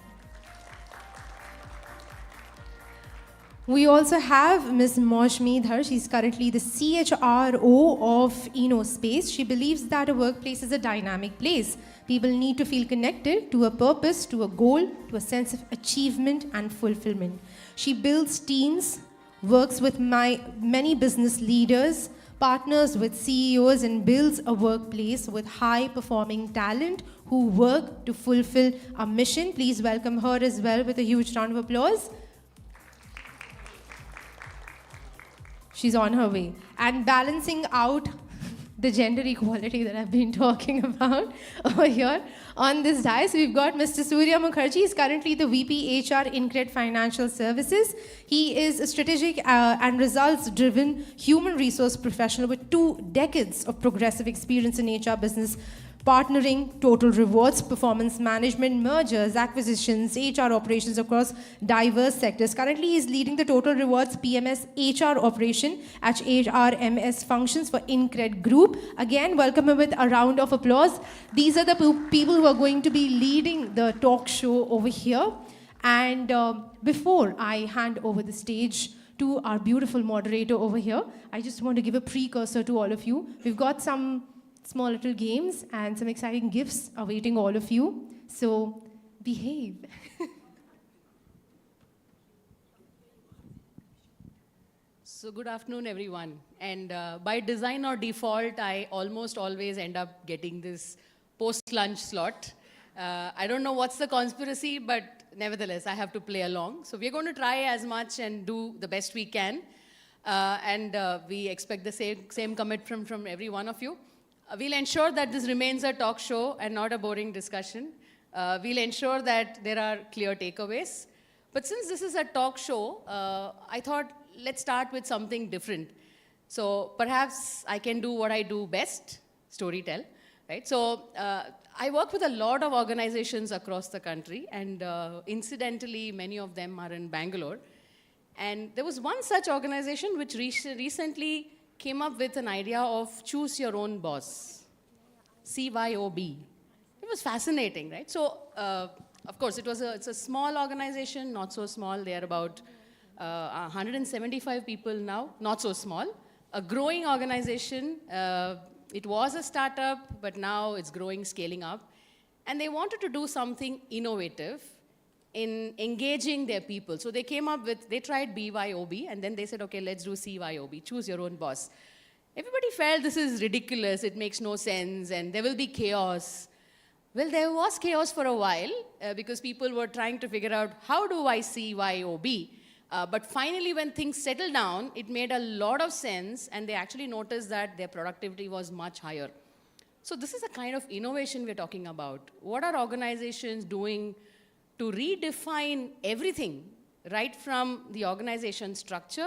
[SPEAKER 1] We also have Ms. Maushmi Dhar. She's currently the CHRO of InnoSpace. She believes that a workplace is a dynamic place. People need to feel connected to a purpose, to a goal, to a sense of achievement and fulfillment. She builds teams, works with many business leaders, partners with CEOs, and builds a workplace with high-performing talent who work to fulfill a mission. Please welcome her as well with a huge round of applause. She's on her way. And balancing out the gender equality that I've been talking about over here on this dais, we've got Mr. Surya Mukherjee. He's currently the VP HR Incred Financial Services. He is a strategic and results-driven human resource professional with 2 decades of progressive experience in HR business, partnering, total rewards, performance management, mergers, acquisitions, HR operations across diverse sectors. Currently, he is leading the total rewards PMS HR operation at HRMS functions for Incred Group. Again, welcome him with a round of applause. These are the people who are going to be leading the talk show over here. And before I hand over the stage to our beautiful moderator over here, I just want to give a precursor to all of you. We've got some small little games and some exciting gifts awaiting all of you. So behave.
[SPEAKER 11] So good afternoon, everyone. And by design or default, I almost always end up getting this post-lunch slot. I don't know what's the conspiracy, but nevertheless, I have to play along. So we're going to try as much and do the best we can. We expect the same commitment from every one of you. We'll ensure that this remains a talk show and not a boring discussion. We'll ensure that there are clear takeaways. But since this is a talk show, I thought let's start with something different. So perhaps I can do what I do best, storytell, right? So I work with a lot of organizations across the country, and incidentally, many of them are in Bangalore. And there was one such organization which recently came up with an idea of choose your own boss, CYOB. It was fascinating, right? So, of course, it's a small organization, not so small. They are about 175 people now, not so small. A growing organization. It was a startup, but now it's growing, scaling up. And they wanted to do something innovative in engaging their people. So they came up with, they tried BYOB, and then they said, okay, let's do CYOB, choose your own boss. Everybody felt this is ridiculous, it makes no sense, and there will be chaos. Well, there was chaos for a while, because people were trying to figure out, how do I CYOB? But finally, when things settled down, it made a lot of sense, and they actually noticed that their productivity was much higher. So this is the kind of innovation we're talking about. What are organizations doing to redefine everything, right from the organization structure,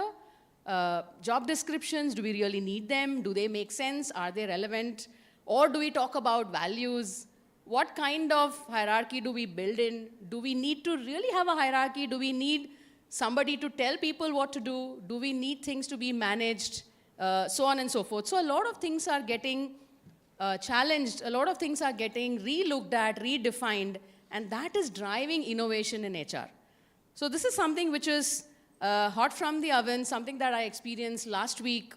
[SPEAKER 11] job descriptions, do we really need them? Do they make sense? Are they relevant? Or do we talk about values? what kind of hierarchy do we build in? Do we need to really have a hierarchy? Do we need somebody to tell people what to do? Do we need things to be managed? So on and so forth. So a lot of things are getting challenged. A lot of things are getting re-looked at, redefined, and that is driving innovation in HR. So this is something which is hot from the oven, something that I experienced last week.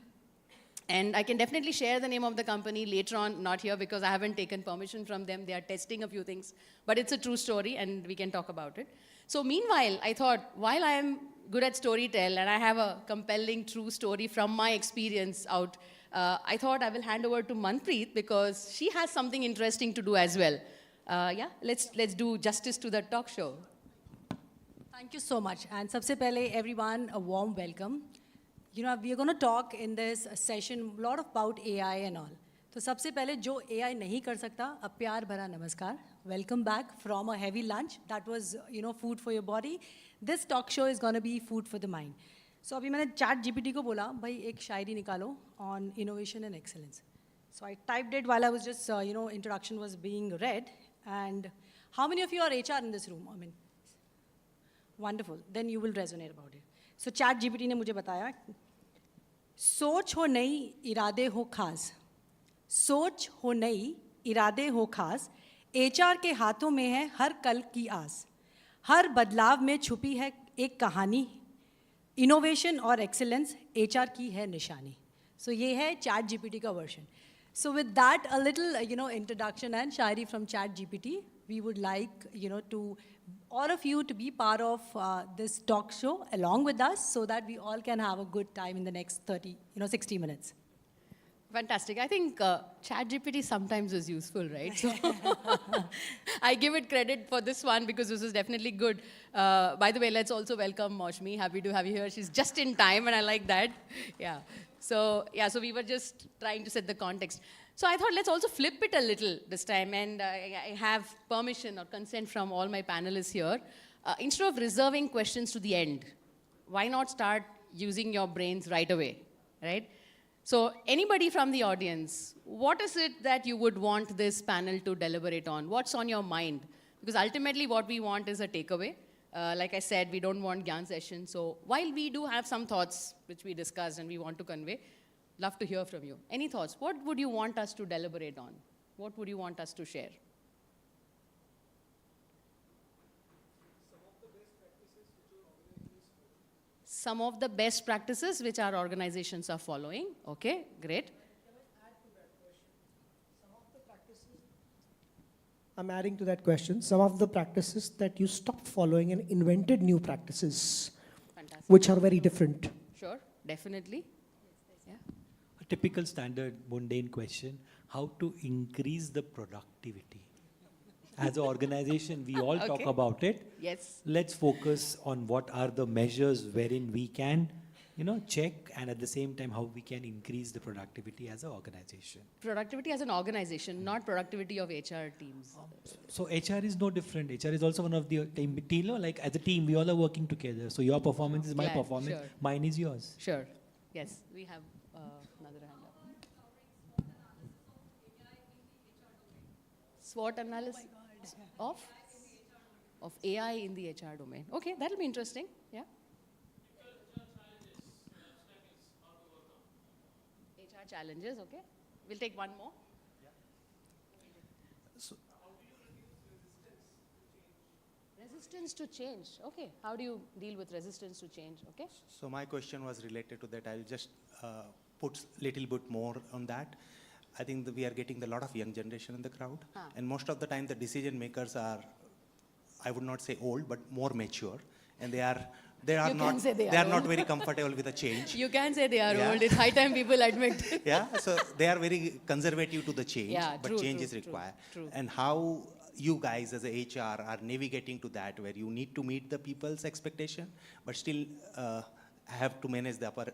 [SPEAKER 11] And I can definitely share the name of the company later on, not here because I haven't taken permission from them. They are testing a few things. But it's a true story, and we can talk about it. So meanwhile, I thought, while I am good at storytell, and I have a compelling true story from my experience out, I thought I will hand over to Manpreet because she has something interesting to do as well. Yeah, let's do justice to the talk show.
[SPEAKER 17] Thank you so much. And sabse pehle, everyone, a warm welcome. You know, we are going to talk in this session a lot about AI and all. So सबसे पहले जो AI नहीं कर सकता, a प्यार भरा नमस्कार. Welcome back from a heavy lunch. That was, you know, food for your body. This talk show is going to be food for the mind. So अभी मैंने ChatGPT को बोला, भाई एक शायरी निकालो on innovation and excellence. So I typed it while I was just, you know, introduction was being read. And how many of you are HR in this room? I mean, wonderful. Then you will resonate about it. So ChatGPT ने मुझे बताया, सोच हो नई इरादे हो खास, सोच हो नई इरादे हो खास, HR के हाथों में है हर कल की आस, हर बदलाव में छुपी है एक कहानी, इनोवेशन और एक्सीलेंस HR की है निशानी. So ये है ChatGPT का version. So with that, a little, you know, introduction and shairi from ChatGPT, we would like, you know, to all of you to be part of this talk show along with us so that we all can have a good time in the next 60 minutes.
[SPEAKER 11] Fantastic. I think ChatGPT sometimes is useful, right? So I give it credit for this one because this is definitely good. By the way, let's also welcome Maushmi. Happy to have you here. She's just in time, and I like that. Yeah. So we were just trying to set the context. So I thought let's also flip it a little this time, and I have permission or consent from all my panelists here. Instead of reserving questions to the end, why not start using your brains right away, right? So anybody from the audience, what is it that you would want this panel to deliberate on? What's on your mind? Because ultimately what we want is a takeaway. Like I said, we don't want Gyan sessions. So while we do have some thoughts which we discussed and we want to convey, love to hear from you. Any thoughts? What would you want us to deliberate on? What would you want us to share? Some of the best practices which our organizations are following. Okay, great.
[SPEAKER 18] I'm adding to that question. Some of the practices that you stopped following and invented new practices, which are very different.
[SPEAKER 11] Sure, definitely. Yeah.
[SPEAKER 8] A typical standard mundane question, how to increase the productivity? As an organization, we all talk about it.
[SPEAKER 11] Yes.
[SPEAKER 8] Let's focus on what are the measures wherein we can, you know, check, and at the same time, how we can increase the productivity as an organization.
[SPEAKER 11] Productivity as an organization, not productivity of HR teams.
[SPEAKER 8] So HR is no different. HR is also one of the team, you know, like as a team, we all are working together. So your performance is my performance,
[SPEAKER 11] sure.
[SPEAKER 8] Mine is yours.
[SPEAKER 11] Sure. Yes, we have another hand up. SWOT analysis of AI in the HR domain. Okay, that'll be interesting. Yeah. HR challenges. Okay, we'll take one more.
[SPEAKER 8] So,
[SPEAKER 11] resistance to change. Okay, how do you deal with resistance to change? Okay.
[SPEAKER 20] So my question was related to that. I'll just put a little bit more on that. I think that we are getting a lot of young generation in the crowd, and most of the time the decision makers are, I would not say old, but more mature, and they are not very comfortable with the change.
[SPEAKER 11] You can say they are old. It's high time people admit.
[SPEAKER 20] Yeah, so they are very conservative to the change, but
[SPEAKER 11] true,
[SPEAKER 20] change is required.
[SPEAKER 11] True.
[SPEAKER 20] And how you guys as a HR are navigating to that, where you need to meet the people's expectation, but still have to manage the upper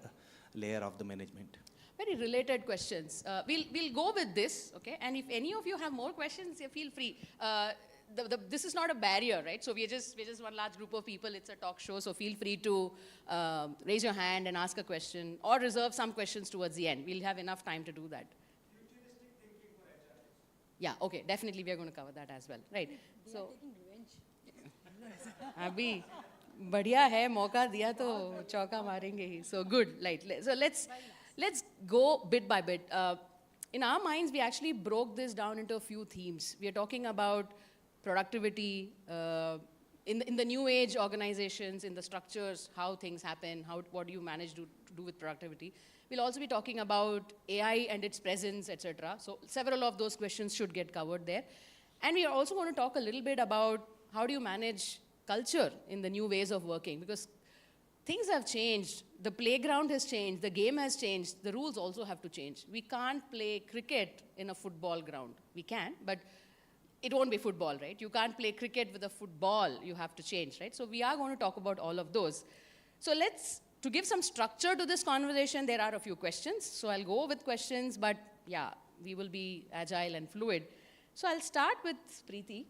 [SPEAKER 20] layer of the management.
[SPEAKER 11] Very related questions. We'll go with this, okay? And if any of you have more questions, feel free. This is not a barrier, right? So we're just one large group of people. It's a talk show, so feel free to raise your hand and ask a question, or reserve some questions towards the end. We'll have enough time to do that. Yeah, okay, definitely we are going to cover that as well, right?
[SPEAKER 17] They
[SPEAKER 11] So,
[SPEAKER 17] are taking revenge.
[SPEAKER 11] अभी बढ़िया है मौका दिया तो चौका मारेंगे ही. So good, right? So let's go bit by bit. In our minds, we actually broke this down into a few themes. We are talking about productivity in the new age organizations, in the structures, how things happen, what do you manage to do with productivity. We'll also be talking about AI and its presence, etc. So several of those questions should get covered there. And we are also going to talk a little bit about how do you manage culture in the new ways of working, because things have changed. The playground has changed. The game has changed. The rules also have to change. We can't play cricket in a football ground. We can, but it won't be football, right? You can't play cricket with a football. You have to change, right? So we are going to talk about all of those. So to give some structure to this conversation, there are a few questions. So I'll go with questions, but yeah, we will be agile and fluid. So I'll start with Preeti.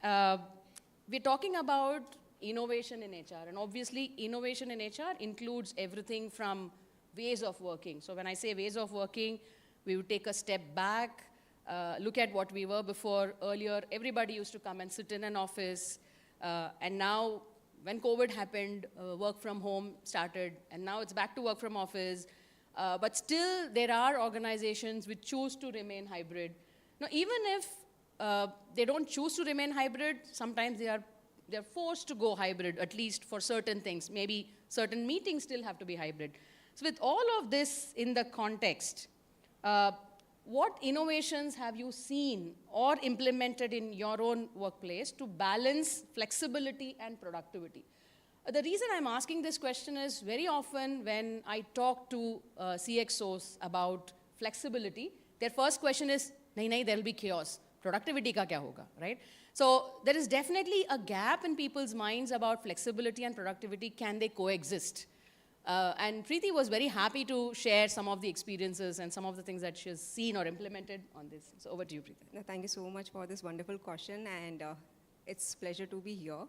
[SPEAKER 11] We're talking about innovation in HR, and obviously innovation in HR includes everything from ways of working. So when I say ways of working, we would take a step back, look at what we were before. Earlier, everybody used to come and sit in an office, and now when COVID happened, work from home started, and now it's back to work from office. But still, there are organizations which choose to remain hybrid. Now, even if they don't choose to remain hybrid, sometimes they're forced to go hybrid, at least for certain things. Maybe certain meetings still have to be hybrid. So with all of this in the context, what innovations have you seen or implemented in your own workplace to balance flexibility and productivity? The reason I'm asking this question is very often when I talk to CXOs about flexibility, their first question is, nahi, there will be chaos. Productivity ka kya hoga, right? So there is definitely a gap in people's minds about flexibility and productivity. Can they coexist? And Preeti was very happy to share some of the experiences and some of the things that she has seen or implemented on this. So over to you, Preeti.
[SPEAKER 19] No, thank you so much for this wonderful question, and it's a pleasure to be here.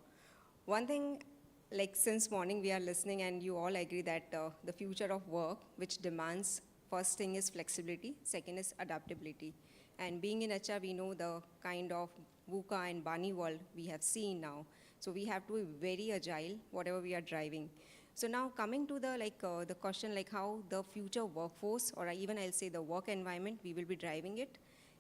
[SPEAKER 19] One thing, like since morning we are listening and you all agree that the future of work, which demands, first thing is flexibility, second is adaptability. And being in HR, we know the kind of VUCA and Bani world we have seen now. So we have to be very agile, whatever we are driving. So now coming to the question like how the future workforce, or even I'll say the work environment, we will be driving it.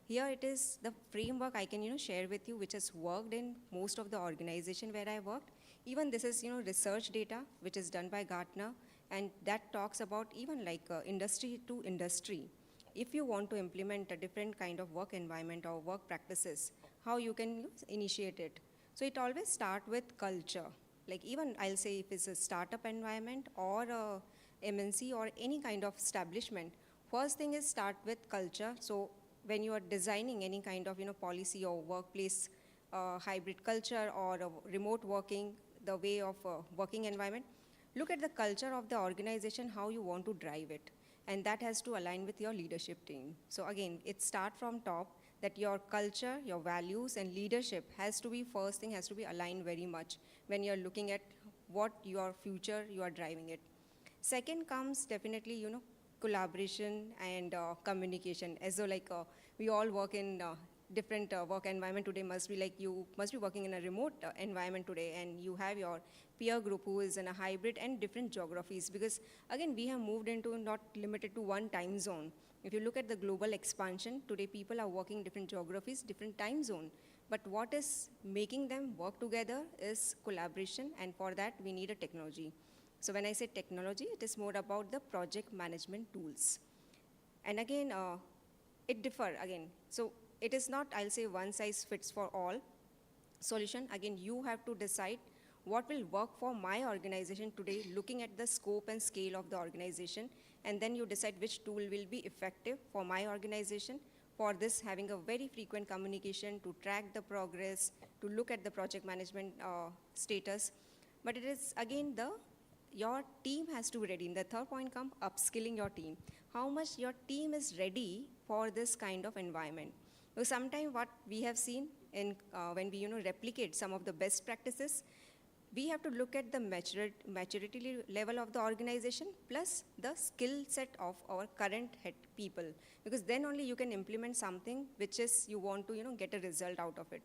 [SPEAKER 19] Here it is the framework I can share with you, which has worked in most of the organization where I worked. Even this is research data which is done by Gartner, and that talks about even industry to industry. If you want to implement a different kind of work environment or work practices, how you can initiate it. So it always starts with culture. Like even I'll say if it's a startup environment or a MNC or any kind of establishment, first thing is start with culture. So when you are designing any kind of policy or workplace hybrid culture or remote working, the way of working environment, look at the culture of the organization, how you want to drive it. And that has to align with your leadership team. So again, it starts from top, that your culture, your values, and leadership has to be, first thing has to be aligned very much when you're looking at what your future you are driving it. Second comes definitely, collaboration and communication. As though we all work in different work environment today, must be like you must be working in a remote environment today, and you have your peer group who is in a hybrid and different geographies, because again we have moved into not limited to one time zone. If you look at the global expansion, today people are working different geographies, different time zone, but what is making them work together is collaboration, and for that we need a technology. So when I say technology, it is more about the project management tools. And again, it differ again. So it is not, I'll say, one size fits for all solution. Again, you have to decide what will work for my organization today, looking at the scope and scale of the organization, and then you decide which tool will be effective for my organization. For this, having a very frequent communication to track the progress, to look at the project management status. But it is, again, your team has to be ready. In the third point comes upskilling your team. How much your team is ready for this kind of environment. So sometimes what we have seen in when we replicate some of the best practices, we have to look at the maturity level of the organization plus the skill set of our current head people, because then only you can implement something which is you want to get a result out of it.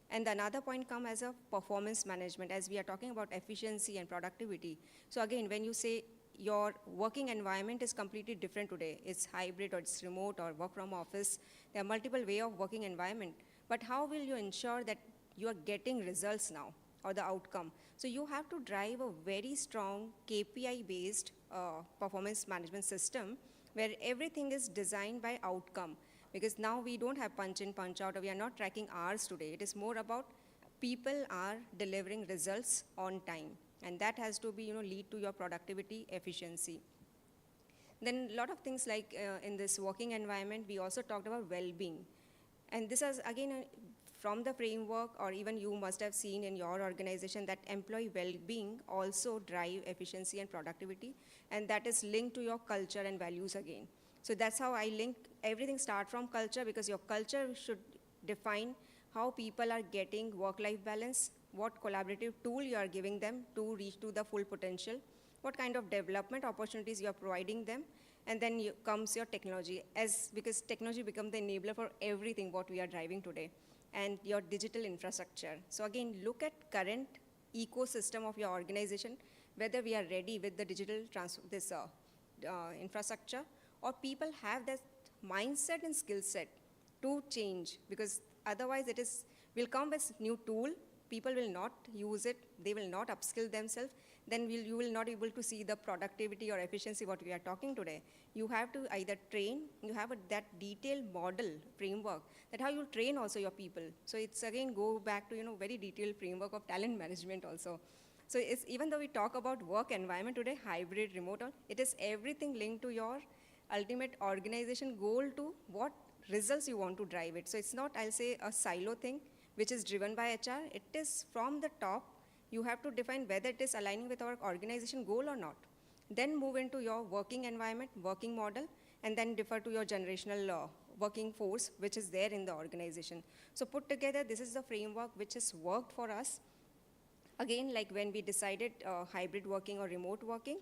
[SPEAKER 19] And another point come as a performance management, as we are talking about efficiency and productivity. So again, when you say your working environment is completely different today, it's hybrid or it's remote or work from office, there are multiple way of working environment, but how will you ensure that you are getting results now or the outcome? So you have to drive a very strong KPI-based performance management system where everything is designed by outcome. Because now we don't have punch in, punch out, or we are not tracking hours today. It is more about people are delivering results on time. And that has to be, lead to your productivity, efficiency. Then a lot of things like in this working environment, we also talked about well-being. And this is, again, from the framework, or even you must have seen in your organization that employee well-being also drive efficiency and productivity. And that is linked to your culture and values again. So that's how I link everything start from culture, because your culture should define how people are getting work-life balance, what collaborative tool you are giving them to reach to the full potential, what kind of development opportunities you are providing them, and then comes your technology, because technology becomes the enabler for everything what we are driving today, and your digital infrastructure. So again, look at current ecosystem of your organization, whether we are ready with the digital infrastructure, or people have that mindset and skill set to change, because otherwise will come with new tool, people will not use it, they will not upskill themselves, then you will not be able to see the productivity or efficiency what we are talking today. You have to either train, you have that detailed model framework, that how you train also your people. So it's again go back to very detailed framework of talent management also. So it's, even though we talk about work environment today, hybrid, remote, it is everything linked to your ultimate organization goal to what results you want to drive it. So it's not, I'll say, a silo thing which is driven by HR. It is from the top. You have to define whether it is aligning with our organization goal or not. Then move into your working environment, working model, and then defer to your generational working force which is there in the organization. So put together, this is the framework which has worked for us. Again, like when we decided hybrid working or remote working,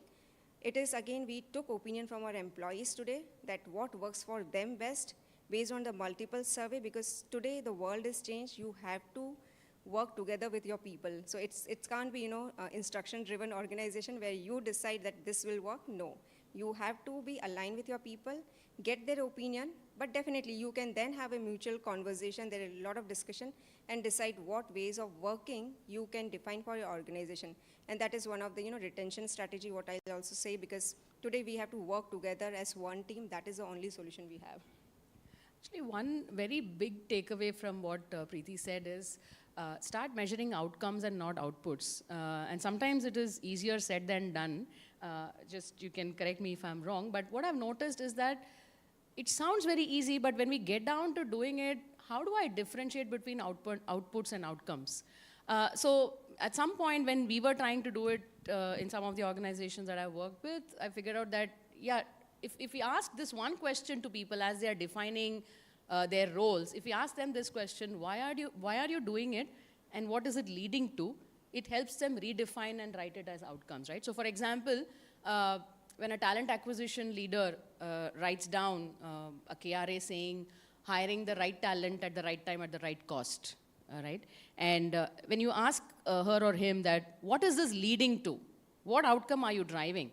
[SPEAKER 19] it is again, we took opinion from our employees today that what works for them best based on the multiple survey, because today the world is changed. You have to work together with your people. So it can't be, instruction-driven organization where you decide that this will work. No, you have to be aligned with your people, get their opinion, but definitely you can then have a mutual conversation. There is a lot of discussion and decide what ways of working you can define for your organization. And that is one of the retention strategy, what I'll also say, because today we have to work together as one team. That is the only solution we have.
[SPEAKER 11] Actually, one very big takeaway from what Preeti said is start measuring outcomes and not outputs. And sometimes it is easier said than done. Just you can correct me if I'm wrong, but what I've noticed is that it sounds very easy, but when we get down to doing it, how do I differentiate between outputs and outcomes? So at some point when we were trying to do it in some of the organizations that I worked with, I figured out that, yeah, if we ask this one question to people as they are defining their roles, if we ask them this question, why are you doing it and what is it leading to, it helps them redefine and write it as outcomes, right? So for example, when a talent acquisition leader writes down a KRA saying, hiring the right talent at the right time at the right cost, right? And when you ask her or him that, what is this leading to? What outcome are you driving?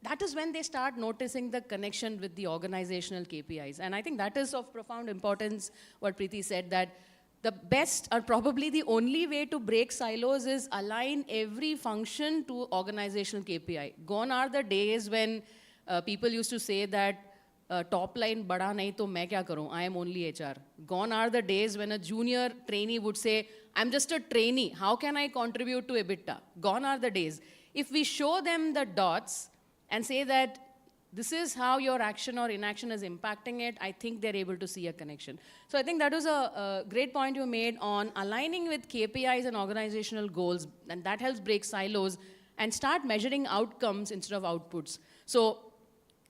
[SPEAKER 11] That is when they start noticing the connection with the organizational KPIs. And I think that is of profound importance, what Preeti said, that the best or probably the only way to break silos is align every function to organizational KPI. Gone are the days when people used to say that top line bada nahi to main kya karu, I am only HR. Gone are the days when a junior trainee would say, I'm just a trainee, how can I contribute to EBITDA? Gone are the days. If we show them the dots and say that this is how your action or inaction is impacting it, I think they're able to see a connection. So I think that was a great point you made on aligning with KPIs and organizational goals, and that helps break silos and start measuring outcomes instead of outputs. So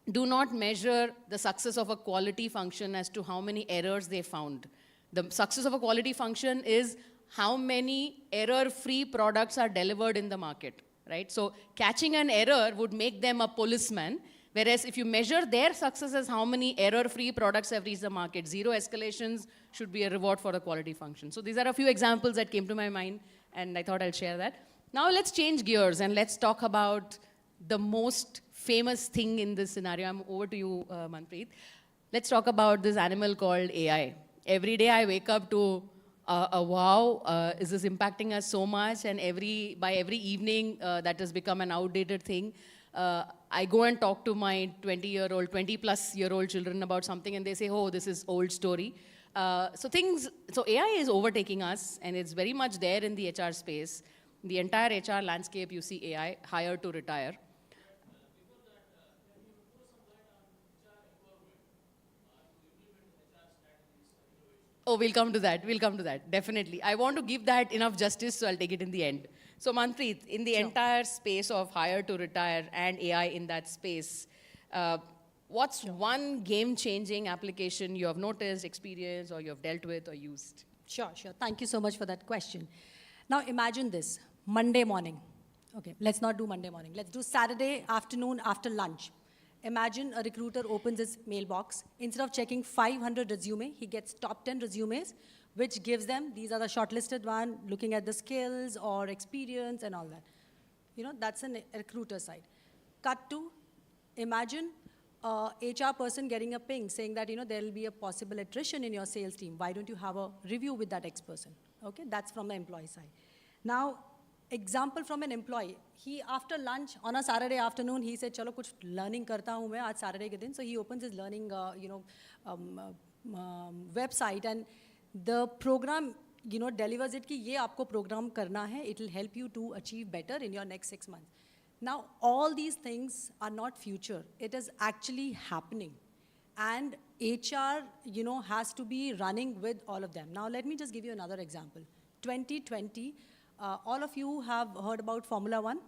[SPEAKER 11] do not measure the success of a quality function as to how many errors they found. The success of a quality function is how many error-free products are delivered in the market, right? So catching an error would make them a policeman, whereas if you measure their success as how many error-free products have reached the market, zero escalations should be a reward for the quality function. So these are a few examples that came to my mind, and I thought I'll share that. Now let's change gears and let's talk about the most famous thing in this scenario. I'm over to you, Manpreet. Let's talk about this animal called AI. Every day I wake up to wow, is this impacting us so much? And by every evening, that has become an outdated thing. I go and talk to my 20-plus-year-old children about something, and they say, oh, this is old story. So AI is overtaking us, and it's very much there in the HR space. The entire HR landscape, you see AI, hire to retire. Oh, we'll come to that. We'll come to that, definitely. I want to give that enough justice, so I'll take it in the end. So Manpreet, in the entire space of hire to retire and AI in that space, what's one game-changing application you have noticed, experienced, or you have dealt with or used?
[SPEAKER 17] Sure. Thank you so much for that question. Now imagine this, Monday morning. Okay, let's not do Monday morning. Let's do Saturday afternoon after lunch. Imagine a recruiter opens his mailbox. Instead of checking 500 resumes, he gets top 10 resumes, which gives them, these are the shortlisted one, looking at the skills or experience and all that. That's a recruiter side. Cut to, imagine a HR person getting a ping saying that, there will be a possible attrition in your sales team. Why don't you have a review with that ex-person? Okay, that's from the employee side. Now, example from an employee. He, after lunch, on a Saturday afternoon, he said, chalo, kuch learning karta hu main, aaj Saturday ke din. So he opens his learning, website, and the program, delivers it ki ye aapko program karna hai. It will help you to achieve better in your next 6 months. Now, all these things are not future. It is actually happening. And HR, has to be running with all of them. Now, let me just give you another example. 2020, all of you have heard about Formula One.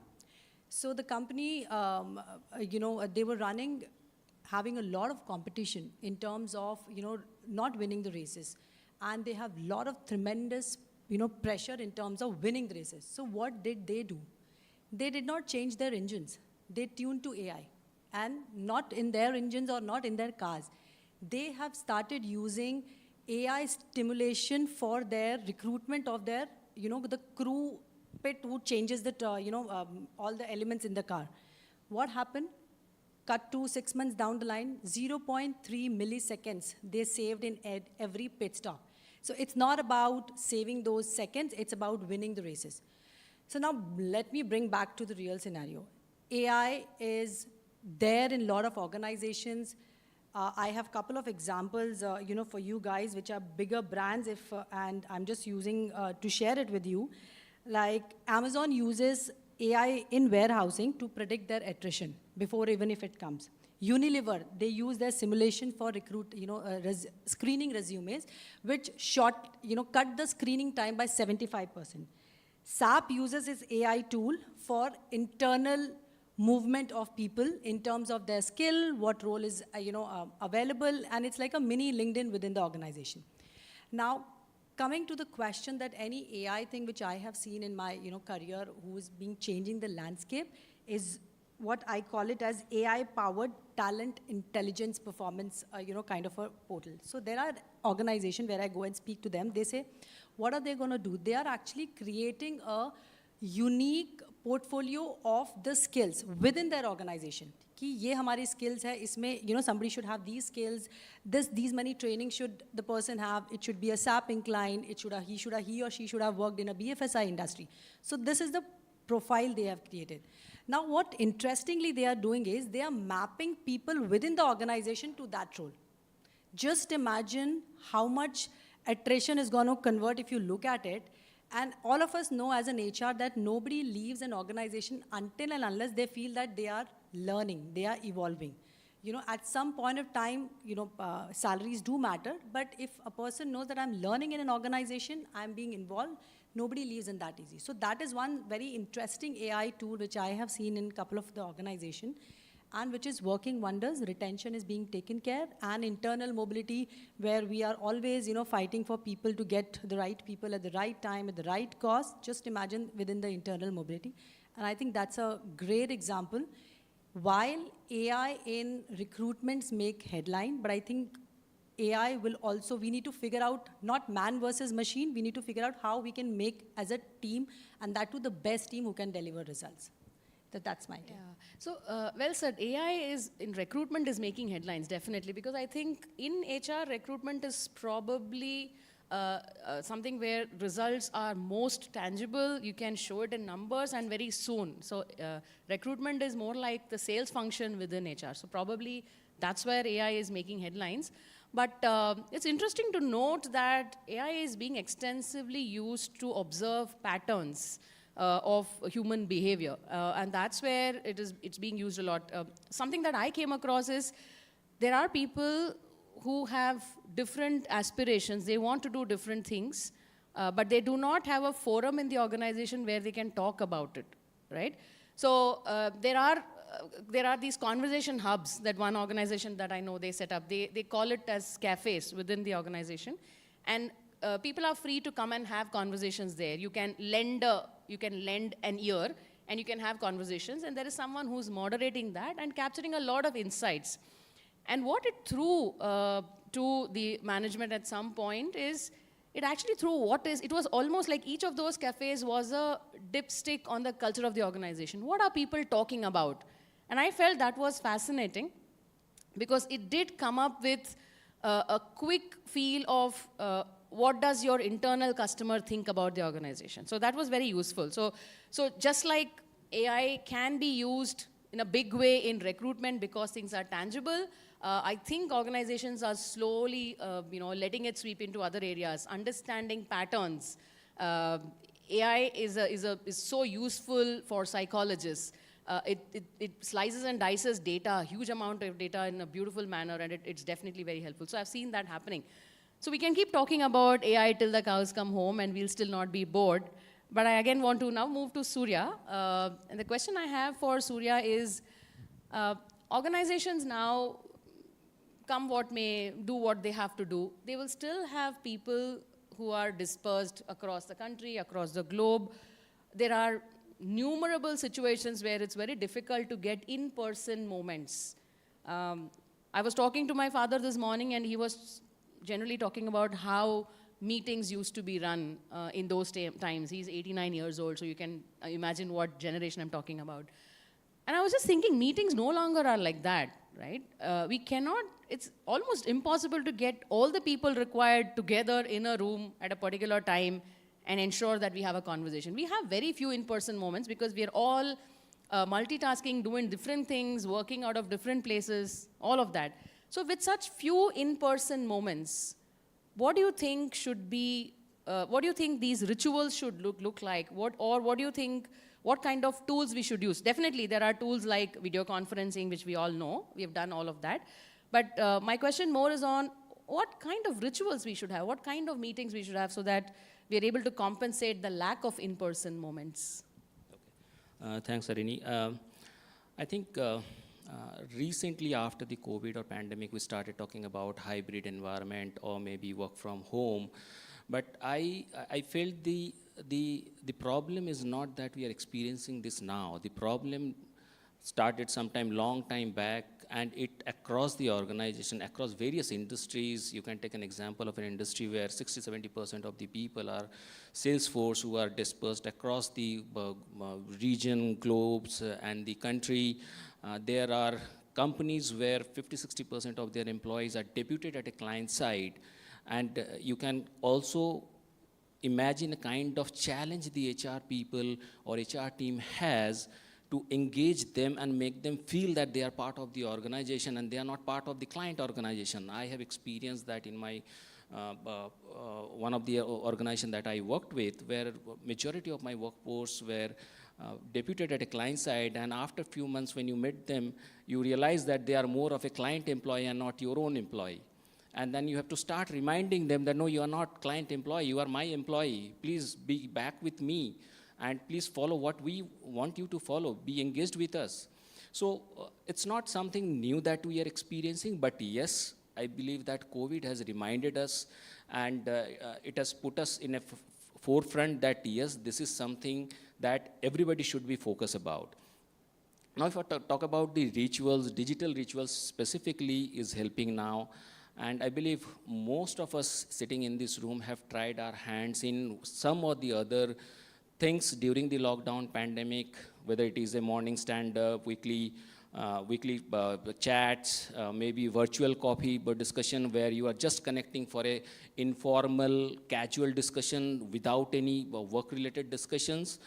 [SPEAKER 17] So the company, they were having a lot of competition in terms of, not winning the races. And they have a lot of tremendous, pressure in terms of winning the races. So what did they do? They did not change their engines. They tuned to AI. And not in their engines or not in their cars. They have started using AI stimulation for their recruitment of their, the crew pit who changes the, all the elements in the car. What happened? Cut to 6 months down the line, 0.3 milliseconds they saved in every pit stop. So it's not about saving those seconds, it's about winning the races. So now let me bring back to the real scenario. AI is there in a lot of organizations. I have a couple of examples, for you guys, which are bigger brands, and I'm just using to share it with you. Like Amazon uses AI in warehousing to predict their attrition before even if it comes. Unilever, they use their simulation for screening resumes, which cut the screening time by 75%. SAP uses its AI tool for internal movement of people in terms of their skill, what role is available, and it's like a mini LinkedIn within the organization. Now, coming to the question that any AI thing which I have seen in my career who is being changing the landscape is what I call it as AI-powered talent intelligence performance, kind of a portal. So there are organizations where I go and speak to them. They say, what are they going to do? They are actually creating a unique portfolio of the skills within their organization. Ki ye hamari skills hai, isme, somebody should have these skills. These many trainings should the person have. It should be a SAP incline. He or she should have worked in a BFSI industry. So this is the profile they have created. Now, what interestingly they are doing is they are mapping people within the organization to that role. Just imagine how much attrition is going to convert if you look at it. And all of us know as an HR that nobody leaves an organization until and unless they feel that they are learning, they are evolving. At some point of time, salaries do matter, but if a person knows that I'm learning in an organization, I'm being involved, nobody leaves in that easy. So that is one very interesting AI tool which I have seen in a couple of the organizations. and which is working wonders. Retention is being taken care, and internal mobility, where we are always, fighting for people to get the right people at the right time, at the right cost. Just imagine within the internal mobility. And I think that's a great example. While AI in recruitments make headline, but I think AI will also, we need to figure out, not man versus machine, we need to figure out how we can make as a team, and that too the best team who can deliver results. That's my idea.
[SPEAKER 11] Yeah. So, well said. AI is, in recruitment is making headlines, definitely, because I think in HR, recruitment is probably something where results are most tangible. You can show it in numbers and very soon. So, recruitment is more like the sales function within HR. So, probably that's where AI is making headlines. But it's interesting to note that AI is being extensively used to observe patterns of human behavior. And that's where it's being used a lot. Something that I came across is there are people who have different aspirations. They want to do different things, but they do not have a forum in the organization where they can talk about it, right? So there are these conversation hubs that one organization that I know they set up. They call it as cafes within the organization. And people are free to come and have conversations there. You can lend an ear and you can have conversations, and there is someone who's moderating that and capturing a lot of insights. And what it threw to the management at some point is, it actually threw it was almost like each of those cafes was a dipstick on the culture of the organization. What are people talking about? And I felt that was fascinating because it did come up with a quick feel of what does your internal customer think about the organization. So that was very useful. So just like AI can be used in a big way in recruitment because things are tangible, I think organizations are slowly letting it sweep into other areas, understanding patterns. AI is so useful for psychologists. It slices and dices data, a huge amount of data in a beautiful manner, and it's definitely very helpful. So I've seen that happening. So we can keep talking about AI till the cows come home, and we'll still not be bored. But I again want to now move to Surya. And the question I have for Surya is, organizations now, come what may, do what they have to do, they will still have people who are dispersed across the country, across the globe. There are numerable situations where it's very difficult to get in-person moments. I was talking to my father this morning, and he was generally talking about how meetings used to be run in those times. He's 89 years old, so you can imagine what generation I'm talking about. And I was just thinking, meetings no longer are like that, right? We cannot, it's almost impossible to get all the people required together in a room at a particular time and ensure that we have a conversation. We have very few in-person moments because we are all multitasking, doing different things, working out of different places, all of that. So with such few in-person moments, what do you think should be, what do you think these rituals should look like? What do you think, what kind of tools we should use? Definitely there are tools like video conferencing, which we all know. We have done all of that. But my question more is on what kind of rituals we should have, what kind of meetings we should have so that we are able to compensate the lack of in-person moments.
[SPEAKER 21] Okay. Thanks, Harini. I think recently after the COVID or pandemic, we started talking about hybrid environment or maybe work from home. But I felt the problem is not that we are experiencing this now. The problem started sometime long time back, and it across the organization, across various industries. You can take an example of an industry where 60–70% of the people are sales force who are dispersed across the region, globes, and the country. There are companies where 50–60% of their employees are deputed at a client side. And you can also imagine a kind of challenge the HR people or HR team has to engage them and make them feel that they are part of the organization and they are not part of the client organization. I have experienced that in my one of the organization that I worked with, where majority of my workforce were deputed at a client side, and after a few months when you met them, you realize that they are more of a client employee and not your own employee. And then you have to start reminding them that no, you are not client employee, you are my employee. Please be back with me and please follow what we want you to follow. Be engaged with us. So it's not something new that we are experiencing, but yes, I believe that COVID has reminded us and it has put us in a forefront that yes, this is something that everybody should be focused about. Now, if I talk about the rituals, digital rituals specifically is helping now. And I believe most of us sitting in this room have tried our hands in some or the other things during the lockdown pandemic, whether it is a morning stand-up, weekly chats, maybe virtual coffee but discussion where you are just connecting for a informal, casual discussion without any work-related discussions.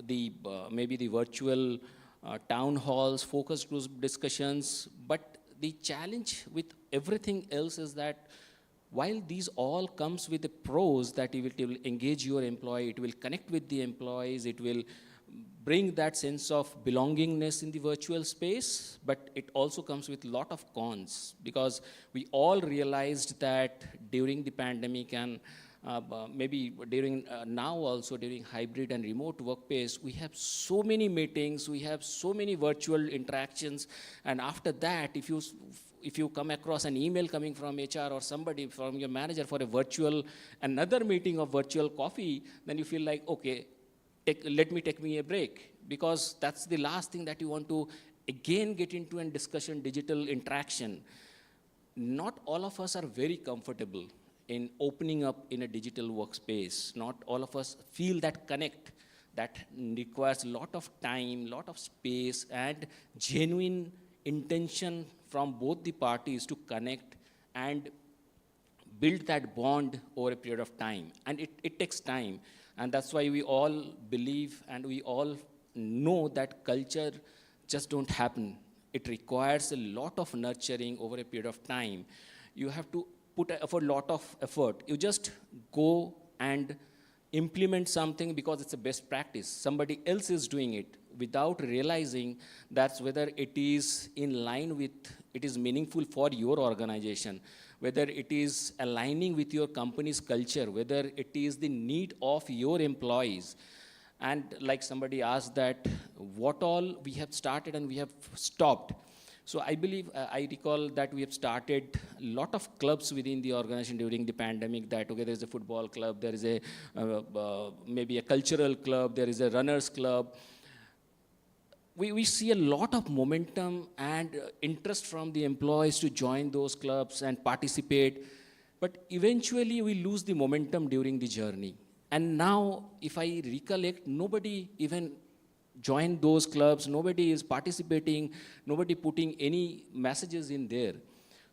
[SPEAKER 21] Maybe the virtual town halls, focus group discussions. But the challenge with everything else is that while these all comes with the pros that it will engage your employee, it will connect with the employees, it will bring that sense of belongingness in the virtual space, but it also comes with a lot of cons, because we all realized that during the pandemic and maybe during now also during hybrid and remote workplace, we have so many meetings, we have so many virtual interactions, and after that, if you come across an email coming from HR or somebody from your manager for another meeting of virtual coffee, then you feel like, okay, let me take a break, because that's the last thing that you want to again get into a discussion, digital interaction. Not all of us are very comfortable in opening up in a digital workspace. Not all of us feel that connect. That requires a lot of time, lot of space, and genuine intention from both the parties to connect and build that bond over a period of time. And it takes time. And that's why we all believe and we all know that culture just don't happen. It requires a lot of nurturing over a period of time. You have to put a lot of effort. You just go and implement something because it's a best practice. Somebody else is doing it without realizing that's whether it is in line with, it is meaningful for your organization, whether it is aligning with your company's culture, whether it is the need of your employees. And like somebody asked that, what all we have started and we have stopped. So I believe, I recall that we have started a lot of clubs within the organization during the pandemic, that okay, there is a football club, there is a maybe a cultural club, there is a runners club. We see a lot of momentum and interest from the employees to join those clubs and participate, but eventually we lose the momentum during the journey. And now, if I recollect, nobody even joined those clubs, nobody is participating, nobody putting any messages in there.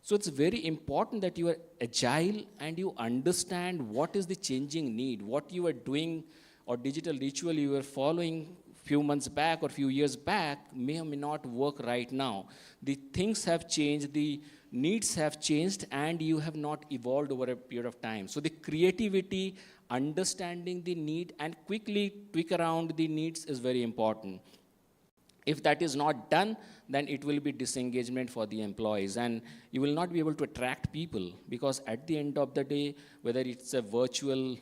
[SPEAKER 21] So it's very important that you are agile and you understand what is the changing need, what you are doing or digital ritual you are following few months back or few years back may or may not work right now. The things have changed, the needs have changed, and you have not evolved over a period of time. So the creativity, understanding the need, and quickly tweak around the needs is very important. If that is not done, then it will be disengagement for the employees, and you will not be able to attract people, because at the end of the day, whether it's a virtual,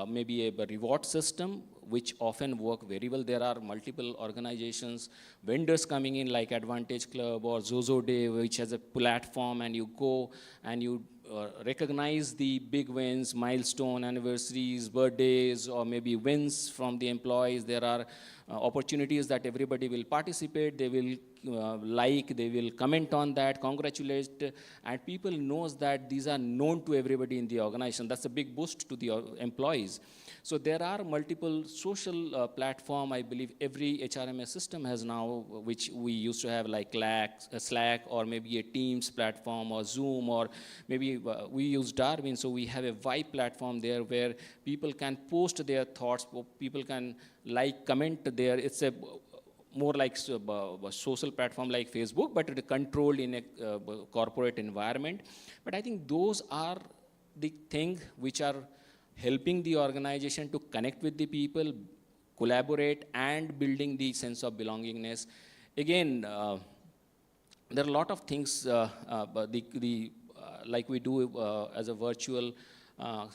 [SPEAKER 21] maybe a reward system, which often work very well. There are multiple organizations, vendors coming in like Advantage Club or Zozo Day, which has a platform, and you go and you recognize the big wins, milestone, anniversaries, birthdays, or maybe wins from the employees. There are opportunities that everybody will participate, they will they will comment on that, congratulate, and people knows that these are known to everybody in the organization. That's a big boost to the employees. So there are multiple social platform. I believe every HRMS system has now, which we used to have like Slack or maybe a Teams platform or Zoom, or maybe we use Darwin, so we have a Vibe platform there where people can post their thoughts, people can comment there. It's a more like a social platform like Facebook, but it's controlled in a corporate environment. But I think those are the things which are helping the organization to connect with the people, collaborate, and building the sense of belongingness. Again, there are a lot of things like we do as a virtual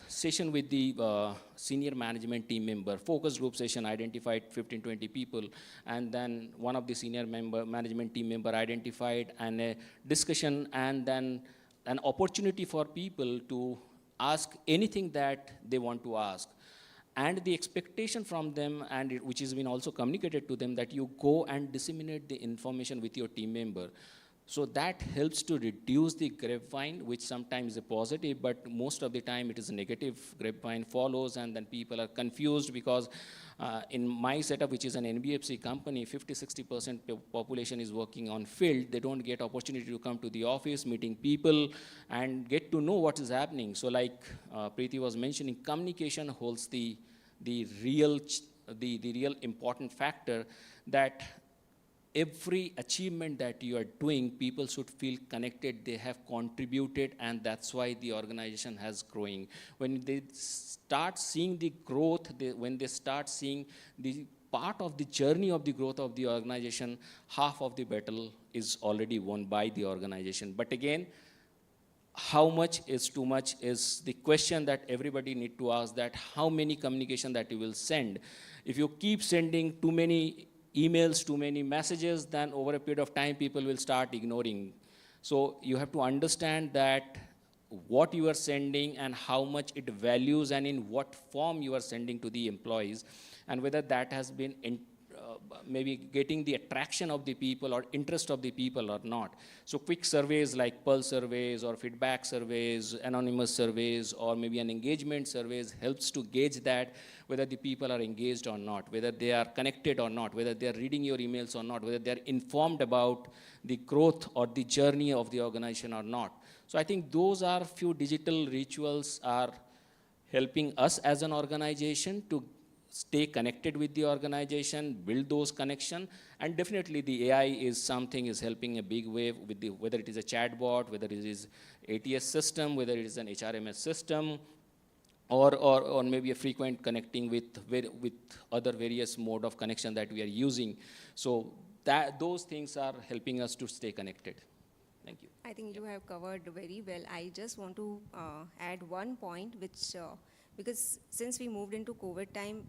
[SPEAKER 21] session with the senior management team member, focus group session, identified 15, 20 people, and then one of the senior management team member identified and a discussion, and then an opportunity for people to ask anything that they want to ask. And the expectation from them, and which has been also communicated to them, that you go and disseminate the information with your team member. So that helps to reduce the grapevine, which sometimes is a positive, but most of the time it is a negative. Grapevine follows, and then people are confused because in my setup, which is an NBFC company, 50-60% population is working on field. They don't get opportunity to come to the office, meeting people, and get to know what is happening. So like Preeti was mentioning, communication holds the real important factor, that every achievement that you are doing, people should feel connected, they have contributed, and that's why the organization has growing. When they start seeing the growth, when they start seeing the part of the journey of the growth of the organization, half of the battle is already won by the organization. But again, how much is too much is the question that everybody need to ask, that how many communication that you will send. If you keep sending too many emails, too many messages, then over a period of time, people will start ignoring. So you have to understand that what you are sending and how much it values and in what form you are sending to the employees, and whether that has been maybe getting the attraction of the people or interest of the people or not. So quick surveys like pulse surveys or feedback surveys, anonymous surveys, or maybe an engagement surveys helps to gauge that whether the people are engaged or not, whether they are connected or not, whether they are reading your emails or not, whether they are informed about the growth or the journey of the organization or not. So I think those are few digital rituals are helping us as an organization to stay connected with the organization, build those connections, and definitely the AI is something is helping a big way with the, whether it is a chatbot, whether it is ATS system, whether it is an HRMS system, or maybe a frequent connecting with other various mode of connection that we are using. So those things are helping us to stay connected. Thank you.
[SPEAKER 19] I think you have covered very well. I just want to add one point, which because since we moved into COVID time,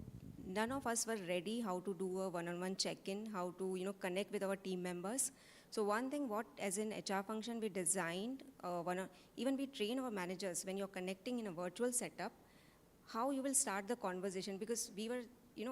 [SPEAKER 19] none of us were ready how to do a one-on-one check-in, how to connect with our team members. So one thing what as an HR function we designed, even we train our managers when you're connecting in a virtual setup, how you will start the conversation, because we were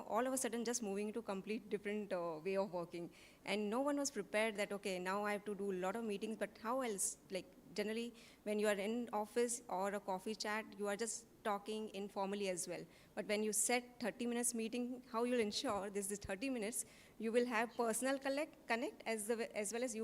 [SPEAKER 19] all of a sudden just moving to complete different way of working, and no one was prepared that okay, now I have to do a lot of meetings, but how else? Like generally when you are in office or a coffee chat, you are just talking informally as well. But when you set 30 minutes meeting, how you'll ensure this is 30 minutes, you will have personal connect as well as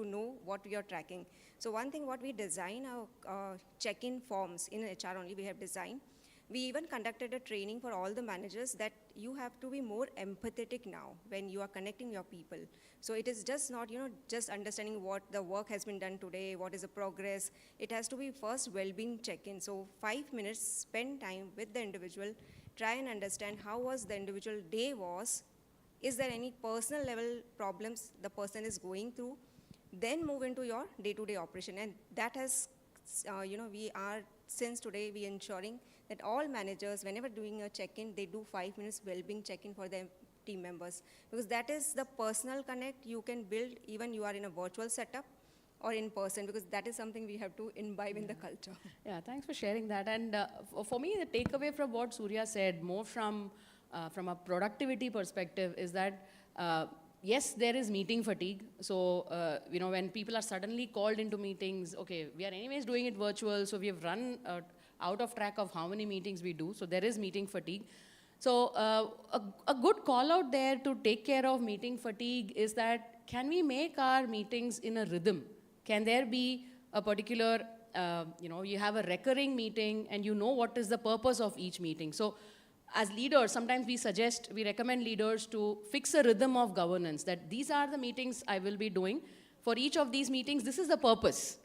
[SPEAKER 19] what you're tracking. So one thing what we design our check-in forms in HR only we have designed. We even conducted a training for all the managers that you have to be more empathetic now when you are connecting your people. So it is just not, just understanding what the work has been done today, what is the progress. It has to be first well-being check-in. So 5 minutes, spend time with the individual, try and understand how was the individual day was, is there any personal level problems the person is going through, then move into your day-to-day operation. And that has, we are, since today, we ensuring that all managers, whenever doing a check-in, they do 5 minutes well-being check-in for their team members. Because that is the personal connect you can build even you are in a virtual setup or in person, because that is something we have to imbibe in the culture.
[SPEAKER 11] Yeah, thanks for sharing that. And for me, the takeaway from what Surya said, more from a productivity perspective, is that yes, there is meeting fatigue. So, when people are suddenly called into meetings, okay, we are anyways doing it virtual, so we have run out of track of how many meetings we do. So there is meeting fatigue. So a good call out there to take care of meeting fatigue is that, can we make our meetings in a rhythm? Can there be a particular, you have a recurring meeting and you know what is the purpose of each meeting. So as leaders, sometimes we recommend leaders to fix a rhythm of governance, that these are the meetings I will be doing. For each of these meetings, this is the purpose.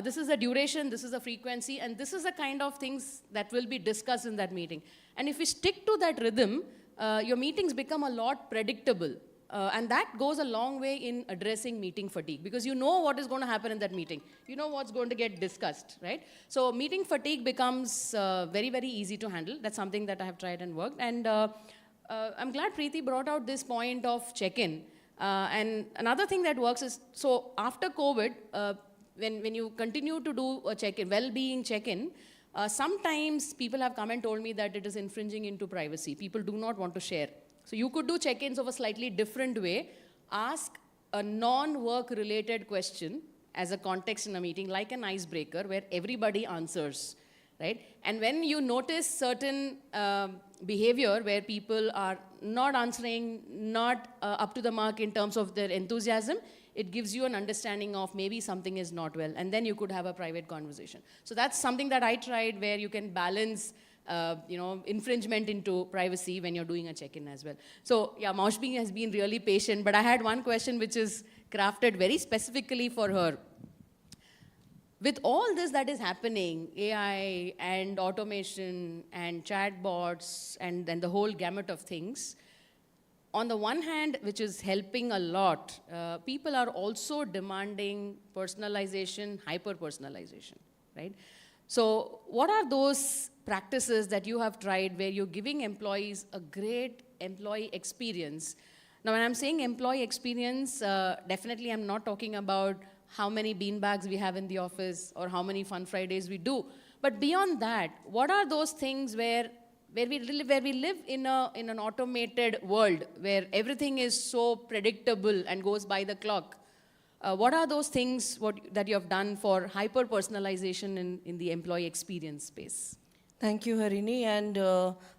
[SPEAKER 11] This is the duration, this is the frequency, and this is the kind of things that will be discussed in that meeting. And if we stick to that rhythm, your meetings become a lot predictable. And that goes a long way in addressing meeting fatigue because you know what is going to happen in that meeting. You know what's going to get discussed, right? So meeting fatigue becomes very, very easy to handle. That's something that I have tried and worked. And I'm glad Preeti brought out this point of check-in. And another thing that works is, so after COVID, when you continue to do a check-in, well-being check-in, sometimes people have come and told me that it is infringing into privacy. People do not want to share. So you could do check-ins of a slightly different way. Ask a non-work related question as a context in a meeting, like an icebreaker where everybody answers, right? And when you notice certain behavior where people are not answering, not up to the mark in terms of their enthusiasm, it gives you an understanding of maybe something is not well, and then you could have a private conversation. So that's something that I tried where you can balance infringement into privacy when you're doing a check-in as well. So yeah, Maushbi has been really patient, but I had one question which is crafted very specifically for her. With all this that is happening, AI and automation and chatbots and the whole gamut of things, on the one hand, which is helping a lot, people are also demanding personalization, hyper-personalization, right? So what are those practices that you have tried where you're giving employees a great employee experience? Now, when I'm saying employee experience, definitely I'm not talking about how many beanbags we have in the office or how many fun Fridays we do. But beyond that, what are those things where we live in an automated world where everything is so predictable and goes by the clock? What are those things that you have done for hyper-personalization in the employee experience space?
[SPEAKER 3] Thank you, Harini. And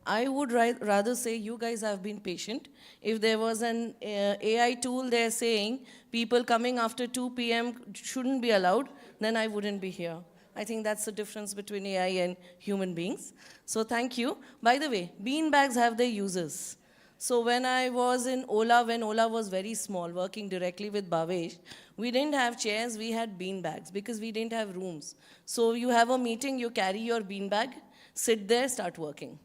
[SPEAKER 3] I would rather say you guys have been patient. If there was an AI tool there saying people coming after 2 p.m. shouldn't be allowed, then I wouldn't be here. I think that's the difference between AI and human beings. So thank you. By the way, beanbags have their users. So when I was in Ola, when Ola was very small, working directly with Bhavesh, we didn't have chairs, we had beanbags because we didn't have rooms. So you have a meeting, you carry your beanbag, sit there, start working.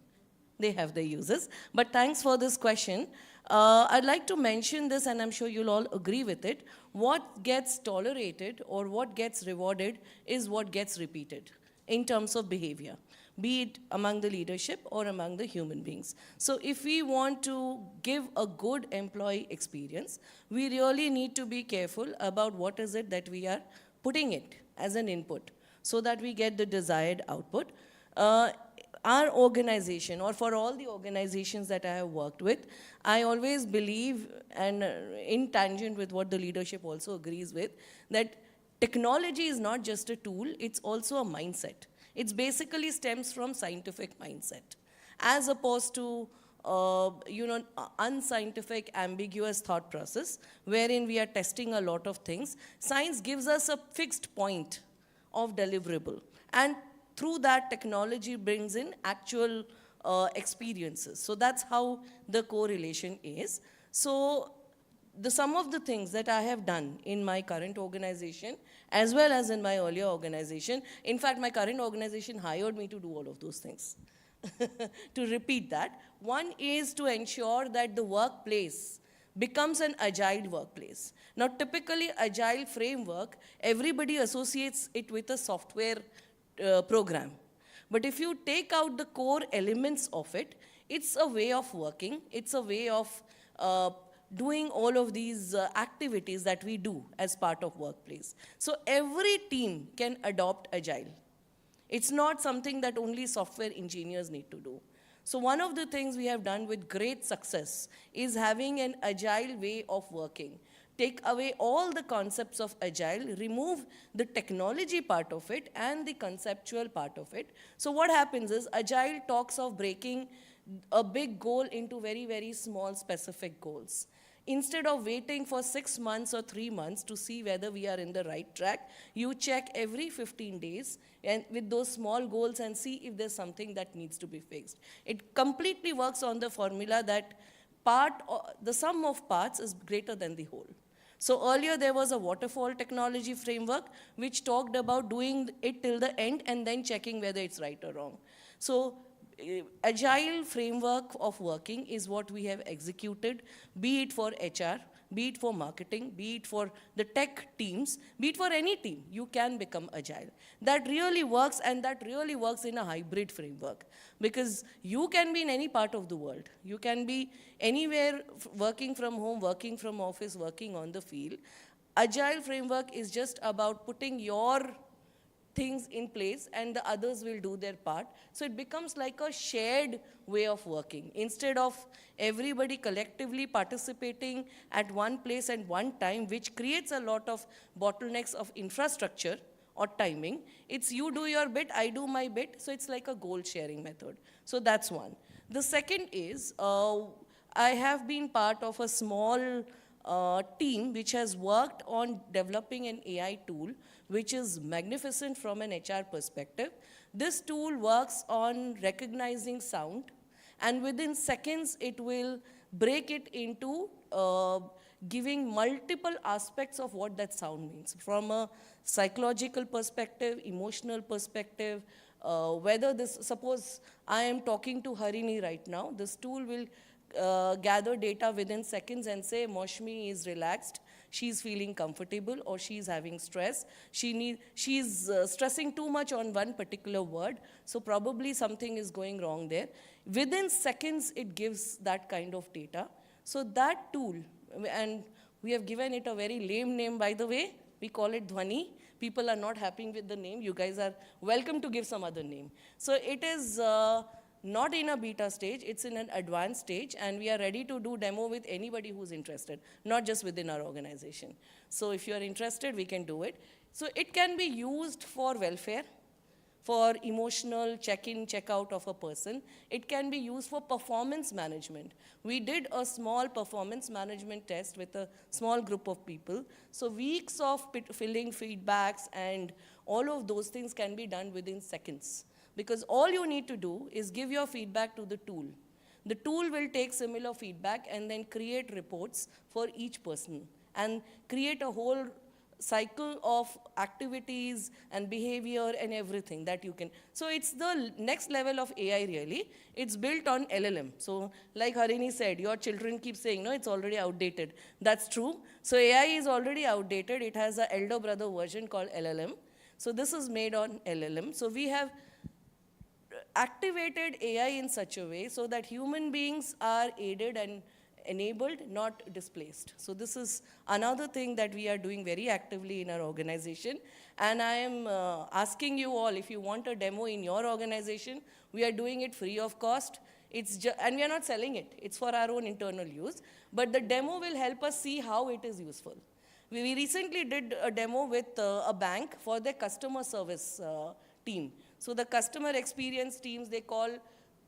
[SPEAKER 3] They have their users. But thanks for this question. I'd like to mention this, and I'm sure you'll all agree with it. What gets tolerated or what gets rewarded is what gets repeated in terms of behavior, be it among the leadership or among the human beings. So if we want to give a good employee experience, we really need to be careful about what is it that we are putting it as an input so that we get the desired output. Our organization, or for all the organizations that I have worked with, I always believe, and in tangent with what the leadership also agrees with, that technology is not just a tool, it's also a mindset. It basically stems from scientific mindset, as opposed to unscientific, ambiguous thought process, wherein we are testing a lot of things. Science gives us a fixed point of deliverable, and through that, technology brings in actual experiences. So that's how the correlation is. So some of the things that I have done in my current organization, as well as in my earlier organization, in fact, my current organization hired me to do all of those things. To repeat that, one is to ensure that the workplace becomes an agile workplace. Now, typically, agile framework, everybody associates it with a software program. But if you take out the core elements of it, it's a way of working, it's a way of doing all of these activities that we do as part of workplace. So every team can adopt agile. It's not something that only software engineers need to do. So one of the things we have done with great success is having an agile way of working. Take away all the concepts of agile, remove the technology part of it and the conceptual part of it. So what happens is agile talks of breaking a big goal into very, very small specific goals. Instead of waiting for 6 months or 3 months to see whether we are in the right track, you check every 15 days and with those small goals and see if there's something that needs to be fixed. It completely works on the formula that the sum of parts is greater than the whole. So earlier there was a waterfall technology framework which talked about doing it till the end and then checking whether it's right or wrong. So agile framework of working is what we have executed, be it for HR, be it for marketing, be it for the tech teams, be it for any team, you can become agile. That really works, and that really works in a hybrid framework, because you can be in any part of the world. You can be anywhere, working from home, working from office, working on the field. Agile framework is just about putting your things in place and the others will do their part. So it becomes like a shared way of working. Instead of everybody collectively participating at one place and one time, which creates a lot of bottlenecks of infrastructure or timing, it's you do your bit, I do my bit, so it's like a goal sharing method. So that's one. The second is, I have been part of a small team which has worked on developing an AI tool which is magnificent from an HR perspective. This tool works on recognizing sound, and within seconds it will break it into giving multiple aspects of what that sound means, from a psychological perspective, emotional perspective, whether this, suppose I am talking to Harini right now, this tool will gather data within seconds and say, Moshmi is relaxed, she's feeling comfortable, or she's having stress, she's stressing too much on one particular word, so probably something is going wrong there. Within seconds, it gives that kind of data. So that tool, and we have given it a very lame name, by the way, we call it Dhwani. People are not happy with the name. You guys are welcome to give some other name. So it is not in a beta stage, it's in an advanced stage, and we are ready to do demo with anybody who's interested, not just within our organization. So if you are interested, we can do it. So it can be used for welfare, for emotional check-in, check-out of a person. It can be used for performance management. We did a small performance management test with a small group of people. So weeks of filling feedbacks and all of those things can be done within seconds. Because all you need to do is give your feedback to the tool. The tool will take similar feedback and then create reports for each person and create a whole cycle of activities and behavior and everything that you can. So it's the next level of AI really. It's built on LLM. So like Harini said, your children keep saying, no, it's already outdated. That's true. So AI is already outdated. It has an elder brother version called LLM. So this is made on LLM. So we have activated AI in such a way so that human beings are aided and enabled, not displaced. So this is another thing that we are doing very actively in our organization. And I am asking you all, if you want a demo in your organization, we are doing it free of cost. And we are not selling it. It's for our own internal use. But the demo will help us see how it is useful. We recently did a demo with a bank for their customer service team. So the customer experience teams, they call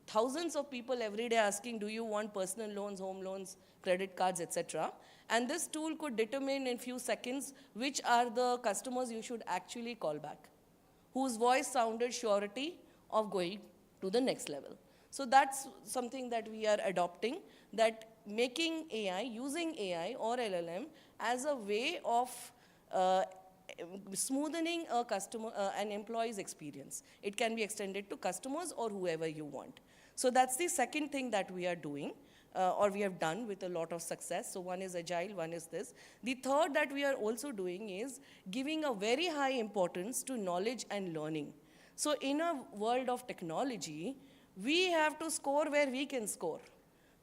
[SPEAKER 3] thousands of people every day asking, do you want personal loans, home loans, credit cards, etc. And this tool could determine in few seconds which are the customers you should actually call back, whose voice sounded surety of going to the next level. So that's something that we are adopting, that making AI, using AI or LLM as a way of smoothening a customer, an employee's experience. It can be extended to customers or whoever you want. So that's the second thing that we are doing, or we have done with a lot of success. So one is agile, one is this. The third that we are also doing is giving a very high importance to knowledge and learning. So in a world of technology, we have to score where we can score.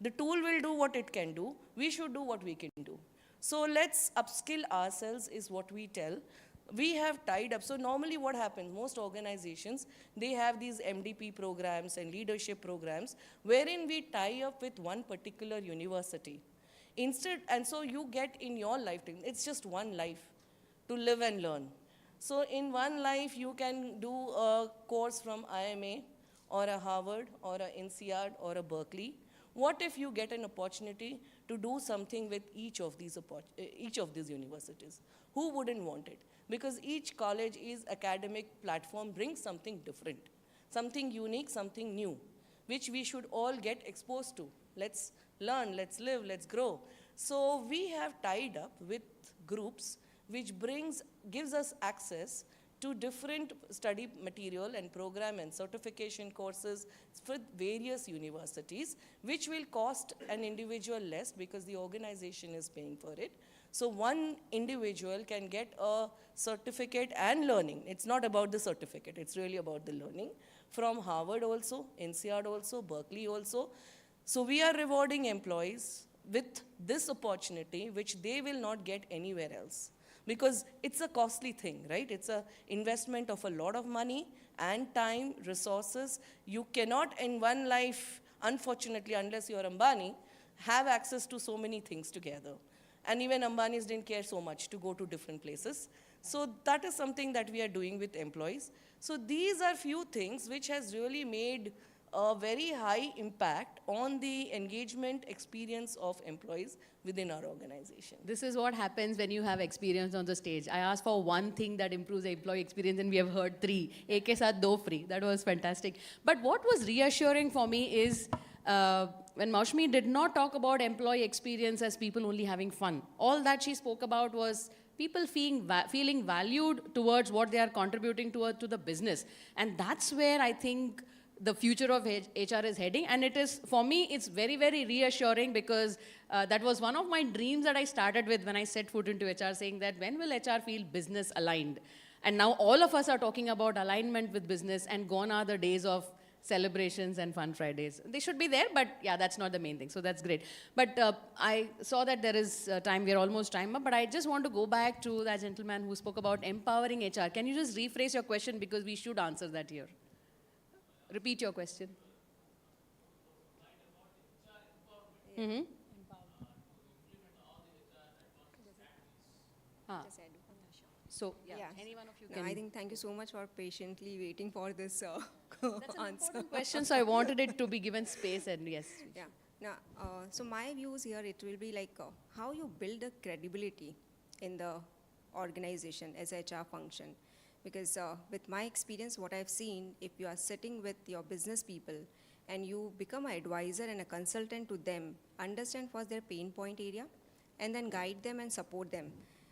[SPEAKER 3] The tool will do what it can do. We should do what we can do. So let's upskill ourselves is what we tell. We have tied up. So normally what happens, most organizations, they have these MDP programs and leadership programs wherein we tie up with one particular university. Instead, and so you get in your lifetime, it's just one life to live and learn. So in one life, you can do a course from IMA or a Harvard or a INSEAD or a Berkeley. What if you get an opportunity to do something with each of these universities? Who wouldn't want it? Because each college, is academic platform brings something different, something unique, something new, which we should all get exposed to. Let's learn, let's live, let's grow. So we have tied up with groups which gives us access to different study material and program and certification courses for various universities, which will cost an individual less because the organization is paying for it. So one individual can get a certificate and learning. It's not about the certificate, it's really about the learning from Harvard also, INSEAD also, Berkeley also. So we are rewarding employees with this opportunity, which they will not get anywhere else. Because it's a costly thing, right? It's an investment of a lot of money and time, resources. You cannot in one life, unfortunately, unless you're Ambani, have access to so many things together. And even Ambanis didn't care so much to go to different places. So that is something that we are doing with employees. So these are few things which has really made a very high impact on the engagement experience of employees within our organization.
[SPEAKER 11] This is what happens when you have experience on the stage. I asked for one thing that improves the employee experience and we have heard three. Ek ke saath do free. That was fantastic. But what was reassuring for me is when Maushmi did not talk about employee experience as people only having fun. All that she spoke about was people feeling valued towards what they are contributing to the business. And that's where I think the future of HR is heading. And it is, for me, it's very, very reassuring because that was one of my dreams that I started with when I set foot into HR, saying that when will HR feel business aligned? And now all of us are talking about alignment with business, and gone are the days of celebrations and fun Fridays. They should be there, but yeah, that's not the main thing. So that's great. But I saw that there is time, we're almost time up, but I just want to go back to that gentleman who spoke about empowering HR. Can you just rephrase your question, because we should answer that here? Repeat your question. Mm-hmm. So, yeah, any one of you can.
[SPEAKER 19] I think thank you so much for patiently waiting for this
[SPEAKER 11] That's an
[SPEAKER 19] answer.
[SPEAKER 11] important question, so I wanted it to be given space, and yes.
[SPEAKER 19] Yeah. Now, so my views here, it will be like how you build a credibility in the organization as HR function. Because with my experience, what I've seen, if you are sitting with your business people and you become an advisor and a consultant to them, understand first their pain point area, and then guide them and support them.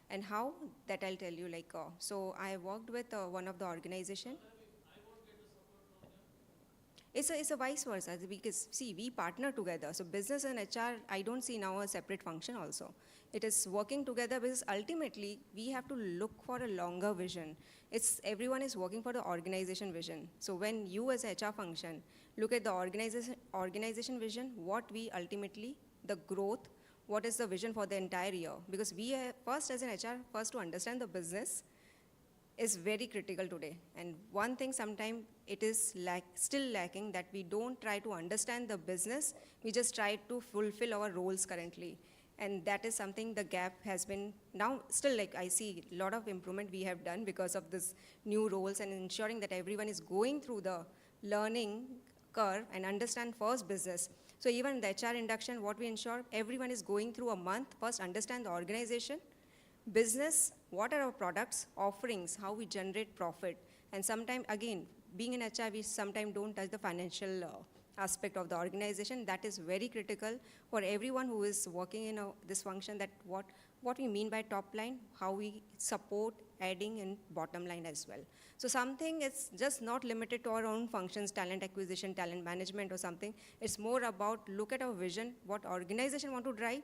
[SPEAKER 19] And how, that I'll tell you, like, so I worked with one of the organization. It's a vice versa, because see, we partner together. So business and HR, I don't see now a separate function also. It is working together because ultimately we have to look for a longer vision. Everyone is working for the organization vision. So when you as HR function look at the organization vision, what we ultimately, the growth, what is the vision for the entire year? Because we are first as an HR, first to understand the business is very critical today. And one thing sometimes it is still lacking, that we don't try to understand the business, we just try to fulfill our roles currently. And that is something the gap has been, now still like I see a lot of improvement we have done because of this new roles and ensuring that everyone is going through the learning curve and understand first business. So even the HR induction, what we ensure, everyone is going through a month, first understand the organization, business, what are our products, offerings, how we generate profit. And sometimes, again, being in HR, we sometimes don't touch the financial aspect of the organization. That is very critical for everyone who is working in this function, that what we mean by top line, how we support adding and bottom line as well. So something it's just not limited to our own functions, talent acquisition, talent management or something. It's more about look at our vision, what organization want to drive,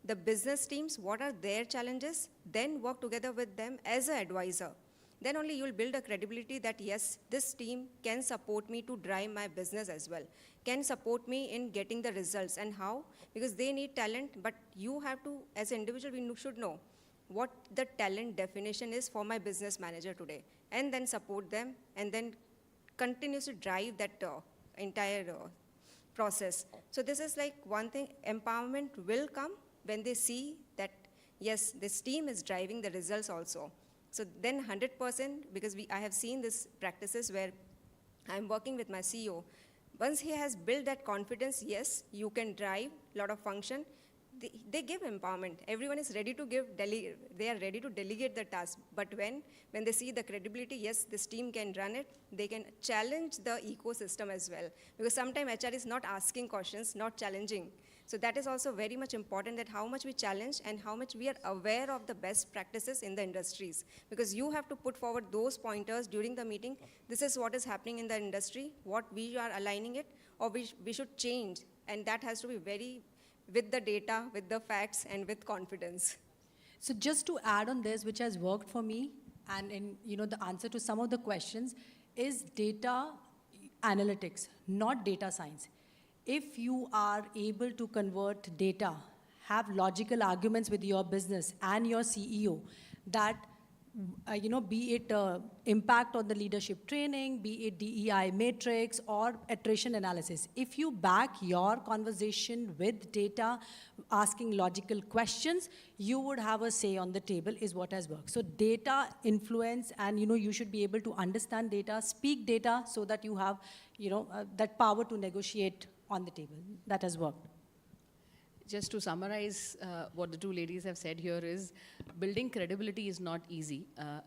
[SPEAKER 19] the business teams, what are their challenges, then work together with them as an advisor. Then only you will build a credibility that yes, this team can support me to drive my business as well, can support me in getting the results. And how? Because they need talent, but you have to, as an individual, we should know what the talent definition is for my business manager today, and then support them, and then continuously drive that entire process. So this is like one thing, empowerment will come when they see that, yes, this team is driving the results also. So then 100%, because I have seen these practices where I'm working with my CEO. Once he has built that confidence, yes, you can drive a lot of function, they give empowerment. Everyone is ready to they are ready to delegate the task. But when they see the credibility, yes, this team can run it, they can challenge the ecosystem as well. Because sometimes HR is not asking questions, not challenging. So that is also very much important, that how much we challenge and how much we are aware of the best practices in the industries. Because you have to put forward those pointers during the meeting. This is what is happening in the industry, what we are aligning it, or we should change. And that has to be very with the data, with the facts, and with confidence.
[SPEAKER 17] So just to add on this, which has worked for me, and in the answer to some of the questions, is data analytics, not data science. If you are able to convert data, have logical arguments with your business and your CEO, that be it impact on the leadership training, be it DEI matrix or attrition analysis. If you back your conversation with data, asking logical questions, you would have a say on the table is what has worked. So data influence, and you should be able to understand data, speak data, so that you have that power to negotiate on the table. That has worked.
[SPEAKER 11] Just to summarize what the two ladies have said here is, building credibility is not easy.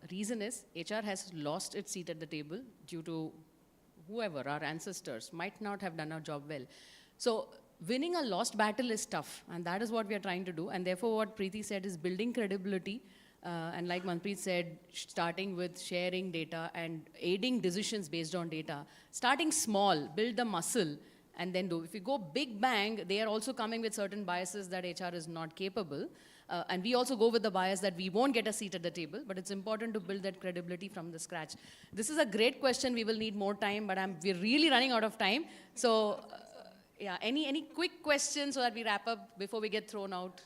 [SPEAKER 11] Reason is, HR has lost its seat at the table due to whoever, our ancestors, might not have done our job well. So winning a lost battle is tough, and that is what we are trying to do. And therefore, what Preeti said is building credibility. And like Manpreet said, starting with sharing data and aiding decisions based on data. Starting small, build the muscle, and then do. If you go big bang, they are also coming with certain biases that HR is not capable. And we also go with the bias that we won't get a seat at the table, but it's important to build that credibility from the scratch. This is a great question. We will need more time, but we're really running out of time. So yeah, any quick questions so that we wrap up before we get thrown out?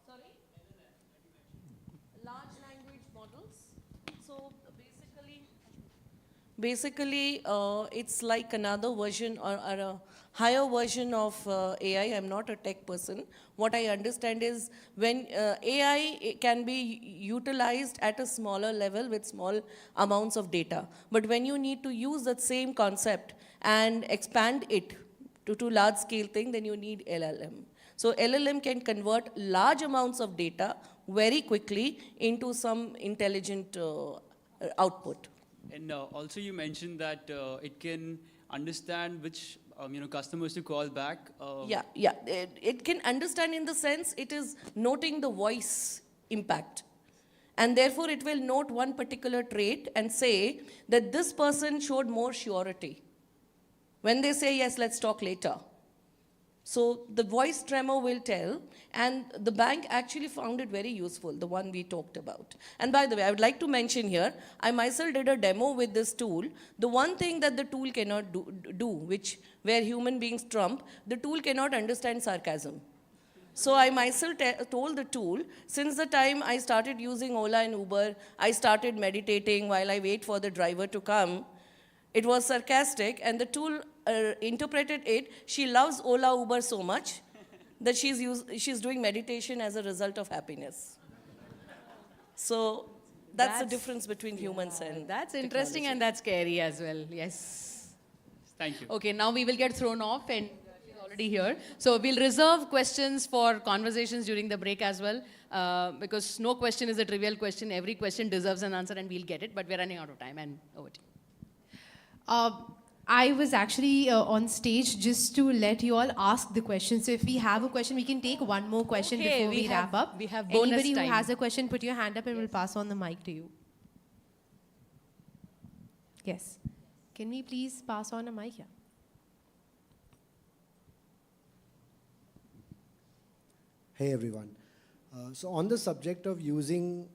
[SPEAKER 11] Sorry? Large language models. So
[SPEAKER 3] basically, it's like another version or a higher version of AI. I'm not a tech person. What I understand is when AI can be utilized at a smaller level with small amounts of data. But when you need to use that same concept and expand it to large scale thing, then you need LLM. So LLM can convert large amounts of data very quickly into some intelligent output.
[SPEAKER 12] And also you mentioned that it can understand which customers to call back.
[SPEAKER 3] Yeah. It can understand in the sense it is noting the voice impact. And therefore it will note one particular trait and say that this person showed more surety. When they say, yes, let's talk later. So the voice tremor will tell, and the bank actually found it very useful, the one we talked about. And by the way, I would like to mention here, I myself did a demo with this tool. The one thing that the tool cannot do, where human beings trump, the tool cannot understand sarcasm. So I myself told the tool, since the time I started using Ola and Uber, I started meditating while I wait for the driver to come. It was sarcastic, and the tool interpreted it. She loves Ola, Uber so much that she's doing meditation as a result of happiness. So that's the difference between humans and
[SPEAKER 11] that's interesting, and that's scary as well. Yes.
[SPEAKER 12] Thank you.
[SPEAKER 11] Okay, now we will get thrown off, and she's already here. So we'll reserve questions for conversations during the break as well, because no question is a trivial question. Every question deserves an answer, and we'll get it, but we're running out of time, and over to you.
[SPEAKER 1] I was actually on stage just to let you all ask the question. So if we have a question, we can take one more question before we wrap up.
[SPEAKER 11] We have bonus
[SPEAKER 1] Anybody
[SPEAKER 11] time.
[SPEAKER 1] who has a question, put your hand up and we'll pass on the mic to you. Yes. Can we please pass on a mic here?
[SPEAKER 14] Hey everyone. So on the subject of using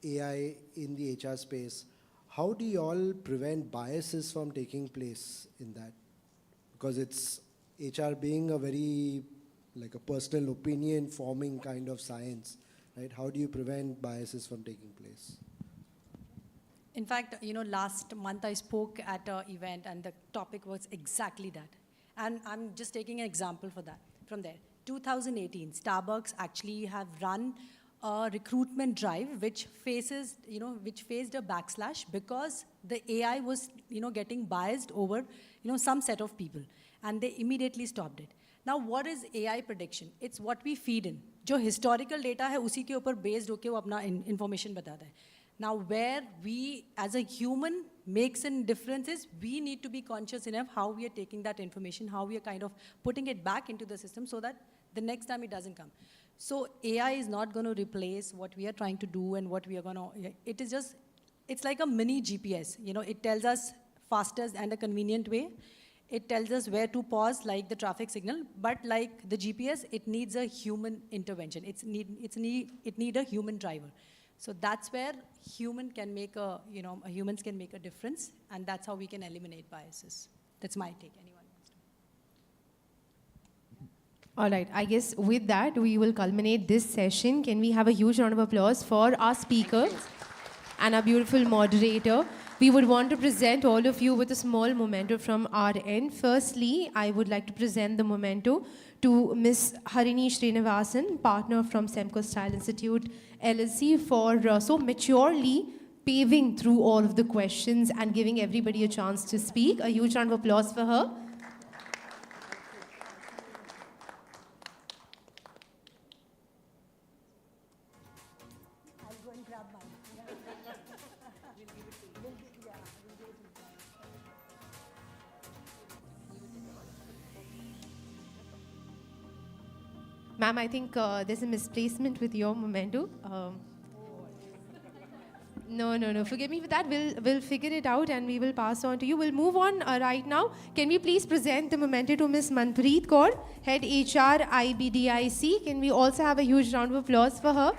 [SPEAKER 14] AI in the HR space, how do you all prevent biases from taking place in that? Because it's HR being a very, like a personal opinion forming kind of science, right? How do you prevent biases from taking place?
[SPEAKER 17] In fact, last month I spoke at an event and the topic was exactly that. And I'm just taking an example for that from there. 2018, Starbucks actually have run a recruitment drive which faced a backslash because the AI was, getting biased over, some set of people, and they immediately stopped it. Now, what is AI prediction? It's what we feed in. जो historical data है, उसी के ऊपर based होके वो अपना information बताता है. Now, where we, as a human, makes a difference is we need to be conscious enough how we are taking that information, how we are kind of putting it back into the system so that the next time it doesn't come. So AI is not going to replace what we are trying to do and what we are going to, it is just, it's like a mini GPS. You know, it tells us fastest and a convenient way. It tells us where to pause, like the traffic signal, but like the GPS, it needs a human intervention. It need a human driver. So that's where humans can make a difference, and that's how we can eliminate biases. That's my take. Anyone wants to?
[SPEAKER 1] All right, I guess with that, we will culminate this session. Can we have a huge round of applause for our speakers and our beautiful moderator? We would want to present all of you with a small memento from our end. Firstly, I would like to present the memento to Ms. Harini Srinivasan, partner from Semco Style Institute, LLC, for so maturely paving through all of the questions and giving everybody a chance to speak. A huge round of applause for her. Ma'am, I think there's a misplacement with your memento. No. Forgive me for that. We'll figure it out and we will pass on to you. We'll move on right now. Can we please present the memento to Ms. Manpreet Kaur, Head HR IBDIC? Can we also have a huge round of applause for her?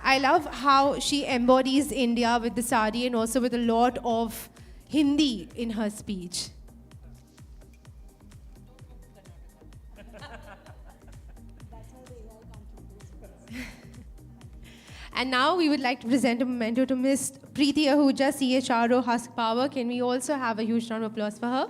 [SPEAKER 1] I love how she embodies India with the sari and also with a lot of Hindi in her speech. And now we would like to present a memento to Ms. Preeti Ahuja, CHRO, Husk Power. Can we also have a huge round of applause for her?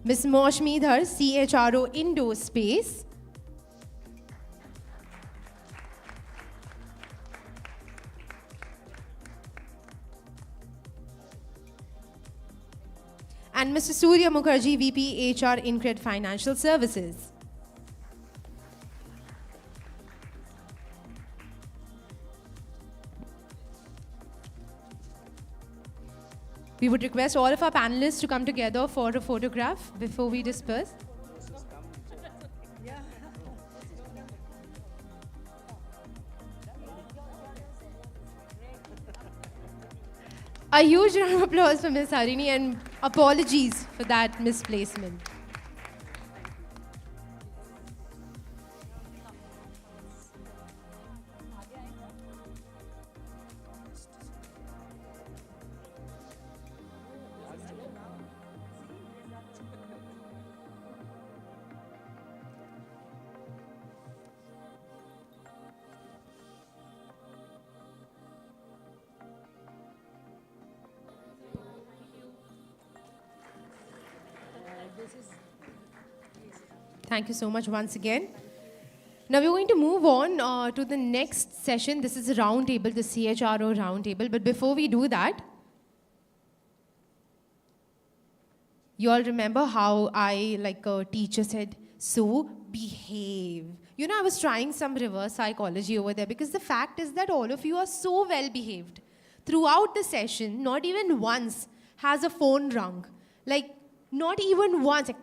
[SPEAKER 1] Ms. Moshmi Dhar, CHRO, Indo Space. And Mr. Surya Mukherjee, VP HR, Incred Financial Services. We would request all of our panelists to come together for a photograph before we disperse. A huge round of applause for Ms. Harini and apologies for that misplacement. Thank you so much once again. Now we're going to move on to the next session. This is a roundtable, the CHRO roundtable. But before we do that, you all remember how I, like a teacher said, so behave. You know, I was trying some reverse psychology over there because the fact is that all of you are so well behaved. Throughout the session, not even once has a phone rung. Like, not even once, like,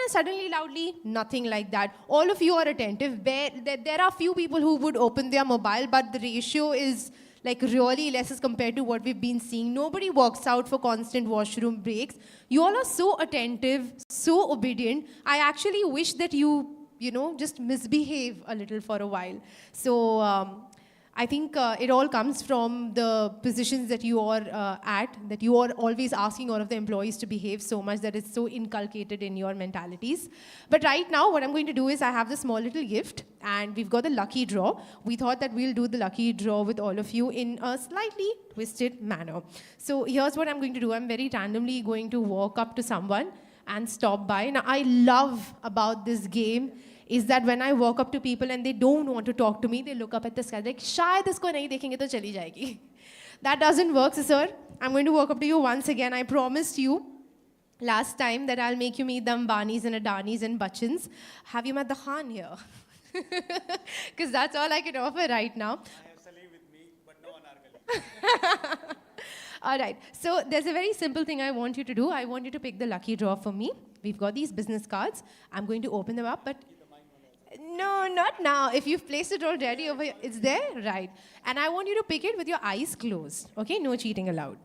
[SPEAKER 1] suddenly, loudly, nothing like that. All of you are attentive. There are few people who would open their mobile, but the ratio is like really less as compared to what we've been seeing. Nobody walks out for constant washroom breaks. You all are so attentive, so obedient. I actually wish that you just misbehave a little for a while. So I think it all comes from the positions that you are at, that you are always asking all of the employees to behave so much that it's so inculcated in your mentalities. But right now, what I'm going to do is I have this small little gift, and we've got the lucky draw. We thought that we'll do the lucky draw with all of you in a slightly twisted manner. So here's what I'm going to do. I'm very randomly going to walk up to someone and stop by. Now, I love about this game is that when I walk up to people and they don't want to talk to me, they look up at the sky like, shayad isko nahi dekhenge to chali jayegi. That doesn't work, sir. I'm going to walk up to you once again. I promised you last time that I'll make you meet the Ambanis and Adanis and Bachchans. Have you met the Khan here? Because that's all I can offer right now.
[SPEAKER 20] I have Salim with me, but no Anarkali.
[SPEAKER 1] All right. So there's a very simple thing I want you to do. I want you to pick the lucky draw for me. We've got these business cards. I'm going to open them up, but no, not now. If you've placed it already over here, it's there? Right. And I want you to pick it with your eyes closed. Okay? No cheating allowed.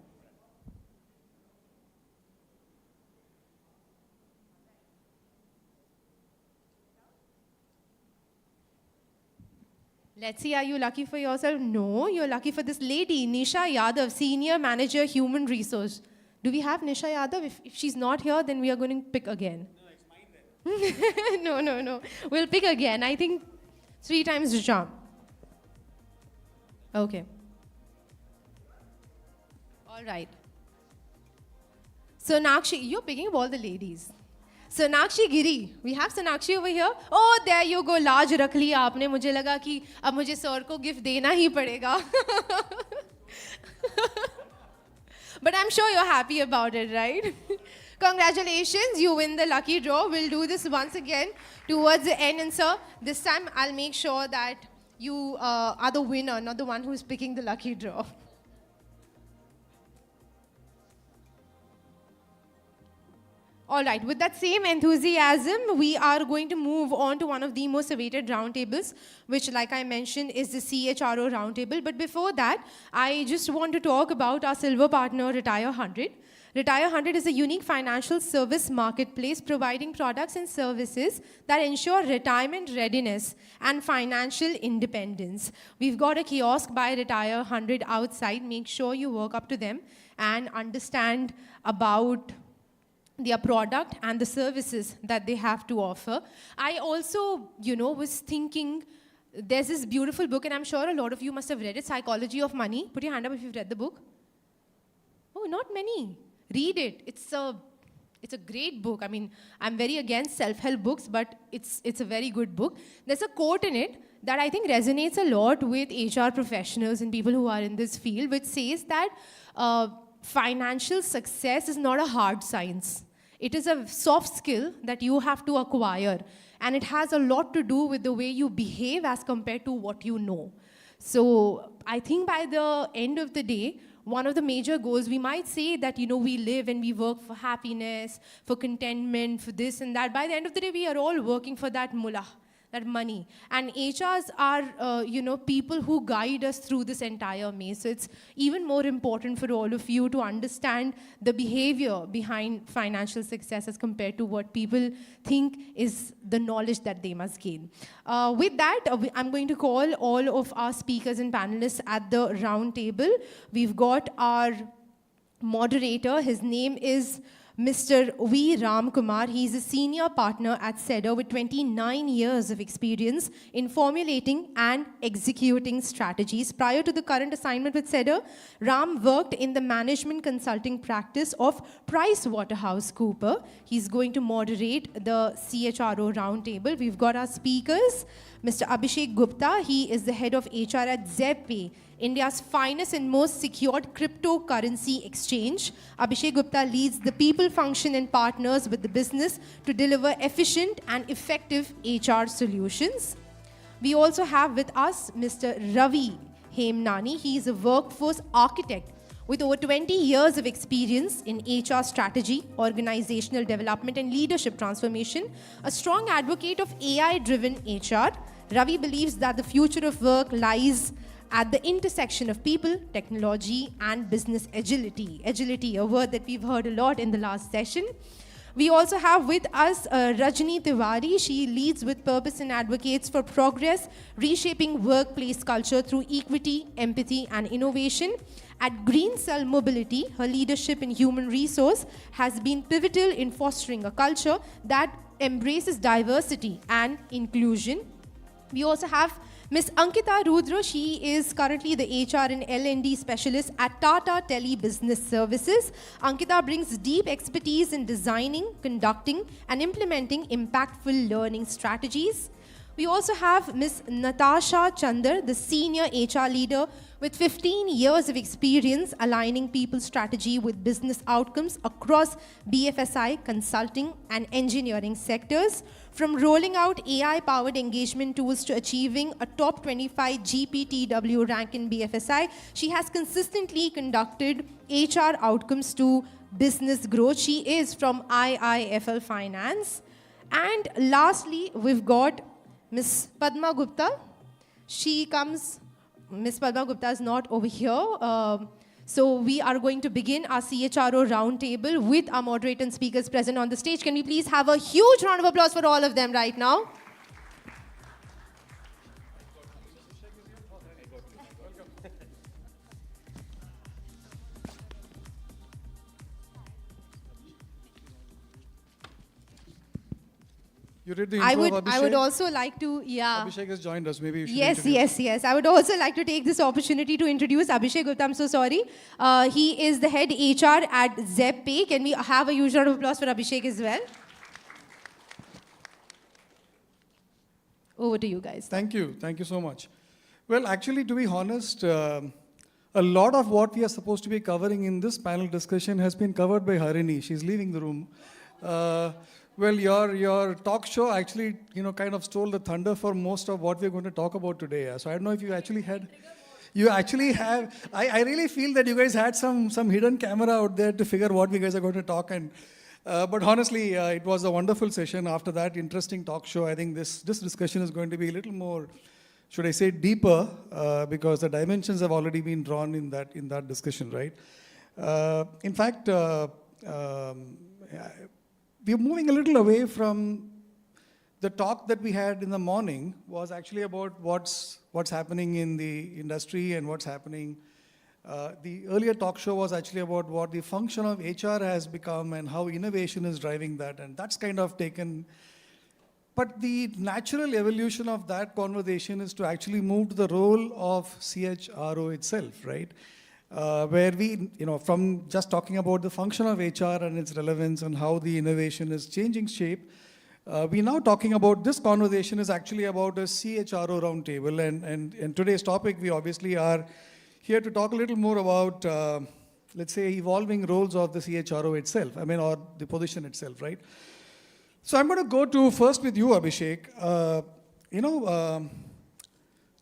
[SPEAKER 1] Let's see, are you lucky for yourself? No, you're lucky for this lady, Nisha Yadav, Senior Manager, Human Resource. Do we have Nisha Yadav? If she's not here, then we are going to pick again. No, it's mine then. No. We'll pick again. I think 3 times the charm. Okay. All right. So Nakshi, you're picking up all the ladies. Sonakshi Giri, we have Sonakshi over here. Oh, there you go, large रख लिया आपने. मुझे लगा कि अब मुझे sir को gift देना ही पड़ेगा. But I'm sure you're happy about it, right? Congratulations, you win the lucky draw. We'll do this once again towards the end. And sir, this time I'll make sure that you are the winner, not the one who's picking the lucky draw. All right, with that same enthusiasm, we are going to move on to one of the most awaited roundtables, which, like I mentioned, is the CHRO roundtable. But before that, I just want to talk about our silver partner, Retire 100. Retire 100 is a unique financial service marketplace providing products and services that ensure retirement readiness and financial independence. We've got a kiosk by Retire 100 outside. Make sure you walk up to them and understand about their product and the services that they have to offer. I also, was thinking, there's this beautiful book, and I'm sure a lot of you must have read it, Psychology of Money. Put your hand up if you've read the book. Oh, not many. Read it. It's a great book. I mean, I'm very against self-help books, but it's a very good book. There's a quote in it that I think resonates a lot with HR professionals and people who are in this field, which says that financial success is not a hard science. It is a soft skill that you have to acquire, and it has a lot to do with the way you behave as compared to what you know. So I think by the end of the day, one of the major goals, we might say that, we live and we work for happiness, for contentment, for this and that. By the end of the day, we are all working for that mullah, that money. And HRs are, people who guide us through this entire maze. So it's even more important for all of you to understand the behavior behind financial success as compared to what people think is the knowledge that they must gain. With that, I'm going to call all of our speakers and panelists at the round table. We've got our moderator. His name is Mr. V. Ram Kumar. He's a senior partner at SEDA with 29 years of experience in formulating and executing strategies. Prior to the current assignment with SEDA, Ram worked in the management consulting practice of PricewaterhouseCoopers. He's going to moderate the CHRO roundtable. We've got our speakers, Mr. Abhishek Gupta. He is the head of HR at ZepPay, India's finest and most secured cryptocurrency exchange. Abhishek Gupta leads the people function and partners with the business to deliver efficient and effective HR solutions. We also have with us Mr. Ravi Hemnani. He is a workforce architect with over 20 years of experience in HR strategy, organizational development, and leadership transformation. A strong advocate of AI-driven HR, Ravi believes that the future of work lies at the intersection of people, technology, and business agility. Agility, a word that we've heard a lot in the last session. We also have with us Rajni Tiwari. She leads with purpose and advocates for progress, reshaping workplace culture through equity, empathy, and innovation. At Green Cell Mobility, her leadership in human resource has been pivotal in fostering a culture that embraces diversity and inclusion. We also have Ms. Ankita Rudra. She is currently the HR and L&D specialist at Tata Tele Business Services. Ankita brings deep expertise in designing, conducting, and implementing impactful learning strategies. We also have Ms. Natasha Chandar, the senior HR leader with 15 years of experience aligning people's strategy with business outcomes across BFSI, consulting, and engineering sectors. From rolling out AI-powered engagement tools to achieving a top 25 GPTW rank in BFSI, she has consistently conducted HR outcomes to business growth. She is from IIFL Finance. And lastly, we've got Ms. Padma Gupta. Ms. Padma Gupta is not over here. So we are going to begin our CHRO roundtable with our moderator and speakers present on the stage. Can we please have a huge round of applause for all of them right now?
[SPEAKER 15] You did the intro of Abhishek?
[SPEAKER 1] I would also like to,
[SPEAKER 15] Abhishek has joined us. Maybe you should
[SPEAKER 1] Yes. I would also like to take this opportunity to introduce Abhishek Gupta. I'm so sorry. He is the head HR at ZepPay. Can we have a huge round of applause for Abhishek as well? Over to you guys.
[SPEAKER 15] Thank you. Thank you so much. Well, actually, to be honest, a lot of what we are supposed to be covering in this panel discussion has been covered by Harini. She's leaving the room. Well, your talk show actually, kind of stole the thunder for most of what we're going to talk about today. So I don't know if you actually have, I really feel that you guys had some hidden camera out there to figure what we guys are going to talk. But honestly, it was a wonderful session. After that interesting talk show, I think this discussion is going to be a little more, should I say, deeper, because the dimensions have already been drawn in that discussion, right? In fact, we're moving a little away from the talk that we had in the morning was actually about what's happening in the industry and what's happening. The earlier talk show was actually about what the function of HR has become and how innovation is driving that, and that's kind of taken. But the natural evolution of that conversation is to actually move to the role of CHRO itself, right? Where we, from just talking about the function of HR and its relevance and how the innovation is changing shape, we're now talking about this conversation is actually about a CHRO roundtable. And today's topic, we obviously are here to talk a little more about, let's say, evolving roles of the CHRO itself, or the position itself, right? So I'm going to go first with you, Abhishek.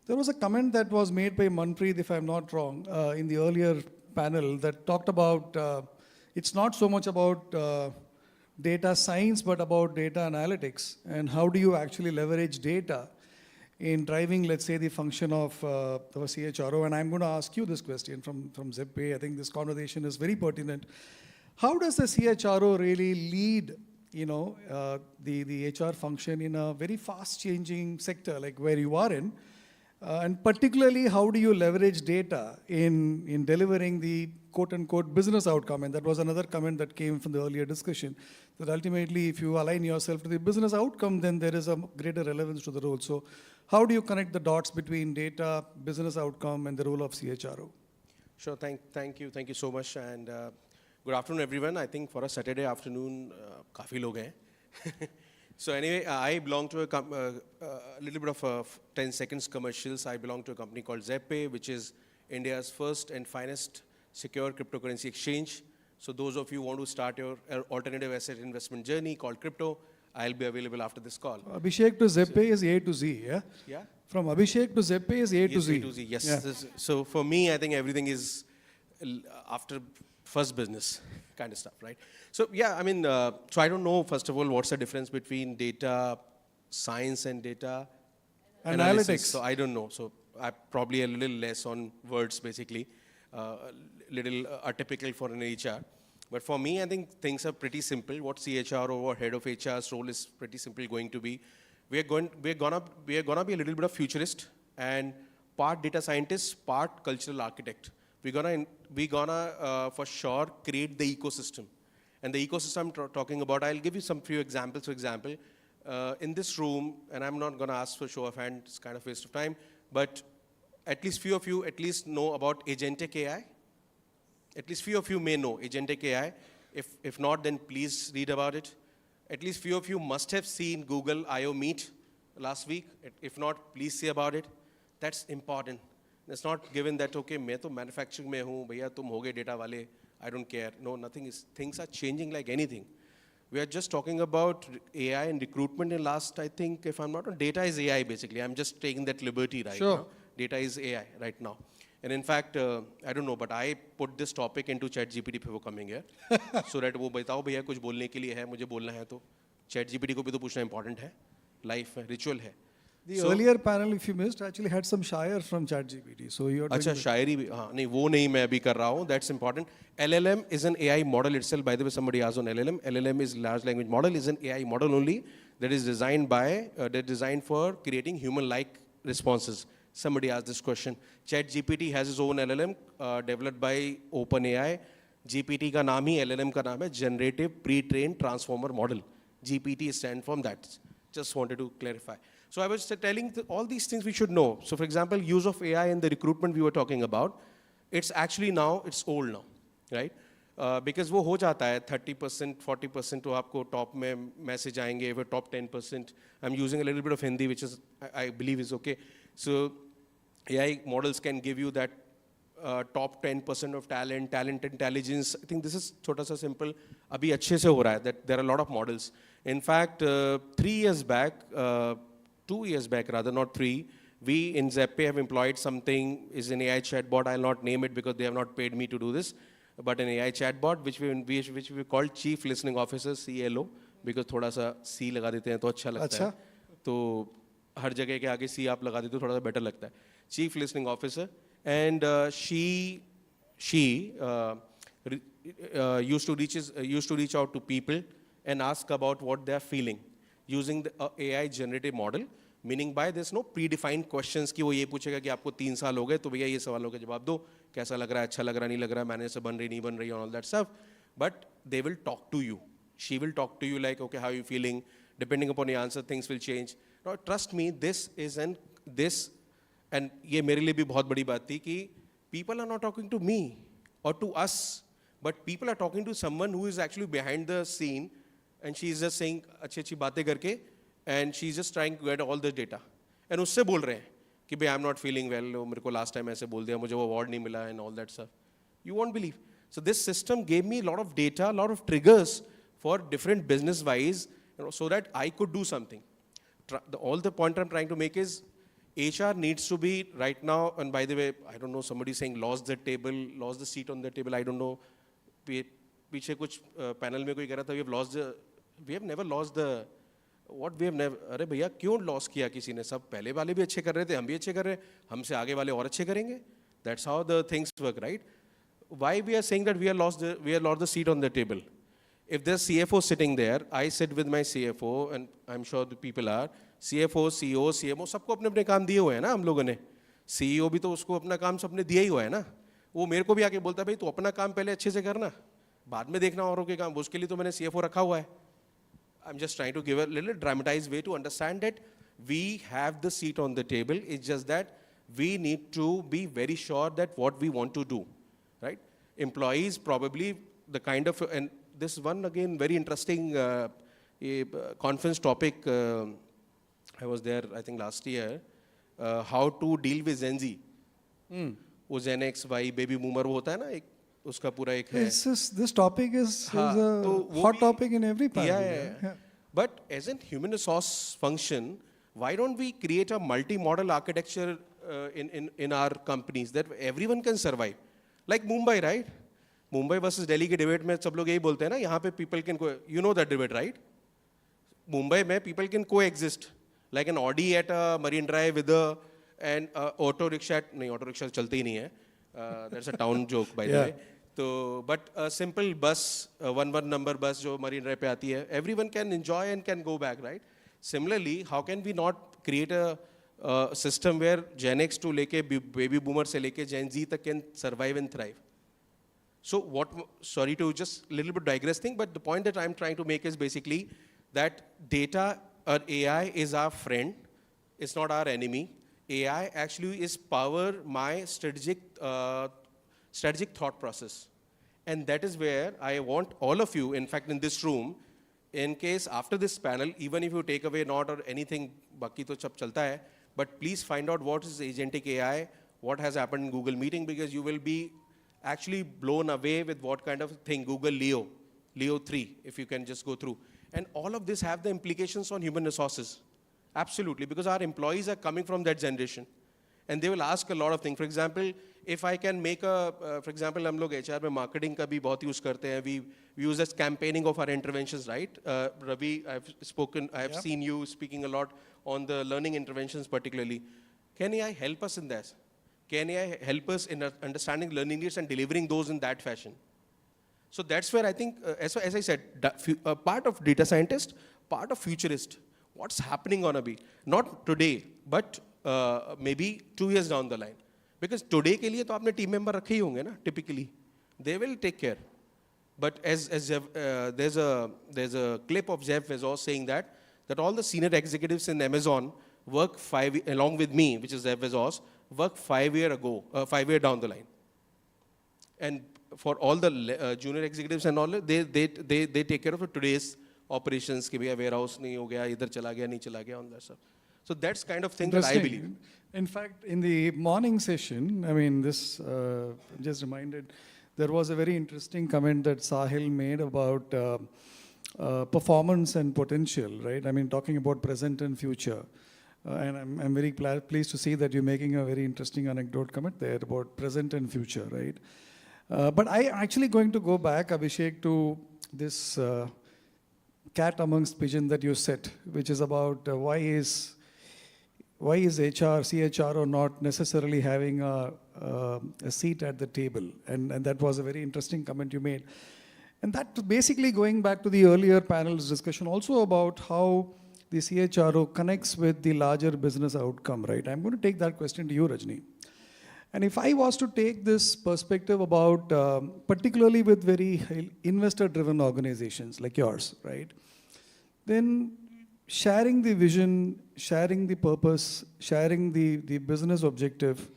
[SPEAKER 15] There was a comment that was made by Manpreet, if I'm not wrong, in the earlier panel that talked about it's not so much about data science, but about data analytics and how do you actually leverage data in driving, let's say, the function of the CHRO. And I'm going to ask you this question from ZepPay. I think this conversation is very pertinent. How does the CHRO really lead the HR function in a very fast-changing sector like where you are in? And particularly, how do you leverage data in delivering the quote-unquote business outcome? And that was another comment that came from the earlier discussion, that ultimately, if you align yourself to the business outcome, then there is a greater relevance to the role. So how do you connect the dots between data, business outcome, and the role of CHRO?
[SPEAKER 4] Sure, thank you so much. And good afternoon, everyone. I think for a Saturday afternoon, काफी लोग हैं. So anyway, I belong to a little bit of 10 seconds commercials. I belong to a company called ZepPay, which is India's first and finest secure cryptocurrency exchange. So those of you who want to start your alternative asset investment journey called crypto, I'll be available after this call.
[SPEAKER 15] Abhishek to ZepPay is A to Z, yeah?
[SPEAKER 4] Yeah.
[SPEAKER 15] From Abhishek to ZepPay is A to Z.
[SPEAKER 4] A to Z, yes.
[SPEAKER 15] Yeah.
[SPEAKER 4] So for me, I think everything is after first business kind of stuff, right? So yeah, so I don't know, first of all, what's the difference between data science and data analysis. So I don't know. So I'm probably a little less on words, basically, little atypical for an HR. But for me, I think things are pretty simple. What CHRO or head of HR's role is pretty simple going to be. We're gonna be a little bit of futurist and part data scientist, part cultural architect. We're gonna for sure create the ecosystem. And the ecosystem I'm talking about, I'll give you few examples. For example, in this room, and I'm not gonna ask for show of hands, it's kind of waste of time, but at least few of you know about agentic AI. At least few of you may know agentic AI. If not, then please read about it. At least few of you must have seen Google I/O Meet last week? If not, please say about it. That's important. It's not given that, okay, मैं तो manufacturing में हूँ, भैया तुम होगे data वाले, I don't care. No, nothing is, things are changing like anything. We are just talking about AI and recruitment in last, I think, if I'm not wrong, data is AI basically. I'm just taking that liberty right now. Data is AI right now. And in fact, I don't know, but I put this topic into ChatGPT before coming here. So that वो बताओ भैया कुछ बोलने के लिए है, मुझे बोलना है तो ChatGPT को भी तो पूछना important है, life है, ritual है.
[SPEAKER 15] The earlier panel, if you missed, actually had some shire from ChatGPT. So you're doing
[SPEAKER 4] अच्छा शायरी भी हाँ नहीं वो नहीं मैं अभी कर रहा हूँ. That's important. LLM is an AI model itself. By the way, somebody asked on LLM. LLM is large language model. Is an AI model only that is designed by designed for creating human-like responses. Somebody asked this question. ChatGPT has its own LLM developed by OpenAI. GPT का नाम ही LLM का नाम है Generative Pre-trained Transformer Model. GPT stands for that. Just wanted to clarify. So I was telling all these things we should know. So for example, use of AI in the recruitment we were talking about, it's actually now, it's old now, right? Because वो हो जाता है 30%, 40% तो आपको top में message आएंगे, वो top 10%. I'm using a little bit of Hindi, which is, I believe is okay. So AI models can give you that top 10% of talent intelligence. I think this is छोटा सा simple. अभी अच्छे से हो रहा है that there are a lot of models. In fact, 2 years back, rather, not 3, we in Zeppe have employed something, is an AI chatbot. I'll not name it because they have not paid me to do this, but an AI chatbot which we call Chief Listening Officer, CLO, because थोड़ा सा C लगा देते हैं तो अच्छा लगता है. तो हर जगह के आगे C आप लगा देते हो थोड़ा सा better लगता है. Chief Listening Officer, and she used to reach out to people and ask about what they are feeling using the AI generative model. Meaning by there's no predefined questions कि वो ये पूछेगा कि आपको 3 साल हो गए तो भैया ये सवालों के जवाब दो, कैसा लग रहा है, अच्छा लग रहा है, नहीं लग रहा है, मैनेजर से बन रही नहीं बन रही, all that stuff. But they will talk to you. She will talk to you like, okay, how are you feeling? Depending upon your answer, things will change. Now, trust me, this and ये मेरे लिए भी बहुत बड़ी बात थी कि people are not talking to me or to us, but people are talking to someone who is actually behind the scene, and she is just saying अच्छी बातें करके, and she's just trying to get all the data. And उससे बोल रहे हैं कि भाई I'm not feeling well, मेरे को last time ऐसे बोल दिया, मुझे वो award नहीं मिला, and all that stuff. You won't believe. So this system gave me a lot of data, a lot of triggers for different business-wise, so that I could do something. All the point I'm trying to make is HR needs to be right now, and by the way, I don't know, somebody saying lost the seat on the table, I don't know. पीछे कुछ panel में कोई कह रहा था, we have never lost the, what we have never, अरे भैया क्यों lost किया किसी ने, सब पहले वाले भी अच्छे कर रहे थे, हम भी अच्छे कर रहे हैं, हमसे आगे वाले और अच्छे करेंगे. That's how the things work, right? Why we are saying that we have lost the seat on the table? If there's CFO sitting there, I sit with my CFO, and I'm sure the people are, CFO, CEO, CMO, सबको अपने अपने काम दिए हुए हैं ना हम लोगों ने. CEO भी तो उसको अपना काम सबने दिया ही हुआ है ना. वो मेरे को भी आके बोलता है भाई तू अपना काम पहले अच्छे से करना, बाद में देखना औरों के काम. उसके लिए तो मैंने CFO रखा हुआ है. I'm just trying to give a little dramatized way to understand that we have the seat on the table. It's just that we need to be very sure that what we want to do, right? Employees probably the kind of, and this one again very interesting conference topic. I was there I think last year. How to deal with Gen Z. वो Gen X, Y, baby boomer वो होता है ना एक उसका पूरा एक है.
[SPEAKER 15] This topic is a hot topic in every panel.
[SPEAKER 4] Yeah. But as a human resource function, why don't we create a multi-model architecture in our companies that everyone can survive? Like Mumbai, right? Mumbai versus Delhi के debate में सब लोग यही बोलते हैं ना, यहाँ पे people can you know that debate, right? Mumbai में people can coexist. Like an Audi at a Marine Drive with an auto rickshaw. नहीं, auto rickshaw चलते ही नहीं है. That's a town joke, by the way. So, but a simple bus, 1 number bus जो Marine Drive पे आती है, everyone can enjoy and can go back, right? Similarly, how can we not create a system where Gen X to लेके baby boomer से लेके Gen Z तक can survive and thrive? So what? Sorry to just little bit digress thing, but the point that I'm trying to make is basically that data or AI is our friend. It's not our enemy. AI actually is power my strategic thought process. And that is where I want all of you, in fact, in this room, in case after this panel, even if you take away not or anything, baki to chab chalta hai, but please find out what is agentic AI, what has happened in Google Meeting, because you will be actually blown away with what kind of thing, Google Leo 3, if you can just go through. And all of this have the implications on human resources. Absolutely, because our employees are coming from that generation. And they will ask a lot of things. For example, if I can make for example, हम लोग HR में marketing का भी बहुत use करते हैं. We use as campaigning of our interventions, right? Ravi, I have seen you speaking a lot on the learning interventions particularly. Can AI help us in this? Can AI help us in understanding learning needs and delivering those in that fashion? So that's where I think, as I said, part of data scientist, part of futurist. What's happening gonna be? Not today, but maybe 2 years down the line. Because today के लिए तो आपने team member रखे ही होंगे ना, typically. They will take care. But as there's a clip of Jeff Bezos saying that all the senior executives in Amazon work along with me, which is Jeff Bezos, work 5 year down the line. And for all the junior executives and all, they take care of today's operations, कि भैया warehouse नहीं हो गया, इधर चला गया, नहीं चला गया, on that stuff. So that's kind of thing that I believe.
[SPEAKER 15] In fact, in the morning session, I mean, this just reminded, there was a very interesting comment that Sahil made about performance and potential, right? I mean, talking about present and future. And I'm very pleased to see that you're making a very interesting anecdote comment there about present and future, right? But I actually going to go back, Abhishek, to this cat amongst pigeons that you said, which is about why is HR, CHRO not necessarily having a seat at the table? And that was a very interesting comment you made. And that basically going back to the earlier panel's discussion also about how the CHRO connects with the larger business outcome, right? I'm going to take that question to you, Rajni. And if I was to take this perspective about, particularly with very investor-driven organizations like yours, right? Then sharing the vision, sharing the purpose, sharing the business objective,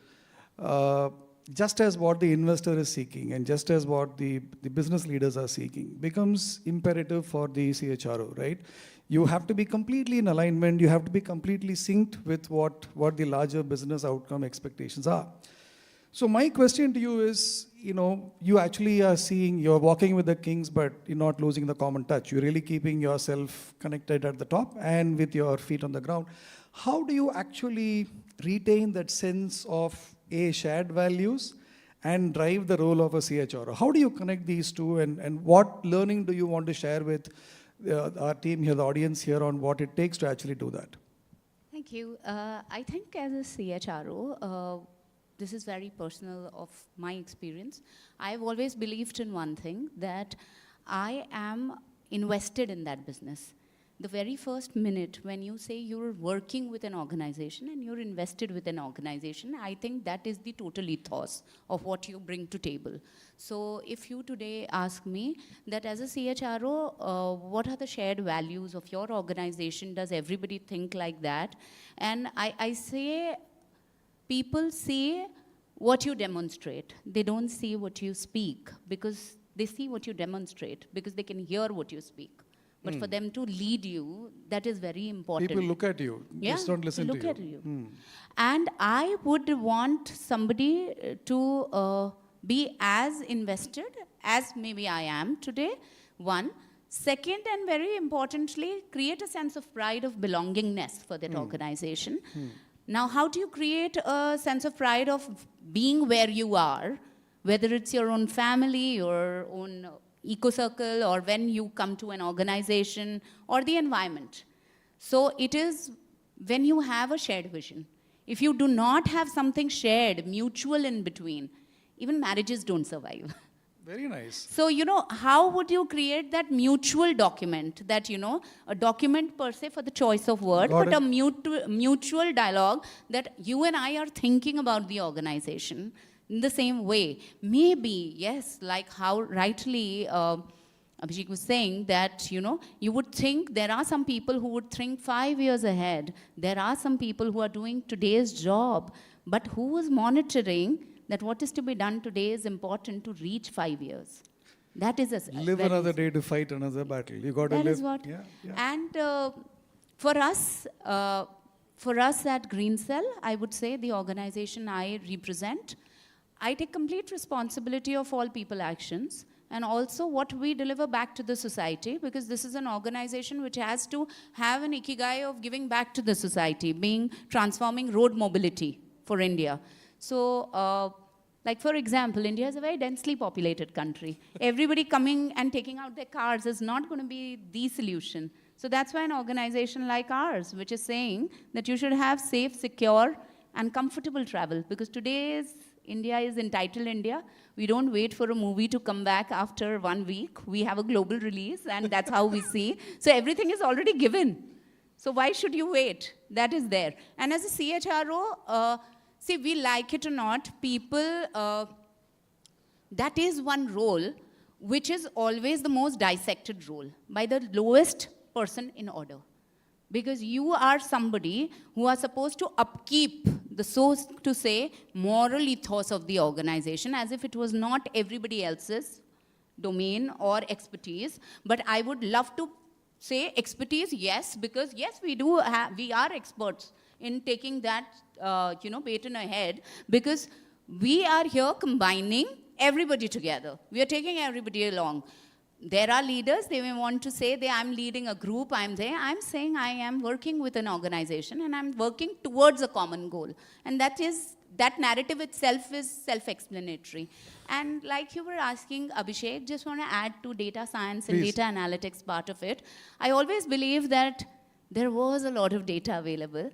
[SPEAKER 15] just as what the investor is seeking and just as what the business leaders are seeking, becomes imperative for the CHRO, right? You have to be completely in alignment, you have to be completely synced with what the larger business outcome expectations are. So my question to you is, you actually are seeing, you're walking with the kings, but you're not losing the common touch. You're really keeping yourself connected at the top and with your feet on the ground. How do you actually retain that sense of shared values and drive the role of a CHRO? How do you connect these two, and what learning do you want to share with our team here, the audience here, on what it takes to actually do that?
[SPEAKER 6] Thank you. I think as a CHRO, this is very personal of my experience. I've always believed in one thing, that I am invested in that business. The very first minute when you say you're working with an organization and you're invested with an organization, I think that is the total ethos of what you bring to table. So if you today ask me that as a CHRO, what are the shared values of your organization? Does everybody think like that? And I say, people see what you demonstrate. They don't see what you speak, because they see what you demonstrate, because they can hear what you speak. But for them to lead you, that is very important.
[SPEAKER 15] People look at you, just don't listen to you.
[SPEAKER 6] Look at you. And I would want somebody to be as invested as maybe I am today, one. Second, and very importantly, create a sense of pride of belongingness for that organization. Now, how do you create a sense of pride of being where you are, whether it's your own family, your own eco-circle, or when you come to an organization, or the environment? So it is when you have a shared vision. If you do not have something shared, mutual in between, even marriages don't survive.
[SPEAKER 15] Very nice.
[SPEAKER 6] So, how would you create that mutual document, that, a document per se for the choice of word, but a mutual dialogue that you and I are thinking about the organization in the same way. Maybe, yes, like how rightly Abhishek was saying, that, you would think there are some people who would think 5 years ahead. There are some people who are doing today's job, but who is monitoring that what is to be done today is important to reach 5 years. That is a
[SPEAKER 15] live another day to fight another battle. You got to live.
[SPEAKER 6] That is what.
[SPEAKER 15] Yeah, yeah.
[SPEAKER 6] And for us at Green Cell, I would say the organization I represent, I take complete responsibility of all people actions and also what we deliver back to the society, because this is an organization which has to have an ikigai of giving back to the society, transforming road mobility for India. So, like for example, India is a very densely populated country. Everybody coming and taking out their cars is not going to be the solution. So that's why an organization like ours, which is saying that you should have safe, secure, and comfortable travel, because today's India is entitled India. We don't wait for a movie to come back after 1 week. We have a global release, and that's how we see. So everything is already given. So why should you wait? That is there. And as a CHRO, see, we like it or not, people, that is one role which is always the most dissected role by the lowest person in order. Because you are somebody who are supposed to upkeep the, so to say, moral ethos of the organization as if it was not everybody else's domain or expertise. But I would love to say expertise, yes, because yes, we are experts in taking that baton ahead, because we are here combining everybody together. We are taking everybody along. There are leaders, they may want to say, I'm leading a group, I'm there. I'm saying I am working with an organization and I'm working towards a common goal. And that narrative itself is self-explanatory. And like you were asking, Abhishek, just want to add to data science and data analytics part of it. I always believe that there was a lot of data available.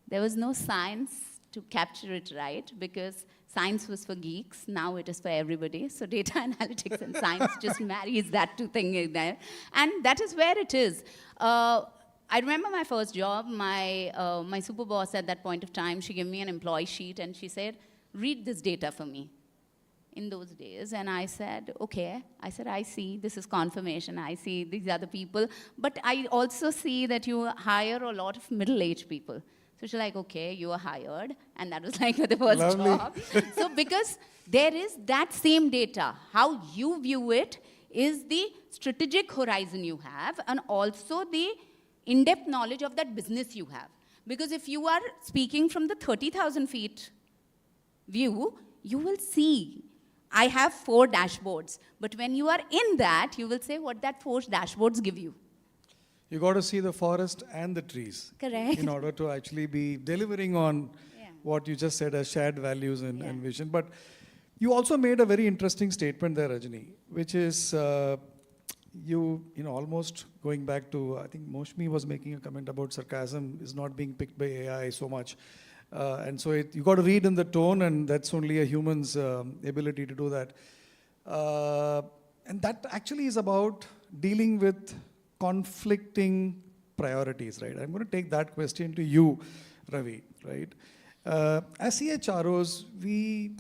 [SPEAKER 6] There was no science to capture it right, because science was for geeks, now it is for everybody. So data analytics and science just marries that two things there. And that is where it is. I remember my first job, my super boss at that point of time, she gave me an employee sheet and she said, read this data for me in those days. And I said, okay. I said, I see, this is confirmation. I see these are the people. But I also see that you hire a lot of middle-aged people. So she's like, okay, you are hired. And that was like the first job. So because there is that same data, how you view it is the strategic horizon you have and also the in-depth knowledge of that business you have. Because if you are speaking from the 30,000 feet view, you will see, I have 4 dashboards. But when you are in that, you will say what that 4 dashboards give you.
[SPEAKER 15] You got to see the forest and the trees.
[SPEAKER 6] Correct.
[SPEAKER 15] In order to actually be delivering on what you just said as shared values and vision. But you also made a very interesting statement there, Rajni, which is you almost going back to, I think Moshmi was making a comment about sarcasm is not being picked by AI so much. And so you got to read in the tone, and that's only a human's ability to do that. And that actually is about dealing with conflicting priorities, right? I'm going to take that question to you, Ravi, right? As CHROs, we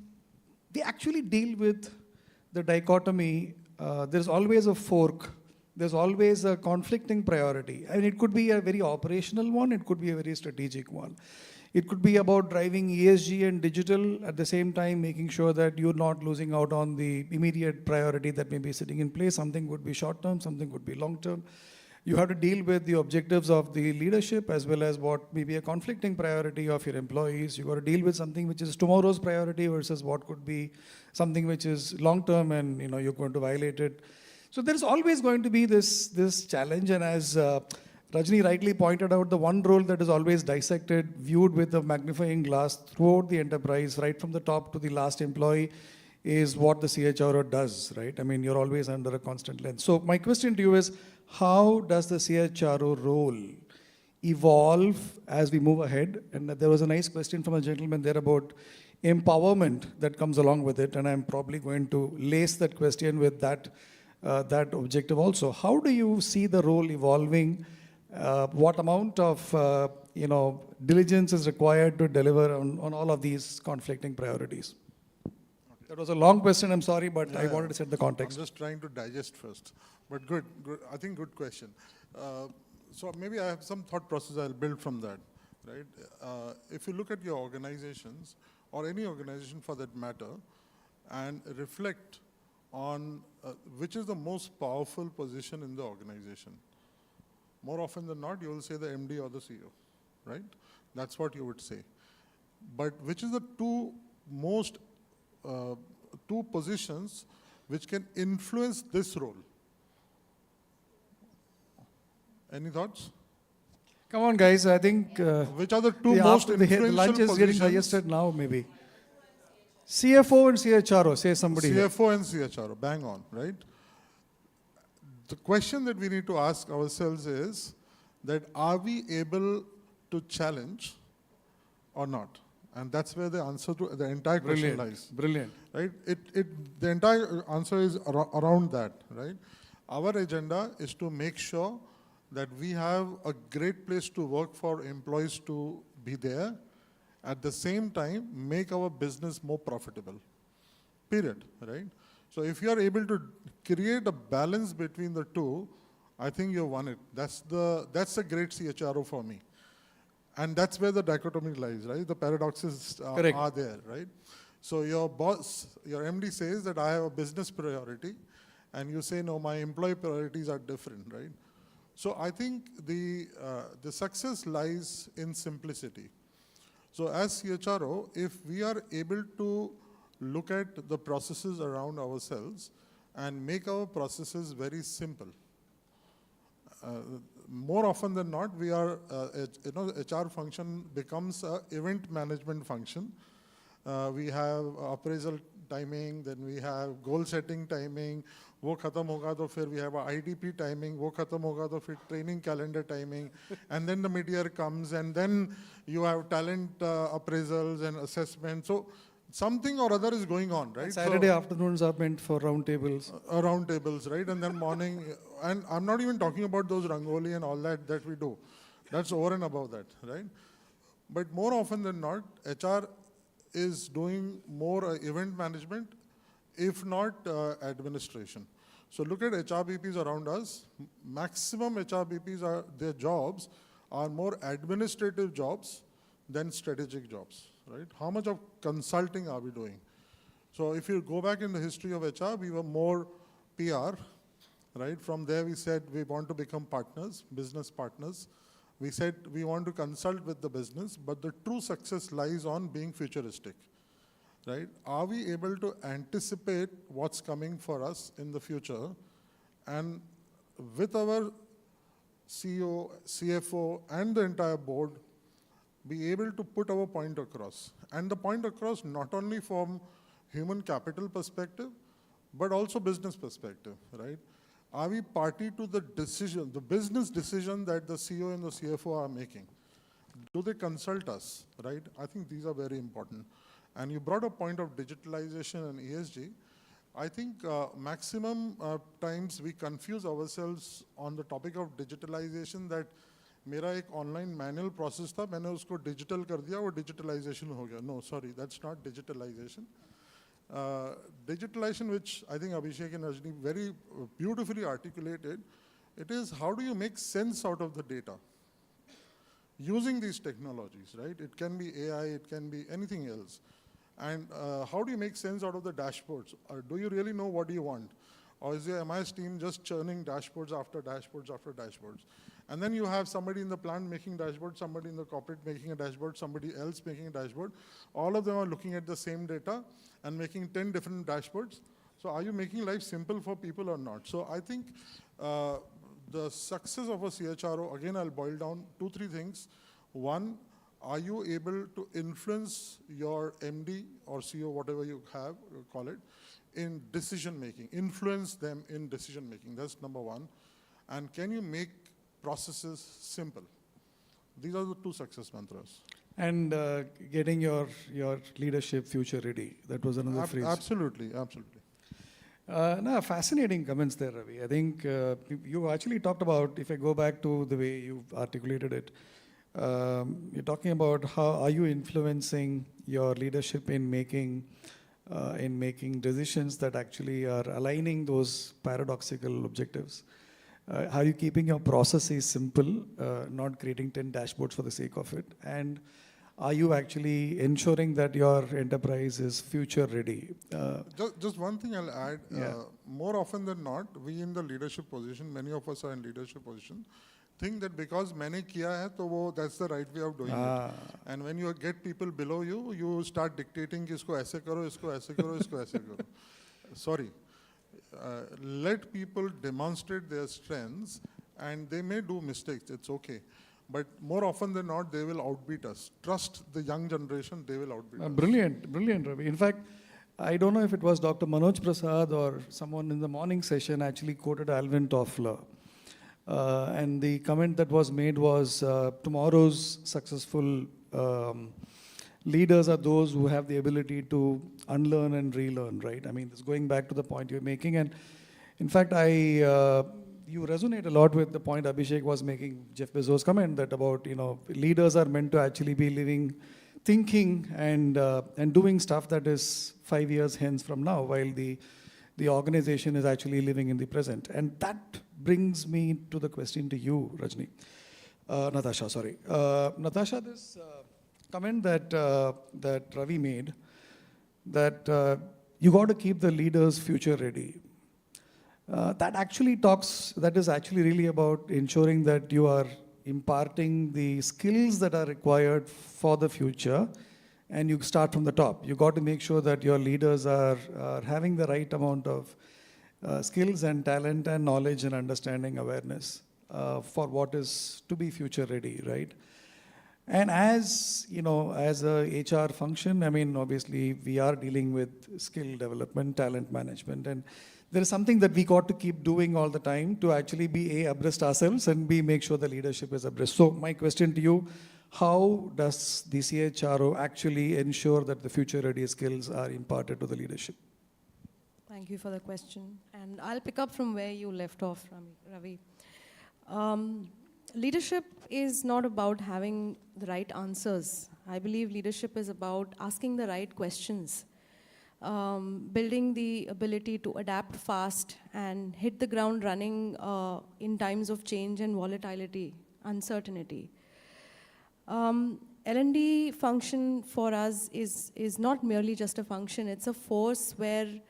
[SPEAKER 15] actually deal with the dichotomy. There's always a fork. There's always a conflicting priority. I mean, it could be a very operational one. It could be a very strategic one. It could be about driving ESG and digital at the same time, making sure that you're not losing out on the immediate priority that may be sitting in place. Something would be short-term, something would be long-term. You have to deal with the objectives of the leadership as well as what may be a conflicting priority of your employees. You got to deal with something which is tomorrow's priority versus what could be something which is long-term and you're going to violate it. So there's always going to be this challenge, and as Rajni rightly pointed out, the one role that is always dissected, viewed with a magnifying glass throughout the enterprise, right from the top to the last employee, is what the CHRO does, right? I mean, you're always under a constant lens. So my question to you is, how does the CHRO role evolve as we move ahead? And there was a nice question from a gentleman there about empowerment that comes along with it, and I'm probably going to lace that question with that objective also. How do you see the role evolving? What amount of diligence is required to deliver on all of these conflicting priorities? That was a long question, I'm sorry, but I wanted to set the context.
[SPEAKER 5] I'm just trying to digest first. But good. I think good question. So maybe I have some thought process I'll build from that, right? If you look at your organizations, or any organization for that matter, and reflect on which is the most powerful position in the organization. More often than not, you will say the MD or the CEO, right? That's what you would say. But which is the two positions which can influence this role? Any thoughts?
[SPEAKER 15] Come on, guys. I think.
[SPEAKER 5] Which are the two most influential
[SPEAKER 15] the lunch is getting
[SPEAKER 5] positions?
[SPEAKER 15] digested now, maybe. CFO and CHRO, say somebody.
[SPEAKER 5] CFO and CHRO, bang on, right? The question that we need to ask ourselves is that are we able to challenge or not? And that's where the answer to the entire question lies.
[SPEAKER 15] Brilliant.
[SPEAKER 5] Right? The entire answer is around that, right? Our agenda is to make sure that we have a great place to work for employees to be there, at the same time make our business more profitable, period, right? So if you are able to create a balance between the two, I think you've won it. That's a great CHRO for me. And that's where the dichotomy lies, right? The paradoxes are there, right? So your boss, your MD says that I have a business priority, and you say, no, my employee priorities are different, right? So I think the success lies in simplicity. So as CHRO, if we are able to look at the processes around ourselves and make our processes very simple, more often than not, we are, HR function becomes an event management function. We have appraisal timing, then we have goal setting timing, वो खत्म होगा तो फिर we have a IDP timing, वो खत्म होगा तो फिर training calendar timing, and then the mid-year comes, and then you have talent appraisals and assessment. So something or other is going on, right?
[SPEAKER 15] Saturday afternoons are meant for round tables.
[SPEAKER 5] Round tables, right? And then morning, and I'm not even talking about those rangoli and all that we do. That's over and above that, right? But more often than not, HR is doing more event management, if not administration. So look at HRBPs around us. Maximum HRBPs their jobs are more administrative jobs than strategic jobs, right? How much of consulting are we doing? So if you go back in the history of HR, we were more PR, right? From there we said we want to become partners, business partners. We said we want to consult with the business, but the true success lies on being futuristic, right? Are we able to anticipate what's coming for us in the future, and with our CEO, CFO, and the entire board, be able to put our point across? And the point across not only from human capital perspective, but also business perspective, right? Are we party to the decision, the business decision that the CEO and the CFO are making? Do they consult us, right? I think these are very important. And you brought a point of digitalization and ESG. I think maximum times we confuse ourselves on the topic of digitalization, that मेरा एक online manual process था, मैंने उसको digital कर दिया, वो digitalization हो गया. No, sorry, that's not digitalization. Digitalization, which I think Abhishek and Rajni very beautifully articulated, it is how do you make sense out of the data using these technologies, right? It can be AI, it can be anything else. And how do you make sense out of the dashboards? Do you really know what you want? Or is your MIS team just churning dashboards after dashboards after dashboards? And then you have somebody in the plant making dashboard, somebody in the corporate making a dashboard, somebody else making a dashboard. All of them are looking at the same data and making 10 different dashboards. So are you making life simple for people or not? So I think the success of a CHRO, again, I'll boil down 2-3 things. One, are you able to influence your MD or CEO, whatever you have, call it, in decision making, influence them in decision making? That's number one. And can you make processes simple? These are the 2 success mantras.
[SPEAKER 15] And getting your leadership future ready. That was another phrase.
[SPEAKER 5] Absolutely, absolutely.
[SPEAKER 15] No, fascinating comments there, Ravi. I think you actually talked about, if I go back to the way you've articulated it, you're talking about how are you influencing your leadership in making decisions that actually are aligning those paradoxical objectives. Are you keeping your processes simple, not creating 10 dashboards for the sake of it? And are you actually ensuring that your enterprise is future ready?
[SPEAKER 5] Just one thing I'll add.
[SPEAKER 15] Yeah.
[SPEAKER 5] More often than not, we in the leadership position, many of us are in leadership position, think that because मैंने किया है तो वो that's the right way of doing it. And when you get people below you, you start dictating कि इसको ऐसे करो, इसको ऐसे करो, इसको ऐसे करो. Sorry. Let people demonstrate their strengths, and they may do mistakes. It's okay. But more often than not, they will outbeat us. Trust the young generation, they will outbeat us.
[SPEAKER 15] Brilliant, brilliant, Ravi. In fact, I don't know if it was Dr. Manoj Prasad or someone in the morning session actually quoted Alvin Toffler. And the comment that was made was, tomorrow's successful leaders are those who have the ability to unlearn and relearn, right? I mean, it's going back to the point you're making. And in fact, you resonate a lot with the point Abhishek was making, Jeff Bezos' comment that about, leaders are meant to actually be living, thinking and doing stuff that is 5 years hence from now, while the organization is actually living in the present. And that brings me to the question to you, Natasha, sorry. Natasha, this comment that Ravi made, that you got to keep the leaders future ready. That is actually really about ensuring that you are imparting the skills that are required for the future, and you start from the top. You got to make sure that your leaders are having the right amount of skills and talent and knowledge and understanding, awareness for what is to be future ready, right? And as a HR function, I mean, obviously we are dealing with skill development, talent management, and there is something that we got to keep doing all the time to actually be abreast ourselves and make sure the leadership is abreast. So my question to you, how does the CHRO actually ensure that the future ready skills are imparted to the leadership?
[SPEAKER 13] Thank you for the question. And I'll pick up from where you left off, Ravi. Leadership is not about having the right answers. I believe leadership is about asking the right questions. Building the ability to adapt fast and hit the ground running in times of change and volatility, uncertainty. L&D function for us is not merely just a function, it's a force where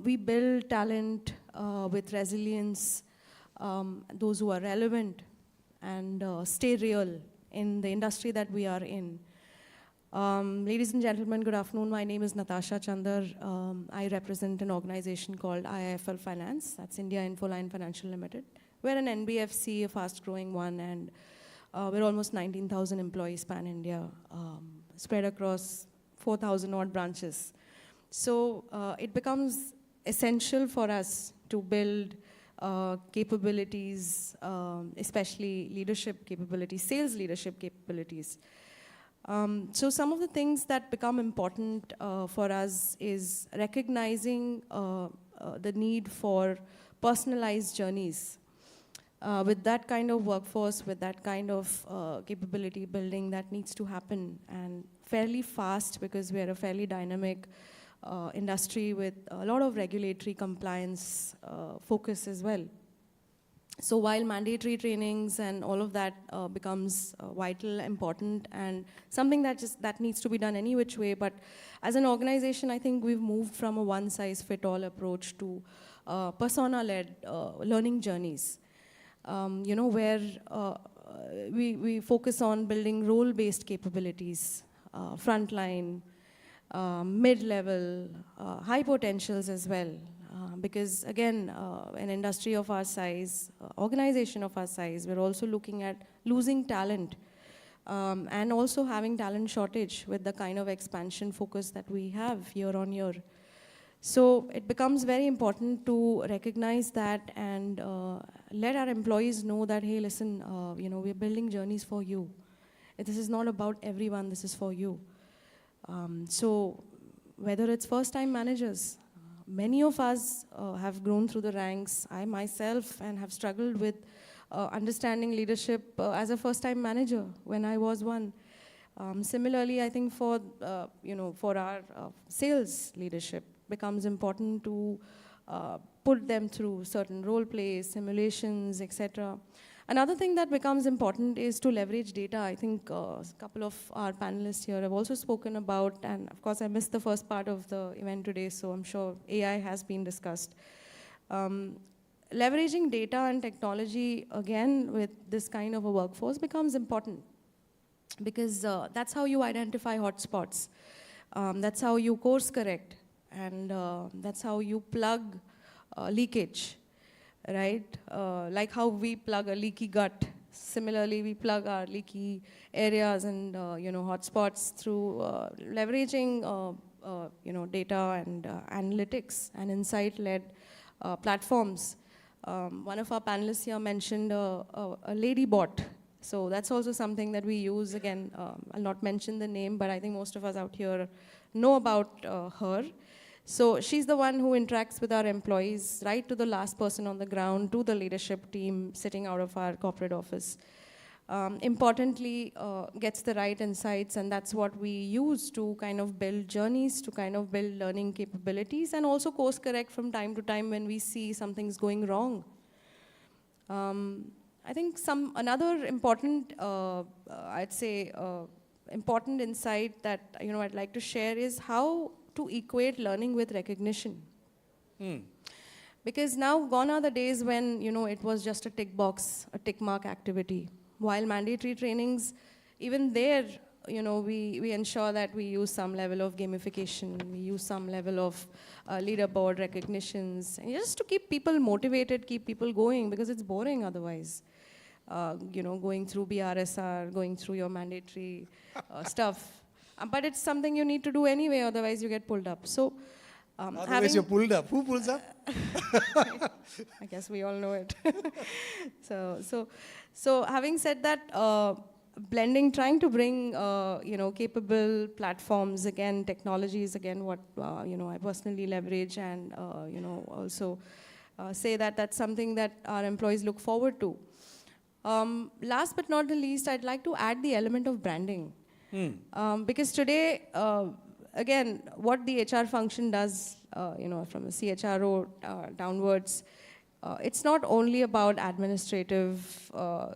[SPEAKER 13] we build talent with resilience, those who are relevant and stay real in the industry that we are in. Ladies and gentlemen, good afternoon. My name is Natasha Chandar. I represent an organization called IIFL Finance. That's India Infoline Financial Limited. We're an NBFC, a fast-growing one, and we're almost 19,000 employees pan-India, spread across 4,000 odd branches. So it becomes essential for us to build capabilities, especially leadership capabilities, sales leadership capabilities. So some of the things that become important for us is recognizing the need for personalized journeys. With that kind of workforce, with that kind of capability building that needs to happen, and fairly fast because we're a fairly dynamic industry with a lot of regulatory compliance focus as well. So while mandatory trainings and all of that becomes vital, important, and something that needs to be done any which way, but as an organization, I think we've moved from a one-size-fit-all approach to persona-led learning journeys. Where we focus on building role-based capabilities, frontline, mid-level, high potentials as well. Because again, an industry of our size, organization of our size, we're also looking at losing talent and also having talent shortage with the kind of expansion focus that we have year on year. So it becomes very important to recognize that and let our employees know that, hey, listen, we're building journeys for you. This is not about everyone, this is for you. So whether it's first-time managers, many of us have grown through the ranks. I myself and have struggled with understanding leadership as a first-time manager when I was one. Similarly, I think for our sales leadership, becomes important to put them through certain role plays, simulations, etc. Another thing that becomes important is to leverage data. I think a couple of our panelists here have also spoken about, and of course I missed the first part of the event today, so I'm sure AI has been discussed. Leveraging data and technology, again, with this kind of a workforce becomes important because that's how you identify hotspots. That's how you course correct, and that's how you plug leakage. Right? Like how we plug a leaky gut. Similarly, we plug our leaky areas and hotspots through leveraging data and analytics and insight-led platforms. One of our panelists here mentioned a lady bot. So that's also something that we use. Again, I'll not mention the name, but I think most of us out here know about her. So she's the one who interacts with our employees, right to the last person on the ground, to the leadership team sitting out of our corporate office. Importantly, gets the right insights, and that's what we use to kind of build journeys, to kind of build learning capabilities, and also course correct from time to time when we see something's going wrong. I think another important, I'd say, important insight that I'd like to share is how to equate learning with recognition. Because now gone are the days when it was just a tick box, a tick mark activity. While mandatory trainings, even there, we ensure that we use some level of gamification, we use some level of leaderboard recognitions, and just to keep people motivated, keep people going, because it's boring otherwise. Going through BRSR, going through your mandatory stuff. But it's something you need to do anyway, otherwise you get pulled up. So,
[SPEAKER 15] otherwise you're pulled up. Who pulls up?
[SPEAKER 13] I guess we all know it. So having said that, trying to bring capable platforms, again, technologies, again, what I personally leverage, and also say that that's something that our employees look forward to. Last but not the least, I'd like to add the element of branding. Because today, again, what the HR function does, from a CHRO downwards, it's not only about administrative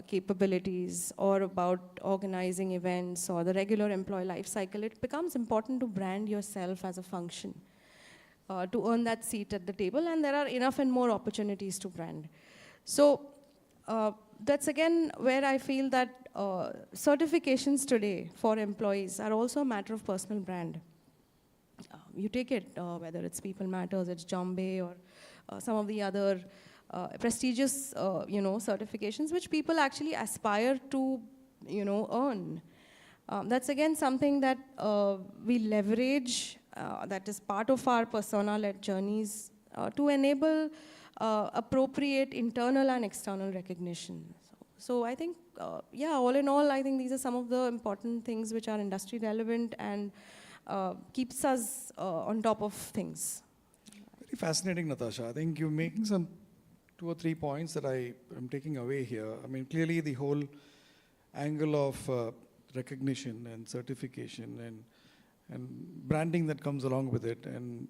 [SPEAKER 13] capabilities or about organizing events or the regular employee life cycle. It becomes important to brand yourself as a function to earn that seat at the table, and there are enough and more opportunities to brand. So that's again where I feel that certifications today for employees are also a matter of personal brand. You take it, whether it's People Matters, it's Jombe, or some of the other prestigious, certifications which people actually aspire to, earn. That's again something that we leverage, that is part of our persona-led journeys to enable appropriate internal and external recognition. So I think, all in all, I think these are some of the important things which are industry relevant and keeps us on top of things.
[SPEAKER 15] Very fascinating, Natasha. I think you're making some 2 or 3 points that I am taking away here. I mean, clearly the whole angle of recognition and certification and branding that comes along with it, and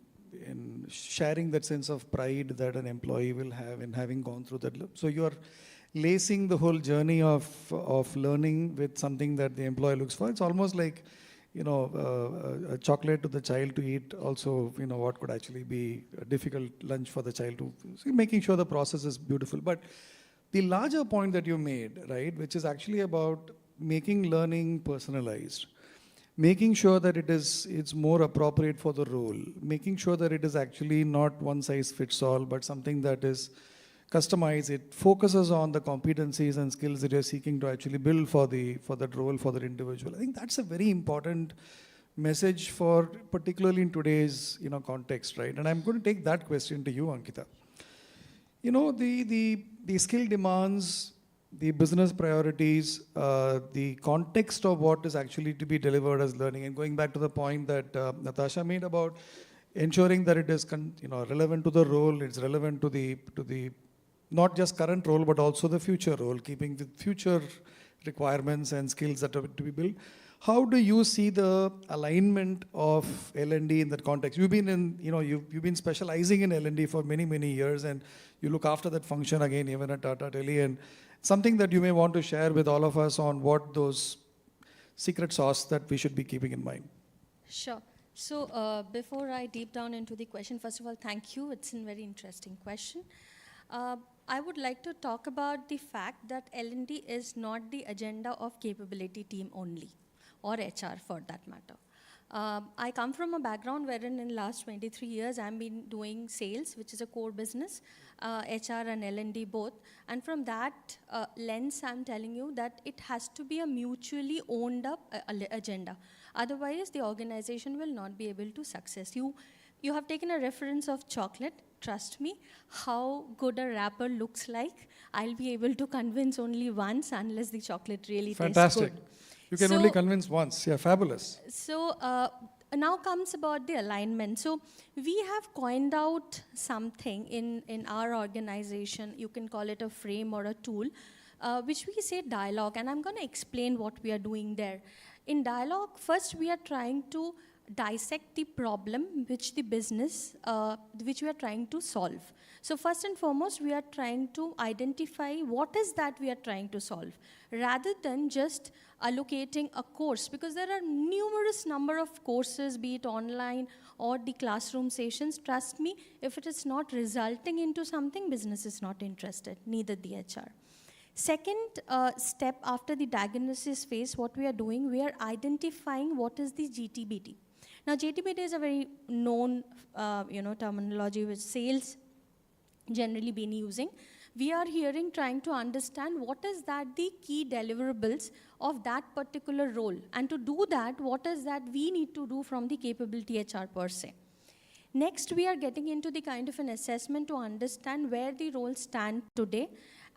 [SPEAKER 15] sharing that sense of pride that an employee will have in having gone through that. So you're lacing the whole journey of learning with something that the employee looks for. It's almost like, a chocolate to the child to eat also, what could actually be a difficult lunch for the child to, making sure the process is beautiful. But the larger point that you made, right, which is actually about making learning personalized, making sure that it's more appropriate for the role, making sure that it is actually not one size fits all, but something that is customized. It focuses on the competencies and skills that you're seeking to actually build for that role, for that individual. I think that's a very important message for, particularly in today's context, right? And I'm going to take that question to you, Ankita. The skill demands, the business priorities, the context of what is actually to be delivered as learning, and going back to the point that Natasha made about ensuring that it is relevant to the role, it's relevant to the not just current role, but also the future role, keeping the future requirements and skills that are to be built. How do you see the alignment of L&D in that context? You've been in, you've been specializing in L&D for many, many years, and you look after that function again, even at Tata Tele, and something that you may want to share with all of us on what those secret sauce that we should be keeping in mind.
[SPEAKER 9] Sure. So before I deep down into the question, first of all, thank you. It's a very interesting question. I would like to talk about the fact that L&D is not the agenda of capability team only, or HR for that matter. I come from a background wherein in the last 23 years I've been doing sales, which is a core business, HR and L&D both. And from that lens, I'm telling you that it has to be a mutually owned up agenda. Otherwise, the organization will not be able to success. You have taken a reference of chocolate. Trust me, how good a wrapper looks like, I'll be able to convince only once unless the chocolate really tastes good.
[SPEAKER 15] You can only convince once. Yeah, fabulous.
[SPEAKER 9] So now comes about the alignment. So we have coined out something in our organization. You can call it a frame or a tool, which we say dialogue. And I'm going to explain what we are doing there. In dialogue, first we are trying to dissect the problem which the business, which we are trying to solve. So first and foremost, we are trying to identify what is that we are trying to solve, rather than just allocating a course, because there are numerous number of courses, be it online or the classroom sessions. Trust me, if it is not resulting into something, business is not interested, neither the HR. Second step after the diagnosis phase, what we are doing, we are identifying what is the GTBT. Now, GTBT is a very known terminology which sales generally been using. We are hearing, trying to understand what is that the key deliverables of that particular role. And to do that, what is that we need to do from the capability HR per se. Next, we are getting into the kind of an assessment to understand where the roles stand today.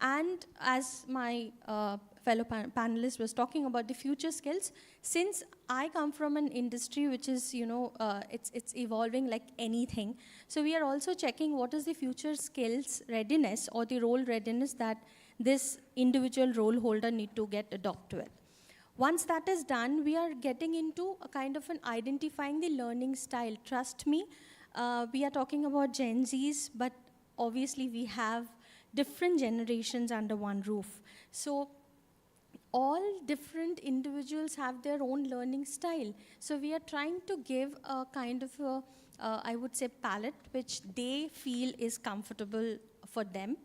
[SPEAKER 9] And as my fellow panelist was talking about the future skills, since I come from an industry which is, it's evolving like anything. So we are also checking what is the future skills readiness or the role readiness that this individual role holder need to get adopted with. Once that is done, we are getting into a kind of an identifying the learning style. Trust me, we are talking about Gen Zs, but obviously we have different generations under one roof. So all different individuals have their own learning style. So we are trying to give a kind of a, I would say, palette which they feel is comfortable for them.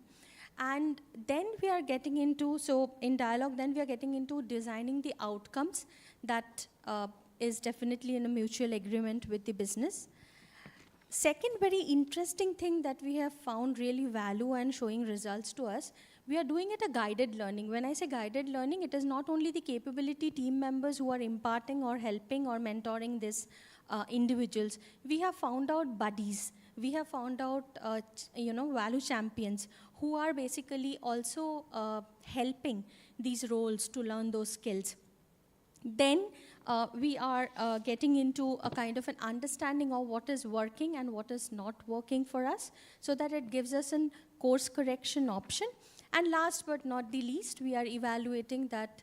[SPEAKER 9] And then we are getting into, so in dialogue, then we are getting into designing the outcomes that is definitely in a mutual agreement with the business. Second very interesting thing that we have found really value and showing results to us, we are doing it a guided learning. When I say guided learning, it is not only the capability team members who are imparting or helping or mentoring these individuals. We have found out buddies. We have found out, value champions who are basically also helping these roles to learn those skills. Then we are getting into a kind of an understanding of what is working and what is not working for us, so that it gives us a course correction option. And last but not the least, we are evaluating that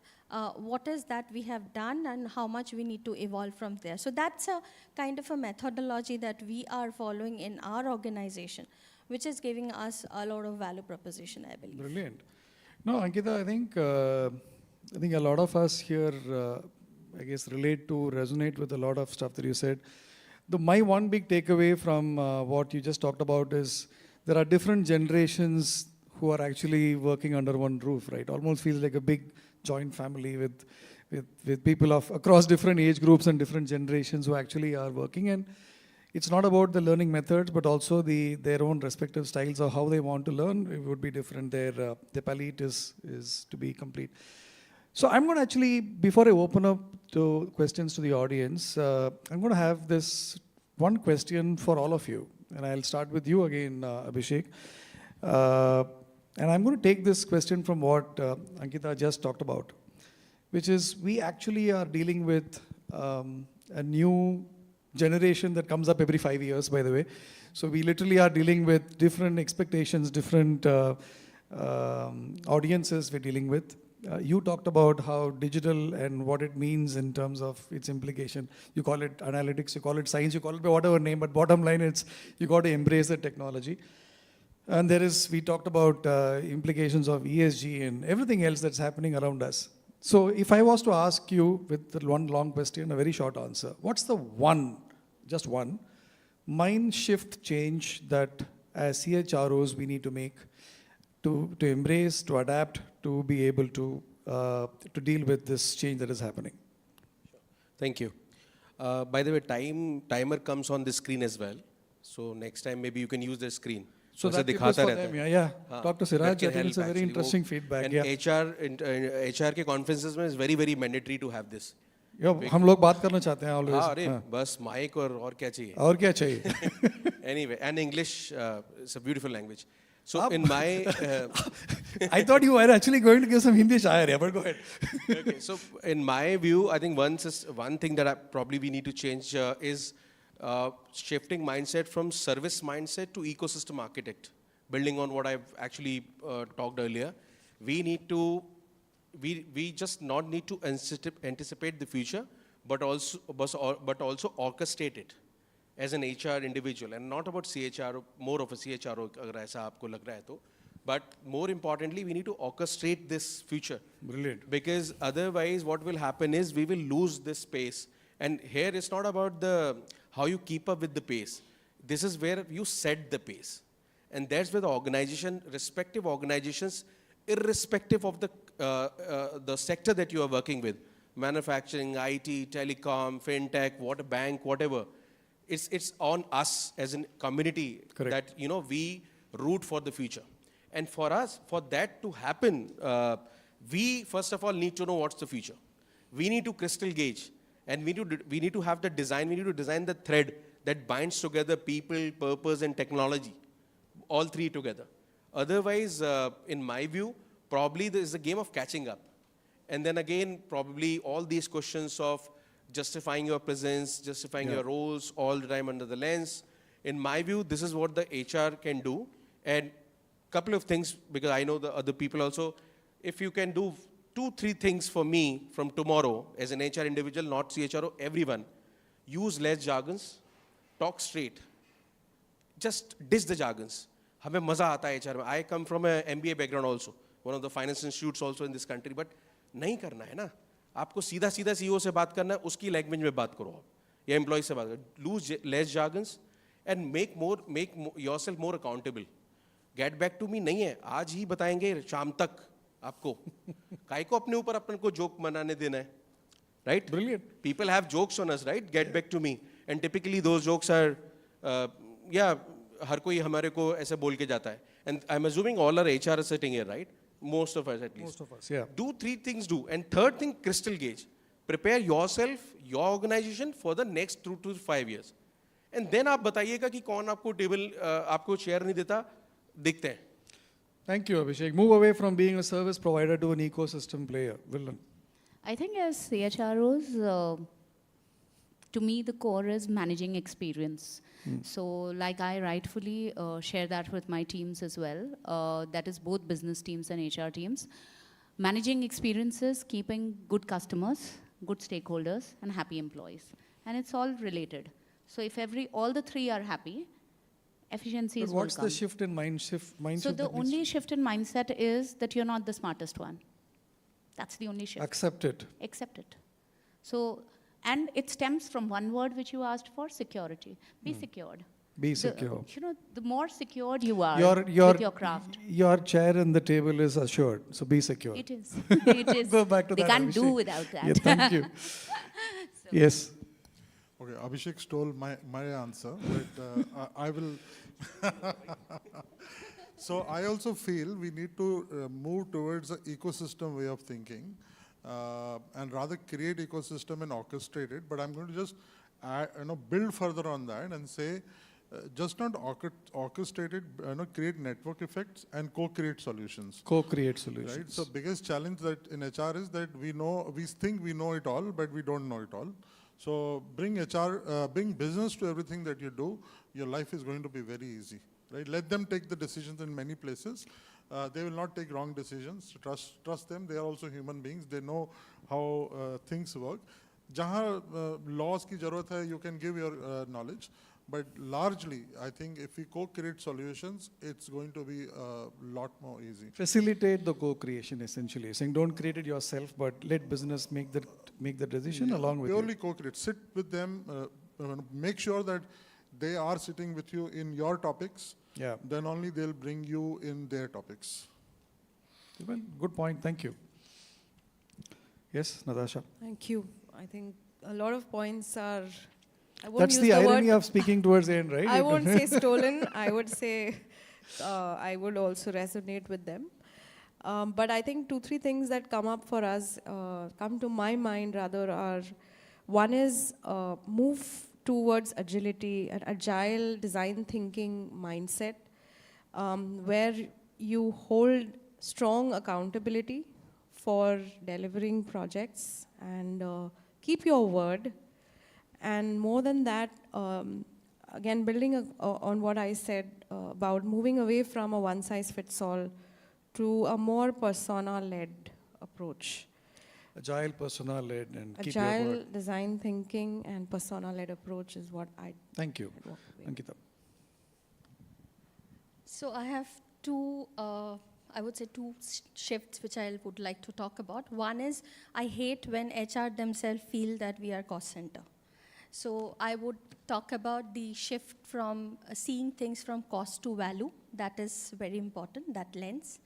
[SPEAKER 9] what is that we have done and how much we need to evolve from there. So that's a kind of a methodology that we are following in our organization, which is giving us a lot of value proposition, I believe.
[SPEAKER 15] Brilliant. No, Ankita, I think a lot of us here, I guess, resonate with a lot of stuff that you said. My one big takeaway from what you just talked about is there are different generations who are actually working under one roof, right? Almost feels like a big joint family with people of across different age groups and different generations who actually are working. And it's not about the learning methods, but also their own respective styles of how they want to learn. It would be different. Their palette is to be complete. So I'm going to actually, before I open up to questions to the audience, I'm going to have this one question for all of you. And I'll start with you again, Abhishek. And I'm going to take this question from what Ankita just talked about, which is we actually are dealing with a new generation that comes up every 5 years, by the way. So we literally are dealing with different expectations, different audiences we're dealing with. You talked about how digital and what it means in terms of its implication. You call it analytics, you call it science, you call it by whatever name, but bottom line, it's you got to embrace the technology. And we talked about implications of ESG and everything else that's happening around us. So if I was to ask you with the one long question, a very short answer, what's the one, just one, mind shift change that as CHROs we need to make to embrace, to adapt, to be able to deal with this change that is happening?
[SPEAKER 4] Thank you. By the way, timer comes on the screen as well. So next time maybe you can use the screen.
[SPEAKER 15] So that it was for them, yeah. Dr. Siraj, I think it's a very interesting feedback.
[SPEAKER 4] And
[SPEAKER 15] Yeah.
[SPEAKER 4] HR के conferences में is very, very mandatory to have this.
[SPEAKER 15] हम लोग बात करना चाहते हैं always.
[SPEAKER 4] हाँ, अरे बस mic और क्या चाहिए?
[SPEAKER 15] और क्या चाहिए?
[SPEAKER 4] Anyway, and English is a beautiful language. So in my,
[SPEAKER 15] I thought you were actually going to give some Hindi shayar, but go ahead.
[SPEAKER 4] Okay, so in my view, I think one thing that probably we need to change is shifting mindset from service mindset to ecosystem architect. Building on what I've actually talked earlier, we need to, we just not need to anticipate the future, but also orchestrate it as an HR individual, and not about CHRO, more of a CHRO, अगर ऐसा आपको लग रहा है तो. But more importantly, we need to orchestrate this future.
[SPEAKER 15] Brilliant.
[SPEAKER 4] Because otherwise, what will happen is we will lose this space. And here it's not about how you keep up with the pace. This is where you set the pace. And that's where the respective organizations, irrespective of the sector that you are working with, manufacturing, IT, telecom, fintech, bank, whatever, it's on us as a community. Correct. That we root for the future. And for us, for that to happen, we first of all need to know what's the future. We need to crystal gauge, and we need to have the design. We need to design the thread that binds together people, purpose, and technology, all three together. Otherwise, in my view, probably there is a game of catching up. And then again, probably all these questions of justifying your presence, justifying your roles all the time under the lens. In my view, this is what the HR can do. And couple of things, because I know the other people also, if you can do 2-3 things for me from tomorrow as an HR individual, not CHRO, everyone, use less jargons, talk straight, just dish the jargons. हमें मजा आता है HR में. I come from a MBA background also, one of the finance institutes also in this country, but नहीं करना है ना. आपको सीधा CEO से बात करना है, उसकी लैंग्वेज में बात करो आप, या एम्प्लॉय से बात करो. Lose less jargons and make yourself more accountable. Get back to me नहीं है, आज ही बताएंगे शाम तक आपको. काय को अपने ऊपर अपन को जोक मनाने देना है, right?
[SPEAKER 15] Brilliant.
[SPEAKER 4] People have jokes on us, right? Get back to me, and typically those jokes are, हर कोई हमारे को ऐसे बोल के जाता है. And I'm assuming all our HR are sitting here, right? Most of us at least.
[SPEAKER 15] Most of us, yeah.
[SPEAKER 4] Do 3 things, and third thing, crystal gauge. Prepare yourself, your organization for the next 2 to 5 years, and then आप बताइएगा कि कौन आपको table आपको share नहीं देता. दिखते हैं.
[SPEAKER 15] Thank you, Abhishek. Move away from being a service provider to an ecosystem player. Villan.
[SPEAKER 6] I think as CHROs, to me the core is managing experience. So like I rightfully share that with my teams as well. That is both business teams and HR teams. Managing experiences, keeping good customers, good stakeholders, and happy employees. And it's all related. So if all the 3 are happy, efficiency is
[SPEAKER 15] But what's
[SPEAKER 6] will come.
[SPEAKER 15] the shift in mindset?
[SPEAKER 6] So the only shift in mindset is that you're not the smartest one. That's the only shift.
[SPEAKER 15] Accept it.
[SPEAKER 6] Accept it. So, and it stems from one word which you asked for, security. Be secured.
[SPEAKER 15] Be secure.
[SPEAKER 6] The more secured you are
[SPEAKER 15] Your
[SPEAKER 6] with your craft.
[SPEAKER 15] Your chair and the table is assured, so be secure.
[SPEAKER 6] It is. It is.
[SPEAKER 15] Go back to
[SPEAKER 6] we
[SPEAKER 15] that,
[SPEAKER 6] can't do
[SPEAKER 15] Abhishek.
[SPEAKER 6] without that.
[SPEAKER 15] Yeah, thank you. Yes.
[SPEAKER 5] Okay, Abhishek stole my answer, but I will. So I also feel we need to move towards an ecosystem way of thinking, and rather create ecosystem and orchestrate it. But I'm going to just build further on that and say, just not orchestrate it, create network effects and co-create solutions.
[SPEAKER 15] Co-create solutions.
[SPEAKER 5] Right. So biggest challenge that in HR is that we think we know it all, but we don't know it all. So bring business to everything that you do. Your life is going to be very easy, right? Let them take the decisions in many places. they will not take wrong decisions. Trust them. They are also human beings. They know how things work. Jahan laws ki zarurat hai, you can give your knowledge. But largely, I think if we co-create solutions, it's going to be a lot more easy.
[SPEAKER 15] Facilitate the co-creation, essentially. Saying don't create it yourself, but let business make the decision along with you.
[SPEAKER 5] Purely co-create. Sit with them. Make sure that they are sitting with you in your topics.
[SPEAKER 15] Yeah.
[SPEAKER 5] Then only they'll bring you in their topics.
[SPEAKER 15] Well, good point. Thank you. Yes, Natasha.
[SPEAKER 13] Thank you. I think a lot of points are...
[SPEAKER 15] That's the irony of speaking towards the end, right?
[SPEAKER 13] I won't say stolen. I would say I would also resonate with them. But I think 2-3 things that come up for us, come to my mind rather, are one is move towards agility, an agile design thinking mindset, where you hold strong accountability for delivering projects and keep your word. And more than that, again, building on what I said about moving away from a one-size-fits-all to a more persona-led approach.
[SPEAKER 15] Agile, persona-led, and keep your
[SPEAKER 13] Agile
[SPEAKER 15] word.
[SPEAKER 13] design thinking and persona-led approach is what I...
[SPEAKER 15] Thank you. Ankita.
[SPEAKER 9] So I have two, I would say two shifts which I would like to talk about. One is I hate when HR themselves feel that we are cost center. So I would talk about the shift from seeing things from cost to value. That is very important, that lens.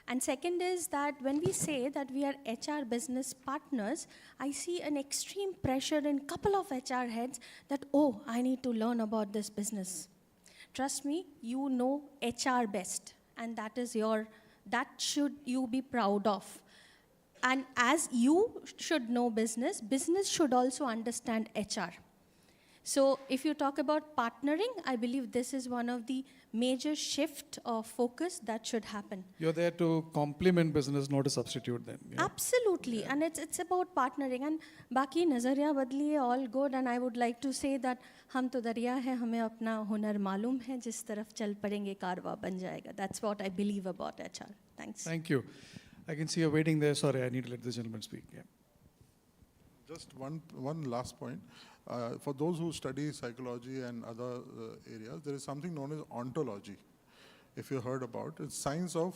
[SPEAKER 9] And second is that when we say that we are HR business partners, I see an extreme pressure in couple of HR heads that, oh, I need to learn about this business. Trust me, you know HR best, and that should you be proud of. And as you should know business, business should also understand HR. So if you talk about partnering, I believe this is one of the major shift of focus that should happen.
[SPEAKER 15] You're there to complement business, not to substitute them. Yeah?
[SPEAKER 9] Absolutely, and it's about partnering. And बाकी नज़रिया बदली है, all good. And I would like to say that हम तो दरिया है, हमें अपना हुनर मालूम है, जिस तरफ चल पड़ेंगे कारवा बन जाएगा. That's what I believe about HR. Thanks.
[SPEAKER 15] Thank you. I can see you're waiting there. Sorry, I need to let this gentleman speak. Yeah.
[SPEAKER 5] Just one last point. For those who study psychology and other areas, there is something known as ontology. If you heard about it, it's science of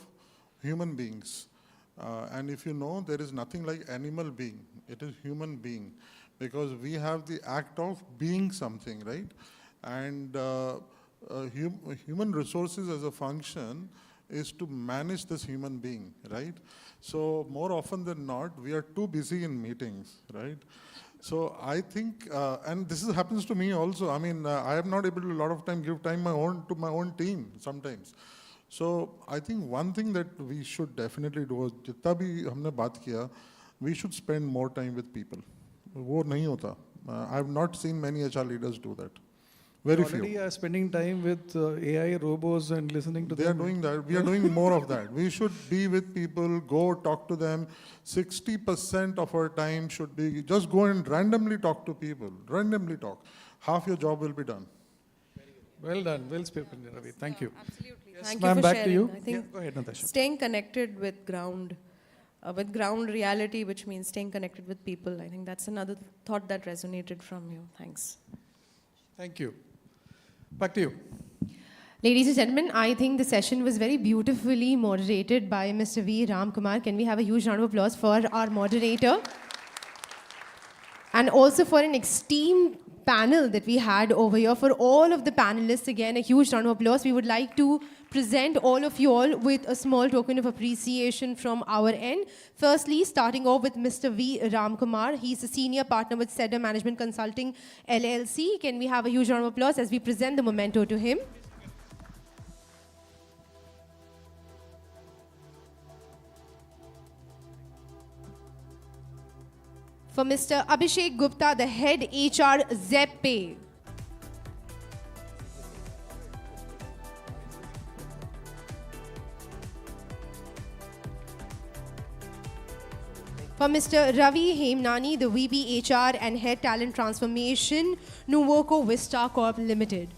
[SPEAKER 5] human beings. And if you know, there is nothing like animal being. It is human being. Because we have the act of being something, right? And human resources as a function is to manage this human being, right? So more often than not, we are too busy in meetings, right? So I think, and this happens to me also. I mean, I am not able to a lot of time give time to my own team sometimes. So I think one thing that we should definitely do, जितना भी हमने बात किया, we should spend more time with people. वो नहीं होता. I have not seen many HR leaders do that. Very few.
[SPEAKER 15] Already are spending time with AI robots and listening to them.
[SPEAKER 5] They are doing that. We are doing more of that. We should be with people, go talk to them. 60% of our time should be just go and randomly talk to people. Randomly talk. Half your job will be done.
[SPEAKER 15] Well done. Well spoken, Ravi. Thank you.
[SPEAKER 13] Absolutely.
[SPEAKER 15] Yes,
[SPEAKER 13] Thank
[SPEAKER 15] ma'am,
[SPEAKER 13] you for
[SPEAKER 15] back
[SPEAKER 13] sharing.
[SPEAKER 15] to you.
[SPEAKER 13] I think
[SPEAKER 15] Yeah, go ahead, Natasha.
[SPEAKER 13] staying connected with ground reality, which means staying connected with people. I think that's another thought that resonated from you. Thanks.
[SPEAKER 15] Thank you. Back to you.
[SPEAKER 1] Ladies and gentlemen, I think the session was very beautifully moderated by Mr. V. Ramkumar. Can we have a huge round of applause for our moderator? And also for an esteemed panel that we had over here. For all of the panelists, again, a huge round of applause. We would like to present all of you all with a small token of appreciation from our end. Firstly, starting off with Mr. V. Ramkumar. He's a senior partner with Cedar Management Consulting, LLC. Can we have a huge round of applause as we present the memento to him? For Mr. Abhishek Gupta, the head HR ZepPay. For Mr. Ravi Hemnani, the VP HR and Head Talent Transformation, Nuvoco Vista Corp Limited.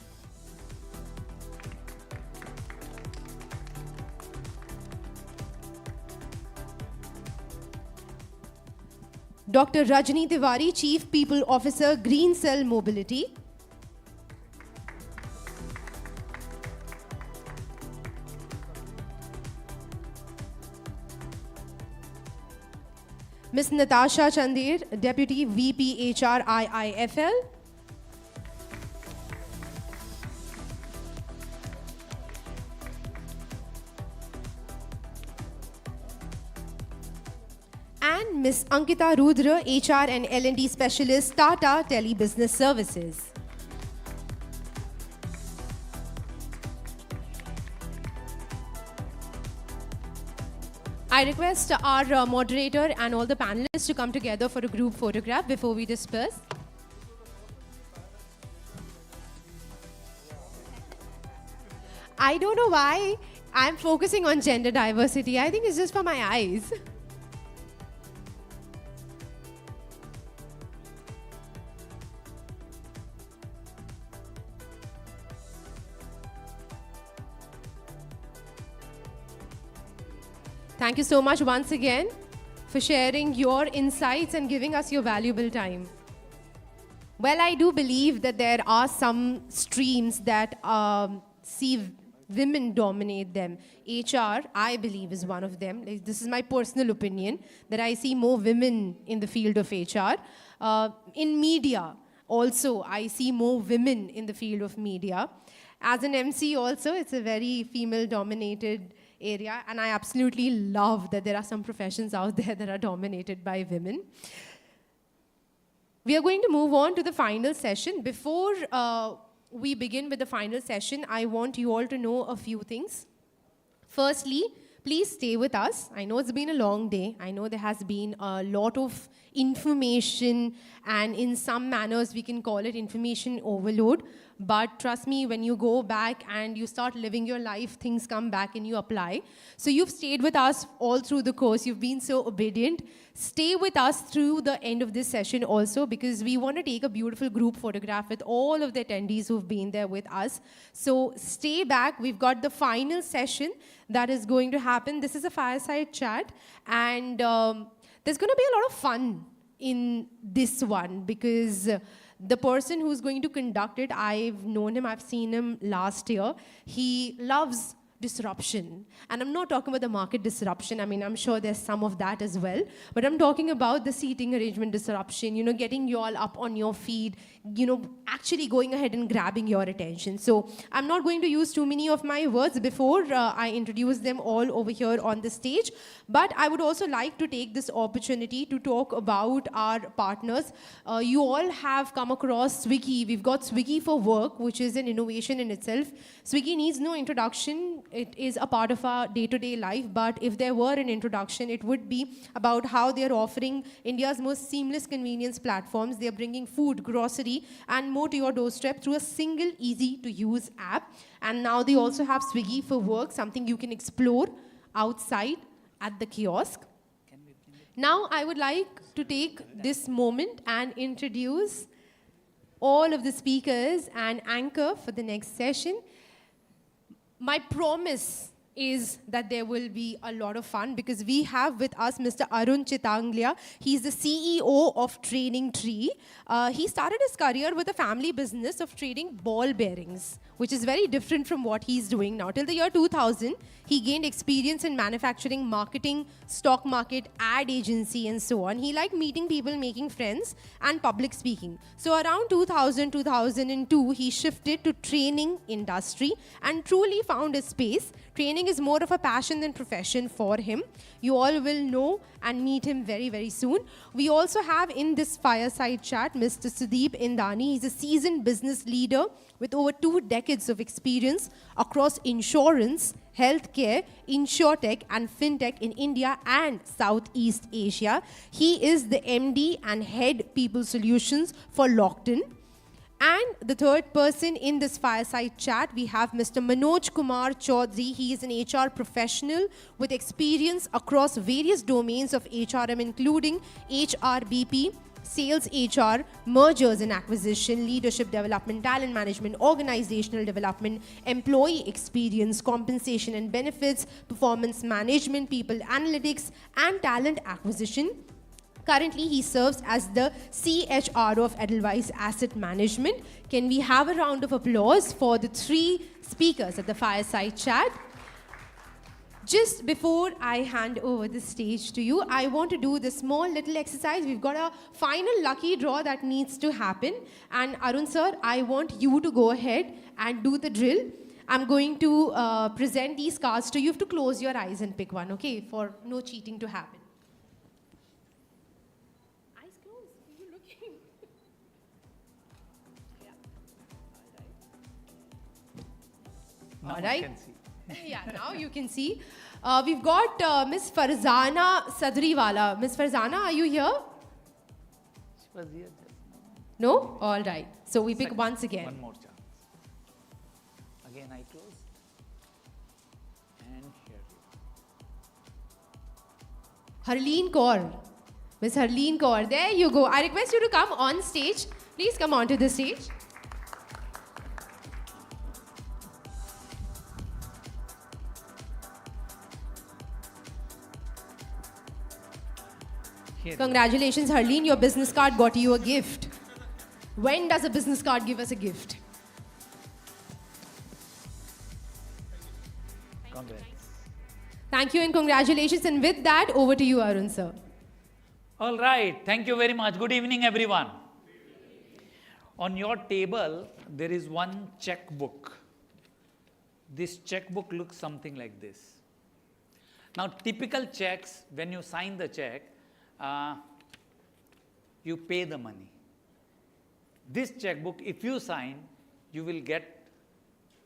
[SPEAKER 1] Dr. Rajni Tiwari, Chief People Officer, Green Cell Mobility. Ms. Natasha Chandir, Deputy VP HR IIFL. And Ms. Ankita Rudra, HR and L&D Specialist, Tata Telebusiness Services. I request our moderator and all the panelists to come together for a group photograph before we disperse. I don't know why I'm focusing on gender diversity. I think it's just for my eyes. Thank you so much once again for sharing your insights and giving us your valuable time. Well, I do believe that there are some streams that see women dominate them. HR, I believe, is one of them. This is my personal opinion, that I see more women in the field of HR. In media, also, I see more women in the field of media. As an MC also, it's a very female-dominated area, and I absolutely love that there are some professions out there that are dominated by women. We are going to move on to the final session. Before we begin with the final session, I want you all to know a few things. Firstly, please stay with us. I know it's been a long day. I know there has been a lot of information, and in some manners we can call it information overload. But trust me, when you go back and you start living your life, things come back and you apply. So you've stayed with us all through the course. You've been so obedient. Stay with us through the end of this session also, because we want to take a beautiful group photograph with all of the attendees who've been there with us. So stay back. We've got the final session that is going to happen. This is a fireside chat, and there's going to be a lot of fun in this one, because the person who's going to conduct it, I've known him, I've seen him last year. He loves disruption. And I'm not talking about the market disruption. I mean, I'm sure there's some of that as well. But I'm talking about the seating arrangement disruption, getting you all up on your feet, actually going ahead and grabbing your attention. So I'm not going to use too many of my words before I introduce them all over here on the stage. But I would also like to take this opportunity to talk about our partners. You all have come across Swiggy. We've got Swiggy for Work, which is an innovation in itself. Swiggy needs no introduction. It is a part of our day-to-day life. But if there were an introduction, it would be about how they're offering India's most seamless convenience platforms. They're bringing food, grocery, and more to your doorstep through a single, easy-to-use app. And now they also have Swiggy for Work, something you can explore outside at the kiosk. Now I would like to take this moment and introduce all of the speakers and anchor for the next session. My promise is that there will be a lot of fun, because we have with us Mr. Arun Chitanglia. He's the CEO of Training Tree. He started his career with a family business of trading ball bearings, which is very different from what he's doing now. Till the year 2000, he gained experience in manufacturing, marketing, stock market, ad agency, and so on. He liked meeting people, making friends, and public speaking. So around 2000, 2002, he shifted to training industry and truly found his space. Training is more of a passion than profession for him. You all will know and meet him very, very soon. We also have in this fireside chat Mr. Sudeep Indani. He's a seasoned business leader with over 2 decades of experience across insurance, healthcare, insurtech, and fintech in India and Southeast Asia. He is the MD and Head People Solutions for Lockton. And the third person in this fireside chat, we have Mr. Manoj Kumar Chaudhary. He is an HR professional with experience across various domains of HRM, including HRBP, sales HR, mergers and acquisition, leadership development, talent management, organizational development, employee experience, compensation and benefits, performance management, people analytics, and talent acquisition. Currently, he serves as the CHRO of Edelweiss Asset Management. Can we have a round of applause for the 3 speakers at the fireside chat? Just before I hand over the stage to you, I want to do this small little exercise. We've got a final lucky draw that needs to happen. And Arun sir, I want you to go ahead and do the drill. I'm going to present these cards to you. You have to close your eyes and pick one, okay? For no cheating to happen. Eyes closed. Are you looking?
[SPEAKER 10] Now
[SPEAKER 1] All right.
[SPEAKER 10] I can see.
[SPEAKER 1] Yeah, now you can see. We've got Miss Farzana Sadriwala. Miss Farzana, are you here?
[SPEAKER 10] She was here just now.
[SPEAKER 1] No? All right. So we pick
[SPEAKER 10] Second.
[SPEAKER 1] once again.
[SPEAKER 10] One more chance. Again, I close. And here
[SPEAKER 1] Harleen Kaur. Miss Harleen Kaur. There you go. I request you to come on stage. Please come onto the stage.
[SPEAKER 10] Here.
[SPEAKER 1] Congratulations, Harleen. Your business card got you a gift. When does a business card give us a gift?
[SPEAKER 10] Congrats.
[SPEAKER 1] Thank you and congratulations. And with that, over to you, Arun sir.
[SPEAKER 10] All right. Thank you very much. Good evening, everyone. On your table, there is one checkbook. This checkbook looks something like this. Now, typical checks, when you sign the check, you pay the money. This checkbook, if you sign, you will get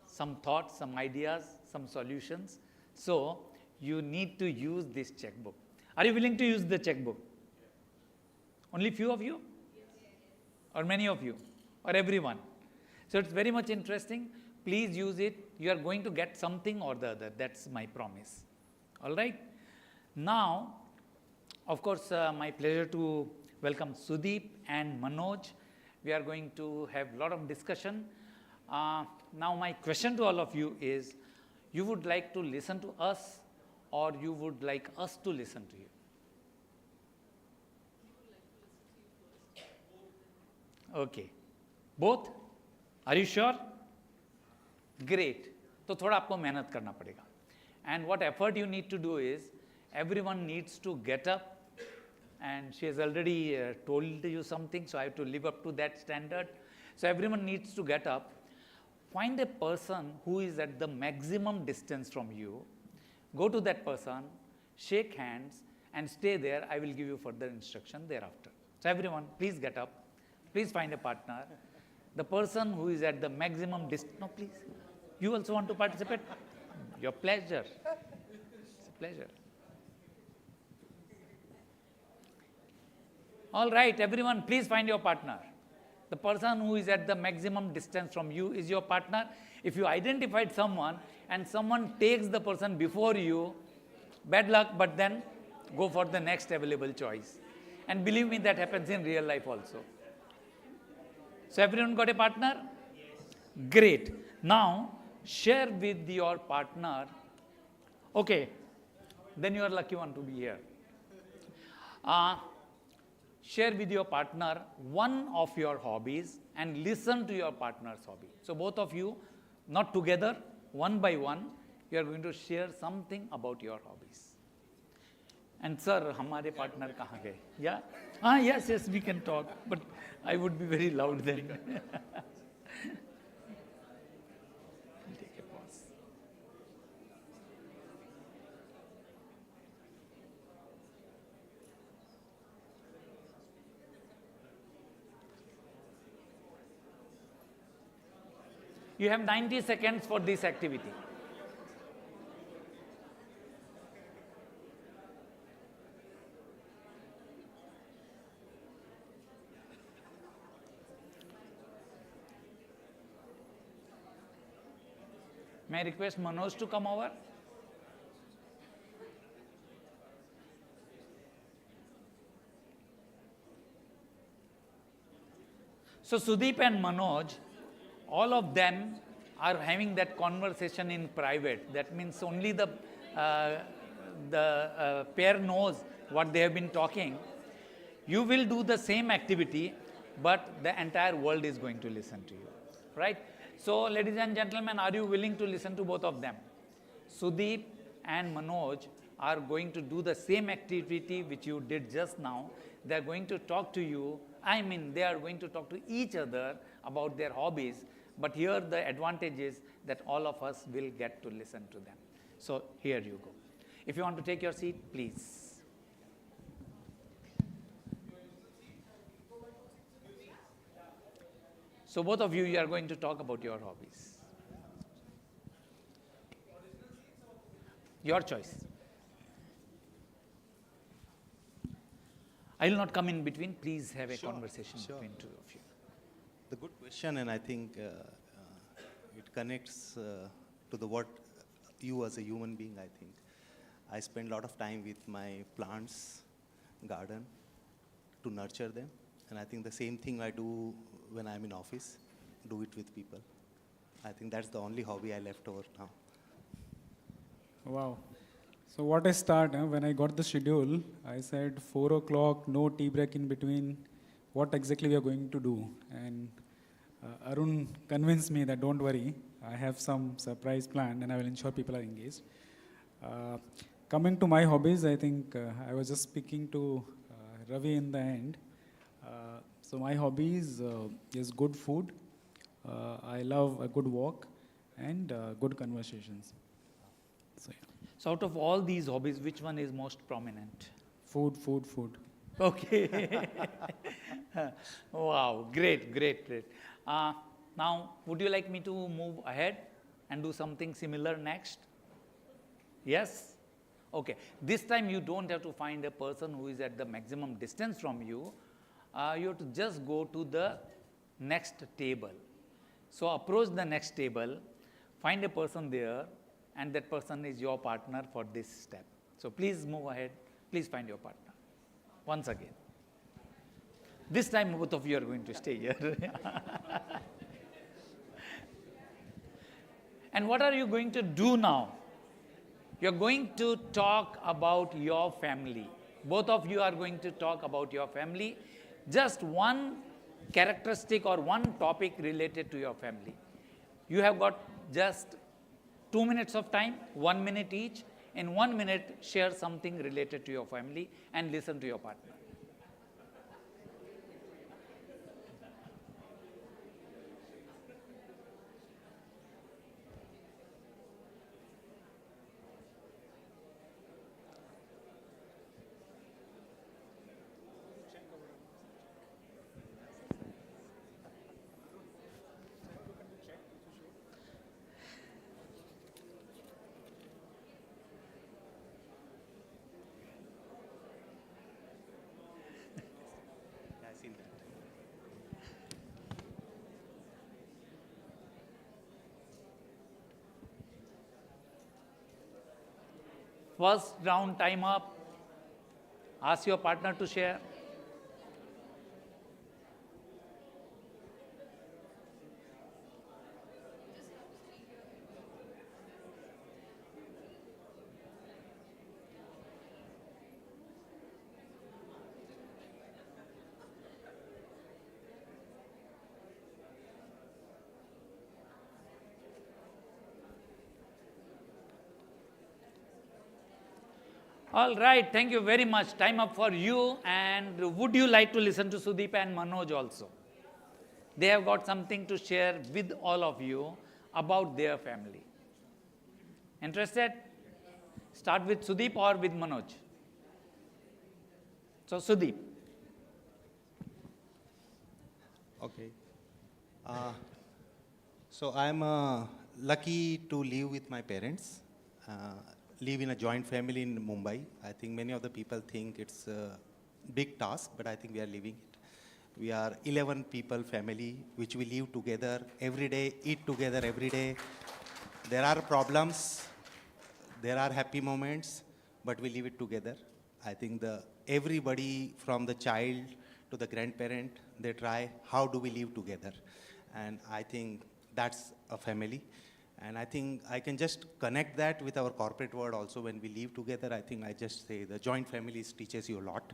[SPEAKER 10] some thoughts, some ideas, some solutions. So, you need to use this checkbook. Are you willing to use the checkbook? Only few of you? Or many of you? Or everyone? So, it's very much interesting. Please use it. You are going to get something or the other. That's my promise. All right? Now, of course, my pleasure to welcome Sudeep and Manoj. We are going to have a lot of discussion. Now, my question to all of you is, you would like to listen to us or you would like us to listen to you? Okay. Both? Are you sure? Great. तो थोड़ा आपको मेहनत करना पड़ेगा. And what effort you need to do is, everyone needs to get up. And she has already told you something, so I have to live up to that standard. So everyone needs to get up. Find a person who is at the maximum distance from you. Go to that person, shake hands, and stay there. I will give you further instruction thereafter. So everyone, please get up. Please find a partner. The person who is at the maximum distance. No, please. You also want to participate? Your pleasure. It's a pleasure. All right, everyone, please find your partner. The person who is at the maximum distance from you is your partner. If you identified someone and someone takes the person before you, bad luck, but then go for the next available choice. And believe me, that happens in real life also. So everyone got a partner? Great. Now, share with your partner. Okay, then you are lucky one to be here. Share with your partner one of your hobbies and listen to your partner's hobby. So both of you, not together, one by one, you are going to share something about your hobbies. And sir, हमारे partner कहाँ गए? Yeah? Yes, yes, we can talk, but I would be very loud then. Take a pause. You have 90 seconds for this activity. May I request Manoj to come over? So Sudeep and Manoj, all of them are having that conversation in private. That means only the pair knows what they have been talking. You will do the same activity, but the entire world is going to listen to you, right? So, ladies and gentlemen, are you willing to listen to both of them? Sudeep and Manoj are going to do the same activity which you did just now. They are going to talk to you. I mean, they are going to talk to each other about their hobbies. But here the advantage is that all of us will get to listen to them. So here you go. If you want to take your seat, please. So both of you are going to talk about your hobbies. Your choice. I will not come in between. Please have a conversation between two of you.
[SPEAKER 20] The good question, and I think it connects to the what you as a human being, I think. I spend a lot of time with my plants, garden, to nurture them. And I think the same thing I do when I'm in office, do it with people. I think that's the only hobby I left over now.
[SPEAKER 15] Wow. So what I start, when I got the schedule, I said 4 o'clock, no tea break in between, what exactly we are going to do. And Arun convinced me that don't worry, I have some surprise plan and I will ensure people are engaged. Coming to my hobbies, I think I was just speaking to Ravi in the end. So my hobbies is good food. I love a good walk and good conversations. So, yeah.
[SPEAKER 10] So out of all these hobbies, which one is most prominent?
[SPEAKER 15] Food, food, food.
[SPEAKER 10] Okay. Wow, great, great, great. Now, would you like me to move ahead and do something similar next? Yes? Okay. This time you don't have to find a person who is at the maximum distance from you. You have to just go to the next table. So approach the next table, find a person there, and that person is your partner for this step. So please move ahead. Please find your partner. Once again. This time both of you are going to stay here. And what are you going to do now? You're going to talk about your family. Both of you are going to talk about your family. Just one characteristic or one topic related to your family. You have got just 2 minutes of time, 1 minute each. In 1 minute, share something related to your family and listen to your partner. First round, time up. Ask your partner to share. All right, thank you very much. Time up for you. And would you like to listen to Sudeep and Manoj also? They have got something to share with all of you about their family. Interested? Start with Sudeep or with Manoj? So Sudeep.
[SPEAKER 20] Okay. So I'm lucky to live with my parents. Live in a joint family in Mumbai. I think many of the people think it's a big task, but I think we are living it. We are 11 people family, which we live together every day, eat together every day. There are problems, there are happy moments, but we live it together. I think everybody from the child to the grandparent, they try, how do we live together? And I think that's a family. And I think I can just connect that with our corporate world also when we live together. I think I just say the joint families teaches you a lot.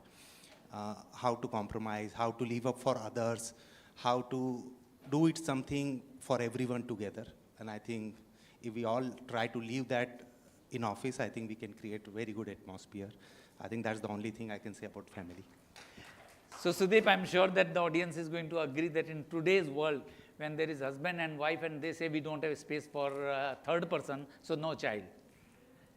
[SPEAKER 20] how to compromise, how to live up for others, how to do it something for everyone together. And I think if we all try to live that in office, I think we can create a very good atmosphere. I think that's the only thing I can say about family.
[SPEAKER 10] So Sudeep, I'm sure that the audience is going to agree that in today's world, when there is husband and wife and they say we don't have space for a third person, so no child.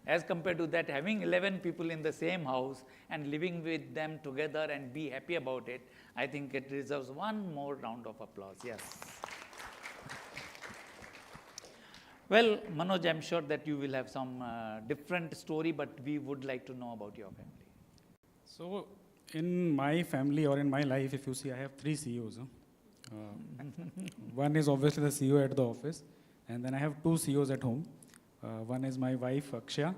[SPEAKER 10] As compared to that, having 11 people in the same house and living with them together and be happy about it, I think it deserves one more round of applause. Yes. Well, Manoj, I'm sure that you will have some different story, but we would like to know about your family.
[SPEAKER 7] So, in my family or in my life, if you see, I have 3 CEOs. One is obviously the CEO at the office, and then I have 2 CEOs at home. One is my wife, Akshya,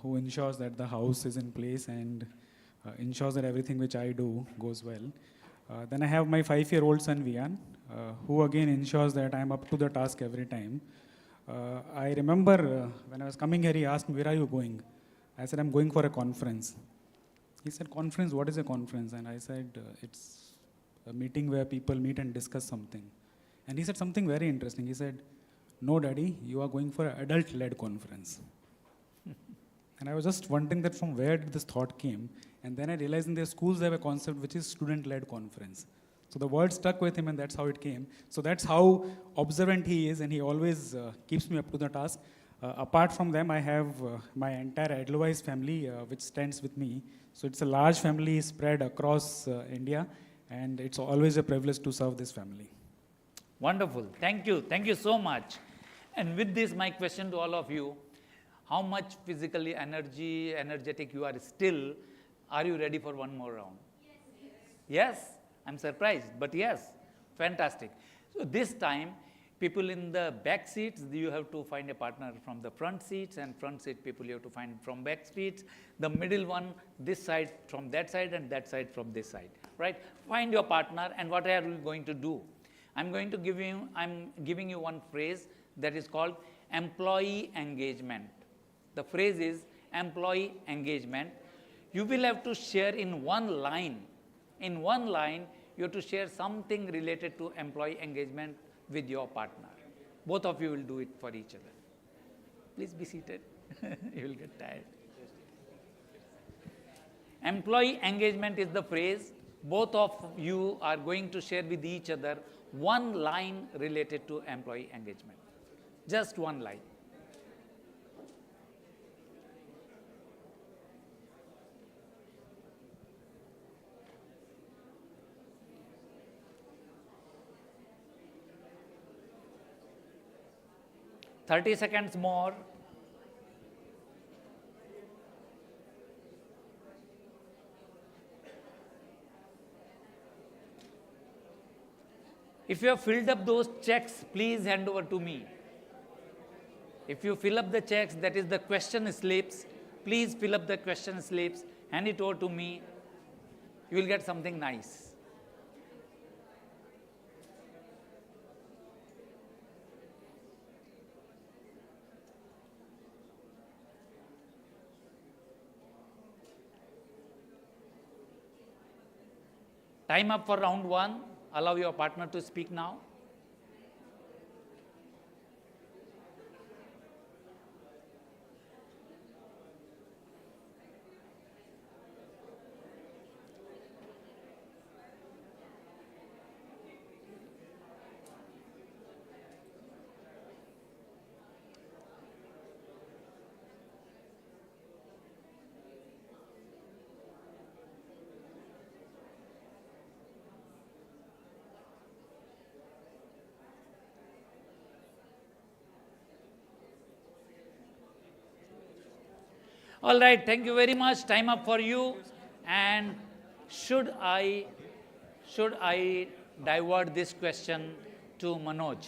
[SPEAKER 7] who ensures that the house is in place and ensures that everything which I do goes well. Then I have my 5-year-old son, Vian, who again ensures that I'm up to the task every time. I remember when I was coming here, he asked me, "Where are you going?" I said, "I'm going for a conference." He said, "Conference? What is a conference?" And I said, "It's a meeting where people meet and discuss something." And he said something very interesting. He said, "No, Daddy, you are going for an adult-led conference." And I was just wondering that from where did this thought came. And then I realized in their schools they have a concept which is student-led conference. So the word stuck with him and that's how it came. So that's how observant he is, and he always keeps me up to the task. Apart from them, I have my entire Edelweiss family which stands with me. So it's a large family spread across India, and it's always a privilege to serve this family.
[SPEAKER 10] Wonderful. Thank you. Thank you so much. And with this, my question to all of you, how much physically energetic you are still? Are you ready for one more round? Yes? I'm surprised, but yes, fantastic. So this time, people in the back seats, you have to find a partner from the front seats, and front seat people you have to find from back seats. The middle one, this side from that side, and that side from this side, right? Find your partner, and what are you going to do? I'm giving you one phrase that is called employee engagement. The phrase is employee engagement. You will have to share in one line. In one line, you have to share something related to employee engagement with your partner. Both of you will do it for each other. Please be seated. You will get tired. Employee engagement is the phrase. Both of you are going to share with each other one line related to employee engagement. Just one line. "30 seconds more." If you have filled up those checks, please hand over to me. If you fill up the checks, that is the question slips, please fill up the question slips, hand it over to me. You will get something nice. Time up for round 1. Allow your partner to speak now. All right, thank you very much. Time up for you. And should I divert this question to Manoj?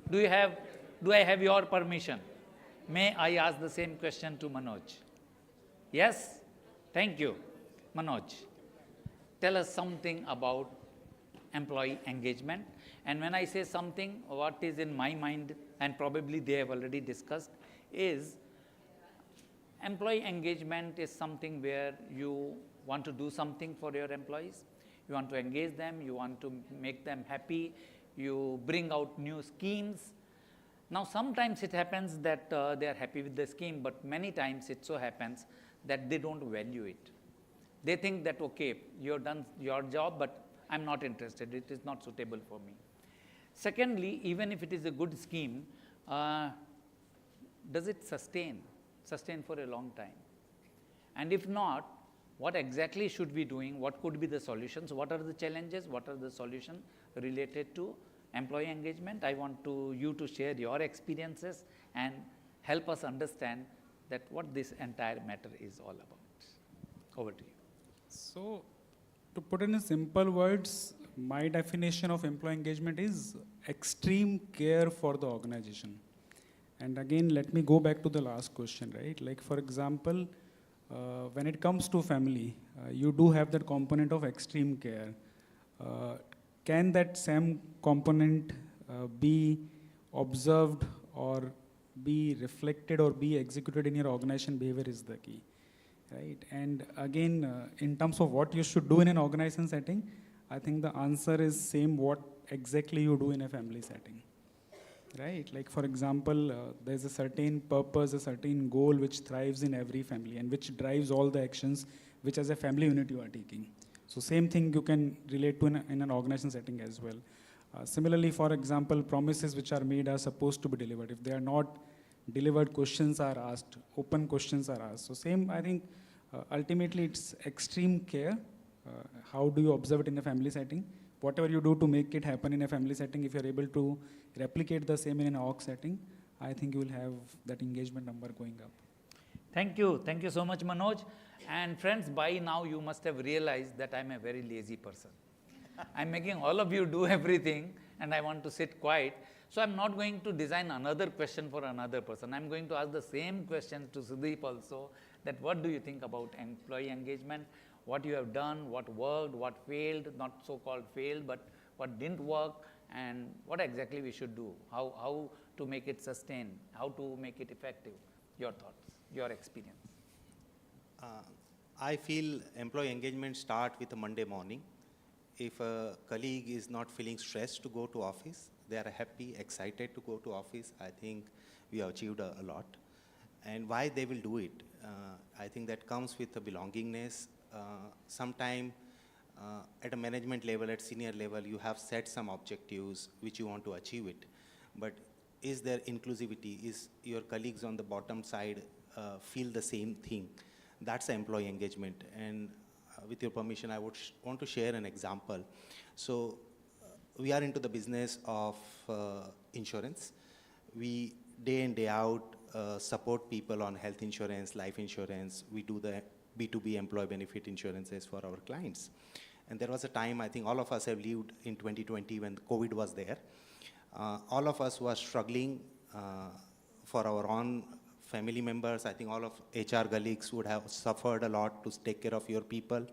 [SPEAKER 10] Do I have your permission? May I ask the same question to Manoj? Yes? Thank you. Manoj, tell us something about employee engagement. And when I say something, what is in my mind, and probably they have already discussed, is employee engagement is something where you want to do something for your employees, you want to engage them, you want to make them happy, you bring out new schemes. Now sometimes it happens that they are happy with the scheme, but many times it so happens that they don't value it. They think that, okay, you've done your job, but I'm not interested, it is not suitable for me. Secondly, even if it is a good scheme, does it sustain for a long time? And if not, what exactly should we be doing? What could be the solutions? What are the challenges? What are the solutions related to employee engagement? I want you to share your experiences and help us understand that what this entire matter is all about. Over to you.
[SPEAKER 7] So, to put in simple words, my definition of employee engagement is extreme care for the organization. And again, let me go back to the last question, right? Like, for example, when it comes to family, you do have that component of extreme care. Can that same component be observed or be reflected or be executed in your organization behavior is the key, right? And again, in terms of what you should do in an organization setting, I think the answer is same what exactly you do in a family setting, right? Like, for example, there's a certain purpose, a certain goal which thrives in every family and which drives all the actions which as a family unit you are taking. So same thing you can relate to in an organization setting as well. Similarly, for example, promises which are made are supposed to be delivered. If they are not delivered, questions are asked, open questions are asked. So same, I think, ultimately it's extreme care. How do you observe it in a family setting? Whatever you do to make it happen in a family setting, if you're able to replicate the same in an org setting, I think you will have that engagement number going up.
[SPEAKER 10] Thank you. Thank you so much, Manoj. And friends, by now you must have realized that I'm a very lazy person. I'm making all of you do everything and I want to sit quiet. So I'm not going to design another question for another person. I'm going to ask the same question to Sudeep also, that what do you think about employee engagement? What you have done, what worked, what failed, not so-called failed, but what didn't work, and what exactly we should do, how to make it sustain, how to make it effective. Your thoughts, your experience.
[SPEAKER 20] I feel employee engagement start with a Monday morning. If a colleague is not feeling stressed to go to office, they are happy, excited to go to office, I think we have achieved a lot. And why they will do it? I think that comes with a belongingness. Sometime at a management level, at senior level, you have set some objectives which you want to achieve it. But is there inclusivity? Is your colleagues on the bottom side feel the same thing? That's employee engagement. And with your permission, I would want to share an example. So we are into the business of insurance. We day in, day out support people on health insurance, life insurance. We do the B2B employee benefit insurances for our clients. And there was a time, I think all of us have lived in 2020 when COVID was there. All of us were struggling for our own family members. I think all of HR colleagues would have suffered a lot to take care of your people.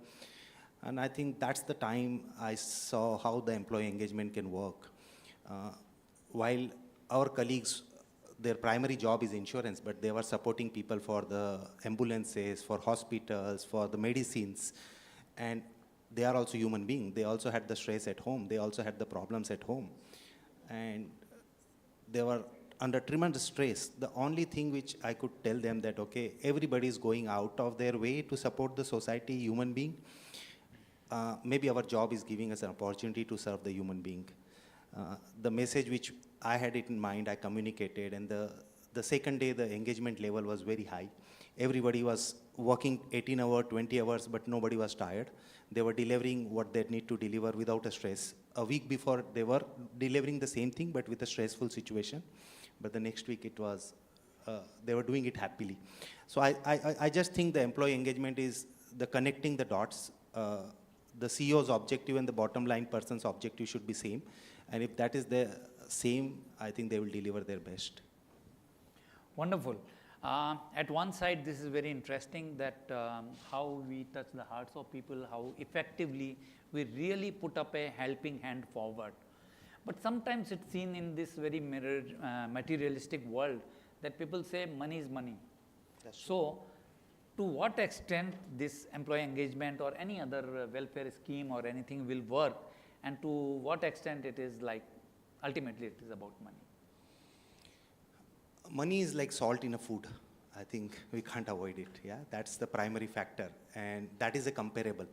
[SPEAKER 20] And I think that's the time I saw how the employee engagement can work. While our colleagues, their primary job is insurance, but they were supporting people for the ambulances, for hospitals, for the medicines. And they are also human beings. They also had the stress at home. They also had the problems at home. And they were under tremendous stress. The only thing which I could tell them that, okay, everybody is going out of their way to support the society, human being. Maybe our job is giving us an opportunity to serve the human being. The message which I had it in mind, I communicated, and the second day, the engagement level was very high. Everybody was working 18 hours, 20 hours, but nobody was tired. They were delivering what they need to deliver without a stress. A week before, they were delivering the same thing, but with a stressful situation. But the next week, it was, they were doing it happily. So I just think the employee engagement is the connecting the dots. The CEO's objective and the bottom line person's objective should be same. And if that is the same, I think they will deliver their best.
[SPEAKER 10] Wonderful. At one side, this is very interesting that how we touch the hearts of people, how effectively we really put up a helping hand forward. But sometimes it's seen in this very materialistic world that people say money is money. So to what extent this employee engagement or any other welfare scheme or anything will work, and to what extent it is like, ultimately it is about money?
[SPEAKER 20] Money is like salt in a food. I think we can't avoid it. Yeah, that's the primary factor, and that is a comparable.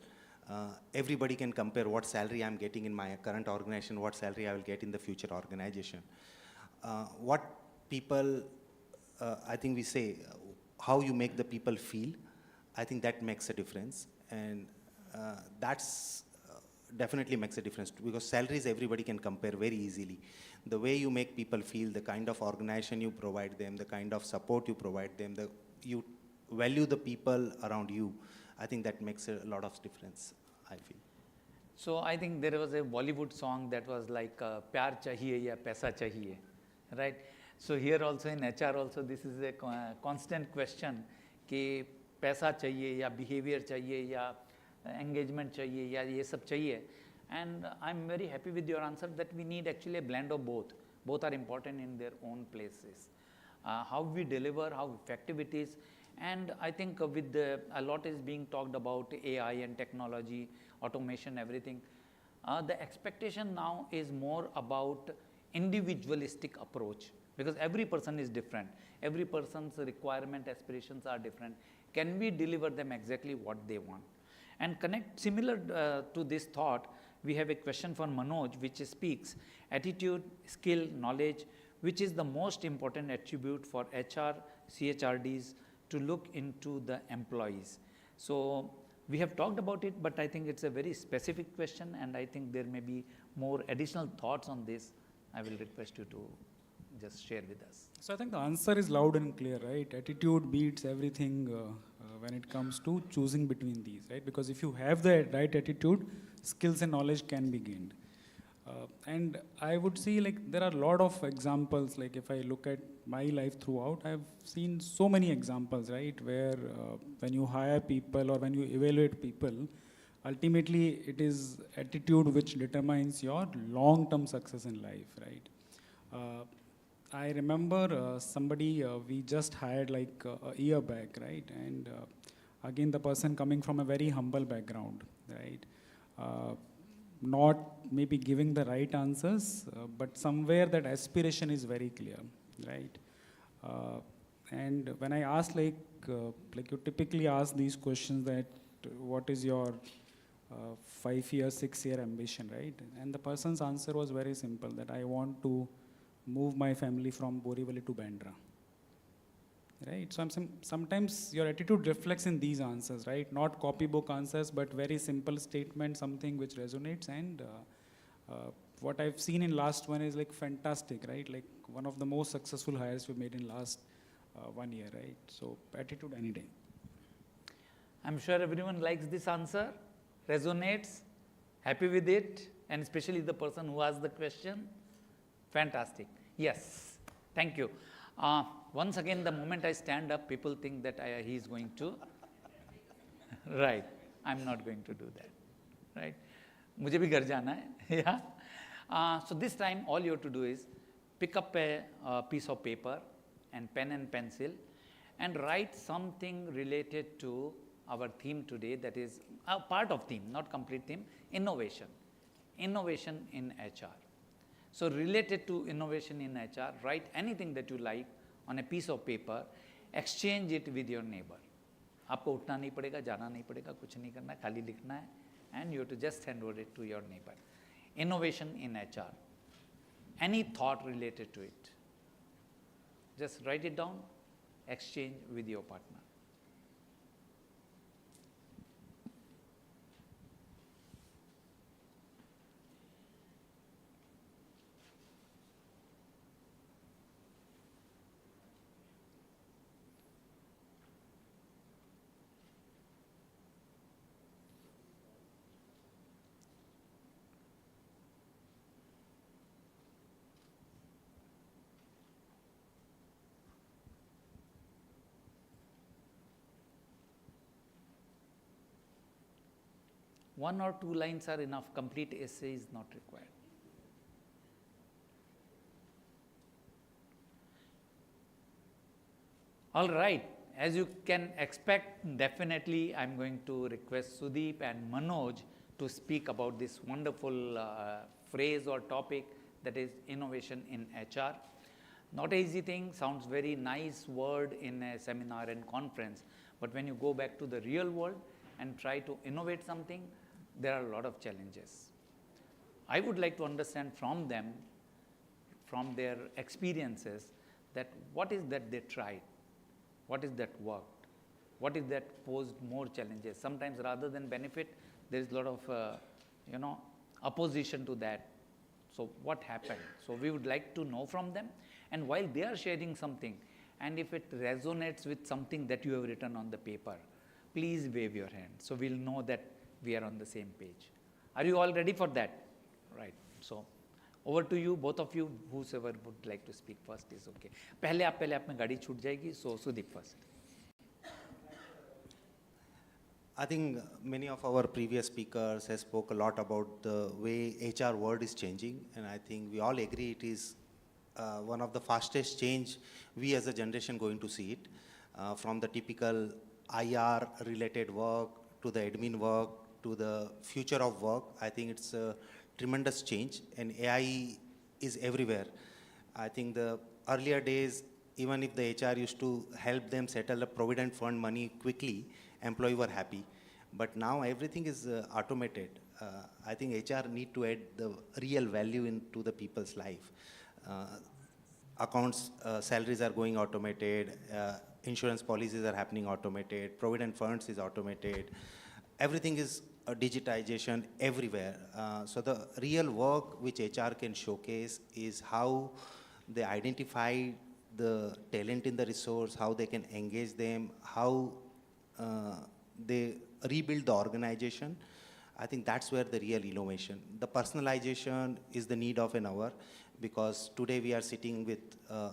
[SPEAKER 20] Everybody can compare what salary I'm getting in my current organization, what salary I will get in the future organization. What people, I think we say, how you make the people feel, I think that makes a difference, and that's definitely makes a difference, because salaries everybody can compare very easily. The way you make people feel, the kind of organization you provide them, the kind of support you provide them, you value the people around you, I think that makes a lot of difference, I feel.
[SPEAKER 10] So I think there was a Bollywood song that was like, "Pyar chahiye ya paisa chahiye," right? So here also in HR also this is a constant question कि पैसा चाहिए या behavior चाहिए या engagement चाहिए या ये सब चाहिए. And I'm very happy with your answer that we need actually a blend of both. Both are important in their own places. How we deliver, how effective it is, and I think with a lot is being talked about AI and technology, automation, everything. The expectation now is more about individualistic approach, because every person is different. Every person's requirement, aspirations are different. Can we deliver them exactly what they want? And connect similar to this thought, we have a question for Manoj which speaks attitude, skill, knowledge, which is the most important attribute for HR, CHRDs to look into the employees. So we have talked about it, but I think it's a very specific question, and I think there may be more additional thoughts on this. I will request you to just share with us.
[SPEAKER 7] So I think the answer is loud and clear, right? Attitude beats everything when it comes to choosing between these, right? Because if you have the right attitude, skills and knowledge can be gained. And I would see like there are a lot of examples, like if I look at my life throughout, I've seen so many examples, right? Where when you hire people or when you evaluate people, ultimately it is attitude which determines your long-term success in life, right? I remember somebody we just hired like a year back, right? And again, the person coming from a very humble background, right? Not maybe giving the right answers, but somewhere that aspiration is very clear, right? And when I asked like you typically ask these questions that what is your 5-year, 6-year ambition, right? And the person's answer was very simple, that I want to move my family from Borivali to Bandra, right? So sometimes your attitude reflects in these answers, right? Not copybook answers, but very simple statement, something which resonates. And what I've seen in last one is like fantastic, right? Like one of the most successful hires we made in last 1 year, right? So attitude any day.
[SPEAKER 10] I'm sure everyone likes this answer, resonates, happy with it, and especially the person who asked the question. Fantastic. Yes, thank you. Once again, the moment I stand up, people think that he is going to. Right, I'm not going to do that. Right, मुझे भी घर जाना है. Yeah. So this time, all you have to do is pick up a piece of paper and pen and pencil, and write something related to our theme today. That is a part of theme, not complete theme. Innovation. Innovation in HR. So related to innovation in HR, write anything that you like on a piece of paper, exchange it with your neighbor. आपको उठना नहीं पड़ेगा, जाना नहीं पड़ेगा, कुछ नहीं करना है, खाली लिखना है, and you have to just hand over it to your neighbor. Innovation in HR. Any thought related to it. Just write it down, exchange with your partner. One or two lines are enough. Complete essay is not required. All right, as you can expect, definitely I'm going to request Sudeep and Manoj to speak about this wonderful phrase or topic, that is innovation in HR. Not an easy thing, sounds very nice word in a seminar and conference, but when you go back to the real world and try to innovate something, there are a lot of challenges. I would like to understand from them, from their experiences, that what is that they tried, what is that worked, what is that posed more challenges. Sometimes rather than benefit, there is a lot of opposition to that. So what happened? So we would like to know from them, and while they are sharing something, and if it resonates with something that you have written on the paper, please wave your hand, so we'll know that we are on the same page. Are you all ready for that? Right. So over to you, both of you, whosoever would like to speak first is okay. पहले आप में गाड़ी छूट जाएगी, so Sudeep first.
[SPEAKER 20] I think many of our previous speakers have spoke a lot about the way HR world is changing, and I think we all agree it is one of the fastest change we as a generation going to see it, from the typical IR related work to the admin work to the future of work. I think it's a tremendous change, and AI is everywhere. I think the earlier days, even if the HR used to help them settle a provident fund money quickly, employee were happy. But now everything is automated. I think HR need to add the real value into the people's life. Accounts, salaries are going automated, insurance policies are happening automated, provident funds is automated. Everything is digitization everywhere. So the real work which HR can showcase is how they identify the talent in the resource, how they can engage them, how they rebuild the organization. I think that's where the real innovation. The personalization is the need of an hour, because today we are sitting with,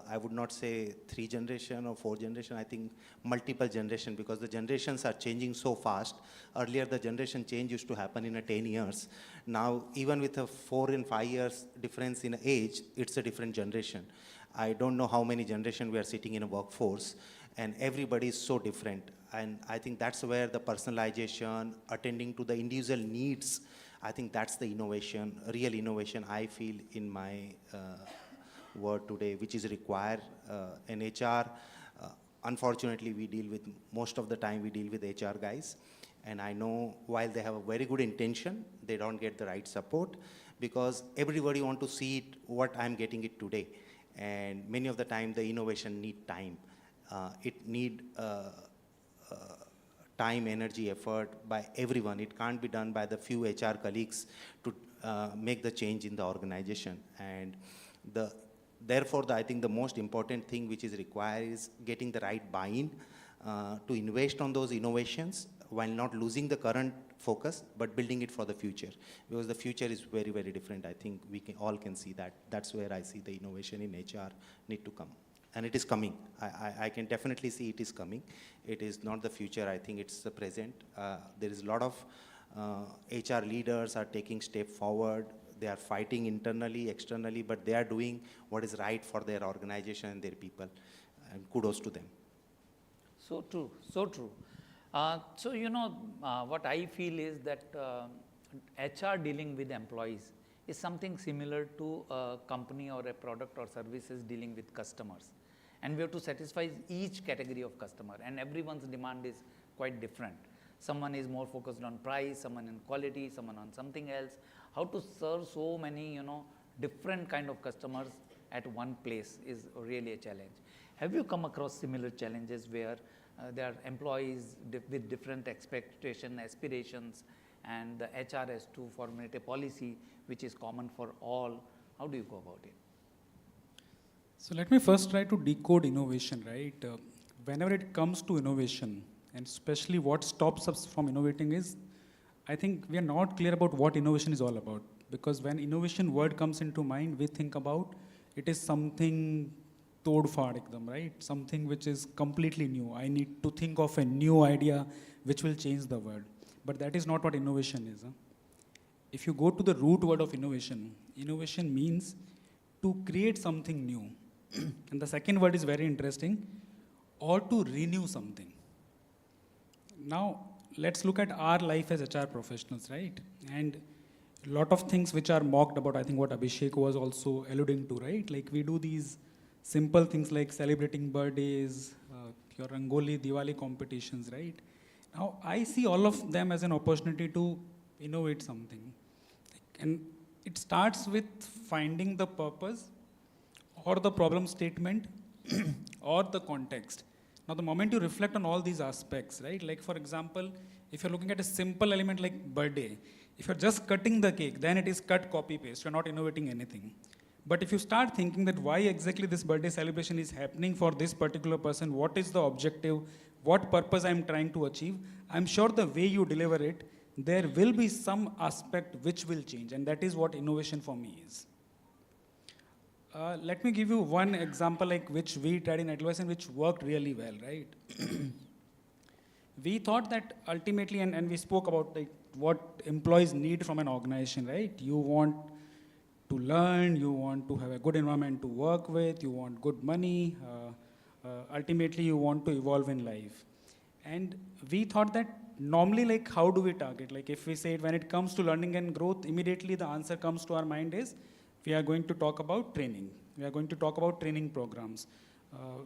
[SPEAKER 20] I would not say 3 generation or 4 generation, I think multiple generation, because the generations are changing so fast. Earlier the generation change used to happen in a 10 years. Now even with a 4 and 5 years difference in age, it's a different generation. I don't know how many generation we are sitting in a workforce, and everybody is so different. And I think that's where the personalization, attending to the individual needs, I think that's the innovation, real innovation I feel in my world today, which is required in HR. Unfortunately, we deal with, most of the time we deal with HR guys. And I know while they have a very good intention, they don't get the right support, because everybody want to see it, what I'm getting it today. And many of the time the innovation need time. It need time, energy, effort by everyone. It can't be done by the few HR colleagues to make the change in the organization. And therefore, I think the most important thing which is required is getting the right buy-in to invest on those innovations while not losing the current focus, but building it for the future. Because the future is very, very different. I think we all can see that. That's where I see the innovation in HR need to come. And it is coming. I can definitely see it is coming. It is not the future, I think it's the present. There is a lot of HR leaders are taking step forward. They are fighting internally, externally, but they are doing what is right for their organization and their people. And kudos to them.
[SPEAKER 10] So true, so true. So what I feel is that HR dealing with employees is something similar to a company or a product or services dealing with customers. And we have to satisfy each category of customer, and everyone's demand is quite different. Someone is more focused on price, someone on quality, someone on something else. How to serve so many, different kind of customers at one place is really a challenge. Have you come across similar challenges where there are employees with different expectation, aspirations, and the HR has to formulate a policy which is common for all? How do you go about it?
[SPEAKER 7] So let me first try to decode innovation, right? Whenever it comes to innovation, and especially what stops us from innovating is, I think we are not clear about what innovation is all about. Because when innovation word comes into mind, we think about it is something tod faad ekdam, right? Something which is completely new. I need to think of a new idea which will change the world. But that is not what innovation is. If you go to the root word of innovation, innovation means to create something new. And the second word is very interesting, or to renew something. Now, let's look at our life as HR professionals, right? And a lot of things which are mocked about, I think what Abhishek was also alluding to, right? Like we do these simple things like celebrating birthdays, your Rangoli, Diwali competitions, right? Now, I see all of them as an opportunity to innovate something. And it starts with finding the purpose or the problem statement or the context. Now, the moment you reflect on all these aspects, right? Like for example, if you're looking at a simple element like birthday, if you're just cutting the cake, then it is cut, copy, paste. You're not innovating anything. But if you start thinking that why exactly this birthday celebration is happening for this particular person, what is the objective, what purpose I'm trying to achieve, I'm sure the way you deliver it, there will be some aspect which will change. And that is what innovation for me is. Let me give you one example like which we tried in advice and which worked really well, right? We thought that ultimately, and we spoke about like what employees need from an organization, right? You want to learn, you want to have a good environment to work with, you want good money, ultimately you want to evolve in life. And we thought that normally like how do we target? Like if we say when it comes to learning and growth, immediately the answer comes to our mind is we are going to talk about training. We are going to talk about training programs.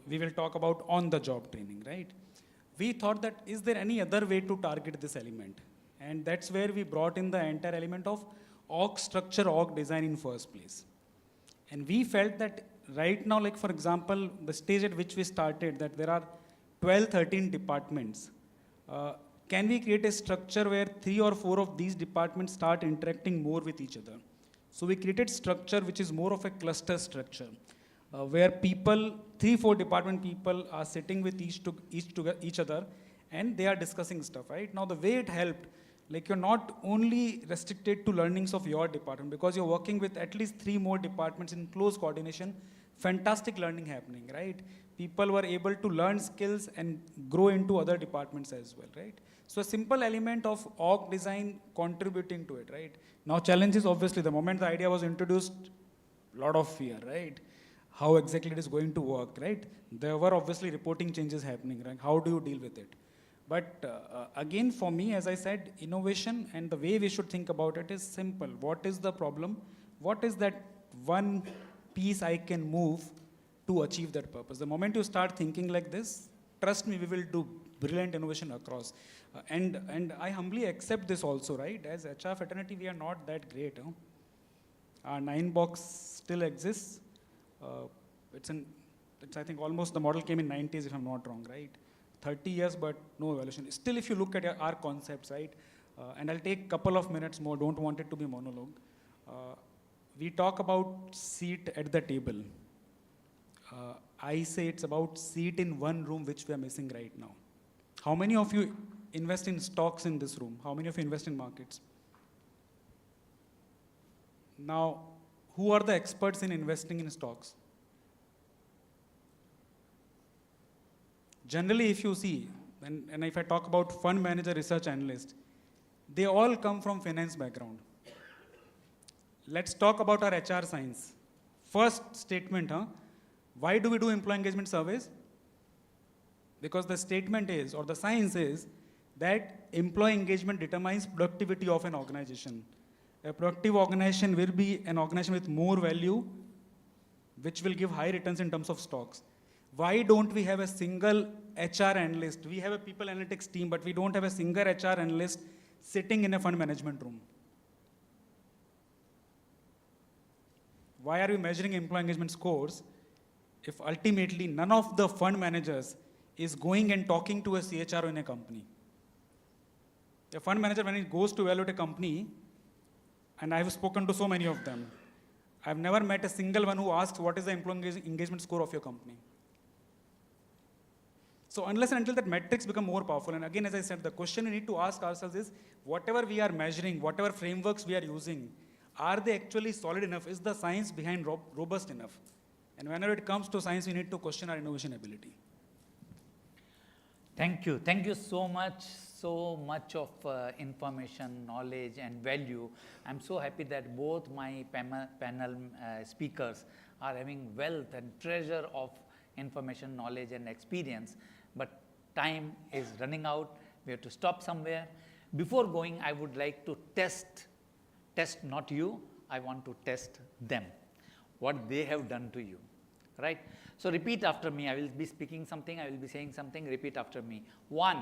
[SPEAKER 7] We will talk about on-the-job training, right? We thought that is there any other way to target this element? And that's where we brought in the entire element of org structure, org design in first place. And we felt that right now, like for example, the stage at which we started, that there are 12, 13 departments. Can we create a structure where 3 or 4 of these departments start interacting more with each other? So we created structure which is more of a cluster structure, where people, 3-4 department people are sitting with each other and they are discussing stuff, right? Now the way it helped, like you're not only restricted to learnings of your department because you're working with at least 3 more departments in close coordination, fantastic learning happening, right? People were able to learn skills and grow into other departments as well, right? So a simple element of org design contributing to it, right? Now challenge is obviously the moment the idea was introduced, a lot of fear, right? How exactly it is going to work, right? There were obviously reporting changes happening, right? How do you deal with it? But again, for me, as I said, innovation and the way we should think about it is simple. What is the problem? What is that one piece I can move to achieve that purpose? The moment you start thinking like this, trust me, we will do brilliant innovation across. And I humbly accept this also, right? As HR fraternity, we are not that great. Huh? Our 9-box still exists. It's I think almost the model came in 90s if I'm not wrong, right? 30 years, but no evolution. Still, if you look at our concepts, right? And I'll take a couple of minutes more, don't want it to be monologue. We talk about seat at the table. I say it's about seat in one room, which we are missing right now. How many of you invest in stocks in this room? How many of you invest in markets? Now, who are the experts in investing in stocks? Generally, if you see, and if I talk about fund manager, research analyst, they all come from finance background. Let's talk about our HR science. First statement, why do we do employee engagement surveys? Because the statement is, or the science is, that employee engagement determines productivity of an organization. A productive organization will be an organization with more value, which will give high returns in terms of stocks. Why don't we have a single HR analyst? We have a people analytics team, but we don't have a single HR analyst sitting in a fund management room. Why are we measuring employee engagement scores if ultimately none of the fund managers is going and talking to a CHRO in a company? A fund manager, when he goes to evaluate a company, and I have spoken to so many of them, I've never met a single one who asks what is the employee engagement score of your company. So unless and until that metrics become more powerful, and again, as I said, the question we need to ask ourselves is, whatever we are measuring, whatever frameworks we are using, are they actually solid enough? Is the science behind robust enough? And whenever it comes to science, we need to question our innovation ability.
[SPEAKER 10] Thank you. Thank you so much of information, knowledge and value. I'm so happy that both my panel speakers are having wealth and treasure of information, knowledge, and experience. But time is running out. We have to stop somewhere. Before going, I would like to test not you, I want to test them, what they have done to you, right? So repeat after me. I will be speaking something, I will be saying something, repeat after me. 1,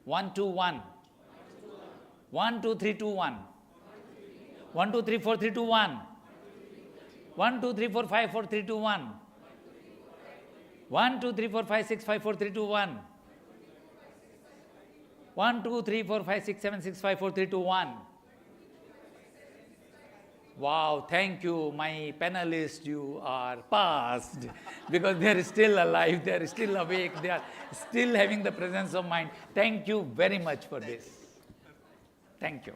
[SPEAKER 10] 1, 2, 1. 1, 2, 3, 2, 1. 1, 2, 3, 4, 3, 2, 1. 1, 2, 3, 4, 5, 4, 3, 2, 1. 1, 2, 3, 4, 5, 6, 5, 4, 3, 2, 1. 1, 2, 3, 4, 5, 6, 7, 6, 5, 4, 3, 2, 1. Wow, thank you, my panelists, you are passed because they are still alive, they are still awake, they are still having the presence of mind. Thank you very much for this. Thank you.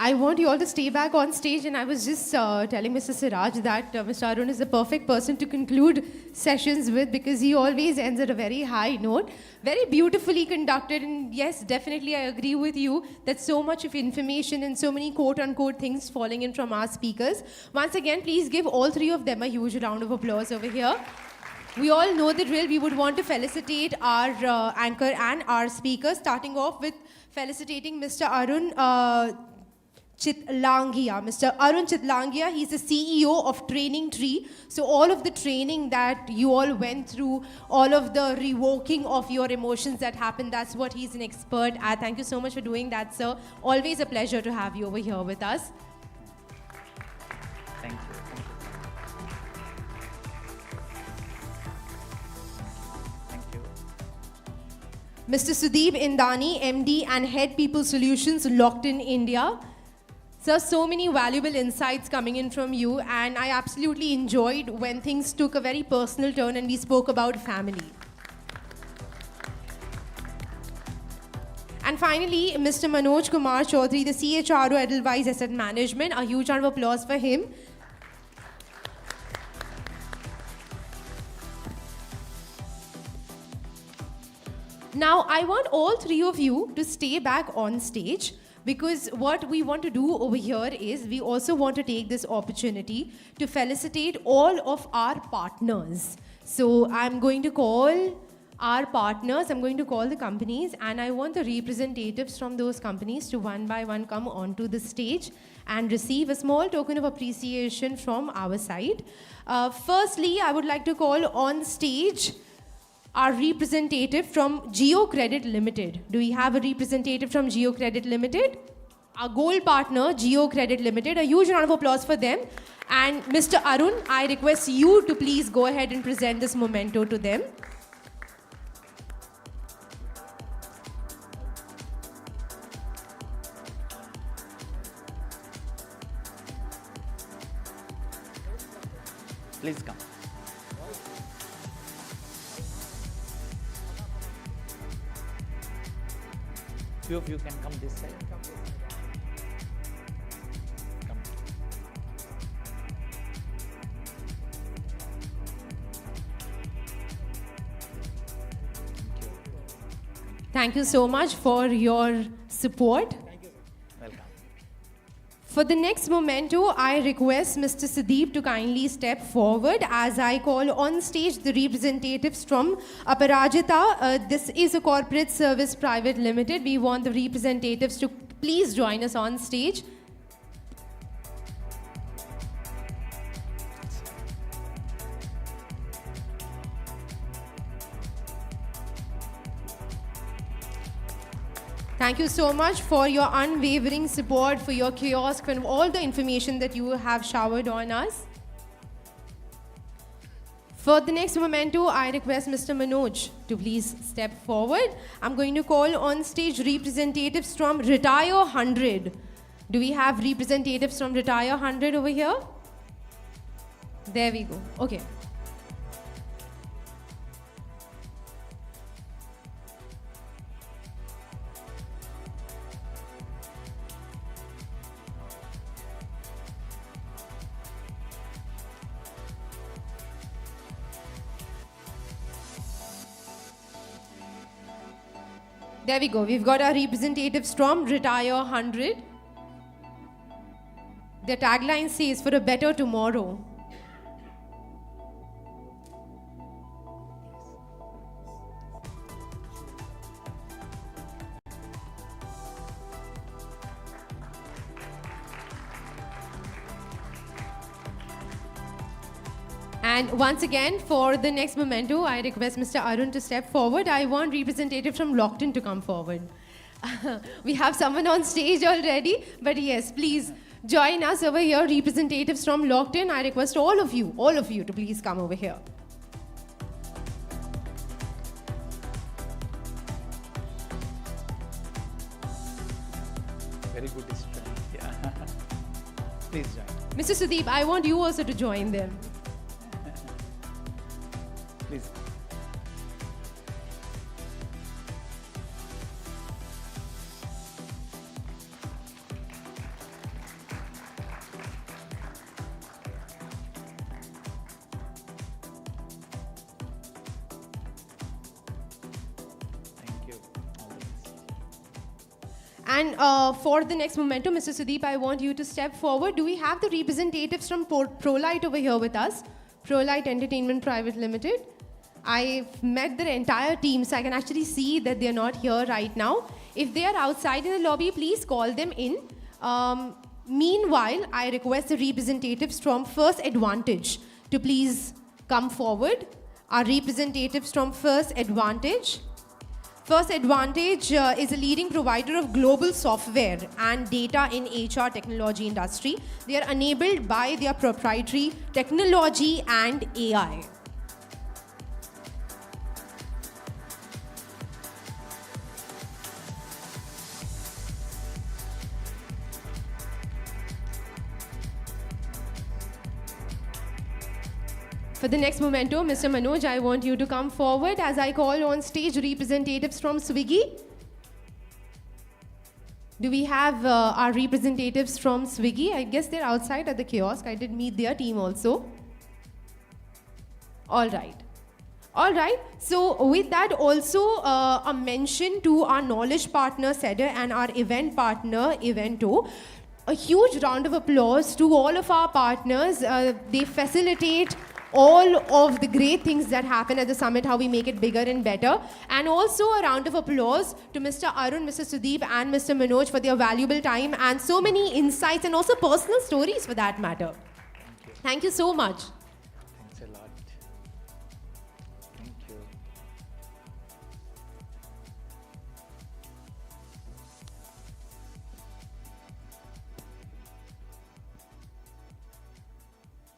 [SPEAKER 1] I want you all to stay back on stage, and I was just telling Mr. Siraj that Mr. Arun is the perfect person to conclude sessions with because he always ends at a very high note, very beautifully conducted, and yes, definitely I agree with you that so much of information and so many quote-unquote things falling in from our speakers. Once again, please give all three of them a huge round of applause over here. We all know the drill. We would want to felicitate our anchor and our speakers, starting off with felicitating Mr. Arun Chitlangia. Mr. Arun Chitlangia, he's the CEO of Training Tree. So all of the training that you all went through, all of the revoking of your emotions that happened, that's what he's an expert at. Thank you so much for doing that, sir. Always a pleasure to have you over here with us.
[SPEAKER 10] Thank you. Thank you.
[SPEAKER 1] Mr. Sudeep Indani, MD and Head People Solutions, Locked in India. Sir, so many valuable insights coming in from you, and I absolutely enjoyed when things took a very personal turn and we spoke about family. And finally, Mr. Manoj Kumar Chaudhary, the CHRO Edelweiss Asset Management. A huge round of applause for him. Now, I want all three of you to stay back on stage, because what we want to do over here is we also want to take this opportunity to felicitate all of our partners. So I'm going to call our partners, I'm going to call the companies, and I want the representatives from those companies to one by one come onto the stage and receive a small token of appreciation from our side. Firstly, I would like to call on stage our representative from Geo Credit Limited. Do we have a representative from Geo Credit Limited? Our gold partner, Geo Credit Limited. A huge round of applause for them. And Mr. Arun, I request you to please go ahead and present this memento to them.
[SPEAKER 10] Please come. Few of you can come this side. Come.
[SPEAKER 1] Thank you so much for your support.
[SPEAKER 10] Welcome.
[SPEAKER 1] For the next memento, I request Mr. Sudeep to kindly step forward as I call on stage the representatives from Aparajita. This is a corporate service private limited. We want the representatives to please join us on stage. Thank you so much for your unwavering support, for your kiosk, and all the information that you have showered on us. For the next memento, I request Mr. Manoj to please step forward. I'm going to call on stage representatives from Retire 100. Do we have representatives from Retire 100 over here? There we go. Okay. There we go. We've got our representatives from Retire 100. Their tagline says, for a better tomorrow. And once again, for the next memento, I request Mr. Arun to step forward. I want representative from Lockton to come forward. We have someone on stage already, but yes, please join us over here, representatives from Lockton. I request all of you to please come over here.
[SPEAKER 10] Very good decision. Yeah. Please join.
[SPEAKER 1] Mr. Sudeep, I want you also to join them.
[SPEAKER 10] Please. Thank you. All the best.
[SPEAKER 1] And for the next memento, Mr. Sudeep, I want you to step forward. Do we have the representatives from ProLite over here with us? ProLite Entertainment Private Limited. I've met their entire team, so I can actually see that they're not here right now. If they are outside in the lobby, please call them in. Meanwhile, I request the representatives from First Advantage to please come forward. Our representatives from First Advantage. First Advantage is a leading provider of global software and data in HR technology industry. They are enabled by their proprietary technology and AI. For the next memento, Mr. Manoj, I want you to come forward as I call on stage representatives from Swiggy. Do we have our representatives from Swiggy? I guess they're outside at the kiosk. I did meet their team also. All right. All right. So with that, also a mention to our knowledge partner, Cedar, and our event partner, Evento. A huge round of applause to all of our partners. They facilitate all of the great things that happen at the summit, how we make it bigger and better. And also a round of applause to Mr. Arun, Mr. Sudeep, and Mr. Manoj for their valuable time and so many insights and also personal stories for that matter. Thank you so much.
[SPEAKER 10] Thanks a lot. Thank you.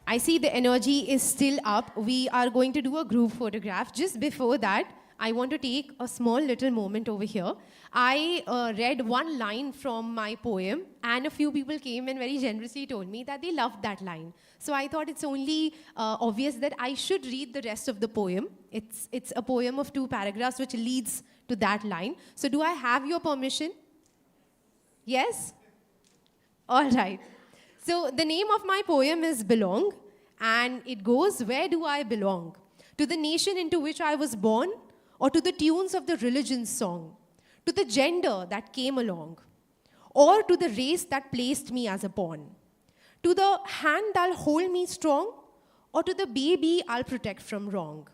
[SPEAKER 1] I see the energy is still up. We are going to do a group photograph. Just before that, I want to take a small little moment over here. I read one line from my poem, and a few people came and very generously told me that they loved that line. So I thought it's only obvious that I should read the rest of the poem. It's a poem of 2 paragraphs which leads to that line. So do I have your permission? Yes? All right. So the name of my poem is Belong, and it goes, where do I belong? To the nation into which I was born, or to the tunes of the religion's song? To the gender that came along, or to the race that placed me as a pawn? To the hand that'll hold me strong, or to the baby I'll protect from wrong?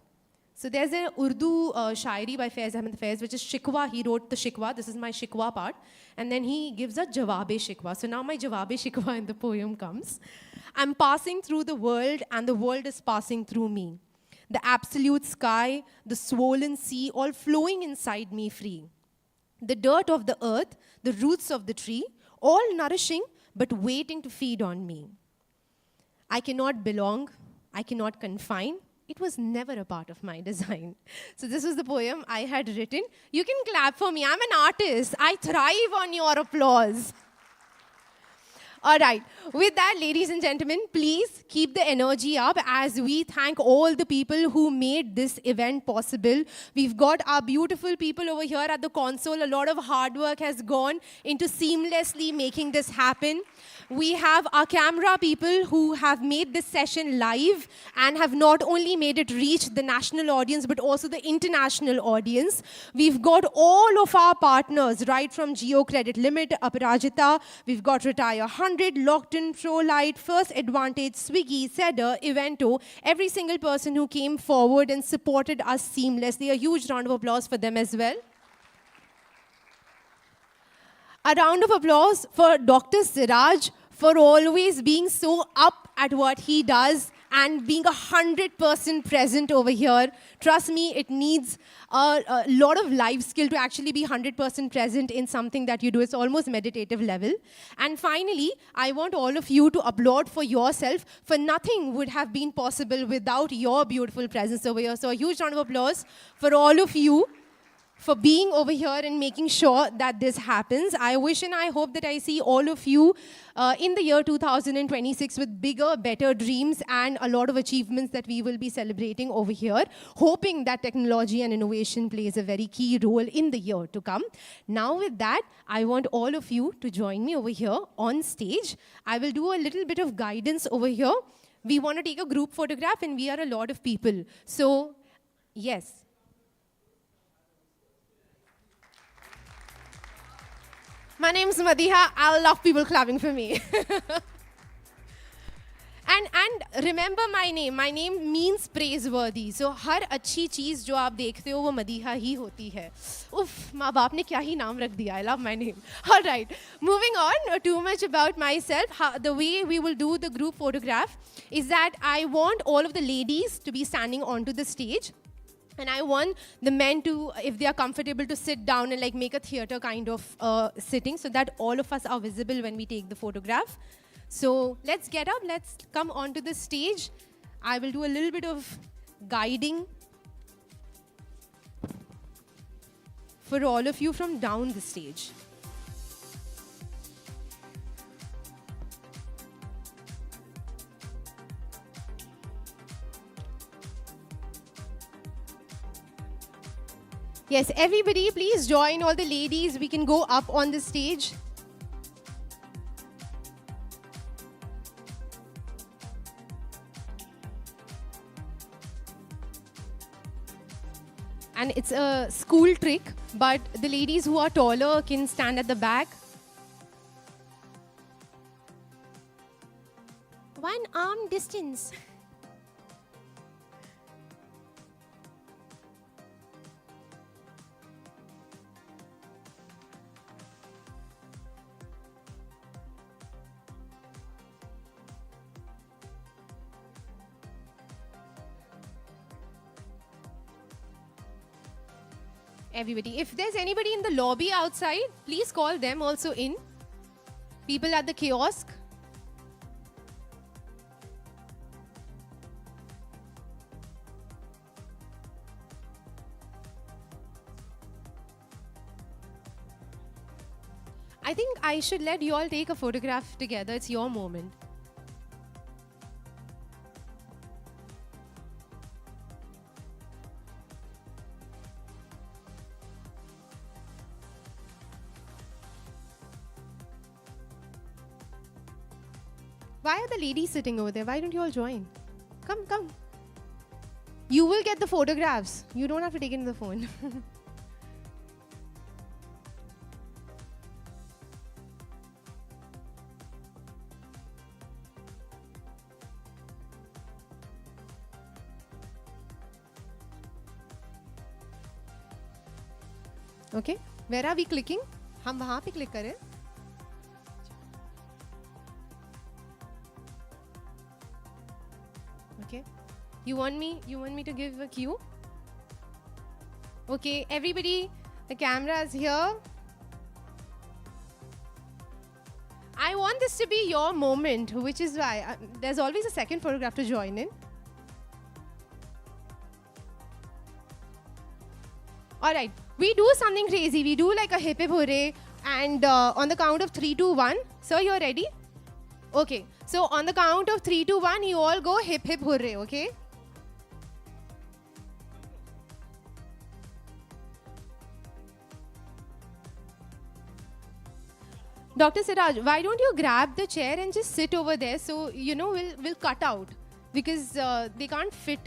[SPEAKER 1] So there's an Urdu shairi by Faiz Ahmed Faiz, which is Shikwa. He wrote the Shikwa. This is my Shikwa part. And then he gives a Jawabe Shikwa. So now my Jawabe Shikwa in the poem comes. I'm passing through the world, and the world is passing through me. The absolute sky, the swollen sea, all flowing inside me free. The dirt of the earth, the roots of the tree, all nourishing, but waiting to feed on me. I cannot belong. I cannot confine. It was never a part of my design. So this was the poem I had written. You can clap for me. I'm an artist. I thrive on your applause. All right. With that, ladies and gentlemen, please keep the energy up as we thank all the people who made this event possible. We've got our beautiful people over here at the console. A lot of hard work has gone into seamlessly making this happen. We have our camera people who have made this session live and have not only made it reach the national audience, but also the international audience. We've got all of our partners, right from Geo Credit Limit, Aparajita. We've got Retire 100, Lockton, ProLight, First Advantage, Swiggy, Cedar, Evento. Every single person who came forward and supported us seamlessly. A huge round of applause for them as well. A round of applause for Dr. Siraj for always being so up at what he does and being 100% present over here. Trust me, it needs a lot of life skill to actually be 100% present in something that you do. It's almost meditative level. And finally, I want all of you to applaud for yourself, for nothing would have been possible without your beautiful presence over here. So a huge round of applause for all of you for being over here and making sure that this happens. I wish and I hope that I see all of you in the year 2026 with bigger, better dreams and a lot of achievements that we will be celebrating over here, hoping that technology and innovation plays a very key role in the year to come. Now with that, I want all of you to join me over here on stage. I will do a little bit of guidance over here. We want to take a group photograph and we are a lot of people. So, yes. My name is Madiha. I love people clapping for me. and remember my name. My name means praiseworthy. So हर अच्छी चीज़ जो आप देखते हो वो मदीहा ही होती है. उफ, माँ बाप ने क्या ही नाम रख दिया. I love my name. All right. Moving on, too much about myself. The way we will do the group photograph is that I want all of the ladies to be standing onto the stage. And I want the men to, if they are comfortable, to sit down and like make a theater kind of sitting so that all of us are visible when we take the photograph. So let's get up, let's come onto the stage. I will do a little bit of guiding for all of you from down the stage. Yes, everybody, please join all the ladies. We can go up on the stage. And it's a school trick, but the ladies who are taller can stand at the back. One arm distance. Everybody. If there's anybody in the lobby outside, please call them also in. People at the kiosk. I think I should let you all take a photograph together. It's your moment. Why are the ladies sitting over there? Why don't you all join? Come, come. You will get the photographs. You don't have to take it in the phone. Okay, where are we clicking? हम वहाँ पे click करें. Okay, you want me to give a cue? Okay, everybody, the camera is here. I want this to be your moment, which is why there's always a second photograph to join in. All right, we do something crazy. We do like a hip hip hooray, and on the count of 3, 2, 1. Sir, you're ready? Okay, so on the count of 3, 2, 1, you all go hip hip hooray, okay? Dr. Siraj, why don't you grab the chair and just sit over there so, you know, we'll cut out because they can't fit.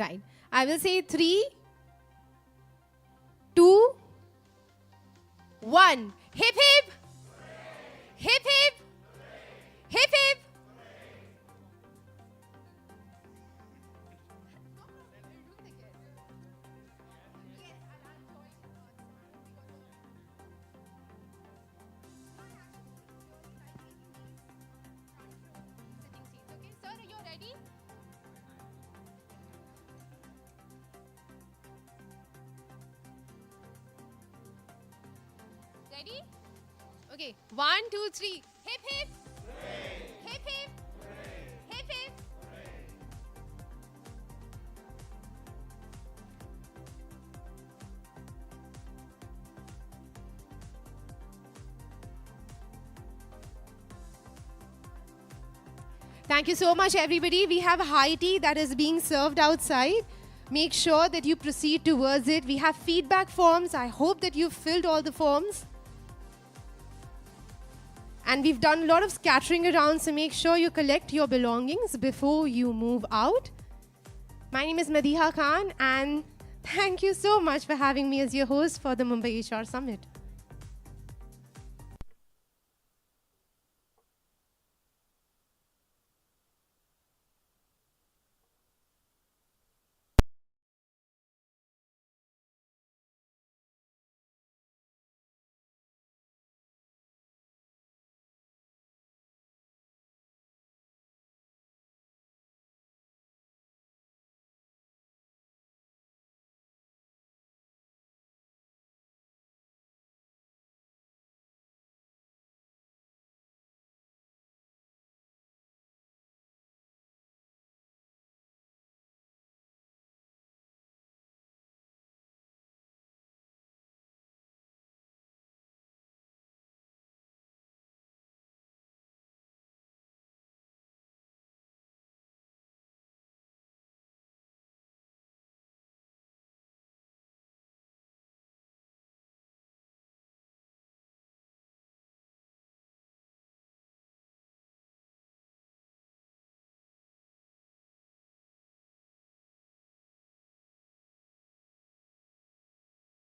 [SPEAKER 1] Right. I will say 3, 2, 1. Hip hip. Hip hip. Hip hip. Okay, sir, are you ready? Ready? Okay. 1, 2, 3. Hip hip. Hip hip. Hip hip. Thank you so much, everybody. We have high tea that is being served outside. Make sure that you proceed towards it. We have feedback forms. I hope that you've filled all the forms. And we've done a lot of scattering around, so make sure you collect your belongings before you move out. My name is Madiha Khan, and thank you so much for having me as your host for the Mumbai HR Summit.